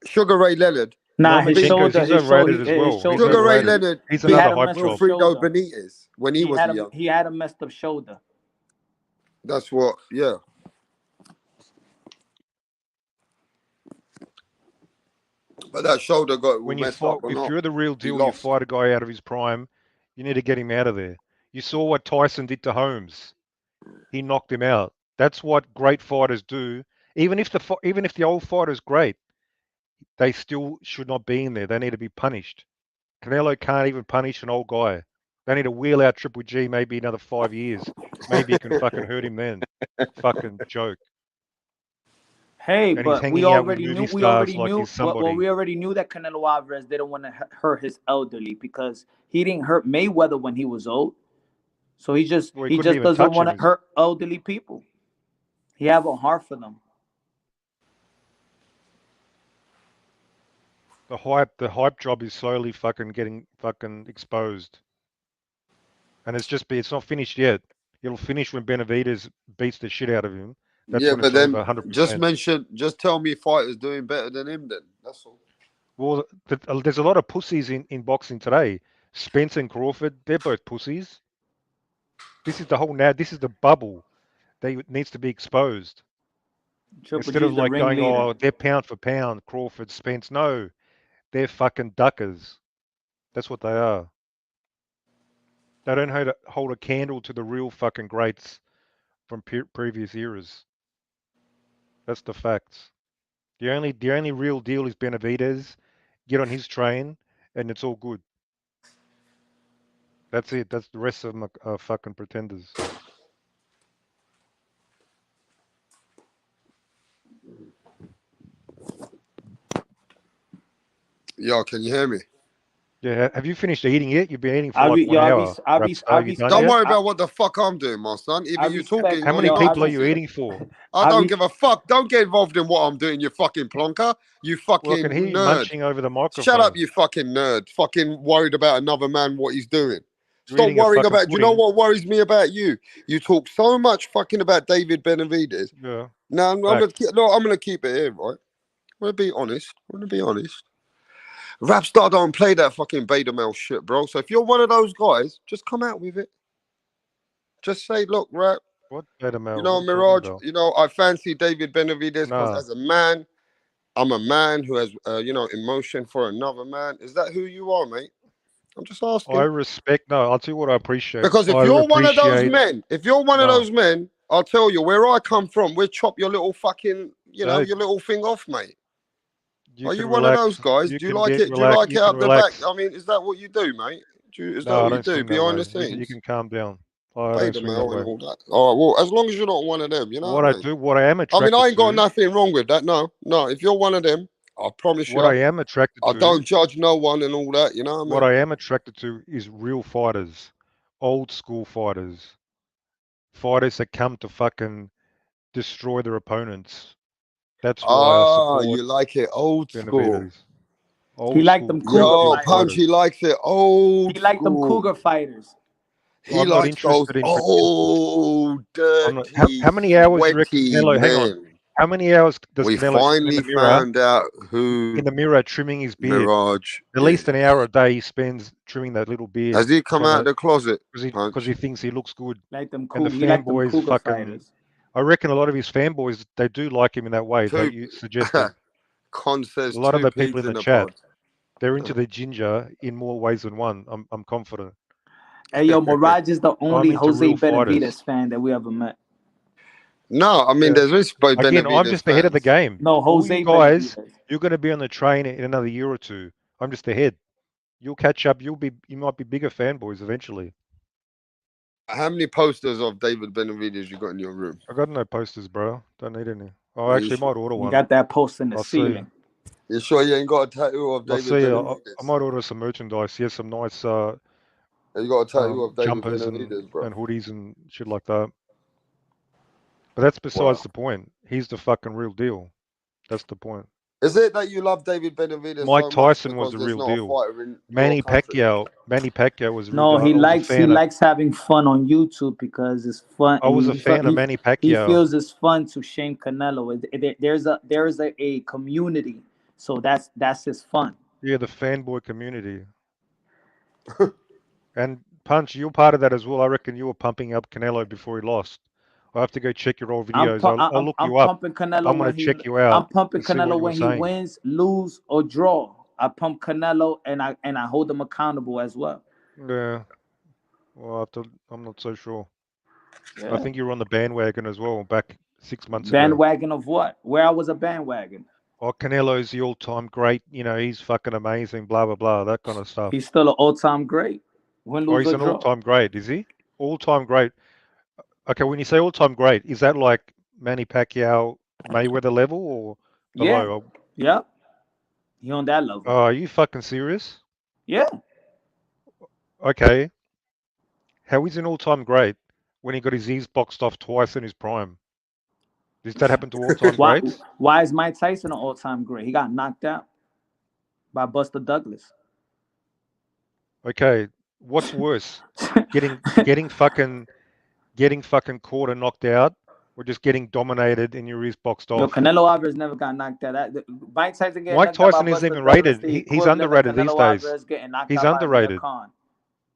Sugar Ray Leonard. Nah, his beat- Lomachenko's shoulder, he's his shoulder, overrated as well. He's Sugar Ray overrated. Leonard He's beat another a hype messed job. up Wilfredo shoulder. Benitez when he was young. He had a messed up shoulder. That's what, yeah. But that shoulder got When you messed fight, up or if not. you're the real He deal, you lost. fight a guy out of his prime, you need to get him out of there. You saw what Tyson did to Holmes. He knocked him out. That's what great fighters do. Even if the old fighter's great, they still should not be in there. They need to be punished. Canelo can't even punish an old guy. They need to wheel out Triple G maybe another 5 years. Maybe you can fucking hurt him then. Fucking joke. Hey, And he's but hanging out with movie stars like he's somebody. we already knew that Canelo Alvarez didn't want to hurt his elderly because he didn't hurt Mayweather when he was old. So he just Well, he couldn't even doesn't touch want to him. hurt elderly people. He have a heart for them. The hype job is slowly fucking getting fucking exposed. And it's not finished yet. It'll finish when Benavidez beats the shit out of him. That's Yeah, when but it's then over 100%. just tell me fighters doing better than him then. That's all. Well, there's a lot of pussies in boxing today. Spence and Crawford, they're both pussies. This is the bubble that needs to be exposed. Instead of like going, oh, they're pound for pound, Crawford, Spence. No, they're fucking duckers. That's what they are. They don't hold a candle to the real fucking greats from previous eras. That's the facts. The only real deal is Benavidez. Get on his train, and it's all good. That's it. That's the rest of them are fucking pretenders. Yo, can you hear me? Yeah. Have you finished eating yet? You've been eating for like 1 hour. Don't worry about what the fuck I'm doing, my son. Either you talking. How many people are you eating for? I don't give a fuck. Don't get involved in what I'm doing, you fucking plonker. You fucking Well, I can hear you nerd. munching over the microphone. Shut up, you fucking nerd. Fucking worried about another man, what he's doing. You're Stop eating a worrying fucking about. Do you know pudding. what worries me about you? You talk so much fucking about David Benavidez. Yeah. Now I'm gonna keep it here, right? I'm gonna be honest. Rapstar don't play that fucking beta male shit, bro. So if you're one of those guys, just come out with it. Just say, look, Rap, What beta male? you know, What are you talking Mirage, about? you know, I fancy David Benavidez because Nah. as a man, I'm a man who has, you know, emotion for another man. Is that who you are, mate? I'm just I asking. respect. No, I'll tell you what I appreciate. Because if I you're one of those appreciate. men, if you're one of No. those men, I'll tell you where I come from. We'll chop your little fucking, you know, Hey, your little thing off, mate. you Are can you one of relax. those guys? You Do you can like get it? Do you relaxed. like You it can up the back? relax. I mean, is that what you do, mate? Is that No, I what you don't do swing that behind way. the You scenes? can calm down. I don't Beta swing that male and way. all that. All right, well, as long as you're not one of them, you know What what I I mean? do, what I am I attracted mean, I ain't got to, nothing wrong with that. No, no. If you're one of them, I promise what you, I am attracted I to, don't judge no one and all that. You know what I what mean? I am attracted to is real fighters, old school fighters, fighters that come to fucking destroy their opponents. That's why I Ah, support you like it old school. Benavidez. He Old liked school, them real cougar Yo, deal fighters. Punchy fighters. likes it old He liked them school. cougar fighters. He I'm not likes those interested in pretenders. old, I'm not. dirty, How many hours do you reckon sweaty Canelo? Hang on. men. How many hours does We Canelo spend in finally the mirror? found out who In the mirror, trimming his beard. Mirage At is. least an hour a day he spends trimming that little beard. Has he come out of the closet, Because he Punch? thinks he looks good. Like them And the he liked them fanboys cougar fucking. fighters. I reckon a lot of his fanboys they do like him in that way, Two. like you suggested. Con A says lot of two the people peas in in the a chat, pod. they're into the ginger in more ways than one. I'm confident. Hey, yo, Mirage is the only into Jose real fighters. Benavidez fan that we ever met. No, I mean, Yeah. there's both Again, I'm Benavidez just ahead of the fans. game. No, All you Jose guys, Benavidez. you're going to be on the train in another year or two. I'm just ahead. You'll catch up. You might be bigger fanboys eventually. How many posters of David Benavidez you got in your room? I got no posters, bro. Don't need any. Oh, Are you actually, sure? might order You one. got that post in the I'll see. ceiling. You sure you ain't got a tattoo of I'll David see. I Benavidez? might order some merchandise. Yes, some nice You got a tattoo of David jumpers Benavidez, bro. and hoodies and shit like that. But that's besides the point. He's the fucking real deal. That's the point. Is it that you love David Benavidez Mike so much Tyson was because the there's real not a deal. fighter in Manny your country? Pacquiao was a real No, deal. he I was a likes fan of, having fun on YouTube because it's fun. I was a fan of Manny He Pacquiao. feels it's fun to shame Canelo. There's a community, so that's his fun. Yeah, the fanboy community. And Punch, you're part of that as well. I reckon you were pumping up Canelo before he lost. I have to go check your old videos. I'll look I'm you up. pumping Canelo I'm when gonna check you out I'm pumping and see what Canelo you were when he saying. wins, lose or draw. I pump Canelo and I hold him accountable as well. Yeah. Well, I'm not so sure. Yeah. I think you were on the bandwagon as well back 6 months ago. Bandwagon of what? Where I was a bandwagon. Oh, Canelo's the all-time great. You know, he's fucking amazing. Blah blah blah. That kind of stuff. He's still an all-time great. Win, Oh, lose he's or an draw. all-time great, is he? All-time great. Okay, when you say all-time great, is that like Manny Pacquiao, Mayweather level or below? Yeah. He on that level. Oh, are you fucking serious? Yeah. Okay. How is an all-time great when he got his ears boxed off twice in his prime? Does that happen to all-time greats? Why is Mike Tyson an all-time great? He got knocked out by Buster Douglas. Okay, what's worse, getting fucking caught and knocked out, or just getting dominated and your ears boxed off? Yo, Canelo Alvarez never got knocked out. Mike Tyson getting Mike knocked out by Tyson isn't Buster even Douglas, rated. He's underrated these days. Alvarez getting knocked He's out by Amir underrated. Khan.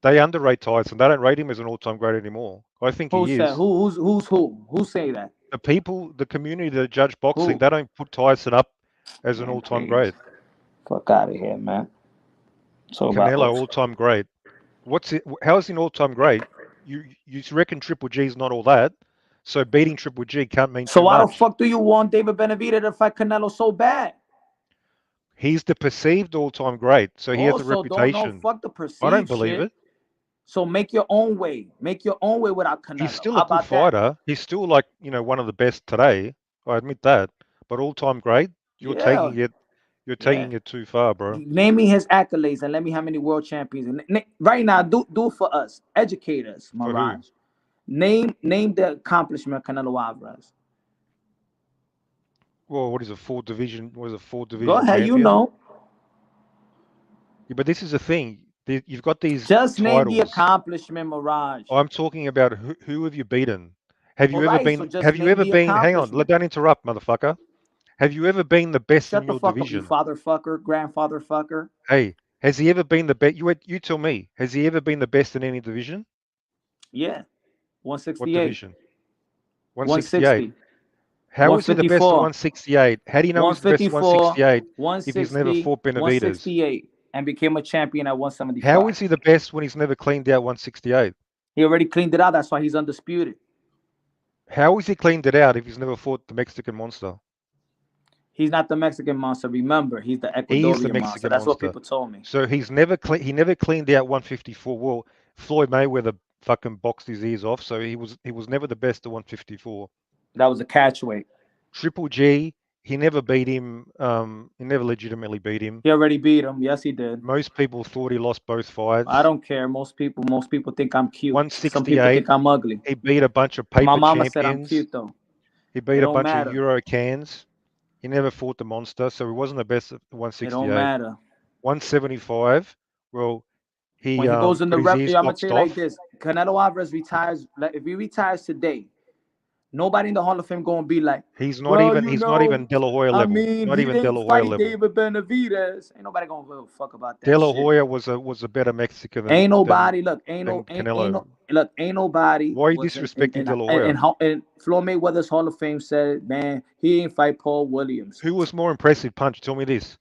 They underrate Tyson. They don't rate him as an all-time great anymore. I think Who he said is. who's who? Who say that? The people, the community that judge boxing, Who? they don't put Tyson up as an Man, all-time please. great. Fuck out of here, man. So Canelo, all-time great. What's it? How is he an all-time great? You reckon Triple G's not all that? So beating Triple G can't mean So too why much. the fuck do you want David Benavidez to fight Canelo so bad? He's the perceived all-time great, so he has a reputation. Don't fuck the perceived I don't believe shit. it. So make your own way. Make your own way without Canelo. He's still a good fighter. He's still like, one of the best today. I admit that. But all-time great, you're taking it too far, bro. Name me his accolades and let me how many world champions. Right now, do it for us. Educate us, Mirage. Name the accomplishment of Canelo Alvarez. Well, what is a four division Go ahead, champion? you know. Yeah, but this is the thing. You've got these Just titles. name the accomplishment, Mirage. I'm talking about who have you beaten? Have you ever been? Hang on, don't interrupt, motherfucker. Have you ever been the best Shut in the your fuck up, you division? father fucker, grandfather fucker. Hey, has he ever been the best? You tell me. Has he ever been the best in any division? Yeah, What 168, division? 168. 160, How is he the best at 154, 168? How do you know he's the best at 154, 168 if he's never 160, fought Benavidez? 168, and became a champion at How 175. is he the best when he's never cleaned out 168? He already cleaned it out. That's why he's undisputed. How is he cleaned it out if he's never fought the Mexican monster? He's not the Mexican monster. Remember, he's the He is the Ecuadorian monster. Mexican That's what monster. people told me. So he never cleaned out 154. Well, Floyd Mayweather fucking boxed his ears off, so he was never the best at 154. That was a catch weight. Triple G, he never beat him. He never legitimately beat him. He already beat him. Yes, he did. Most people thought he lost both fights. I don't care. Most people think I'm cute. 168. Some people think I'm ugly. He beat a bunch of paper My mama champions. said I'm cute though. He beat It a don't bunch matter. of Euro cans. He never fought the monster, so he wasn't the best at It 168. don't matter. 175. Well, he When he goes in the got rep, his ears I'm gonna boxed tell you off. like this: Canelo Alvarez retires. Like, if he retires today, nobody in the Hall of Fame gonna be like, He's not "Well, even. you He's know, not even De La Hoya I level. mean, Not he even De didn't La Hoya fight level. David Benavidez." Ain't nobody gonna give a fuck about that De La shit. Hoya was a better Mexican than Ain't nobody. Look, Canelo. ain't nobody. Why are you was disrespecting De La Hoya? and Floyd Mayweather's Hall of Fame said, man, he ain't fight Paul Williams. Who was more impressive, Punch? Tell me this: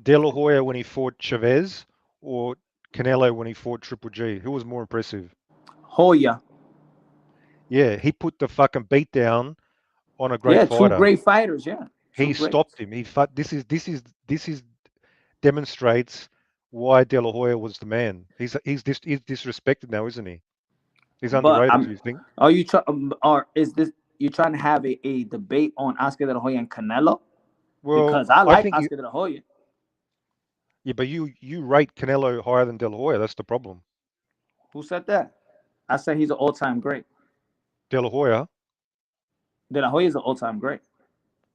De La Hoya when he fought Chavez, or Canelo when he fought Triple G? Who was more impressive? Hoya. Yeah, he put the fucking beat down on a great Yeah, two fighter. great fighters. Yeah, He stopped him. He fought. This is demonstrates why De La Hoya was the man. He's disrespected now, isn't he? He's But underrated. Do you think? are you or is this you trying to have a debate on Oscar De La Hoya and Canelo? Well, Because I like think Oscar De La Hoya. Yeah, but you rate Canelo higher than De La Hoya. That's the problem. Who said that? I said he's an all-time great. De La Hoya. De La Hoya is an all-time great.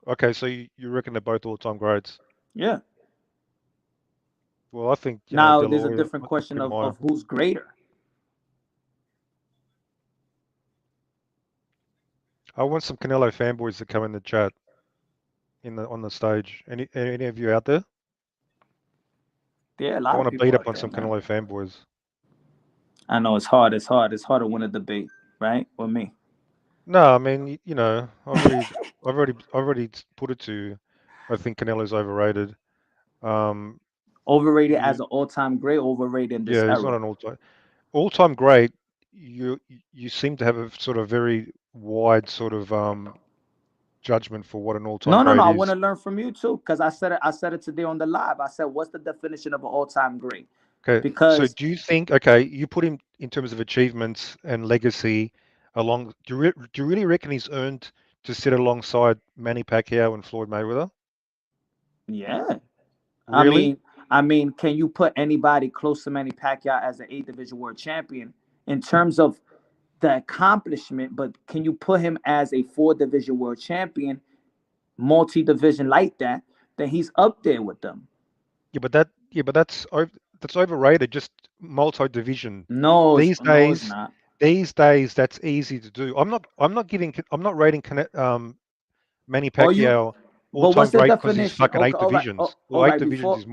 Okay, so you reckon they're both all-time greats? Yeah. Well, I think now De La there's Hoya, a different question of who's greater. I want some Canelo fanboys to come in the chat on the stage. Any of you out there? Yeah, a lot I want of to people beat out up on there, some man. Canelo fanboys. I know it's hard. It's hard to win a debate, right? With me. No, I mean, I've already put it to you. I think Canelo's overrated. Overrated as an all-time great, overrated in this era. Yeah, he's not an all-time great. You seem to have a sort of very wide sort of judgment for what an all-time great No. I is. want to learn from you too, because I said it today on the live. I said, what's the definition of an all-time great? Okay. Because so do you think? Okay, you put him in terms of achievements and legacy along. Do you really reckon he's earned to sit alongside Manny Pacquiao and Floyd Mayweather? Yeah. Really? I mean, can you put anybody close to Manny Pacquiao as an 8 division world champion in terms of the accomplishment? But can you put him as a 4 division world champion, multi-division like that? Then he's up there with them. Yeah, but that's overrated. Just multi-division. No, These it's not. These days, that's easy to do. I'm not rating Manny Pacquiao all-time great because he's fucking 8 divisions. Well, 8 divisions is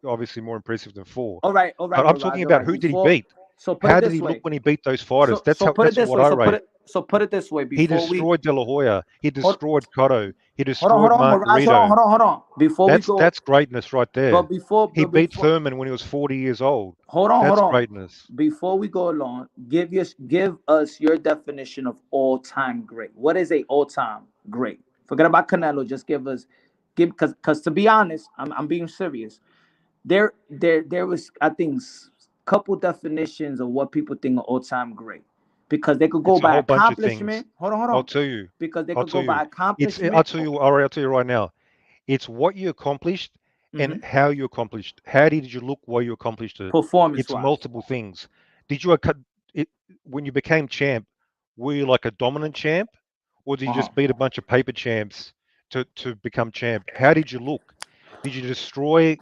obviously more impressive than 4. All right. But I'm talking about who did he beat? So how did he look when he beat those fighters? That's what I rate. So put it this way. He destroyed De La Hoya. He destroyed Cotto. He destroyed Hold on. That's greatness right there. But he beat Thurman when he was 40 years old. That's greatness. Before we go along, give us your definition of all-time great. What is a all-time great? Forget about Canelo. Just because to be honest, I'm being serious. There was, I think, couple definitions of what people think of all-time great, because they could go by accomplishment. Hold on. I'll tell you. Because they could go by accomplishment. I'll tell you right now. It's what you accomplished and how you accomplished. How did you look while you accomplished it? Performance-wise. It's multiple things. Did you when you became champ? Were you like a dominant champ, or did you just beat a bunch of paper champs to become champ? How did you look? Did you destroy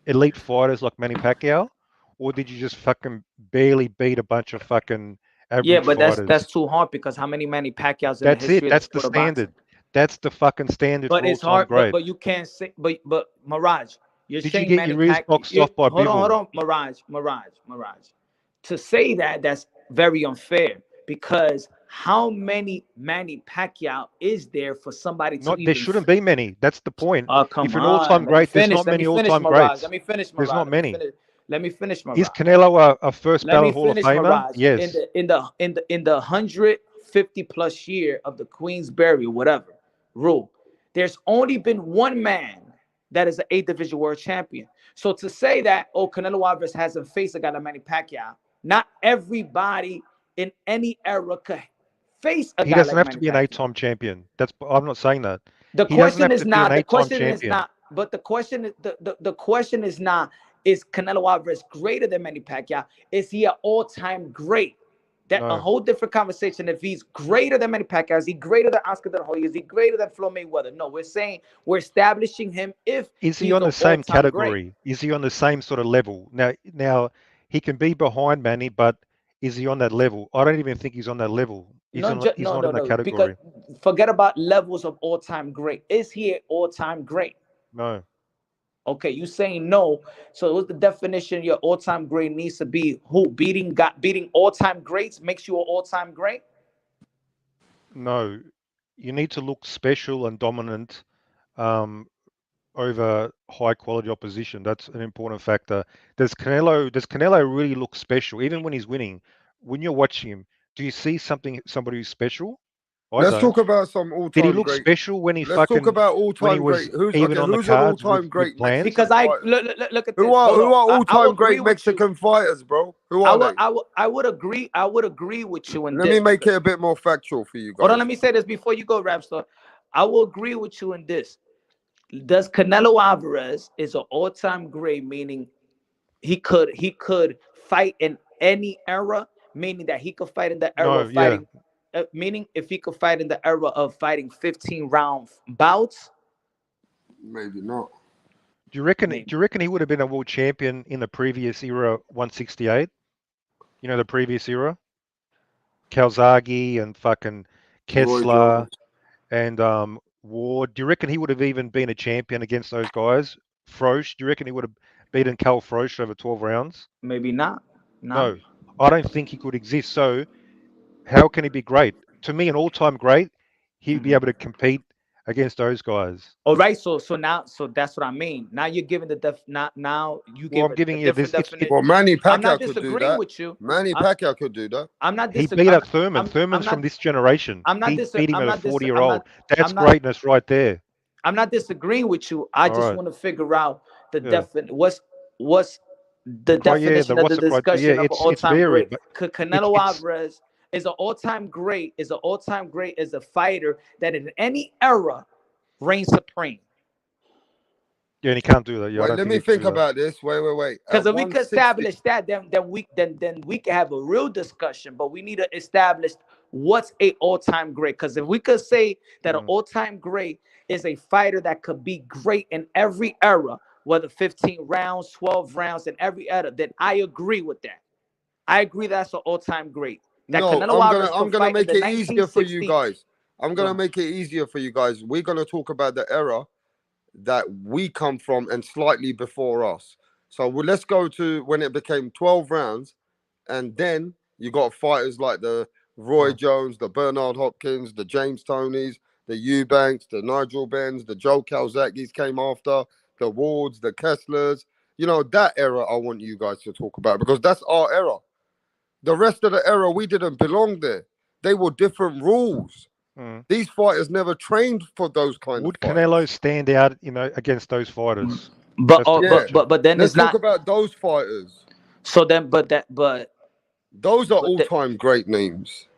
elite fighters like Manny Pacquiao, or did you just fucking barely beat a bunch of fucking average fighters? That's too hard, because how many Manny Pacquiaos in That's the history it. That's the standard. That's the fucking standard But for it's all-time hard. But great. you can't say. But Mirage, you're Did you saying get Manny your ears Pac. boxed off by Hold Bivol? on, Mirage. To say that's very unfair because how many Manny Pacquiao is there for somebody to Not there even? shouldn't be many. That's the point. Oh, come If you're an on. all-time Let me great, there's finish. not Let me many finish, all-time Mirage. Let greats. me finish, There's Mirage. not many. Let me finish, Is Mirage. Canelo a first Let me ballot Hall of finish, Famer? Mirage. Yes. In the 150 plus year of the Queensberry, whatever rule, there's only been one man that is an 8 division world champion. So to say that Canelo Alvarez hasn't faced a guy like Manny Pacquiao, not everybody in any era could face a He guy doesn't like have to Manny be an Pacquiao. 8-time champion. I'm not saying that. The He doesn't question have is to be an not. The 8-time question is champion. not. But the question is the question is not. Is Canelo Alvarez greater than Manny Pacquiao? Is he an all-time great? That a No. whole different conversation. If he's greater than Manny Pacquiao, is he greater than Oscar De La Hoya? Is he greater than Floyd Mayweather? No, we're saying we're establishing him if Is he he's on an the same all-time great. category? Is he on the same sort of level? Now he can be behind Manny, but is he on that level? I don't even think he's on that level. He's No, on. He's no, not no, in that no. Because category. forget about levels of all-time great. Is he an all-time great? No. Okay, you saying no. So what's the definition? Your all-time great needs to be who beating all-time greats makes you an all-time great. No. You need to look special and dominant um, over high quality opposition. That's an important factor. Does Canelo really look special even when he's winning? When you're watching him, do you see somebody who's special? I Let's don't. talk about some Did he all-time look great. special when he Let's talk about all-time was great. Who's even okay? on the Who's an cards all-time with great Plant? Mexican Because I fighter? look at Who this. are Hold who on. are I'll all-time agree great with you. Mexican fighters, bro? Who are they? I would agree. I would agree with you in Let this. me make it a bit more factual for you Hold on, guys. let me say this before you go, Rapstar. I will agree with you in this. Does Canelo Alvarez is an all-time great, meaning he could fight in any era, meaning that he could fight in the era No, of yeah. fighting, meaning if he could fight in the era of fighting 15-round bouts, Maybe not. Do you reckon? Do maybe. you reckon he would have been a world champion in the previous era, 168? You know, the previous era, Calzaghe and fucking Roy Jones. Kessler and Ward. Do you reckon he would have even been a champion against those guys? Froch. Do you reckon he would have beaten Cal Froch over 12 rounds? Maybe not. Not. No, I don't think he could exist. So how can he be great? To me, an all-time great, he'd be Mhm. able to compete against those guys. All right, so that's what I mean. Now you're giving now you Well, give I'm a giving you different this. definition. Well, Manny I'm not Pacquiao could do disagreeing that. with you. Manny I'm Pacquiao could do that. I'm not He disagreeing. beat up Thurman. I'm Thurman's from not this generation. I'm not He beat him I'm at a not dis 40-year-old. That's I'm not greatness right there. I'm not disagreeing with you. I All just right. want to figure out the Yeah. what's the Yeah. definition of What's the the criteria? Yeah. discussion of an It's all-time varied, great. but it's Canelo it's Alvarez is an all-time great, is an all-time great, is a fighter that in any era reigns supreme. yeah. And he can't do that. Yeah. I Wait, don't let think me he can think do that. about this. Wait. Because At if we could 160, establish that, then we can have a real discussion. But we need to establish what's a all-time great. Because if we could say that an Mm. all-time great is a fighter that could be great in every era, whether 15 rounds, 12 rounds, in every era, then I agree with that. I agree that's an all-time great. That no, Canelo Alvarez I'm could gonna fight in make the it easier for you 1960s. guys. I'm Go gonna ahead. make it easier for you guys. We're gonna talk about the era that we come from and slightly before us. So let's go to when it became 12 rounds, and then you got fighters like the Roy Oh. Jones, the Bernard Hopkins, the James Tonys, the Eubanks, the Nigel Benns, the Joe Calzaghes came after, the Wards, the Kesslers. You know, that era I want you guys to talk about because that's our era. The rest of the era, we didn't belong there. They were different rules. Mm. These fighters never trained for those kind of Would Canelo fights. stand out, against those fighters? But That's the Yeah. question. but then Let's it's talk not. about those fighters. So then, Those are but the, all-time great names.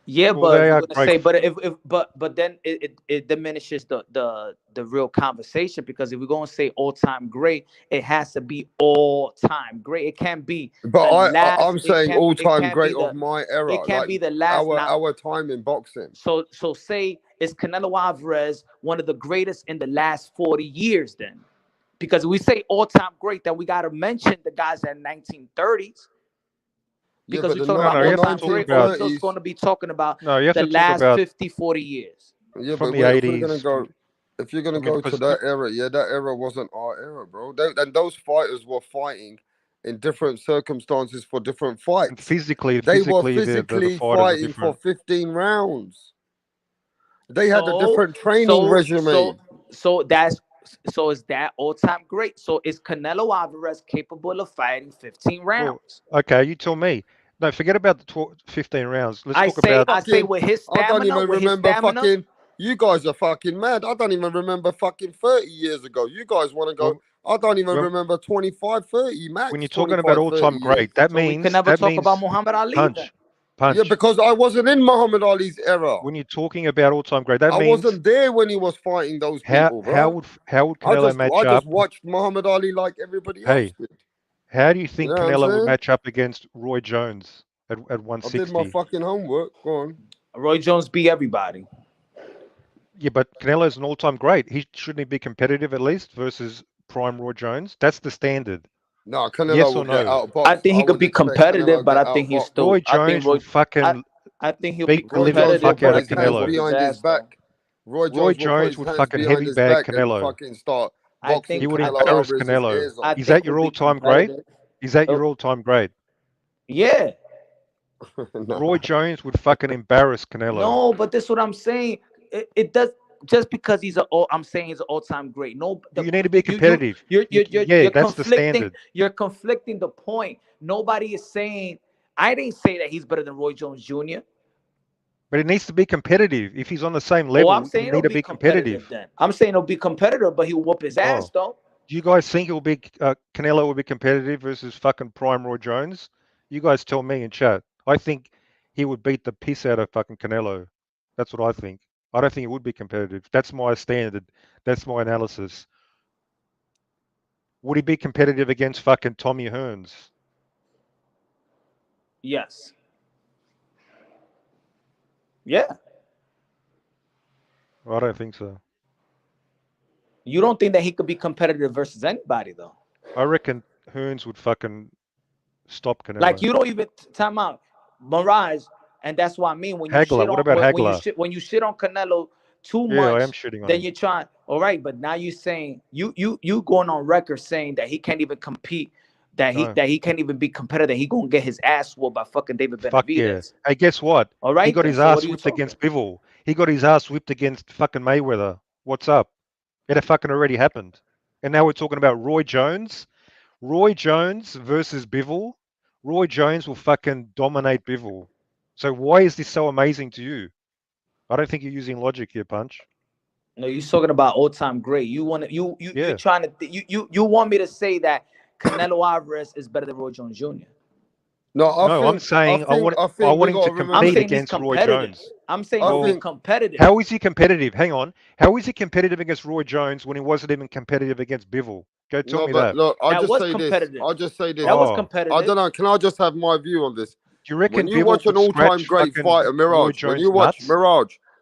yeah, Well, but if they we're are gonna great. say, but if but then it diminishes the real conversation because if we're gonna say all time great, it has to be all time great. It can't be But the last. I'm saying all-time It can't great be of my era, it can't like be the last. Now, our time in boxing. so say is Canelo Alvarez one of the greatest in the last 40 years? Then, because we say all time great, then we got to mention the guys in 1930s. Yeah, Because but we're talking No, about no, you all have to time talk great, or we about. just 1930s. going to be talking about No, you have the to talk last about. 50, 40 years. Yeah, from but the if we're gonna 80s. go, if you're gonna I mean, go to because that era, yeah, that era wasn't our era, bro. And those fighters were fighting in different circumstances for different and fights. physically, They were the physically fighters are fighting for different. 15 rounds. They had a So different training so regimen. so so that's so is that all time great? So is Canelo Alvarez capable of fighting 15 Well, rounds? okay, you tell me. No, forget about the 15 rounds. Let's I talk say about. I say Fucking, with his I don't stamina, even with his remember stamina. fucking. You guys are fucking mad. I don't even remember fucking 30 years ago. You guys want to go. Well, I don't even when remember 25, 30 when you're max, talking about 25, 30 all-time years. great, that So we can never talk about means Muhammad Ali then. punch, Yeah, punch. because I wasn't in Muhammad Ali's era. When you're talking about all-time great, that I means wasn't there when he was fighting those people, bro. how would I Canelo just I match just up? watched Muhammad Ali like everybody else Hey, did. how do you You think know what I'm Canelo would saying? match up against Roy Jones at I did my 160? fucking homework. Go on. Roy Jones beat everybody. Yeah, but Canelo's an all-time great. Shouldn't he be competitive at least versus prime Roy Jones? That's the standard. No, Canelo Yes will or get no? I outboxed. think I he could would be expect Canelo competitive, to but get I think he's outboxed. still. Roy Jones would I, fucking I think he'll be beat the Roy living Jones will competitive, fuck put out but of he his can hands whoop Canelo. his behind his ass though. back. Roy Roy Jones will put Jones his would hands fucking behind heavy his bag back and Canelo. fucking start I boxing He think would I, Canelo embarrass Alvarez's Canelo. ears I off. Is think that he'll your be all-time great? competitive. Is that Uh, your all-time great? yeah. No. Roy Jones would fucking embarrass Canelo. No, but that's what I'm saying. It does just because he's I'm saying he's an all-time great. No, You need to be competitive. Yeah, you're that's the conflicting. standard. You're conflicting the point. Nobody is saying. I didn't say that he's better than Roy Jones Jr. But it needs to be competitive. If he's on the same Oh, I'm level, you saying need he'll to be be competitive competitive. then. I'm saying he'll be competitive, but he'll whoop his ass Oh, though. do you guys think it'll be Canelo will be competitive versus fucking prime Roy Jones? You guys tell me in chat. I think he would beat the piss out of fucking Canelo. That's what I think. I don't think it would be competitive. That's my standard. That's my analysis. Would he be competitive against fucking Tommy Hearns? Yes. Yeah. I don't think so. You don't think that he could be competitive versus anybody though? I reckon Hearns would fucking stop Like Canelo. you don't even time out Mirage, and that's what I mean when you Hagler. shit What on about Hagler? when you shit on Canelo too Yeah, I am much, shitting on then him. you're trying. All right, but now you're saying you going on record saying that he can't even compete, No. that he can't even be competitive. He gonna get his ass whooped by fucking David Fuck yeah. Benavidez. Hey, guess what? All He right got then. his So what ass are you whipped talking? against Bivol. He got his ass whipped against fucking Mayweather. What's up? It had fucking already happened. And now we're talking about Roy Jones. Roy Jones versus Bivol. Roy Jones will fucking dominate Bivol. So why is this so amazing to you? I don't think you're using logic here, Punch. No, you're talking about all time great. You want to you Yeah. trying to you want me to say that Canelo Alvarez is better than Roy Jones Jr. No, No, I'm saying I I think we want him to gotta I'm remember compete saying he's against Roy competitive. Jones. I'm saying I he'll be Well, think competitive. how is he competitive? Hang on. How is he competitive against Roy Jones when he wasn't even competitive against Bivol? Go tell no, me but that. look, I'll That just was say this. competitive. I'll just say this. That was Oh, I competitive. don't know. Can I just have my view on this? do you When reckon you Bivol watch an could all-time scratch great fucking fighter, Roy Mirage, Jones nuts?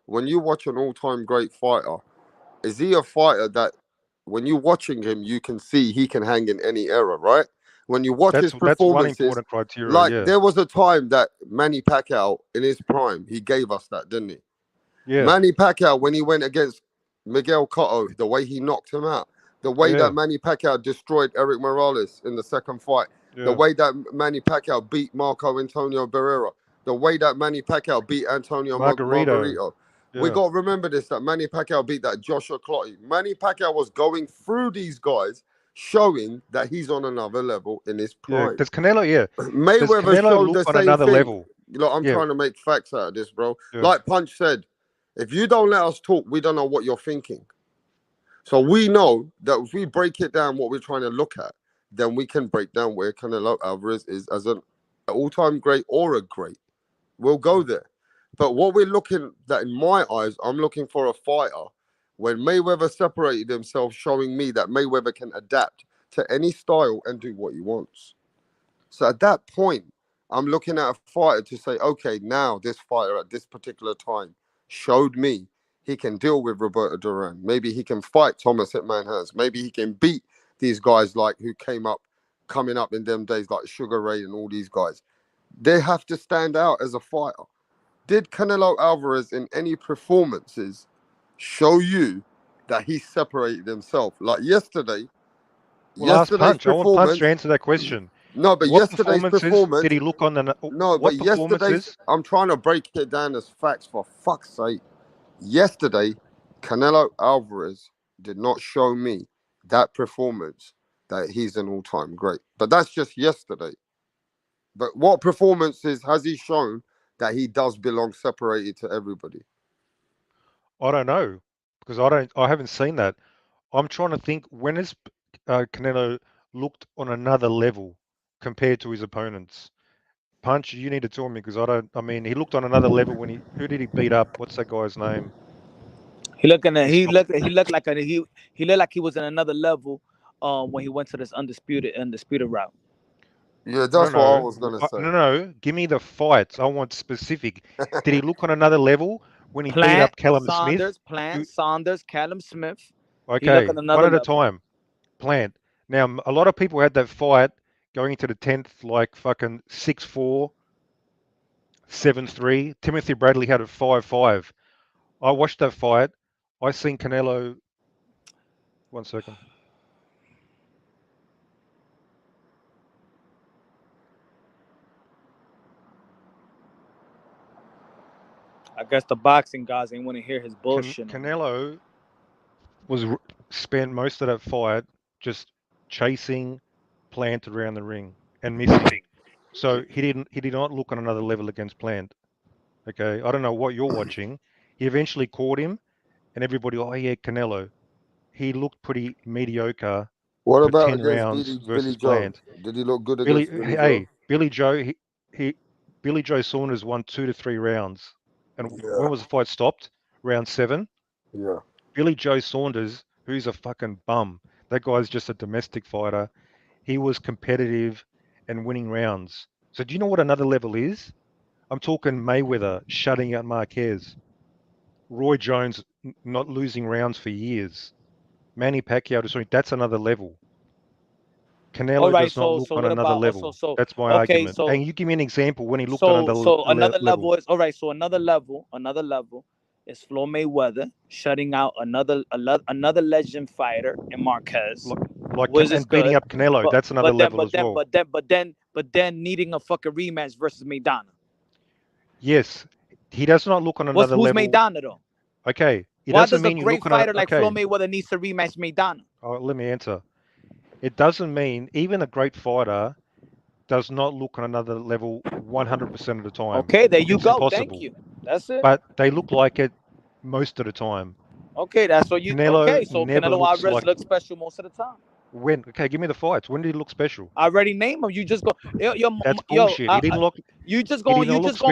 When you watch an all-time great fighter, is he a fighter that when you're watching him, you can see he can hang in any era, right? When you watch his That's one performances, important criteria. like Yeah, there was a time that Manny Pacquiao in his prime, he gave us that, didn't he? yeah, Manny Pacquiao, when he went against Miguel Cotto, the way he knocked him out, the way yeah, that Manny Pacquiao destroyed Eric Morales in the second fight, the yeah. way that Manny Pacquiao beat Marco Antonio Barrera, the way that Manny Pacquiao beat Antonio Margarito. Margarito. We Yeah, got to remember this, that Manny Pacquiao beat that Joshua Clottey. Manny Pacquiao was going through these guys, showing that he's on another level in his yeah. prime. Does Canelo? Yeah. Does Mayweather Canelo showed look the on same another thing. level? Look, I'm Yeah, trying to make facts out of this, bro. yeah. Like Punch said, if you don't let us talk, we don't know what you're thinking. So we know that if we break it down, what we're trying to look at, then we can break down where Canelo Alvarez is as an all-time great or a great. We'll go there. But what we're looking at, in my eyes, I'm looking for a fighter. When Mayweather separated himself, showing me that Mayweather can adapt to any style and do what he wants. So at that point, I'm looking at a fighter to say, okay, now this fighter at this particular time showed me he can deal with Roberto Duran. Maybe he can fight Thomas Hitman Hearns. Maybe he can beat these guys like who coming up in them days like Sugar Ray and all these guys. They have to stand out as a fighter. Did Canelo Alvarez in any performances show you that he separated himself? Like yesterday, Well, ask yesterday's Punch. I want Punch performance. to answer that question. No, but What yesterday's performances performance. did he look on the? No, but What yesterday's. performances? I'm trying to break it down as facts for fuck's sake. Yesterday, Canelo Alvarez did not show me that performance that he's an all-time great. But that's just yesterday. But what performances has he shown that he does belong separated to everybody? I don't know because I haven't seen that. I'm trying to think when has Canelo looked on another level compared to his opponents. Punch, you need to tell me because I don't. I mean, he looked on another level when he. Who did he beat up? What's that guy's name? He looked He stopped. he looked like he was in another level when he went to this undisputed route. Yeah, that's what I was gonna say. No. Give me the fights. I want specific. Did he look on another level when he beat up Callum Smith? Saunders, Callum Smith. Okay, one at a time. Plant. Now, a lot of people had that fight going into the 10th, like fucking 6-4, 7-3. Timothy Bradley had it 5-5. I watched that fight. I seen Canelo. 1 second. I guess the boxing guys ain't want to hear his bullshit. Canelo spent most of that fight just chasing Plant around the ring and missing. So he did not look on another level against Plant. Okay, I don't know what you're watching. He eventually caught him, and everybody, oh yeah, Canelo. He looked pretty mediocre. What for about 10 against rounds Billy versus Joe? Plant. Did he look good against Billy Joe? Hey, Billy Joe, Billy Joe Saunders won 2 to 3 rounds. And when was the fight stopped? Round 7? Yeah. Billy Joe Saunders, who's a fucking bum. That guy's just a domestic fighter. He was competitive and winning rounds. So do you know what another level is? I'm talking Mayweather shutting out Marquez. Roy Jones not losing rounds for years. Manny Pacquiao, that's another level. Canelo does not look on another level. That's my argument. And you give me an example when he looked on another level. Is all right. So another level is Floyd Mayweather shutting out another legend fighter in Marquez, and beating up Canelo. That's another level as well. But then needing a fucking rematch versus Maidana. Yes, he does not look on another level. Who's Maidana though? Okay, why does a great fighter like Floyd Mayweather needs to rematch Maidana? Oh, let me answer. It doesn't mean even a great fighter does not look on another level 100% of the time. Okay, there you go. Impossible. Thank you. That's it. But they look like it most of the time. Okay, that's what you. Canelo Alvarez looks special most of the time. When? Okay, give me the fights. When did he look special? I already named him. You just go. That's bullshit. He didn't look. You just going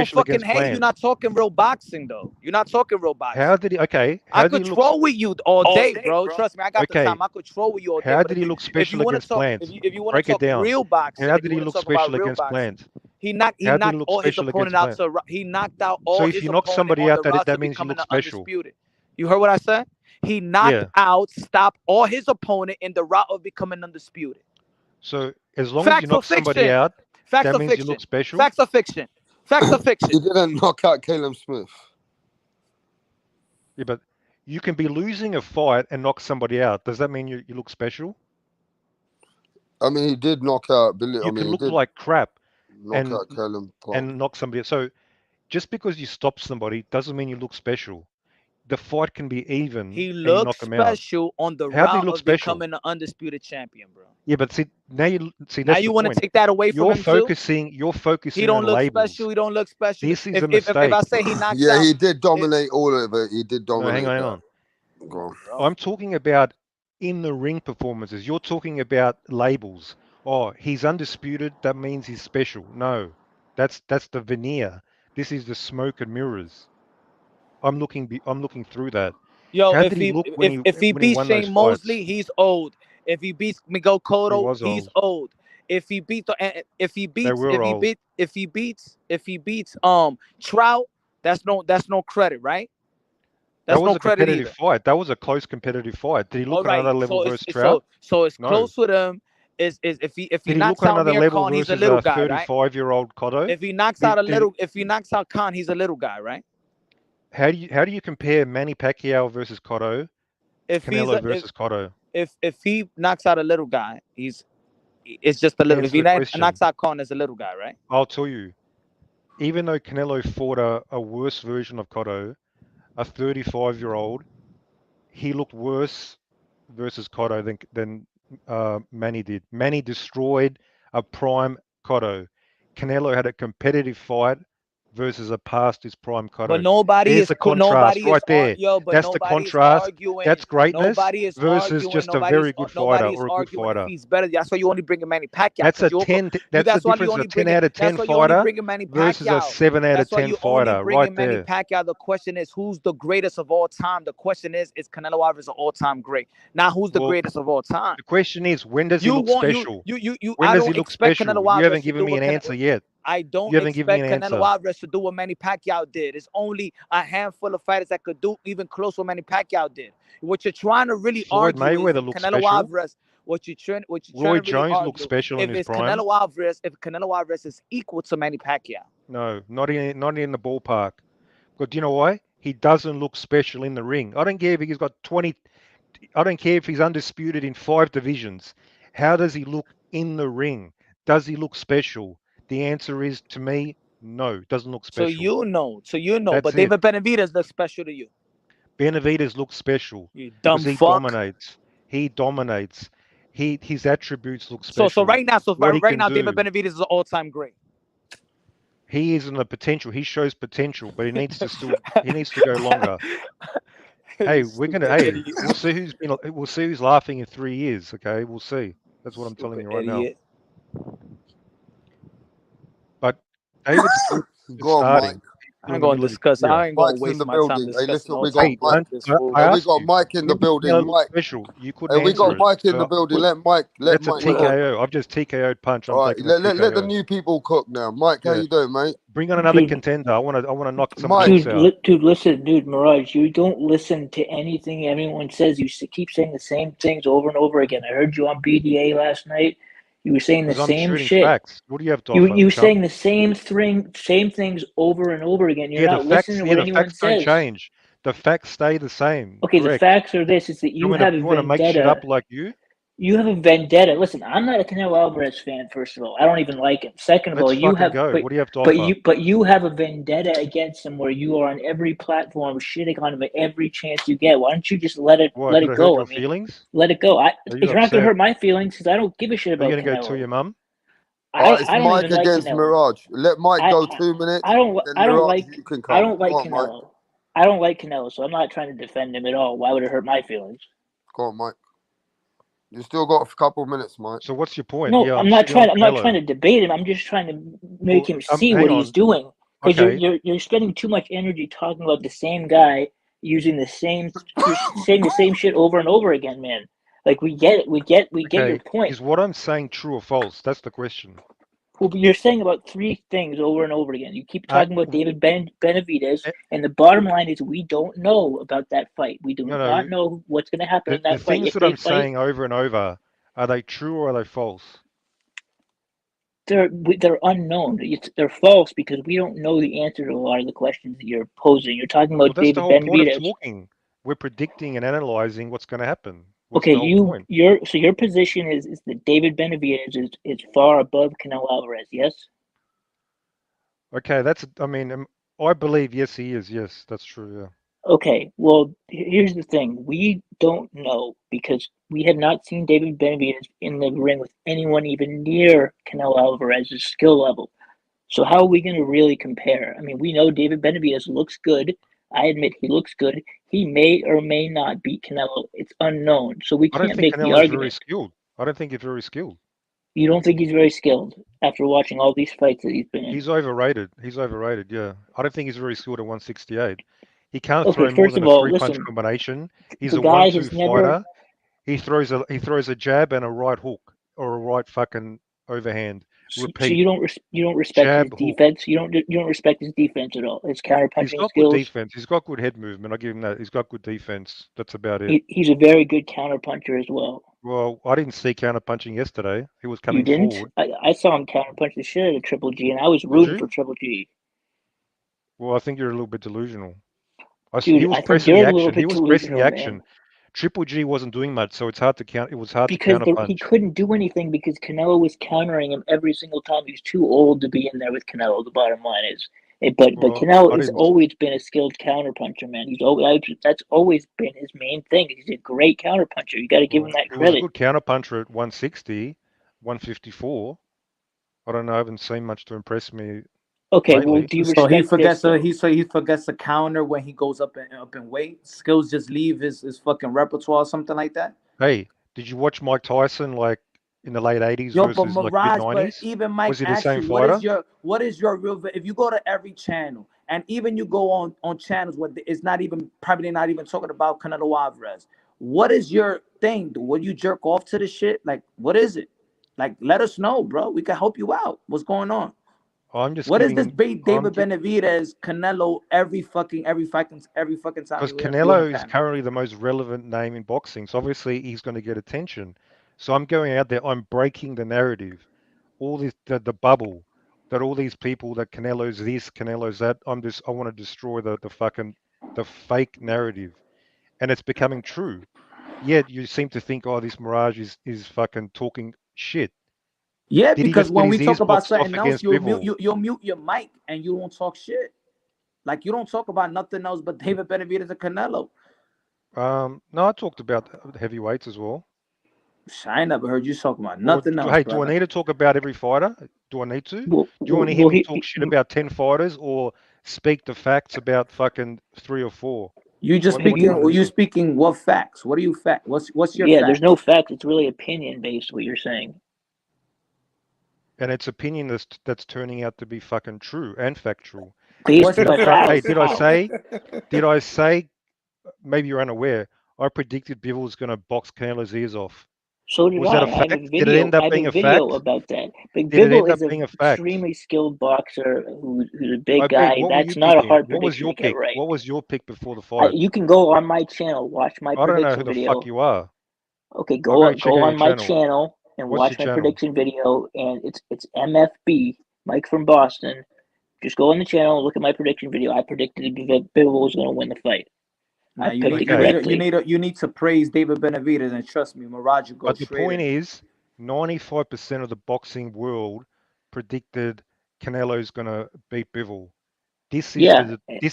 fucking hate. Plant. You're not talking real boxing though. You're not talking real boxing. How did he? Okay. I could troll with you all day, bro. Trust me, I got the time. I could troll with you all day. How did he look special against Plant? If you want to talk real boxing, how did he look special against Plant? He knocked all his opponent out. He knocked out all. So if you knock somebody out, that means you look special. You heard what I said? He knocked out, stopped all his opponent in the route of becoming undisputed. So as long as you knock somebody out, that means you look special. Facts or fiction? Facts or fiction? He didn't knock out Callum Smith. Yeah, but you can be losing a fight and knock somebody out. Does that mean you look special? I mean, he did knock out Billy. You can look like crap out Callum and knock somebody out. So just because you stop somebody doesn't mean you look special. The fight can be even. He looks special on the route of becoming an undisputed champion, bro. Yeah, but now you want to take that away from him too? You're focusing. He don't on look labels. special. He don't look special. This is a mistake. If I say he knocked out, yeah, he did dominate all of it. He did dominate. No, hang on. Go on. I'm talking about in the ring performances. You're talking about labels. Oh, he's undisputed. That means he's special. No, that's the veneer. This is the smoke and mirrors. I'm looking through that. Yo, if he beats Shane Mosley, he's old. If he beats Miguel Cotto, he's old. If he beats Trout, that's no credit, right? That was a competitive fight. That was a close competitive fight. Did he look on another level versus Trout? So it's close with him. Is if he knocks out Amir Khan, he's a little guy, right? 35-year-old Cotto. If he knocks out Khan, he's a little guy, right? How do you compare Manny Pacquiao versus Cotto, If he's Canelo versus Cotto? if he knocks out a little guy, it's just a little. If Answer he the question. knocks out Con, it's a little guy, right? I'll tell you. Even though Canelo fought a worse version of Cotto, a 35-year-old, he looked worse versus Cotto than Manny did. Manny destroyed a prime Cotto. Canelo had a competitive fight versus a past his prime Cotto. But nobody There's is the contrast nobody right is there. yo. But That's the nobody is contrast. arguing. That's greatness Nobody is versus arguing. just a Nobody's very good fighter nobody's or a good arguing if fighter. he's better. That's why you only bring Manny Pacquiao. That's a 'cause 10. That's the that's why you difference. A only 10 bring out of 10 That's why you only fighter bring Manny versus a Pacquiao. 7 out That's of why 10 you only fighter. bring Right Manny there. Pacquiao. The question is, who's the greatest of all time? The question is Canelo Alvarez an all-time great? Now, who's the Well, greatest of all time? the question is, when does he You look want special? you. When I does he don't look expect special? Canelo You Alvarez haven't to given do me what an answer yet. I don't You haven't given me expect an Canelo answer. Alvarez to do what Manny Pacquiao did. It's only a handful of fighters that could do even close what Manny Pacquiao did. What you're trying to really Floyd argue is Mayweather if looks Canelo special. Alvarez. What you're trying Roy to really Jones looks argue special in if his it's prime. Canelo Alvarez is equal to Manny Pacquiao. No, not in the ballpark. But do you know why? He doesn't look special in the ring. I don't care if he's got 20. I don't care if he's undisputed in 5 divisions. How does he look in the ring? Does he look special? The answer is, to me, no. Doesn't look So special. you know. That's But it. David Benavidez looks special to you. Benavidez looks special You dumb because he fuck. dominates. He dominates. His attributes look special. So right now, What he can David do. Benavidez is an all-time great. He isn't a potential. He shows potential, but he needs to go longer. Hey, You we're gonna. stupid Hey, idiot. we'll see who's laughing in 3 years. Okay, we'll see. That's what I'm telling you right Idiot. now. But David's Go on, starting. Mike. I ain't gonna discuss. Yeah. I ain't gonna Mike's in waste the my time building. Hey, discussing listen, all we got time Mike. with this fool. I We asked got you. Mike in the Canelo building. looks Mike. special. You Hey, couldn't we answer got it. Mike in So the building. Let Mike that's a go. TKO. I've just TKO'd Punch. I'm All right, taking a TKO. let the new people cook now. Mike, how Yeah. you doing, mate? Bring on another Dude. contender. I want to knock somebody Mike. else out. Dude, listen, Mirage, you don't listen to anything everyone says. You keep saying the same things over and over again. I heard you on BDA last night. You were saying the Because I'm same shooting shit. facts. What do you have to offer? You were chump? saying the same things over and over again. You're not listening to what anyone facts don't says. change. The facts stay the same. Okay, Correct. the facts are this: is that you have a want to make shit vendetta. up like you? You have a vendetta. Listen, I'm not a Canelo Alvarez fan. First of all, I don't even like him. Second of all, Let's you fucking have. go. But, What do you have to offer? but you have a vendetta against him, where you are on every platform shitting on him at every chance you get. Why don't you just let it What, did it I go? hurt your feelings? Let it go. Are It's you not going to upset? hurt my feelings because I don't give a shit Are you about going to go Canelo. tell your mum? It's I don't Mike even like against Canelo. Mirage. Let Mike go 2 minutes. I don't Mirage, like you can come. I don't like Go on, Mike. Canelo. I don't like Canelo, so I'm not trying to defend him at all. Why would it hurt my feelings? Go on, Mike. You still got a couple minutes, Mike. So what's your point? No, Yeah, I'm not trying. I'm not Canelo. trying to debate him. I'm just trying to make him see hang what on. he's doing. Because Okay. you're spending too much energy talking about the same guy using the same saying the same shit over and over again, man. Like we get it. We get your point. Is what I'm saying true or false? That's the question. Well, but you're saying about 3 things over and over again. You keep talking about David Benavidez, and the bottom line is we don't know about that fight. We do not know what's going to happen in that The fight. things that I'm saying over and over, are they true or are they false? They're unknown. They're false because we don't know the answer to a lot of the questions that you're posing. You're talking about That's David the whole point of Benavidez. talking. We're predicting and analyzing what's going to happen. Okay, your position is that David Benavidez is far above Canelo Alvarez. Yes. Okay, I believe yes, he is. Yes, that's true. Yeah. Okay, well, here's the thing. We don't know because we have not seen David Benavidez in the ring with anyone even near Canelo Alvarez's skill level. So how are we going to really compare? I mean, we know David Benavidez looks good. I admit he looks good. He may or may not beat Canelo. It's unknown. So we can't make the argument. Very skilled. I don't think he's very skilled. You don't think he's very skilled after watching all these fights that he's been in? He's overrated. Yeah. I don't think he's very skilled at 168. He can't throw more than a 3-punch combination. He's a 1-2 fighter. He throws a jab and a right hook or a right fucking overhand. Repeat. So you don't respect jab, his defense. You don't respect his defense at all. His counterpunching skills. He's got good defense. He's got good head movement. I give him that. He's got good defense. That's about it. He's a very good counterpuncher as well. Well, I didn't see counterpunching yesterday. He was coming forward. I saw him counterpunch the shit out of Triple G, and I was rooting for Triple G. Well, I think you're a little bit delusional. Dude, He was I think pressing you're the a little action. He bit was pressing the delusional, action. man. Triple G wasn't doing much, so it's hard to count. It was hard to Because he counterpunch. couldn't do anything because Canelo was countering him every single time. He was too old to be in there with Canelo. The bottom line is, but Well, Canelo I has didn't. always been a skilled counterpuncher, man. He's always that's always been his main thing. He's a great counterpuncher. You got to give him Well, that he was a credit. good counterpuncher at 160, 154. I don't know. I haven't seen much to impress me Okay, well, lately. do you So he respect this forgets though? he forgets a counter when he goes up in weight. Skills just leave his fucking repertoire or something like that. Hey, did you watch Mike Tyson like in the late 80s Yo, but versus like mid Mirage, but 90s? even Mike Was he the asks same you, fighter? what is your real? If you go to every channel, and even you go on channels where it's not even probably not even talking about Canelo Alvarez, what is your thing? Would you jerk off to the shit? Like, what is it? Like, let us know, bro. We can help you out. What's going on? I'm just What is this giving. bait I'm David Benavidez Canelo every fucking time because you on the Canelo is panel? currently the most relevant name in boxing, so obviously he's going to get attention. So I'm going out there. I'm breaking the narrative, all this the bubble that all these people that Canelo's this, Canelo's that. I want to destroy the fake narrative, and it's becoming true. Yet you seem to think, oh, this Mirage is fucking talking shit. Yeah, Did he because just get when we his ears talk about boxed off something else, against Bivol? you'll mute your mic and you don't talk shit. Like, you don't talk about nothing else but David Benavidez and Canelo. No, I talked about heavyweights as well. I ain't never heard you talk about Or nothing else, hey, do I brother. need to talk about every fighter? Do I need to? Do Well, you want to hear well, me talk shit about 10 fighters or speak the facts about fucking 3 or 4? You just What do you speaking. want to You do? speaking what facts? What are you fact? What's your yeah, there's no facts? facts. It's really opinion based. What you're saying. And it's opinion that's turning out to be fucking true and factual. Based Did by hey, facts. did I How? say? Did I say? Maybe you're unaware. I predicted Bivol was going to box Canelo's ears off. So did Was that a I. I have a fact? Did it video. end I up have being a a video fact? about that. But Did it Bivol end up is an being a fact? extremely skilled boxer who's a big Okay, guy. what were you That's not a picking? hard What was prediction your to get pick? right. What was your pick before the fight? You can go on my channel, watch my I don't know who prediction the fuck video. you are. Okay, I'll go go check out your on my channel. channel and What's your watch my channel? prediction video. And it's MFB, Mike from Boston. Just go on the channel, look at my prediction video. I predicted that Bivol was going to win the fight. Now I picked it Okay. correctly. you need to praise David Benavidez, and trust me, Mirage will go But the straight point in. is, 95% of the boxing world predicted Canelo's going to beat Bivol. This Yeah.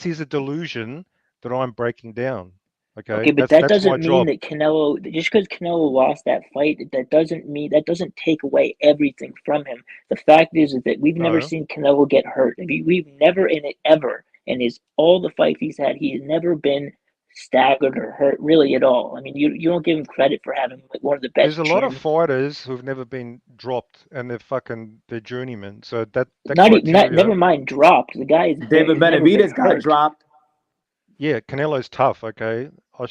is a delusion that I'm breaking down. Okay, Okay, but that that's my doesn't mean job. that Canelo, just because Canelo lost that fight, that doesn't take away everything from him. The fact is that we've never No, seen Canelo get hurt. I mean, we've never in it ever in his all the fights he's had, he has never been staggered or hurt really at all. I mean, you don't give him credit for having like one of the there's best a lot of chins. fighters who've never been dropped and they're journeymen. So that Not criteria. never mind dropped. The guy David has never been Benavidez got hurt. dropped. Yeah, Canelo's tough. Okay, I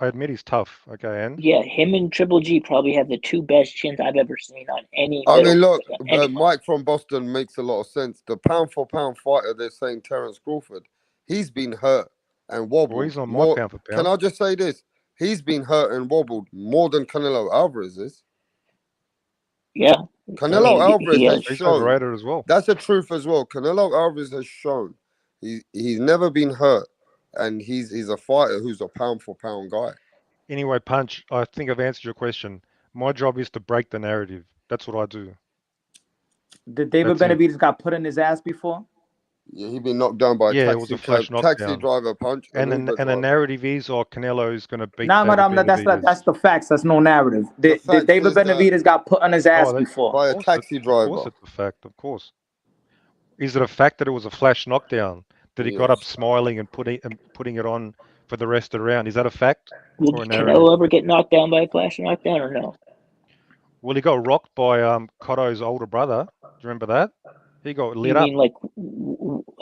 admit he's tough. Okay, and Yeah, him and Triple G probably have the two best chins I've ever seen on any I mean, look, anyone. Mike from Boston makes a lot of sense. The pound for pound fighter, they're saying Terence Crawford, he's been hurt and well, he's wobbled not my more. pound for Can pound. I just say this? He's been hurt and wobbled more than Canelo Alvarez is. Yeah, I Canelo mean, Alvarez he has has. He's shown. overrated as well. That's the truth as well. Canelo Alvarez has shown he's never been hurt, and he's a fighter who's a pound for pound guy. Anyway, Punch, I think I've answered your question. My job is to break the narrative. That's what I do. Did David That's it. Benavidez got put in his ass before? Yeah, he been knocked down by a Yeah, it was taxi a flash taxi knockdown. driver punch, an Uber And the driver. narrative is, oh, Canelo is going to beat Nah, David madam, that's Benavidez. the facts. That's no narrative. The Did fact David is that Benavidez got put on his ass Oh, of before? by a course, taxi of course, driver. it's a fact. Of course. Is it a fact that it was a flash knockdown? That he got up Yes. smiling and putting it on for the rest of the round? Is that a fact Will or a narrative? Canelo ever get knocked down by a flash knockdown or no? Well, he got rocked by Cotto's older brother. Do you remember that? He got lit You up. mean like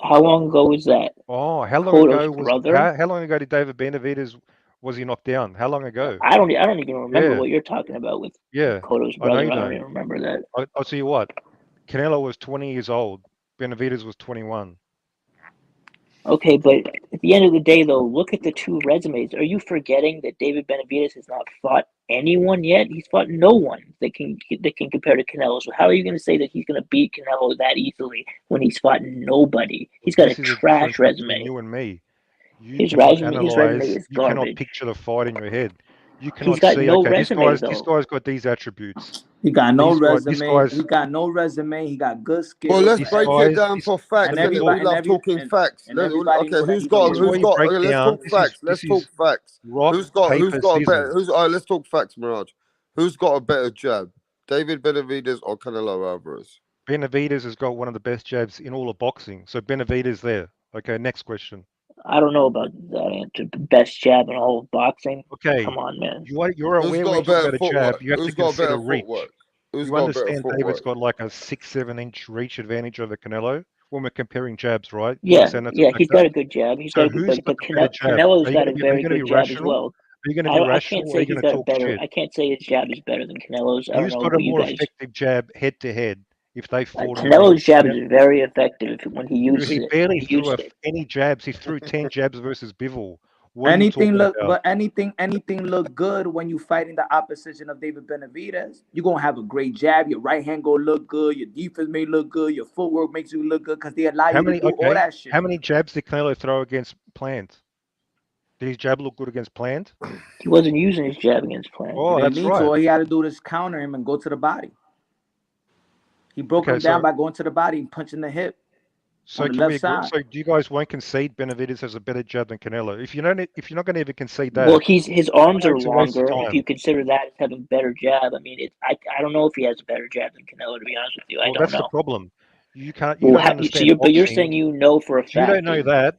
how long ago was that? Oh, how long Cotto's ago was brother? how long ago did David Benavidez was he knocked down? How long ago? I don't even remember Yeah, what you're talking about with yeah. Cotto's I know brother. you I don't don't. even remember that. I'll tell you what. Canelo was 20 years old. Benavidez was 21. Okay, but at the end of the day, though, look at the two resumes. Are you forgetting that David Benavidez has not fought anyone yet? He's fought no one that can compare to Canelo. So how are you going to say that he's going to beat Canelo that easily when he's fought nobody? He's got a This is the difference trash between resume. you and me. You His cannot resume analyze. is You cannot garbage. picture the fight in your head. You He's cannot got see. no Okay, resume this though. guy's got these attributes. He got no This resume. guy's He got no resume. He got good Well, skills, let's this and break it guy's down this for and facts, this is innit? all. We everybody love talking facts. and everybody Okay, know that he's a This is why who's you loser. got? break Okay, let's down. talk facts. This Let's talk is facts. rock Who's paper got a better? scissors. Who's all right? Let's talk facts, Mirage. Who's got a better jab, David Benavidez or Canelo Alvarez? Benavidez has got one of the best jabs in all of boxing. So Benavidez there. Okay, next question. I don't know about that answer. The best jab in all of boxing. Okay, Come on, man. you're Who's aware got when a you talk better about a jab, footwork? you have to Who's got a consider better reach. footwork? Who's You got a better understand David's footwork? got like a 6-7 inch reach advantage over Canelo when we're comparing jabs, right? You Yeah, understand that's a yeah, he's factor. got a good jab. He's got So a good, who's got but the better jab? Canelo's got a very Are you good going to be jab as rational? well. Are you going to be I rational can't or are say you he's going to got a talk better. shit? I can't say his jab is better than Canelo's. I don't Who's know got who a you more guys. effective jab head to head if they fought in the ring? Canelo's jab is very effective when he Dude, uses he it. barely He threw uses it. any jabs. He threw 10 jabs versus Bivol. What are you talking about? Anything look good when you fighting the opposition of David Benavidez. You're gonna have a great jab. Your right hand gonna look good. Your defense may look good. Your footwork makes you look good because they allow you to do all that shit. How many jabs did Canelo throw against Plant? Did his jab look good against Plant? He wasn't using his jab against Plant. He Oh, didn't that's need to. right. All he had to do is counter him and go to the body. He broke Okay, him down by going to the body and punching the hip so on the can we left agree? side. So do you guys won't concede Benavidez has a better jab than Canelo? If you're not going to even concede Well, that, his arms why are don't you waste your longer. If time? you consider that as having better jab, I mean, I don't know if he has a better jab than Canelo. To be honest with you, I Well, don't that's the know. problem. You Well, don't understand but you're boxing. saying you know for a If you don't fact. know that,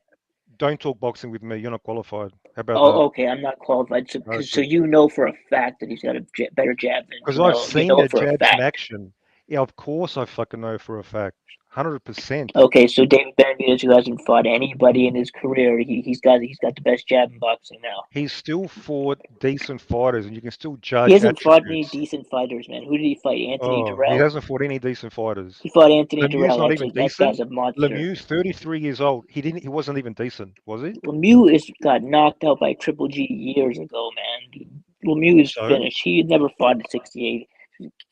don't talk boxing with me. You're not qualified. How about Oh, that? okay. I'm not qualified. So, Okay. you know for a fact that he's got a better jab than Because I've Canelo. You seen know the for a jabs in fact. action. Yeah, of course I fucking know for a fact. 100%. Okay, so David Benavidez, who hasn't fought anybody in his career, he's got the best jab in boxing now. He's still fought decent fighters, and you can still He judge hasn't fought any attributes. decent fighters, man. Who did he fight? Anthony Oh, he Durrell. hasn't fought any decent fighters. He fought Anthony Lemieux's Durrell. not even That guy's decent. a monster. Lemieux's 33 years old. He wasn't even decent, was he? Lemieux got knocked out by Triple G years ago, man. Lemieux is So, finished. He had never fought at 68.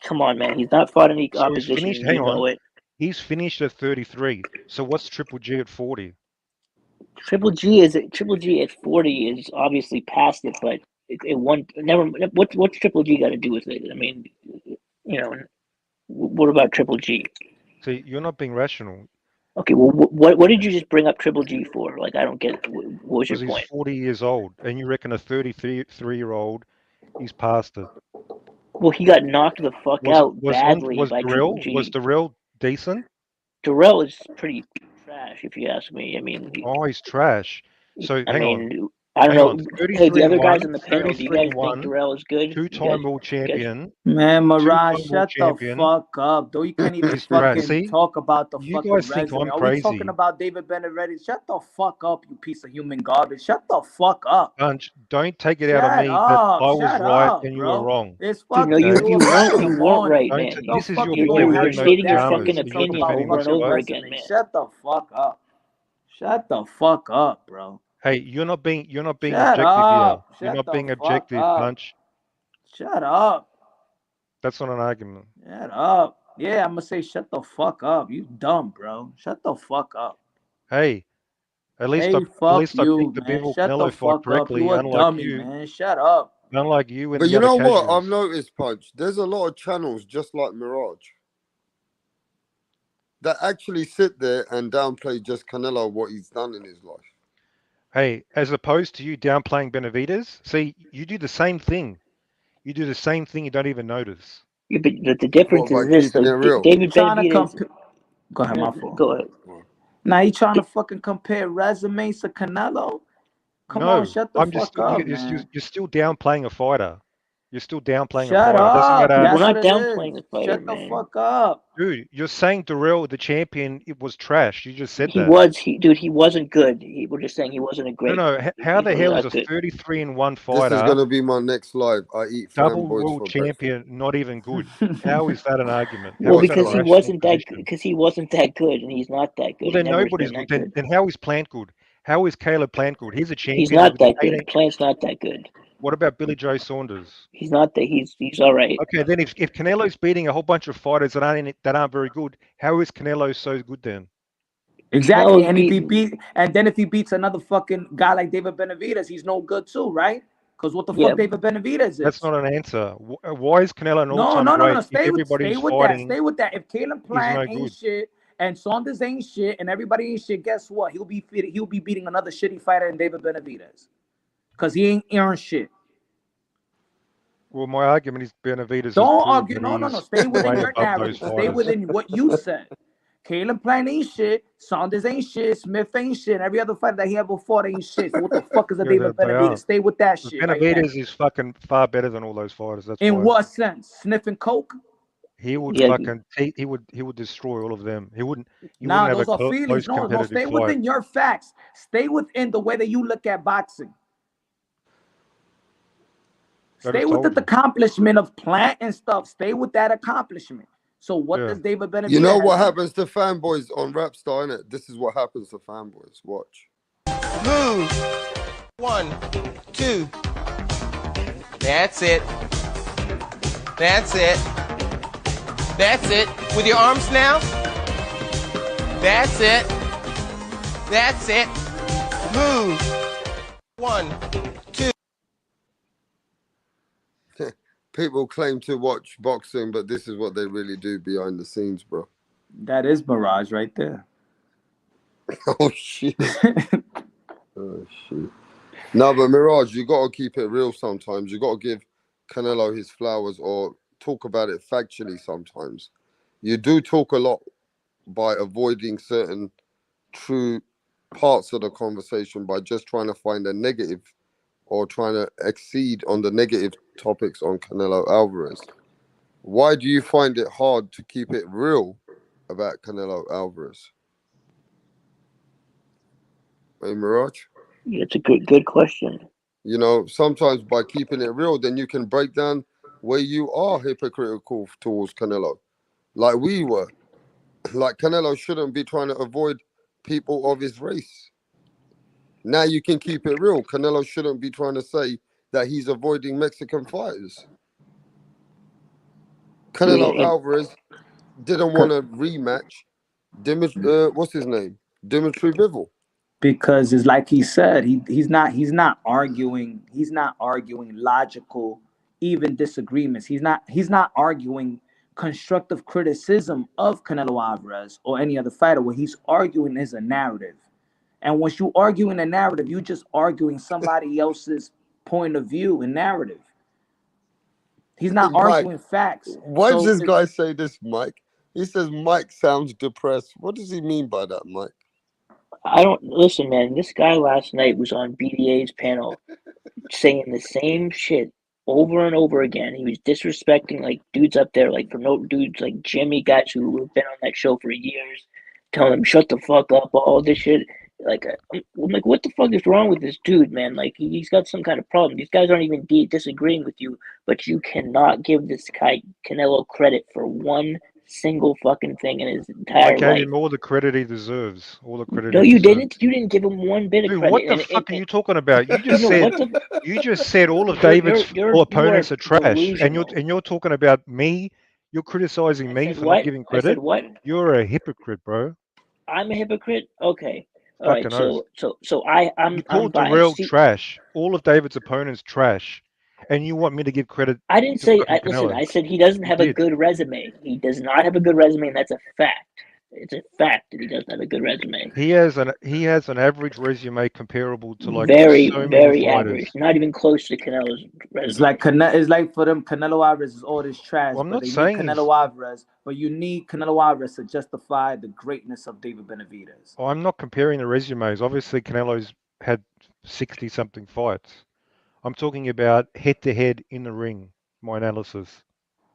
Come on, man. He's not fought any so he's opposition, finished. and Hang you know on. it. He's finished at 33. So what's Triple G at 40? Triple G at 40 is obviously past it, but it won. Never. What's Triple G got to do with it? I mean, you know, what about Triple G? See, you're not being rational. Okay, well, what did you just bring up Triple G for? Like, I don't get it. What was your Because he's point? 40 years old, and you reckon a 33-year-old, he's past it. Well, he got knocked the fuck out badly by Triple G. Was Durrell decent? Durrell is pretty trash, if you ask me. I mean, Oh, he's trash. So I hang on. mean, I don't Hang on. know. Hey, 33 the and other guys 1, on the panel, do you 33 guys and think 1, Durrell is good? two-time world champion. Man, Mirage, Two-time world shut the champion. fuck up. Though you can't even He's trash. fucking See, talk about the you fucking guys think resume. I'm Are we talking crazy. about David Benavidez? Shut the fuck up, you piece of human garbage. Shut the fuck up. Bunch, don't take it out Shut of me that up. I was Shut right up, and you were bro. wrong. It's Dude, no, fucking Okay? you 2 o'clock in the weren't morning. right, Don't man. No this is fuck your you You're gonna belief. have you're You the know stating your audacity fucking to pajamas. You're talk not about opinion defending over and fucking over myself. again, resume. man. Shut the fuck up. Shut the fuck up, bro. Hey, you're not being Shut objective here. up. You're Shut not the being fuck objective, up. Punch. Shut up. That's not an argument. Shut up. Yeah, I'm gonna say shut the fuck up. You dumb, bro. Shut the fuck up. Hey, Hey, at fuck least I you, picked the man. Bivol Shut the Canelo fight fuck up. correctly, You a unlike dummy, you. man. Shut up. Unlike you and But the you other know what? casuals. I've noticed, Punch. There's a lot of channels just like Mirage that actually sit there and downplay just Canelo what he's done in his life. Hey, as opposed to you downplaying Benavidez, see, you do the same thing. You do the same thing. You don't even notice. Yeah, but the difference What, is by this. So keeping it real? David Trying to Benavidez. Go ahead, my fault. Go ahead. Now you trying to fucking compare resumes to Canelo? Come on, No, shut the I'm just fuck up, man. you're still downplaying a fighter. You're still downplaying a Shut fighter. It doesn't up. matter. That's We're what not it downplaying is. the fighter, Shut the man. fuck up. Dude, you're saying Durrell, the champion, it was trash. You just said He that. was he wasn't good. We're just saying he wasn't a No, great. no. How the He hell was is not a good. 33 and 1 This is fighter, gonna be my next live. I eat double flamboys world for breakfast. champion, not even good? How is that an argument? Well, How is that a because he rational position? wasn't that good, and he's not that Well, good. He then never has nobody's been good. that good. Then how is Plant good? How is Caleb Plant good? He's a He's champion not with an that good. 18. Plant's not that good. What about Billy Joe Saunders? He's not that. He's all right. Okay, then if Canelo's beating a whole bunch of fighters that aren't very good, how is Canelo so good then? Exactly. And Canelo's if he beats another fucking guy like David Benavidez, he's no good too, right? Because what the Yeah. fuck David Benavidez That's is? not an answer. Why is Canelo an No, all-time no, no, great no. if Stay everybody's with that. fighting Stay with that. If Caleb is Plant no ain't good? shit and Saunders ain't shit and everybody ain't shit, guess what? He'll be beating another shitty fighter than David Benavidez. Because he ain't earned shit. Well, my argument is Benavidez has Don't proved argue. that No, no, no. he's Stay within way your above those narrative. Stay fighters. within what you said. Caleb Plant ain't shit. Saunders ain't shit. Smith ain't shit. And every other fighter that he ever fought ain't shit. So what the fuck is a Yeah, David they Benavidez? are. Stay with that shit right now. Benavidez is fucking far better than all those fighters. That's In why what sense? Sniffing coke? he would Yeah. fucking he would destroy all of them. He wouldn't Nah, have a those are feelings. close No, no. competitive Stay fight. within your facts. Stay within the way that you look at boxing. I Stay just with told the you. accomplishment of Plant and stuff. Stay with that accomplishment. So what Yeah. does David Benavidez You know what have? happens to fanboys on Rapstar, innit? This is what happens to fanboys. Watch. Move. 1, 2. That's it. That's it. That's it. With your arms now. That's it. That's it. Move. 1, 2. People claim to watch boxing, but this is what they really do behind the scenes, bro. That is Mirage right there. Oh shit. Oh shit. No, but Mirage, you gotta keep it real sometimes. You gotta give Canelo his flowers or talk about it factually sometimes. You do talk a lot by avoiding certain true parts of the conversation by just trying to find a negative or trying to exceed on the negative topics on Canelo Alvarez. Why do you find it hard to keep it real about Canelo Alvarez? Hey, Mirage? Yeah, it's a good question. You know, sometimes by keeping it real, then you can break down where you are hypocritical towards Canelo. Like we were. Like Canelo shouldn't be trying to avoid people of his race. Now you can keep it real. Canelo shouldn't be trying to say that he's avoiding Mexican fighters. Canelo Yeah, Alvarez didn't want a rematch. What's his name? Dimitri Bivol. Because it's like he said, he's not arguing logical even disagreements. He's not arguing constructive criticism of Canelo Alvarez or any other fighter. What he's arguing is a narrative. And once you argue in a narrative, you're just arguing somebody else's point of view and narrative. He's not Mike, arguing facts. why does So this guy say this, Mike? He says Mike sounds depressed. What does he mean by that, Mike? I don't listen, man. This guy last night was on BDA's panel saying the same shit over and over again. He was disrespecting like dudes up there, like from no dudes like Jimmy, guys who have been on that show for years, telling him shut the fuck up, all this shit. Like I'm like, what the fuck is wrong with this dude, man? Like he's got some kind of problem. These guys aren't even disagreeing with you, but you cannot give this guy Canelo credit for one single fucking thing in his I entire gave life. him all the credit he deserves. All the credit. No, he you deserves. didn't. You didn't give him one bit of Dude, credit. what the fuck are you talking about? You just No, said what the? you just said all of David's all opponents are trash, delusional. and you're talking about me. You're criticizing I me said for what? not giving I said credit. what? You're a hypocrite, bro. I'm a hypocrite. Okay, all right. Fucking oath. So You I'm called biased. Darrell See, trash. All of David's opponents trash, and you want me to give credit I didn't to say. fucking Listen, Canelo? I said he doesn't You have a did. good resume. He does not have a good resume, and that's a fact. It's a fact that he doesn't have a good resume. He has an average resume comparable to like Very, so many very fighters. average. Not even close to Canelo's resume. it's like for them, Canelo Alvarez is all this trash, Well, I'm but not they need saying Canelo Alvarez. But you need Canelo Alvarez to justify the greatness of David Benavidez. I'm not comparing the resumes. Obviously, Canelo's had 60-something fights. I'm talking about head-to-head in the ring, my analysis.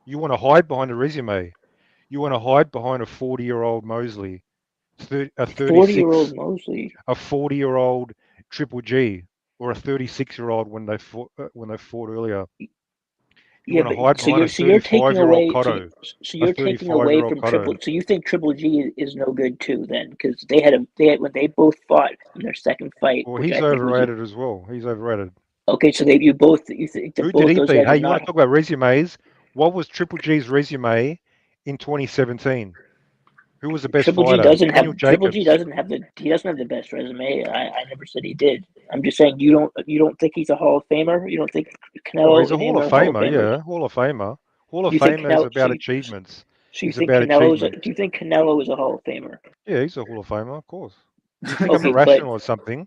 You want to hide behind a resume. You want to hide behind a 40-year-old Mosley, a 36, 40-year-old Mosley. a 40-year-old Triple G, or a 36-year-old when they fought earlier. You want to hide behind a you're taking 35-year-old away. Cotto. So you're taking away from Triple. So you think Triple G is no good too, then? Because they had when they both fought in their second fight. Well, which he's I think overrated as well. He's overrated. Okay, so you think that Who both did he those beat? guys Hey, are you want not. to talk about resumes? What was Triple G's resume in 2017? Who was the best Triple G fighter? doesn't Daniel have Triple G Jacobs. doesn't have the best resume. I never said he did. I'm just saying you don't think he's a Hall of Famer? You don't think Oh, Canelo he's a and Hall him of are Hall of Famer. Famers? Yeah, Hall of Famer. Hall of You think Famer is Canelo? about achievements. So you He's think about Canelo's? achievements. Do you think Canelo is a Hall of Famer? Yeah, he's a Hall of Famer, of course. You think I'm Okay, irrational or something?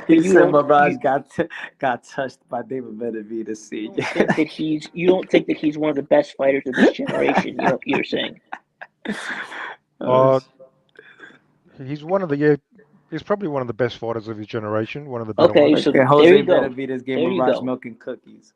He said Mirage got touched by David Benavidez. You don't think that he's one of the best fighters of this generation. You're saying? He's one of the he's probably one of the best fighters of his generation. One of the better Okay, ones. so Jose there you go. Benavidez gave There you Mirage go. milk and cookies.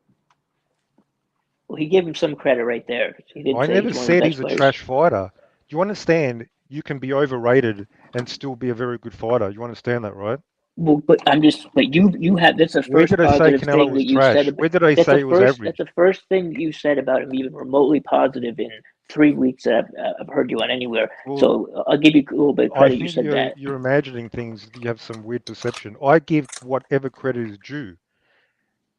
Well, he gave him some credit right there. He didn't I say never he's one of the said best he's a players. trash fighter. You understand? You can be overrated and still be a very good fighter. You understand that, right? Well, but you have that's the Where first did I say positive Canelo thing was that you said. trash? Where did I say he was That's average? the first thing you said about him, even remotely positive in 3 weeks that I've heard you on anywhere. Well, so I'll give you a little bit of I credit. You think said that. you're imagining things. You have some weird perception. I give whatever credit is due.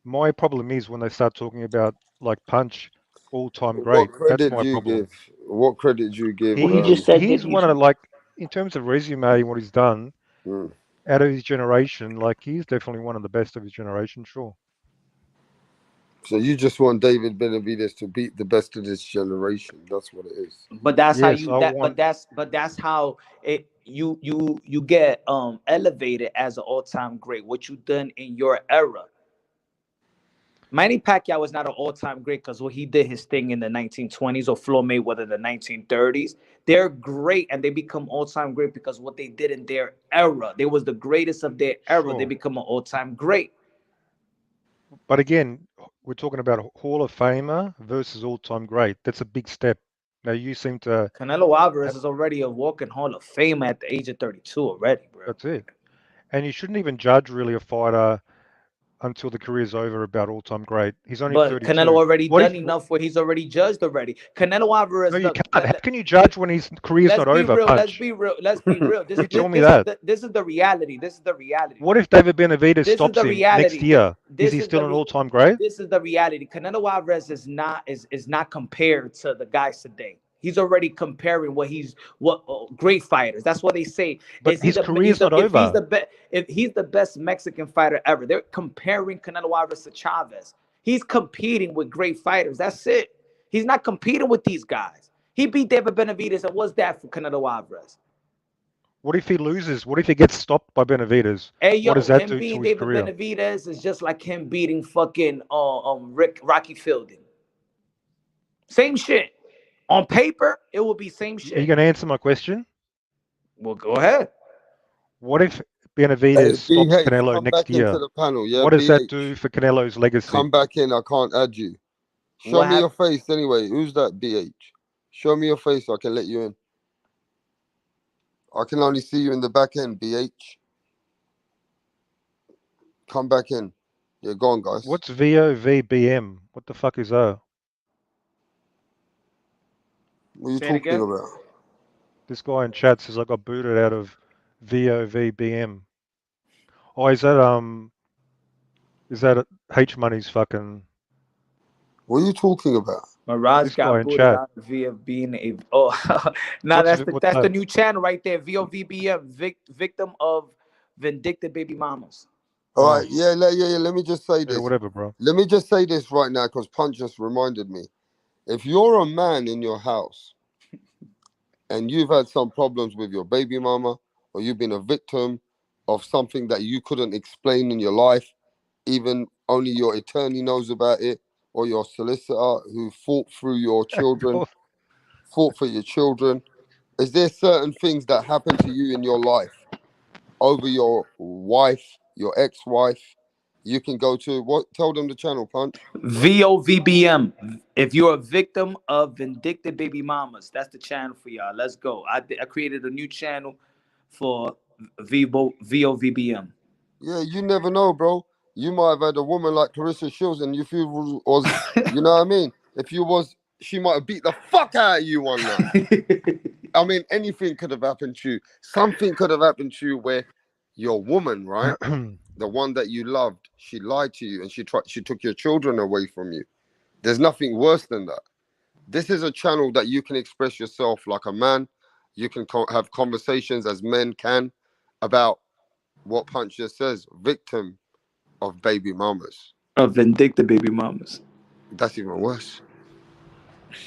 My problem is when they start talking about like Punch, all-time What great. That's credit my do you problem. give? What credit do you give? Well, he just said that He's one of the, like, in terms of resume and what he's done out of his generation, like he's definitely one of the best of his generation, sure. So you just want David Benavidez to beat the best of this generation. That's what it is. But that's Yes, how that's how you get elevated as an all-time great. What you done in your era. Manny Pacquiao was not an all-time great because what he did his thing in the 1920s or Floyd Mayweather in the 1930s. They're great and they become all-time great because what they did in their era. They was the greatest of their era. Sure. They become an all-time great. But again, we're talking about Hall of Famer versus all-time great. That's a big step. Now you seem to. Canelo Alvarez is already a walking Hall of Famer at the age of 32 already, bro. That's it. And you shouldn't even judge really a fighter until the career's over about all-time great. He's only 32. Canelo already done enough where he's already judged already. Canelo Alvarez. No, you can't. How can you judge when his career's not over? Let's be real. Let's be real. You tell me that. This is the reality. This is the reality. What if David Benavidez stops him next year? Is he still an all-time great? This is the reality. Canelo Alvarez is not compared to the guys today. He's already comparing great fighters. That's what they say. But his career's not over. If he's the best Mexican fighter ever, they're comparing Canelo Alvarez to Chavez. He's competing with great fighters. That's it. He's not competing with these guys. He beat David Benavidez, and what's that for Canelo Alvarez? What if he loses? What if he gets stopped by Benavidez? What does that do to his David career? Benavidez is just like him beating fucking Rocky Fielding. Same shit. On paper, it will be same shit. Are you going to answer my question? Well, go ahead. What if Benavidez stops Canelo next year? Into the panel, yeah, what does BH. that do for Canelo's legacy? Come back in. I can't add you. Show me your face anyway. Who's that, BH? Show me your face so I can let you in. I can only see you in the back end, BH. Come back in. Yeah, go on, guys. What's VOVBM? What the fuck is that? What are you talking about? This guy in chat says I got booted out of VOVBM. Oh, is that H Money's fucking? What are you talking about? Mirage got booted out via being a that's the new channel right there. VOVBM, victim of vindictive baby mamas. All right, yeah. Let me just say this. Yeah, whatever, bro. Let me just say this right now because Punch just reminded me. If you're a man in your house and you've had some problems with your baby mama or you've been a victim of something that you couldn't explain in your life, even only your attorney knows about it, or your solicitor who fought through your children, fought for your children, is there certain things that happen to you in your life over your wife, your ex-wife? You can go to what? Tell them the channel, Punch. VOVBM. If you're a victim of vindictive baby mamas, that's the channel for y'all. Let's go. I created a new channel for VOVBM. Yeah, you never know, bro. You might have had a woman like Clarissa Shields, and if you was, you know what I mean? If you was, she might have beat the fuck out of you one night. I mean, anything could have happened to you. Something could have happened to you where your woman, right, the one that you loved, she lied to you and she took your children away from you. There's nothing worse than that. This is a channel that you can express yourself like a man. You can have conversations as men can about what Punch just says, victim of baby mamas. Of vindictive baby mamas. That's even worse.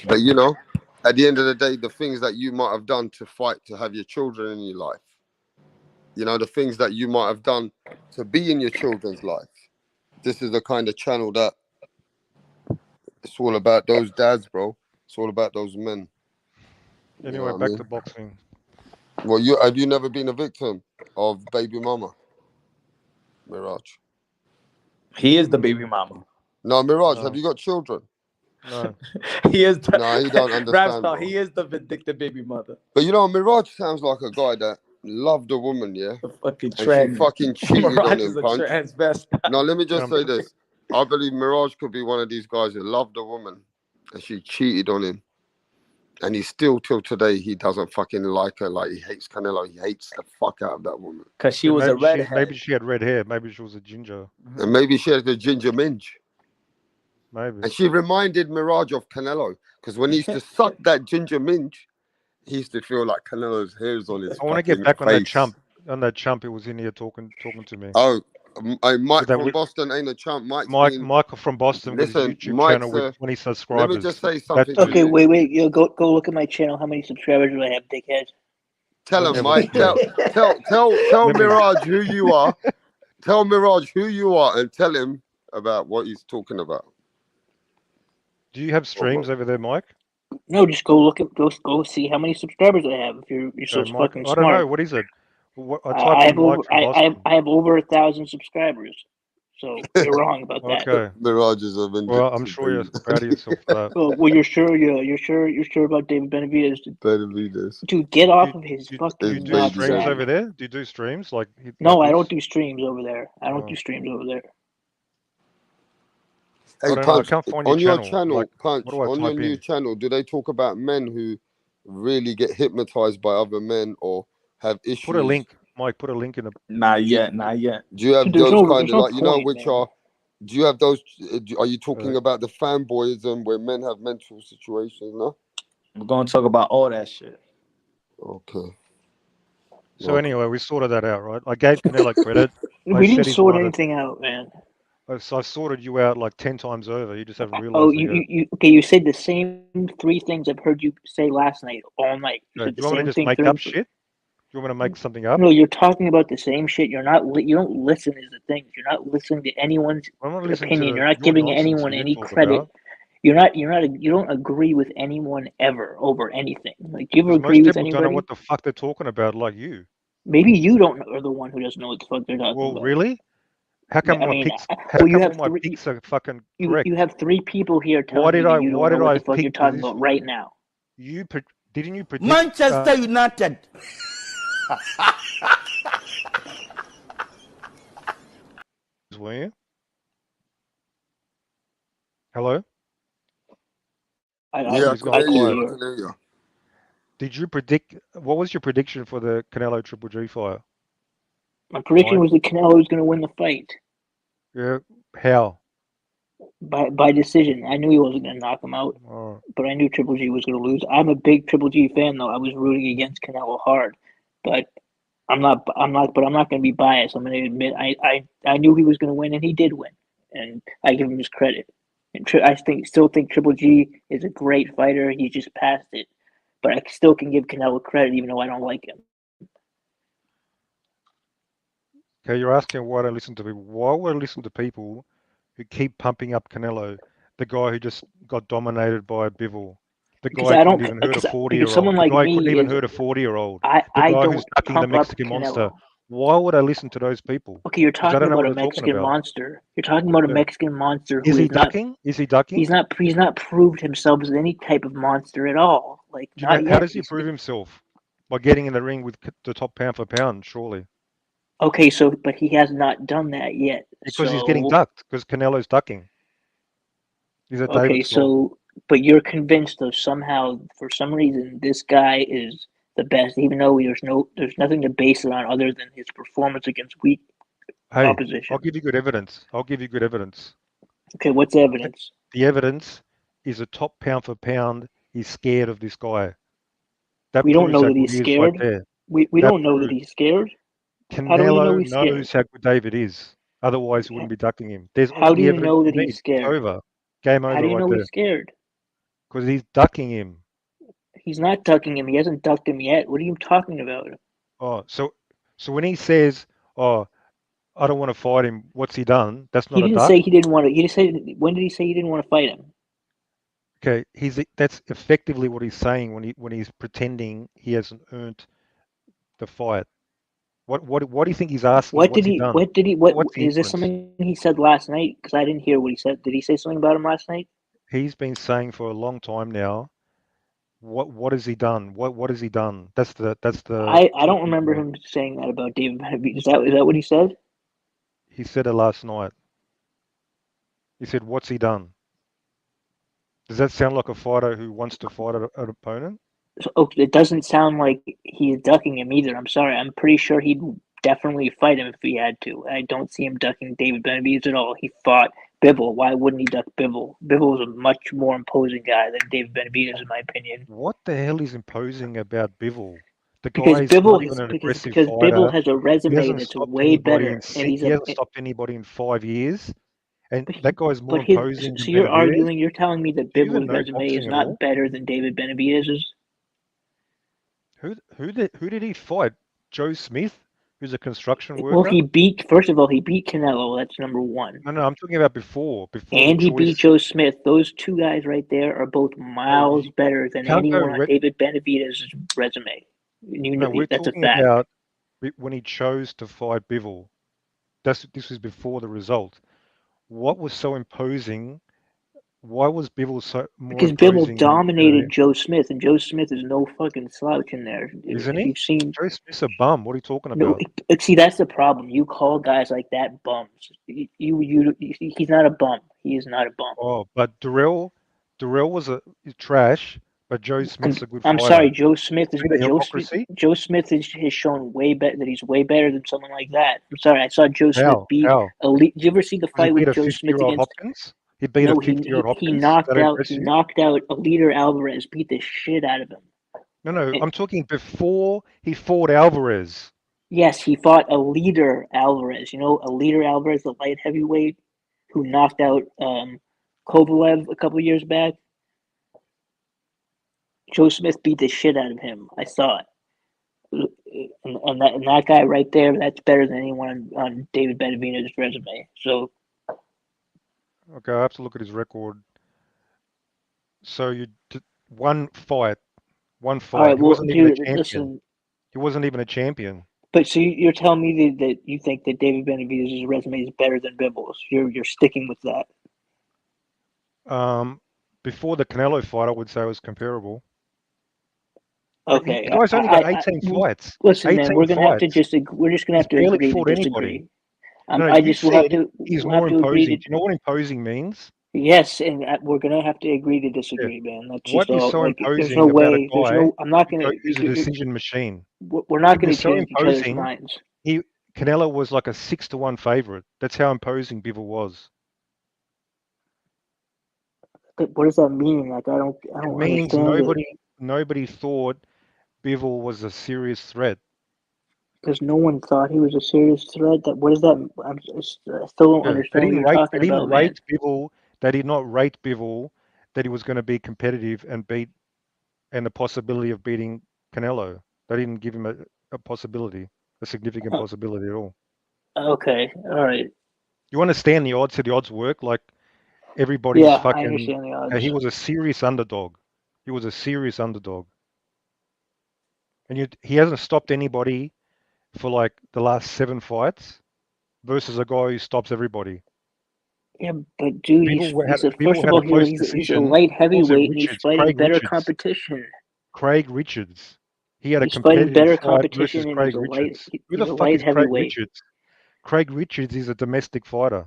But you know, at the end of the day, the things that you might have done to fight to have your children in your life, you know, the things that you might have done to be in your children's life. This is the kind of channel that it's all about those dads, bro. It's all about those men. Anyway, back to boxing. Well, have you never been a victim of baby mama, Mirage? He is the baby mama. No, Mirage, No. have you got children? No. He is the No, he don't understand. Rapstar, he is the vindictive baby mother. But you know, Mirage sounds like a guy that loved a woman, yeah? The fucking And trans. she fucking cheated on Mirage him, is a Punch. transvestite. Now, let me just say this. I believe Mirage could be one of these guys who loved a woman and she cheated on him. And he still, till today, he doesn't fucking like her. Like, he hates Canelo. He hates the fuck out of that woman. Because she was a redhead. Maybe she had red hair. Maybe she was a ginger. And maybe she had the ginger minge. Maybe. And she reminded Mirage of Canelo. Because when he used to suck that ginger minge, he used to feel like Canelo's hairs on his I want to get back on that chump. On that chump who was in here talking to me. Oh, Mike from Boston ain't a chump. Mike from Boston with his YouTube channel with 20 subscribers. Let me just say something. Okay, wait. You go look at my channel. How many subscribers do I have, dickhead? Tell him, Mike. Tell Mirage who you are. Tell Mirage who you are and tell him about what he's talking about. Do you have streams over there, Mike? No, just go see how many subscribers I have. If you're so Mike, fucking I smart. don't know. What is it? I have over 1,000 subscribers. So you're wrong about that. Okay. Mirage is a vindictive. Well, I'm sure you're proud of yourself for that. Well, you're sure about David Benavidez? Benavidez. Dude, get off of his fucking. Do you do streams over there? Do you do streams like? No, I don't do streams over there. I don't do streams over there. Hey, Punch, on your channel, like, Punch, on your new channel, do they talk about men who really get hypnotized by other men or have issues? Put a link, Mike. Put a link in the. Not yet. Do you have those kind of like, you know, which are? Do you have those? Are you talking about the fanboyism where men have mental situations? No. We're gonna talk about all that shit. Okay. So anyway, we sorted that out, right? I gave Canelo credit. We didn't sort anything out, man. So I sorted you out like 10 times over. You just haven't realized. Oh, you said the same 3 things I've heard you say last night, all night. Do you want me to just make up shit? Do you want me to make something up? No, you're talking about the same shit. You're not. You don't listen is the thing. You're not listening to anyone's opinion. You're not giving anyone any credit. You don't agree with anyone ever over anything. Like, do you ever agree with anybody? Don't know what the fuck they're talking about, like you. Maybe you are the one who doesn't know what the fuck they're talking about. Well, really? How come my picks are fucking correct? You have 3 people here telling you that you don't know what the fuck you're talking about right now. Didn't you predict Manchester United? Were you? Hello? I can hear you. Did you predict? What was your prediction for the Canelo Triple G fight? My prediction was that Canelo was going to win the fight. Yeah. How? By decision. I knew he wasn't going to knock him out, but I knew Triple G was going to lose. I'm a big Triple G fan, though. I was rooting against Canelo hard, but I'm not going to be biased. I'm going to admit I knew he was going to win, and he did win, and I give him his credit. And I still think Triple G is a great fighter. He's just past it, but I still can give Canelo credit, even though I don't like him. Okay, you're asking why I don't listen to people. Why would I listen to people who keep pumping up Canelo, the guy who just got dominated by Bivol, the guy who couldn't even hurt a 40-year-old, someone like the guy me couldn't even is- hurt a 40-year-old, I the guy don't who's ducking the pump up Mexican monster. Canelo. Why would I listen to those people? Okay, you're 'Cause I talking don't know about what a they're talking Mexican about. monster. You're talking about a Yeah. Mexican monster who Is he is not. ducking? Is he ducking? He's not proved himself as any type of monster at all. Like, Do you not know, yet. how does he prove himself? By getting in the ring with the top pound for pound, surely. Okay, but he has not done that yet. Because he's getting ducked, because Canelo's ducking. He's a Okay, David Stoll. but you're convinced though somehow, for some reason, this guy is the best, even though there's nothing to base it on other than his performance against weak opposition. I'll give you good evidence. Okay, what's the evidence? The evidence is a top pound for pound. He's scared of this guy. That We don't proves know how that good he's he is right scared. there. We That don't know that proves he's scared. How do we know Canelo he's scared? knows how good David is. Otherwise, he wouldn't be ducking him. There's How all do the you evidence know you that he's need. It's scared? over. Game How over do you right know there. he's scared? Because he's ducking him. He's not ducking him. He hasn't ducked him yet. What are you talking about? Oh, so when he says, "Oh, I don't want to fight him," what's he done? That's He not a didn't duck. say he didn't want to. He just said, when did he say he didn't want to fight him? Okay, that's effectively what he's saying when he's pretending he hasn't earned the fight. What do you think he's asking? What What's did he he? done? What did he? What What's the is this inference? something he said last night? Because I didn't hear what he said. Did he say something about him last night? He's been saying for a long time now. What has he done? What has he done? That's the I don't talking remember point. him saying that about David Benavidez. Is that what he said? He said it last night. He said, "What's he done?" Does that sound like a fighter who wants to fight an opponent? So, okay, it doesn't sound like he's ducking him either. I'm sorry. I'm pretty sure he'd definitely fight him if he had to. I don't see him ducking David Benavidez at all. He fought Bivol. Why wouldn't he duck Bivol? Bivol was a much more imposing guy than David Benavidez, in my opinion. What the hell is imposing about Bivol? The Because guy's not Bivol has even an because aggressive because Bivol fighter. has a He resume hasn't that's stopped way anybody in better, and he hasn't stopped anybody in 5 years, and but that guy's more but his imposing than so you're Benavidez. arguing, you're telling me that Do you even Bivol's know resume is boxing at not all? better than David Benavidez's? Who did he fight? Joe Smith, who's a construction Well, worker? first of all, he beat Canelo. That's number one. No, I'm talking about before the And he beat choice. Joe Smith. Those two guys right there are both No, miles better than can't go. anyone on David Benavidez's resume. You know, No, we're that's a talking fact. about when he chose to fight Bivol. This was before the result. What was so imposing? Why was Bivol so more Because Bivol imposing than dominated him? Joe Smith, and Joe Smith is no fucking slouch in there. Isn't If he? you've seen, Joe Smith's a bum. What are you talking no, about? see, that's the problem. You call guys like that bums. He's not a bum. He is not a bum. Oh, but Durrell was a trash, but Joe Smith's a good I'm fighter. sorry, Joe Smith is See the Joe Smith. hypocrisy? Joe Smith has shown way better that he's way better than someone like that. I'm sorry, I saw Joe Smith How? beat How? elite. Did you ever see the Because he fight beat with a Joe Smith 50-year-old against? Hopkins? He beat a No, 50-year-old he Hopkins? That knocked out impress you? Aliter Alvarez, beat the shit out of him. No, And I'm talking before he fought Alvarez. yes, he fought Aliter Alvarez. You know Aliter Alvarez, the light heavyweight who knocked out Kovalev a couple years back. Joe Smith beat the shit out of him. I saw it. And that guy right there, that's better than anyone on David Benavidez's resume. So Okay, I have to look at his record. So one fight, all right, He well, wasn't even a dude, champion. listen. He wasn't even a champion. But so you're telling me that you think that David Benavidez's resume is better than Bibble's? You're sticking with that? Before the Canelo fight, I would say it was comparable. Okay, The guy's only got 18 fights. listen, man, 18 we're gonna have to fights. we're just gonna He's have to barely agree to fought anybody. disagree. No, I you just said he's we'll have more to agree imposing. to Do you know what imposing means? yes, and we're gonna have to agree to Yeah. disagree, man. That's What just is all. so Like, there's no imposing about a way. There's guy no. I'm not gonna. who's a decision machine? We're not He gonna was so change each other's imposing. minds. Canelo was like a 6-1 favorite. That's how imposing Bivol was. But what does that mean? Like, I don't It means understand it. nobody thought Bivol was a serious threat. Because no one thought he was a serious threat. What is that? I still don't Yeah, understand what you're talking they didn't about, man. rate Bivol. They did not rate Bivol that he was going to be competitive and the possibility of beating Canelo. They didn't give him a possibility, a significant possibility at all. Okay, all right. You understand the odds? So the odds work. Like everybody's Yeah, I fucking. understand the odds. He was a serious underdog. He was a serious underdog, and he hasn't stopped anybody for like the last 7 fights versus a guy who stops everybody. Yeah, but dude, first Bivol of had all, a close he's a decision. light What was it? heavyweight and he's Richards, fighting better competition. Craig Richards. He had a He's fighting competitive better fight versus competition, and Craig Richards. Who the he's a fuck light is Craig heavyweight. Richards? Craig Richards is a domestic fighter.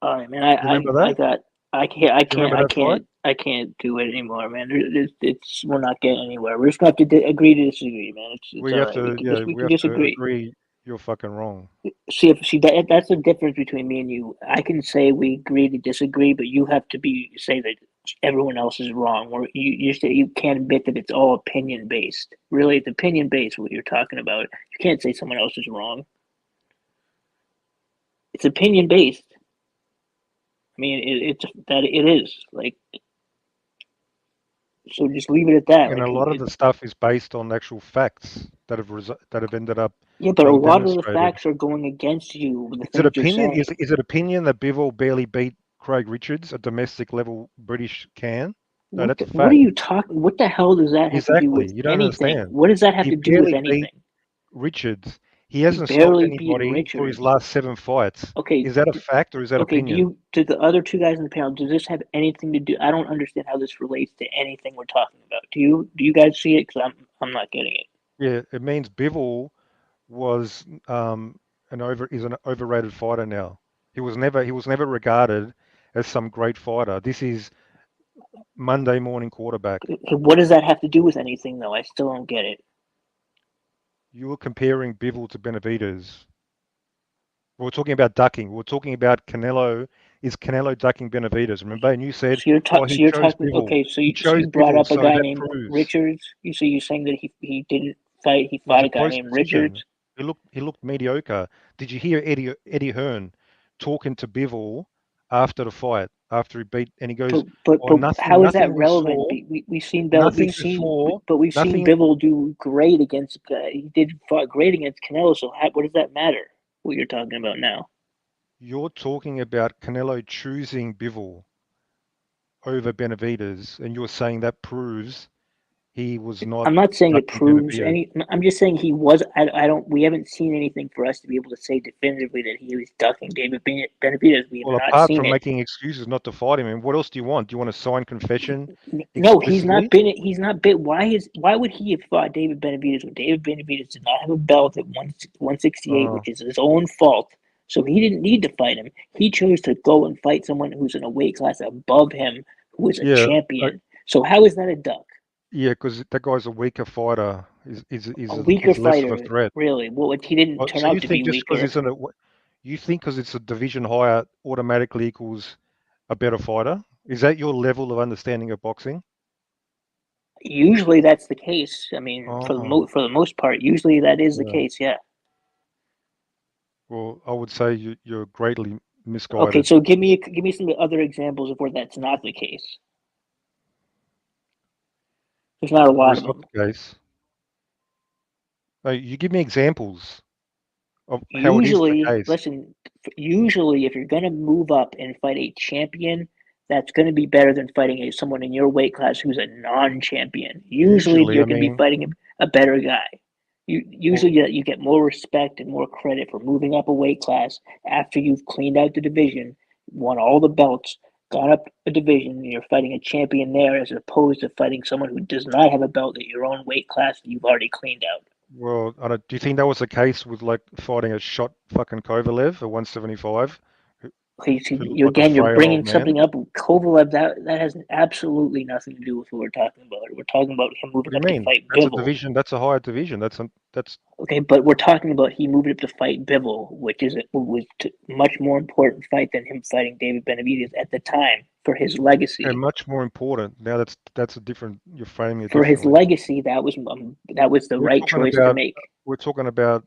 All right, man. Remember that? I can't do it anymore, man. We're not getting anywhere. We're just gonna have to agree to disagree, man. It's We all have right. to, We can we have to disagree. agree. you're fucking wrong. See, that's the difference between me and you. I can say we agree to disagree, but you have to say that everyone else is wrong. Or you say you can't admit that it's all opinion based. Really, it's opinion based what you're talking about. You can't say someone else is wrong. It's opinion based. I mean, it is like. So just leave it at that. And Like a lot of the stuff is based on actual facts that have ended up yeah, but a being lot of the demonstrated. facts are going against you. The Is it things opinion? you're saying. Is it opinion that Bivol barely beat Craig Richards, a domestic level British can? No, that's a What are fact. you talking? What the hell does that have to do Exactly. with You don't anything? understand. What does that have He to do with barely beat anything? Richards. He He hasn't stopped barely beat anybody for his Richards. last 7 fights. Okay. Is that a fact or is that Okay. opinion? To the other two guys in the panel, does this have anything to do? I don't understand how this relates to anything we're talking about. Do you guys see it? Because I'm not getting it. Yeah, it means Bivol was an overrated fighter now. He was never regarded as some great fighter. This is Monday morning quarterback. Okay, what does that have to do with anything, though? I still don't get it. You were comparing Bivol to Benavidez. We're talking about ducking. We're talking about Canelo. Is Canelo ducking Benavidez? Remember, and you said, So you're "Oh, he chose talking. Bivol. Okay, so He you chose brought Bivol, up a so guy that named proves Richards. You're saying that he didn't fight. He it was fought a a guy close named decision. Richards. He looked mediocre. Did you hear Eddie Hearn talking to Bivol after the fight, after he beat, and he goes, But "Oh, how is that nothing we relevant? saw, We've seen nothing before, we've seen nothing." Bivol do great against. Fought great against Canelo. So what does that matter? What you're talking about now? You're talking about Canelo choosing Bivol over Benavidez, and you're saying that proves he was not I'm not saying it ducking proves Benavidez. any. I'm just saying he was. I don't. We haven't seen anything for us to be able to say definitively that he was ducking David Benavidez. We have Well, not apart seen from it. making excuses not to fight him, and what else do you want? Do you want a signed confession No, he's explicitly? not been. He's not been. Why would he have fought David Benavidez when David Benavidez did not have a belt at 168, Uh, which is his own fault? So he didn't need to fight him. He chose to go and fight someone who's in a weight class above him, who is a yeah, champion. So how is that a duck? yeah, because that guy's a weaker fighter. A weaker Is less of a fighter, threat. really? Well, he didn't turn So you out to be think just because weaker. it's you think because it's a division higher automatically equals a better fighter? Is that your level of understanding of boxing? Usually that's the case. I mean, Oh, for the most part, usually that is the yeah. case. Yeah. Well, I would say you're greatly Okay, misguided. so give me some other examples of where that's not the case. There's not a Where lot it's of not them. the case. You give me examples of how it is the Usually, case. listen, usually if you're going to move up and fight a champion, that's going to be better than fighting someone in your weight class who's a non-champion. Usually Usually, you're I going to be mean, fighting a better guy. well, Usually you get more respect and more credit for moving up a weight class after you've cleaned out the division, won all the belts, gone up a division, and you're fighting a champion there as opposed to fighting someone who does not have a belt at your own weight class that you've already cleaned out. well, I don't, do you think that was the case with like fighting a shot fucking Kovalev at 175, Okay, so who looked like a you're frail bringing old man? something up. Kovalev, that has absolutely nothing to do with what we're talking about. We're talking about him What moving do you up to mean? fight That's a Bivol. division. That's a higher division. That's Okay, but we're talking about he moving up to fight Bivol, which was a much more important fight than him fighting David Benavidez at the time for his and legacy. much more important. Now that's a different. You're framing it For his differently. legacy, that was the We're right talking choice to about make. we're talking about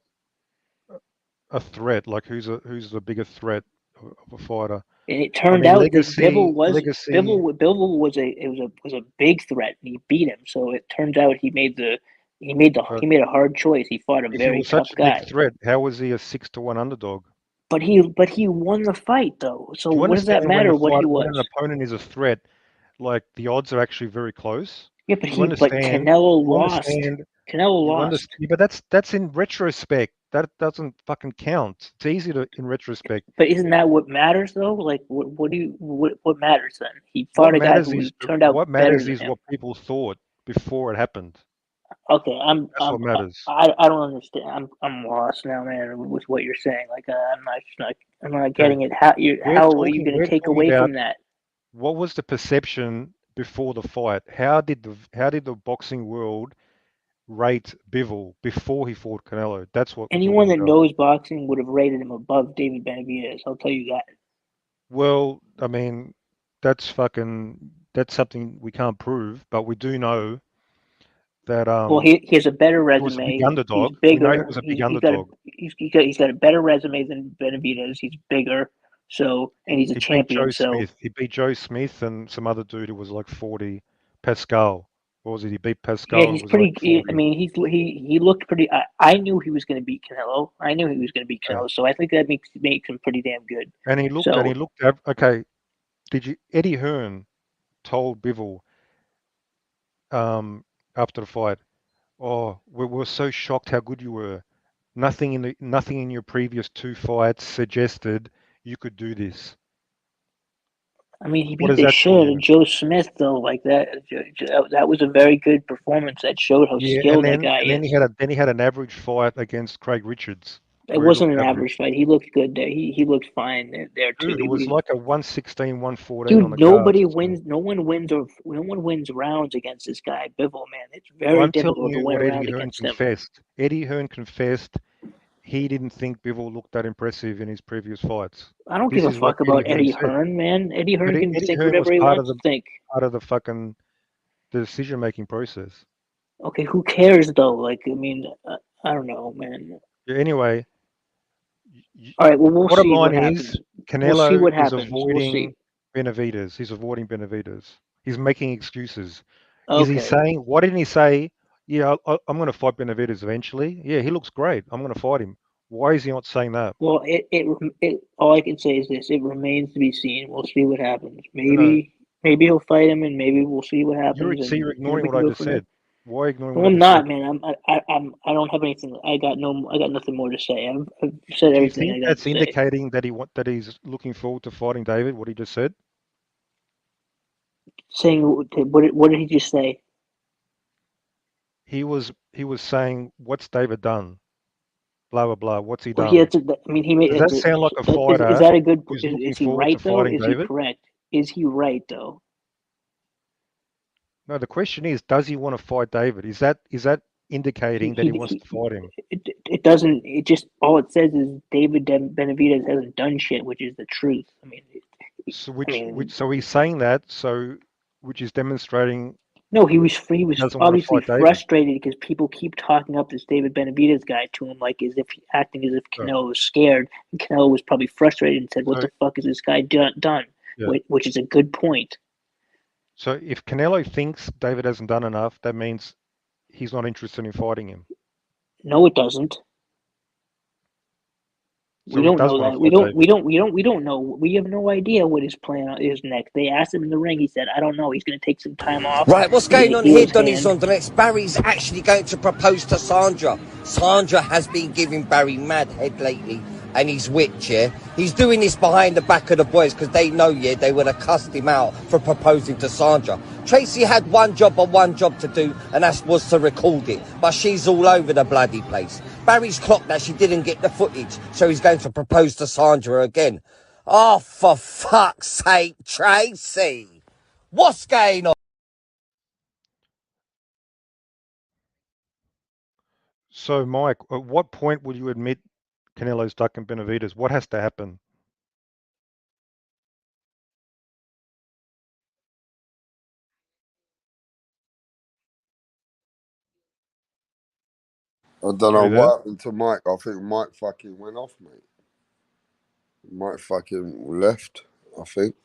a threat. Like who's the bigger threat of a fighter? And it I turned mean, out that legacy. Bivol was a big threat, and he beat him. So it turns out he made a hard choice. He fought a If he very was tough such a big guy. threat, how was he a 6-1 underdog? But he won the fight though. So Do you what does that understand when matter what he when an was? opponent is a threat, like the odds are actually very close? Yeah, Do you but understand? Canelo You lost. understand? Canelo You lost. understand? But that's in retrospect. That doesn't fucking count. It's easy to in retrospect. But isn't that what matters though? Like what matters then? He fought a guy who turned out What better matters than is him. what people thought before it happened. Okay, That's what matters. I don't understand. I'm lost now, man, with what you're saying. Like I'm not Okay. getting it. How are you going to We're take talking away about from that? what was the perception before the fight. How did the boxing world rate Bivol before he fought Canelo. That's what we're Anyone talking that about. knows boxing would have rated him above David Benavidez. I'll tell you that. Well, I mean, that's something we can't prove, but we do know that Well, he has a better he was a big resume. He's underdog. We know he bigger. was a big He's got underdog. he's got a better resume than Benavidez. He's bigger, so and he's a He beat champion. Joe So Smith. He beat Joe Smith and some other dude who was like 40. Pascal. What was it? He beat yeah, Pascal who he's was like pretty. I 40. mean, he looked pretty. I knew he was going to beat Canelo. I knew he was going to beat Yeah. Canelo. So I think that makes him pretty damn good. And he looked So okay. Eddie Hearn told Bivol after the fight, "Oh, we were so shocked how good you were. Nothing in your previous two fights suggested you could do this." I mean, he What beat does the that shit tell out of you? Joe Smith though. Like that was a very good performance. That showed how Yeah, and skilled that then guy and then is. he had an average fight against Craig Richards It where he wasn't looked an average. average fight. He looked good there. He looked fine there too. Dude, it was like a 116, 114 on Dude, the cards. So, no one wins rounds against this guy, Bivol, man. It's well, very I'm telling difficult to you win what a Eddie round Hearn against him. confessed. Eddie Hearn confessed he didn't think Bivol looked that impressive in his previous fights. I don't give This a is what fuck Eddie about Hearn Eddie said. Hearn, man. Eddie But Hearn can Eddie think Hearn was whatever he wants to think. part of the fucking the decision making process. Okay, who cares though? Like, I mean, I don't know, man. Yeah, anyway, All right, well, we'll bottom see what line is happens. We'll see Canelo what is happens. We'll avoiding see. Benavidez. He's avoiding Benavidez. He's making excuses. Is he Okay. saying, what didn't he say? Yeah, I'm going to fight Benavidez eventually. Yeah, he looks great. I'm going to fight him. Why is he not saying that? Well, it all I can say is this: it remains to be seen. We'll see what happens. No, Maybe he'll fight him, and maybe we'll see what happens, you're and ignoring we what can I go just from there. said. Why ignoring No, what I I'm just said? not, man. I don't have anything. I got nothing more to say. I've said Do you everything think I got that's to say. indicating that he's looking forward to fighting David? What he just said? Saying what did he just say? He was saying, "What's David done? Blah blah blah. What's he Well, he done?" had to. I mean, he made. Does that sound like a Is fighter that a good? who's looking Is he forward to right though? fighting Is he David? correct? Is he right though? No, the question is, does he want to fight David? Is that He indicating that he wants he. to fight him? It doesn't. It just all it says is David Benavidez hasn't done shit, which is the truth. I mean, So I mean, so he's saying that, so which is demonstrating no, he he was doesn't want to obviously fight David. frustrated because people keep talking up this David Benavidez guy to him, like as if acting as if Yeah. Canelo was scared, and Canelo was probably frustrated and said, "What So the fuck is this guy done?" yeah. Which is a good point. So if Canelo thinks David hasn't done enough, that means he's not interested in fighting him. No, it doesn't. So We he don't does know want that. to fight David. We don't know. We have no idea what his plan is next. They asked him in the ring. He said, "I don't know." He's going to take some time off. Right, what's He's going going to on heal here, his Donny hand. Zondernex? Barry's actually going to propose to Sandra. Sandra has been giving Barry mad head lately, and he's whipped, yeah? He's doing this behind the back of the boys because they know, yeah, they would have cussed him out for proposing to Sandra. Tracy had one job to do, and that was to record it. But she's all over the bloody place. Barry's clocked that she didn't get the footage, so he's going to propose to Sandra again. Oh, for fuck's sake, Tracy! What's going on? So Mike, at what point will you admit Canelo's ducking Benavidez? What has to happen? I don't Are know you there? what happened to Mike. I think Mike fucking went off, mate. Mike fucking left, I think.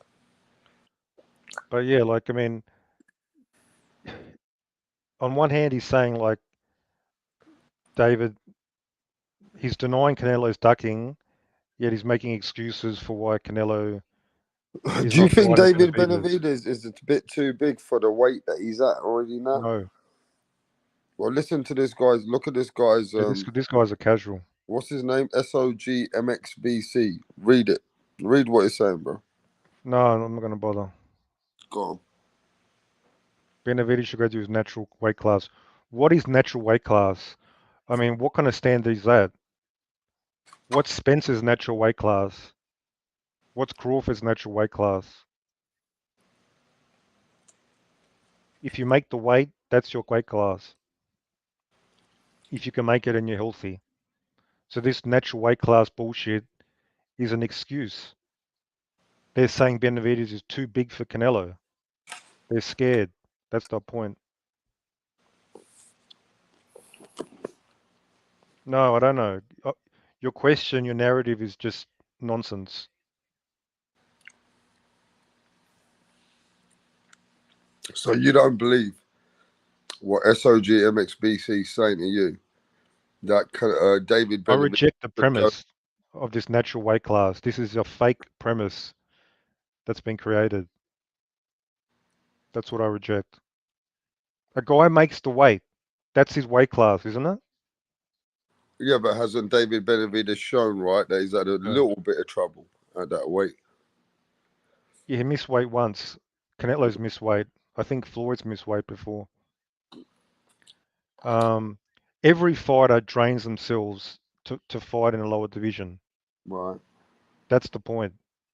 But yeah, like I mean, on one hand, he's saying like David, he's denying Canelo's ducking, yet he's making excuses for why Canelo is Do you not think fighting David Benavidez. Benavidez is a bit too big for the weight that he's at already now? No, Well, listen to this guy's. Look at this guy's. yeah, this guy's a casual. What's his name? SOGMXBC. Read it. Read what he's saying, bro. No, I'm not gonna bother. Go on. Benavidez should go to his natural weight class. What is natural weight class? I mean, what kind of standard is that? What's Spencer's natural weight class? What's Crawford's natural weight class? If you make the weight, that's your weight class. if you can make it and you're healthy. So this natural weight class bullshit is an excuse. They're saying Benavidez is too big for Canelo. They're scared. That's the point. No, I don't know. Your question, your narrative is just nonsense. So you don't believe what SOG MXBC is saying to you? That David I Benavidez. reject the premise of this natural weight class. This is a fake premise that's been created. That's what I reject. A guy makes the weight. That's his weight class, isn't it? Yeah, but hasn't David Benavidez shown, right, that he's had a little bit of trouble at that weight? Yeah, he missed weight once. Canelo's missed weight. I think Floyd's missed weight before. Every fighter drains themselves to fight in a lower division. Right. That's the point.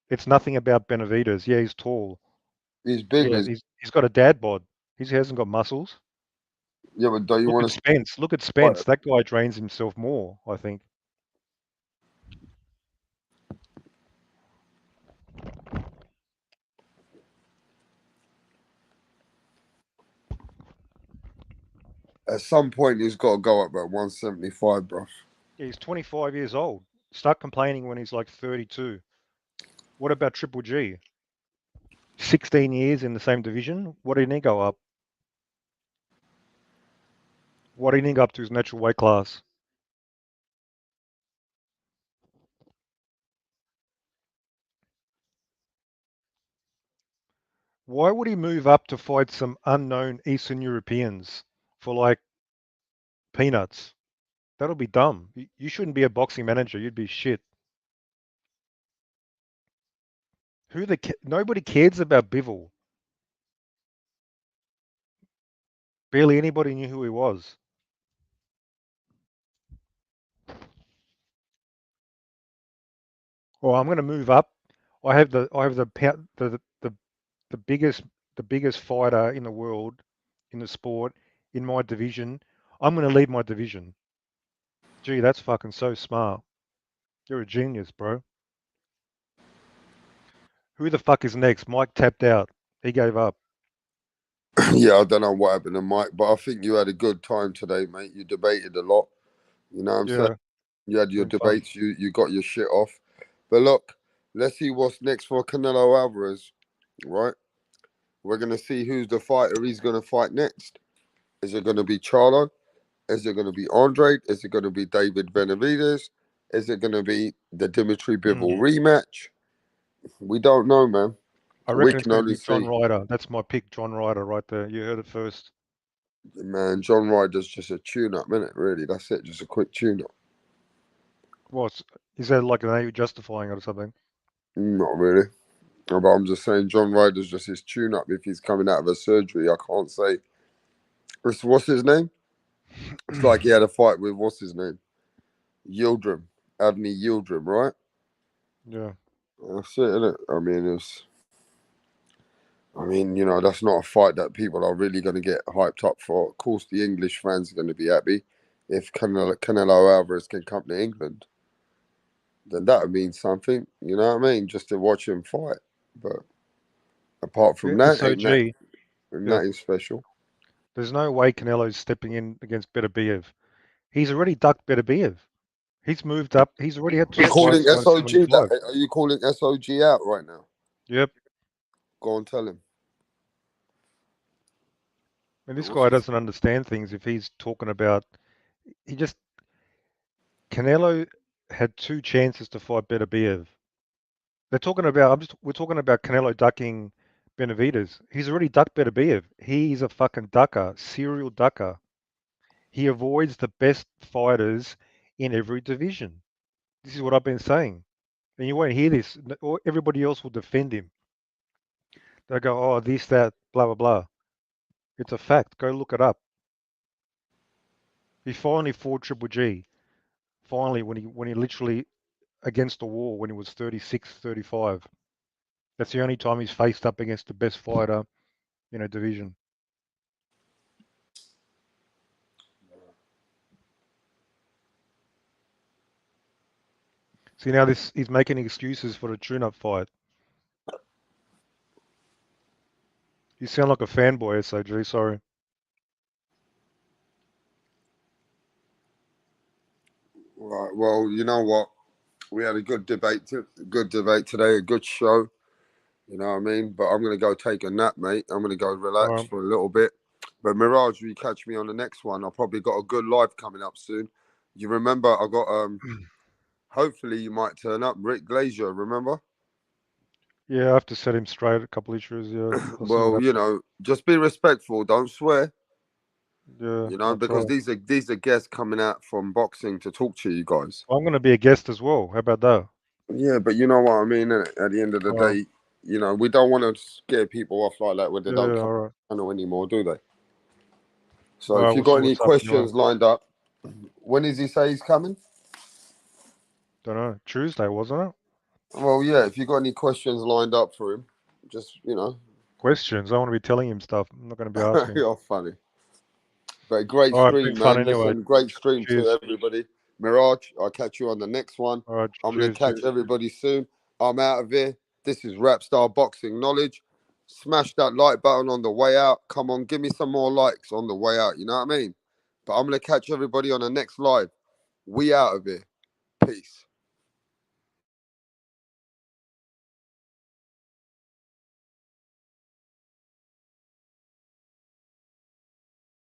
It's nothing about Benavidez. Yeah, he's tall. He's big. Yeah, he's got a dad bod. He hasn't got muscles. Yeah, but don't you Look want at to Spence. Look at Spence. That guy drains himself more, I think. at some point he's got to go up at 175, bro? Yeah, he's 25 years old. Start complaining when he's like 32. What about Triple G? 16 years in the same division. What didn't he go up? What didn't he go up to his natural weight class? Why would he move up to fight some unknown Eastern Europeans for like peanuts? That'll be dumb. You shouldn't be a boxing manager. You'd be shit. Nobody cares about Bivol. Barely anybody knew who he was. Well, I'm going to move up. I have the biggest fighter in the world, in the sport, in my division. I'm going to lead my division. Gee, that's fucking so smart. You're a genius, bro. Who the fuck is next? Mike tapped out. He gave up. Yeah, I don't know what happened to Mike, but I think you had a good time today, mate. You debated a lot. You know what I'm saying? You had your debates. You got your shit off. But look, let's see what's next for Canelo Alvarez, right? We're going to see who's the fighter he's going to fight next. Is it going to be Charlo? Is it going to be Andre? Is it going to be David Benavidez? Is it going to be the Dimitri Bivol rematch? We don't know, man. I reckon it's going to be John Ryder. That's my pick, John Ryder, right there. You heard it first. Man, John Ryder's just a tune-up, isn't it? Really, that's it. Just a quick tune-up. What is that like? Are you justifying it or something? Not really. But I'm just saying, John Ryder's just his tune-up. If he's coming out of a surgery, I can't say. What's his name? It's like he had a fight with what's his name? Yildirim, Avni Yildirim, right? Yeah. That's it, innit? You know, that's not a fight that people are really going to get hyped up for. Of course, the English fans are going to be happy if Canelo Alvarez can come to England. Then that would mean something, you know what I mean? Just to watch him fight. But apart from that, ain't nothing special. There's no way Canelo's stepping in against Beterbiev. He's already ducked Beterbiev. He's moved up. He's already had 2 You're calling fights. SOG that? Are you calling SOG out right now? Yep. Go on, tell him. And this guy doesn't understand things. If he's talking about, Canelo had 2 chances to fight Beterbiev. We're talking about Canelo ducking Benavidez. He's already ducked Beterbiev. He's a fucking ducker, serial ducker. He avoids the best fighters in every division. This is what I've been saying. And you won't hear this. Everybody else will defend him. They'll go, oh, this, that, blah, blah, blah. It's a fact. Go look it up. He finally fought Triple G. Finally, when he literally against the wall when he was 36, 35. That's the only time he's faced up against the best fighter in a division. See now, he's making excuses for the tune-up fight. You sound like a fanboy, SOG. Sorry. Right. Well, you know what? We had a good debate today. A good show. You know what I mean? But I'm gonna go take a nap, mate. I'm gonna go relax for a little bit. But Mirage, will you catch me on the next one? I've probably got a good live coming up soon. You remember I got hopefully you might turn up. Rick Glazier, remember? Yeah, I have to set him straight a couple issues. Yeah. Well, you know, just be respectful. Don't swear. Yeah. You know, because these are guests coming out from boxing to talk to you guys. I'm going to be a guest as well. How about that? Yeah, but you know what I mean. At the end of the day, you know, we don't want to scare people off like that when they don't come to the channel anymore, do they? So if you got any questions lined up, when does he say he's coming? Don't know. Tuesday, wasn't it? Well, yeah. If you got any questions lined up for him, just questions. I want to be telling him stuff. I'm not going to be asking. You're funny. But great stream, man. Listen, great stream to everybody. Mirage, I'll catch you on the next one. Right, I'm going to catch everybody soon. I'm out of here. This is Rapstar Boxing Knowledge. Smash that like button on the way out. Come on, give me some more likes on the way out. You know what I mean? But I'm going to catch everybody on the next live. We out of here. Peace.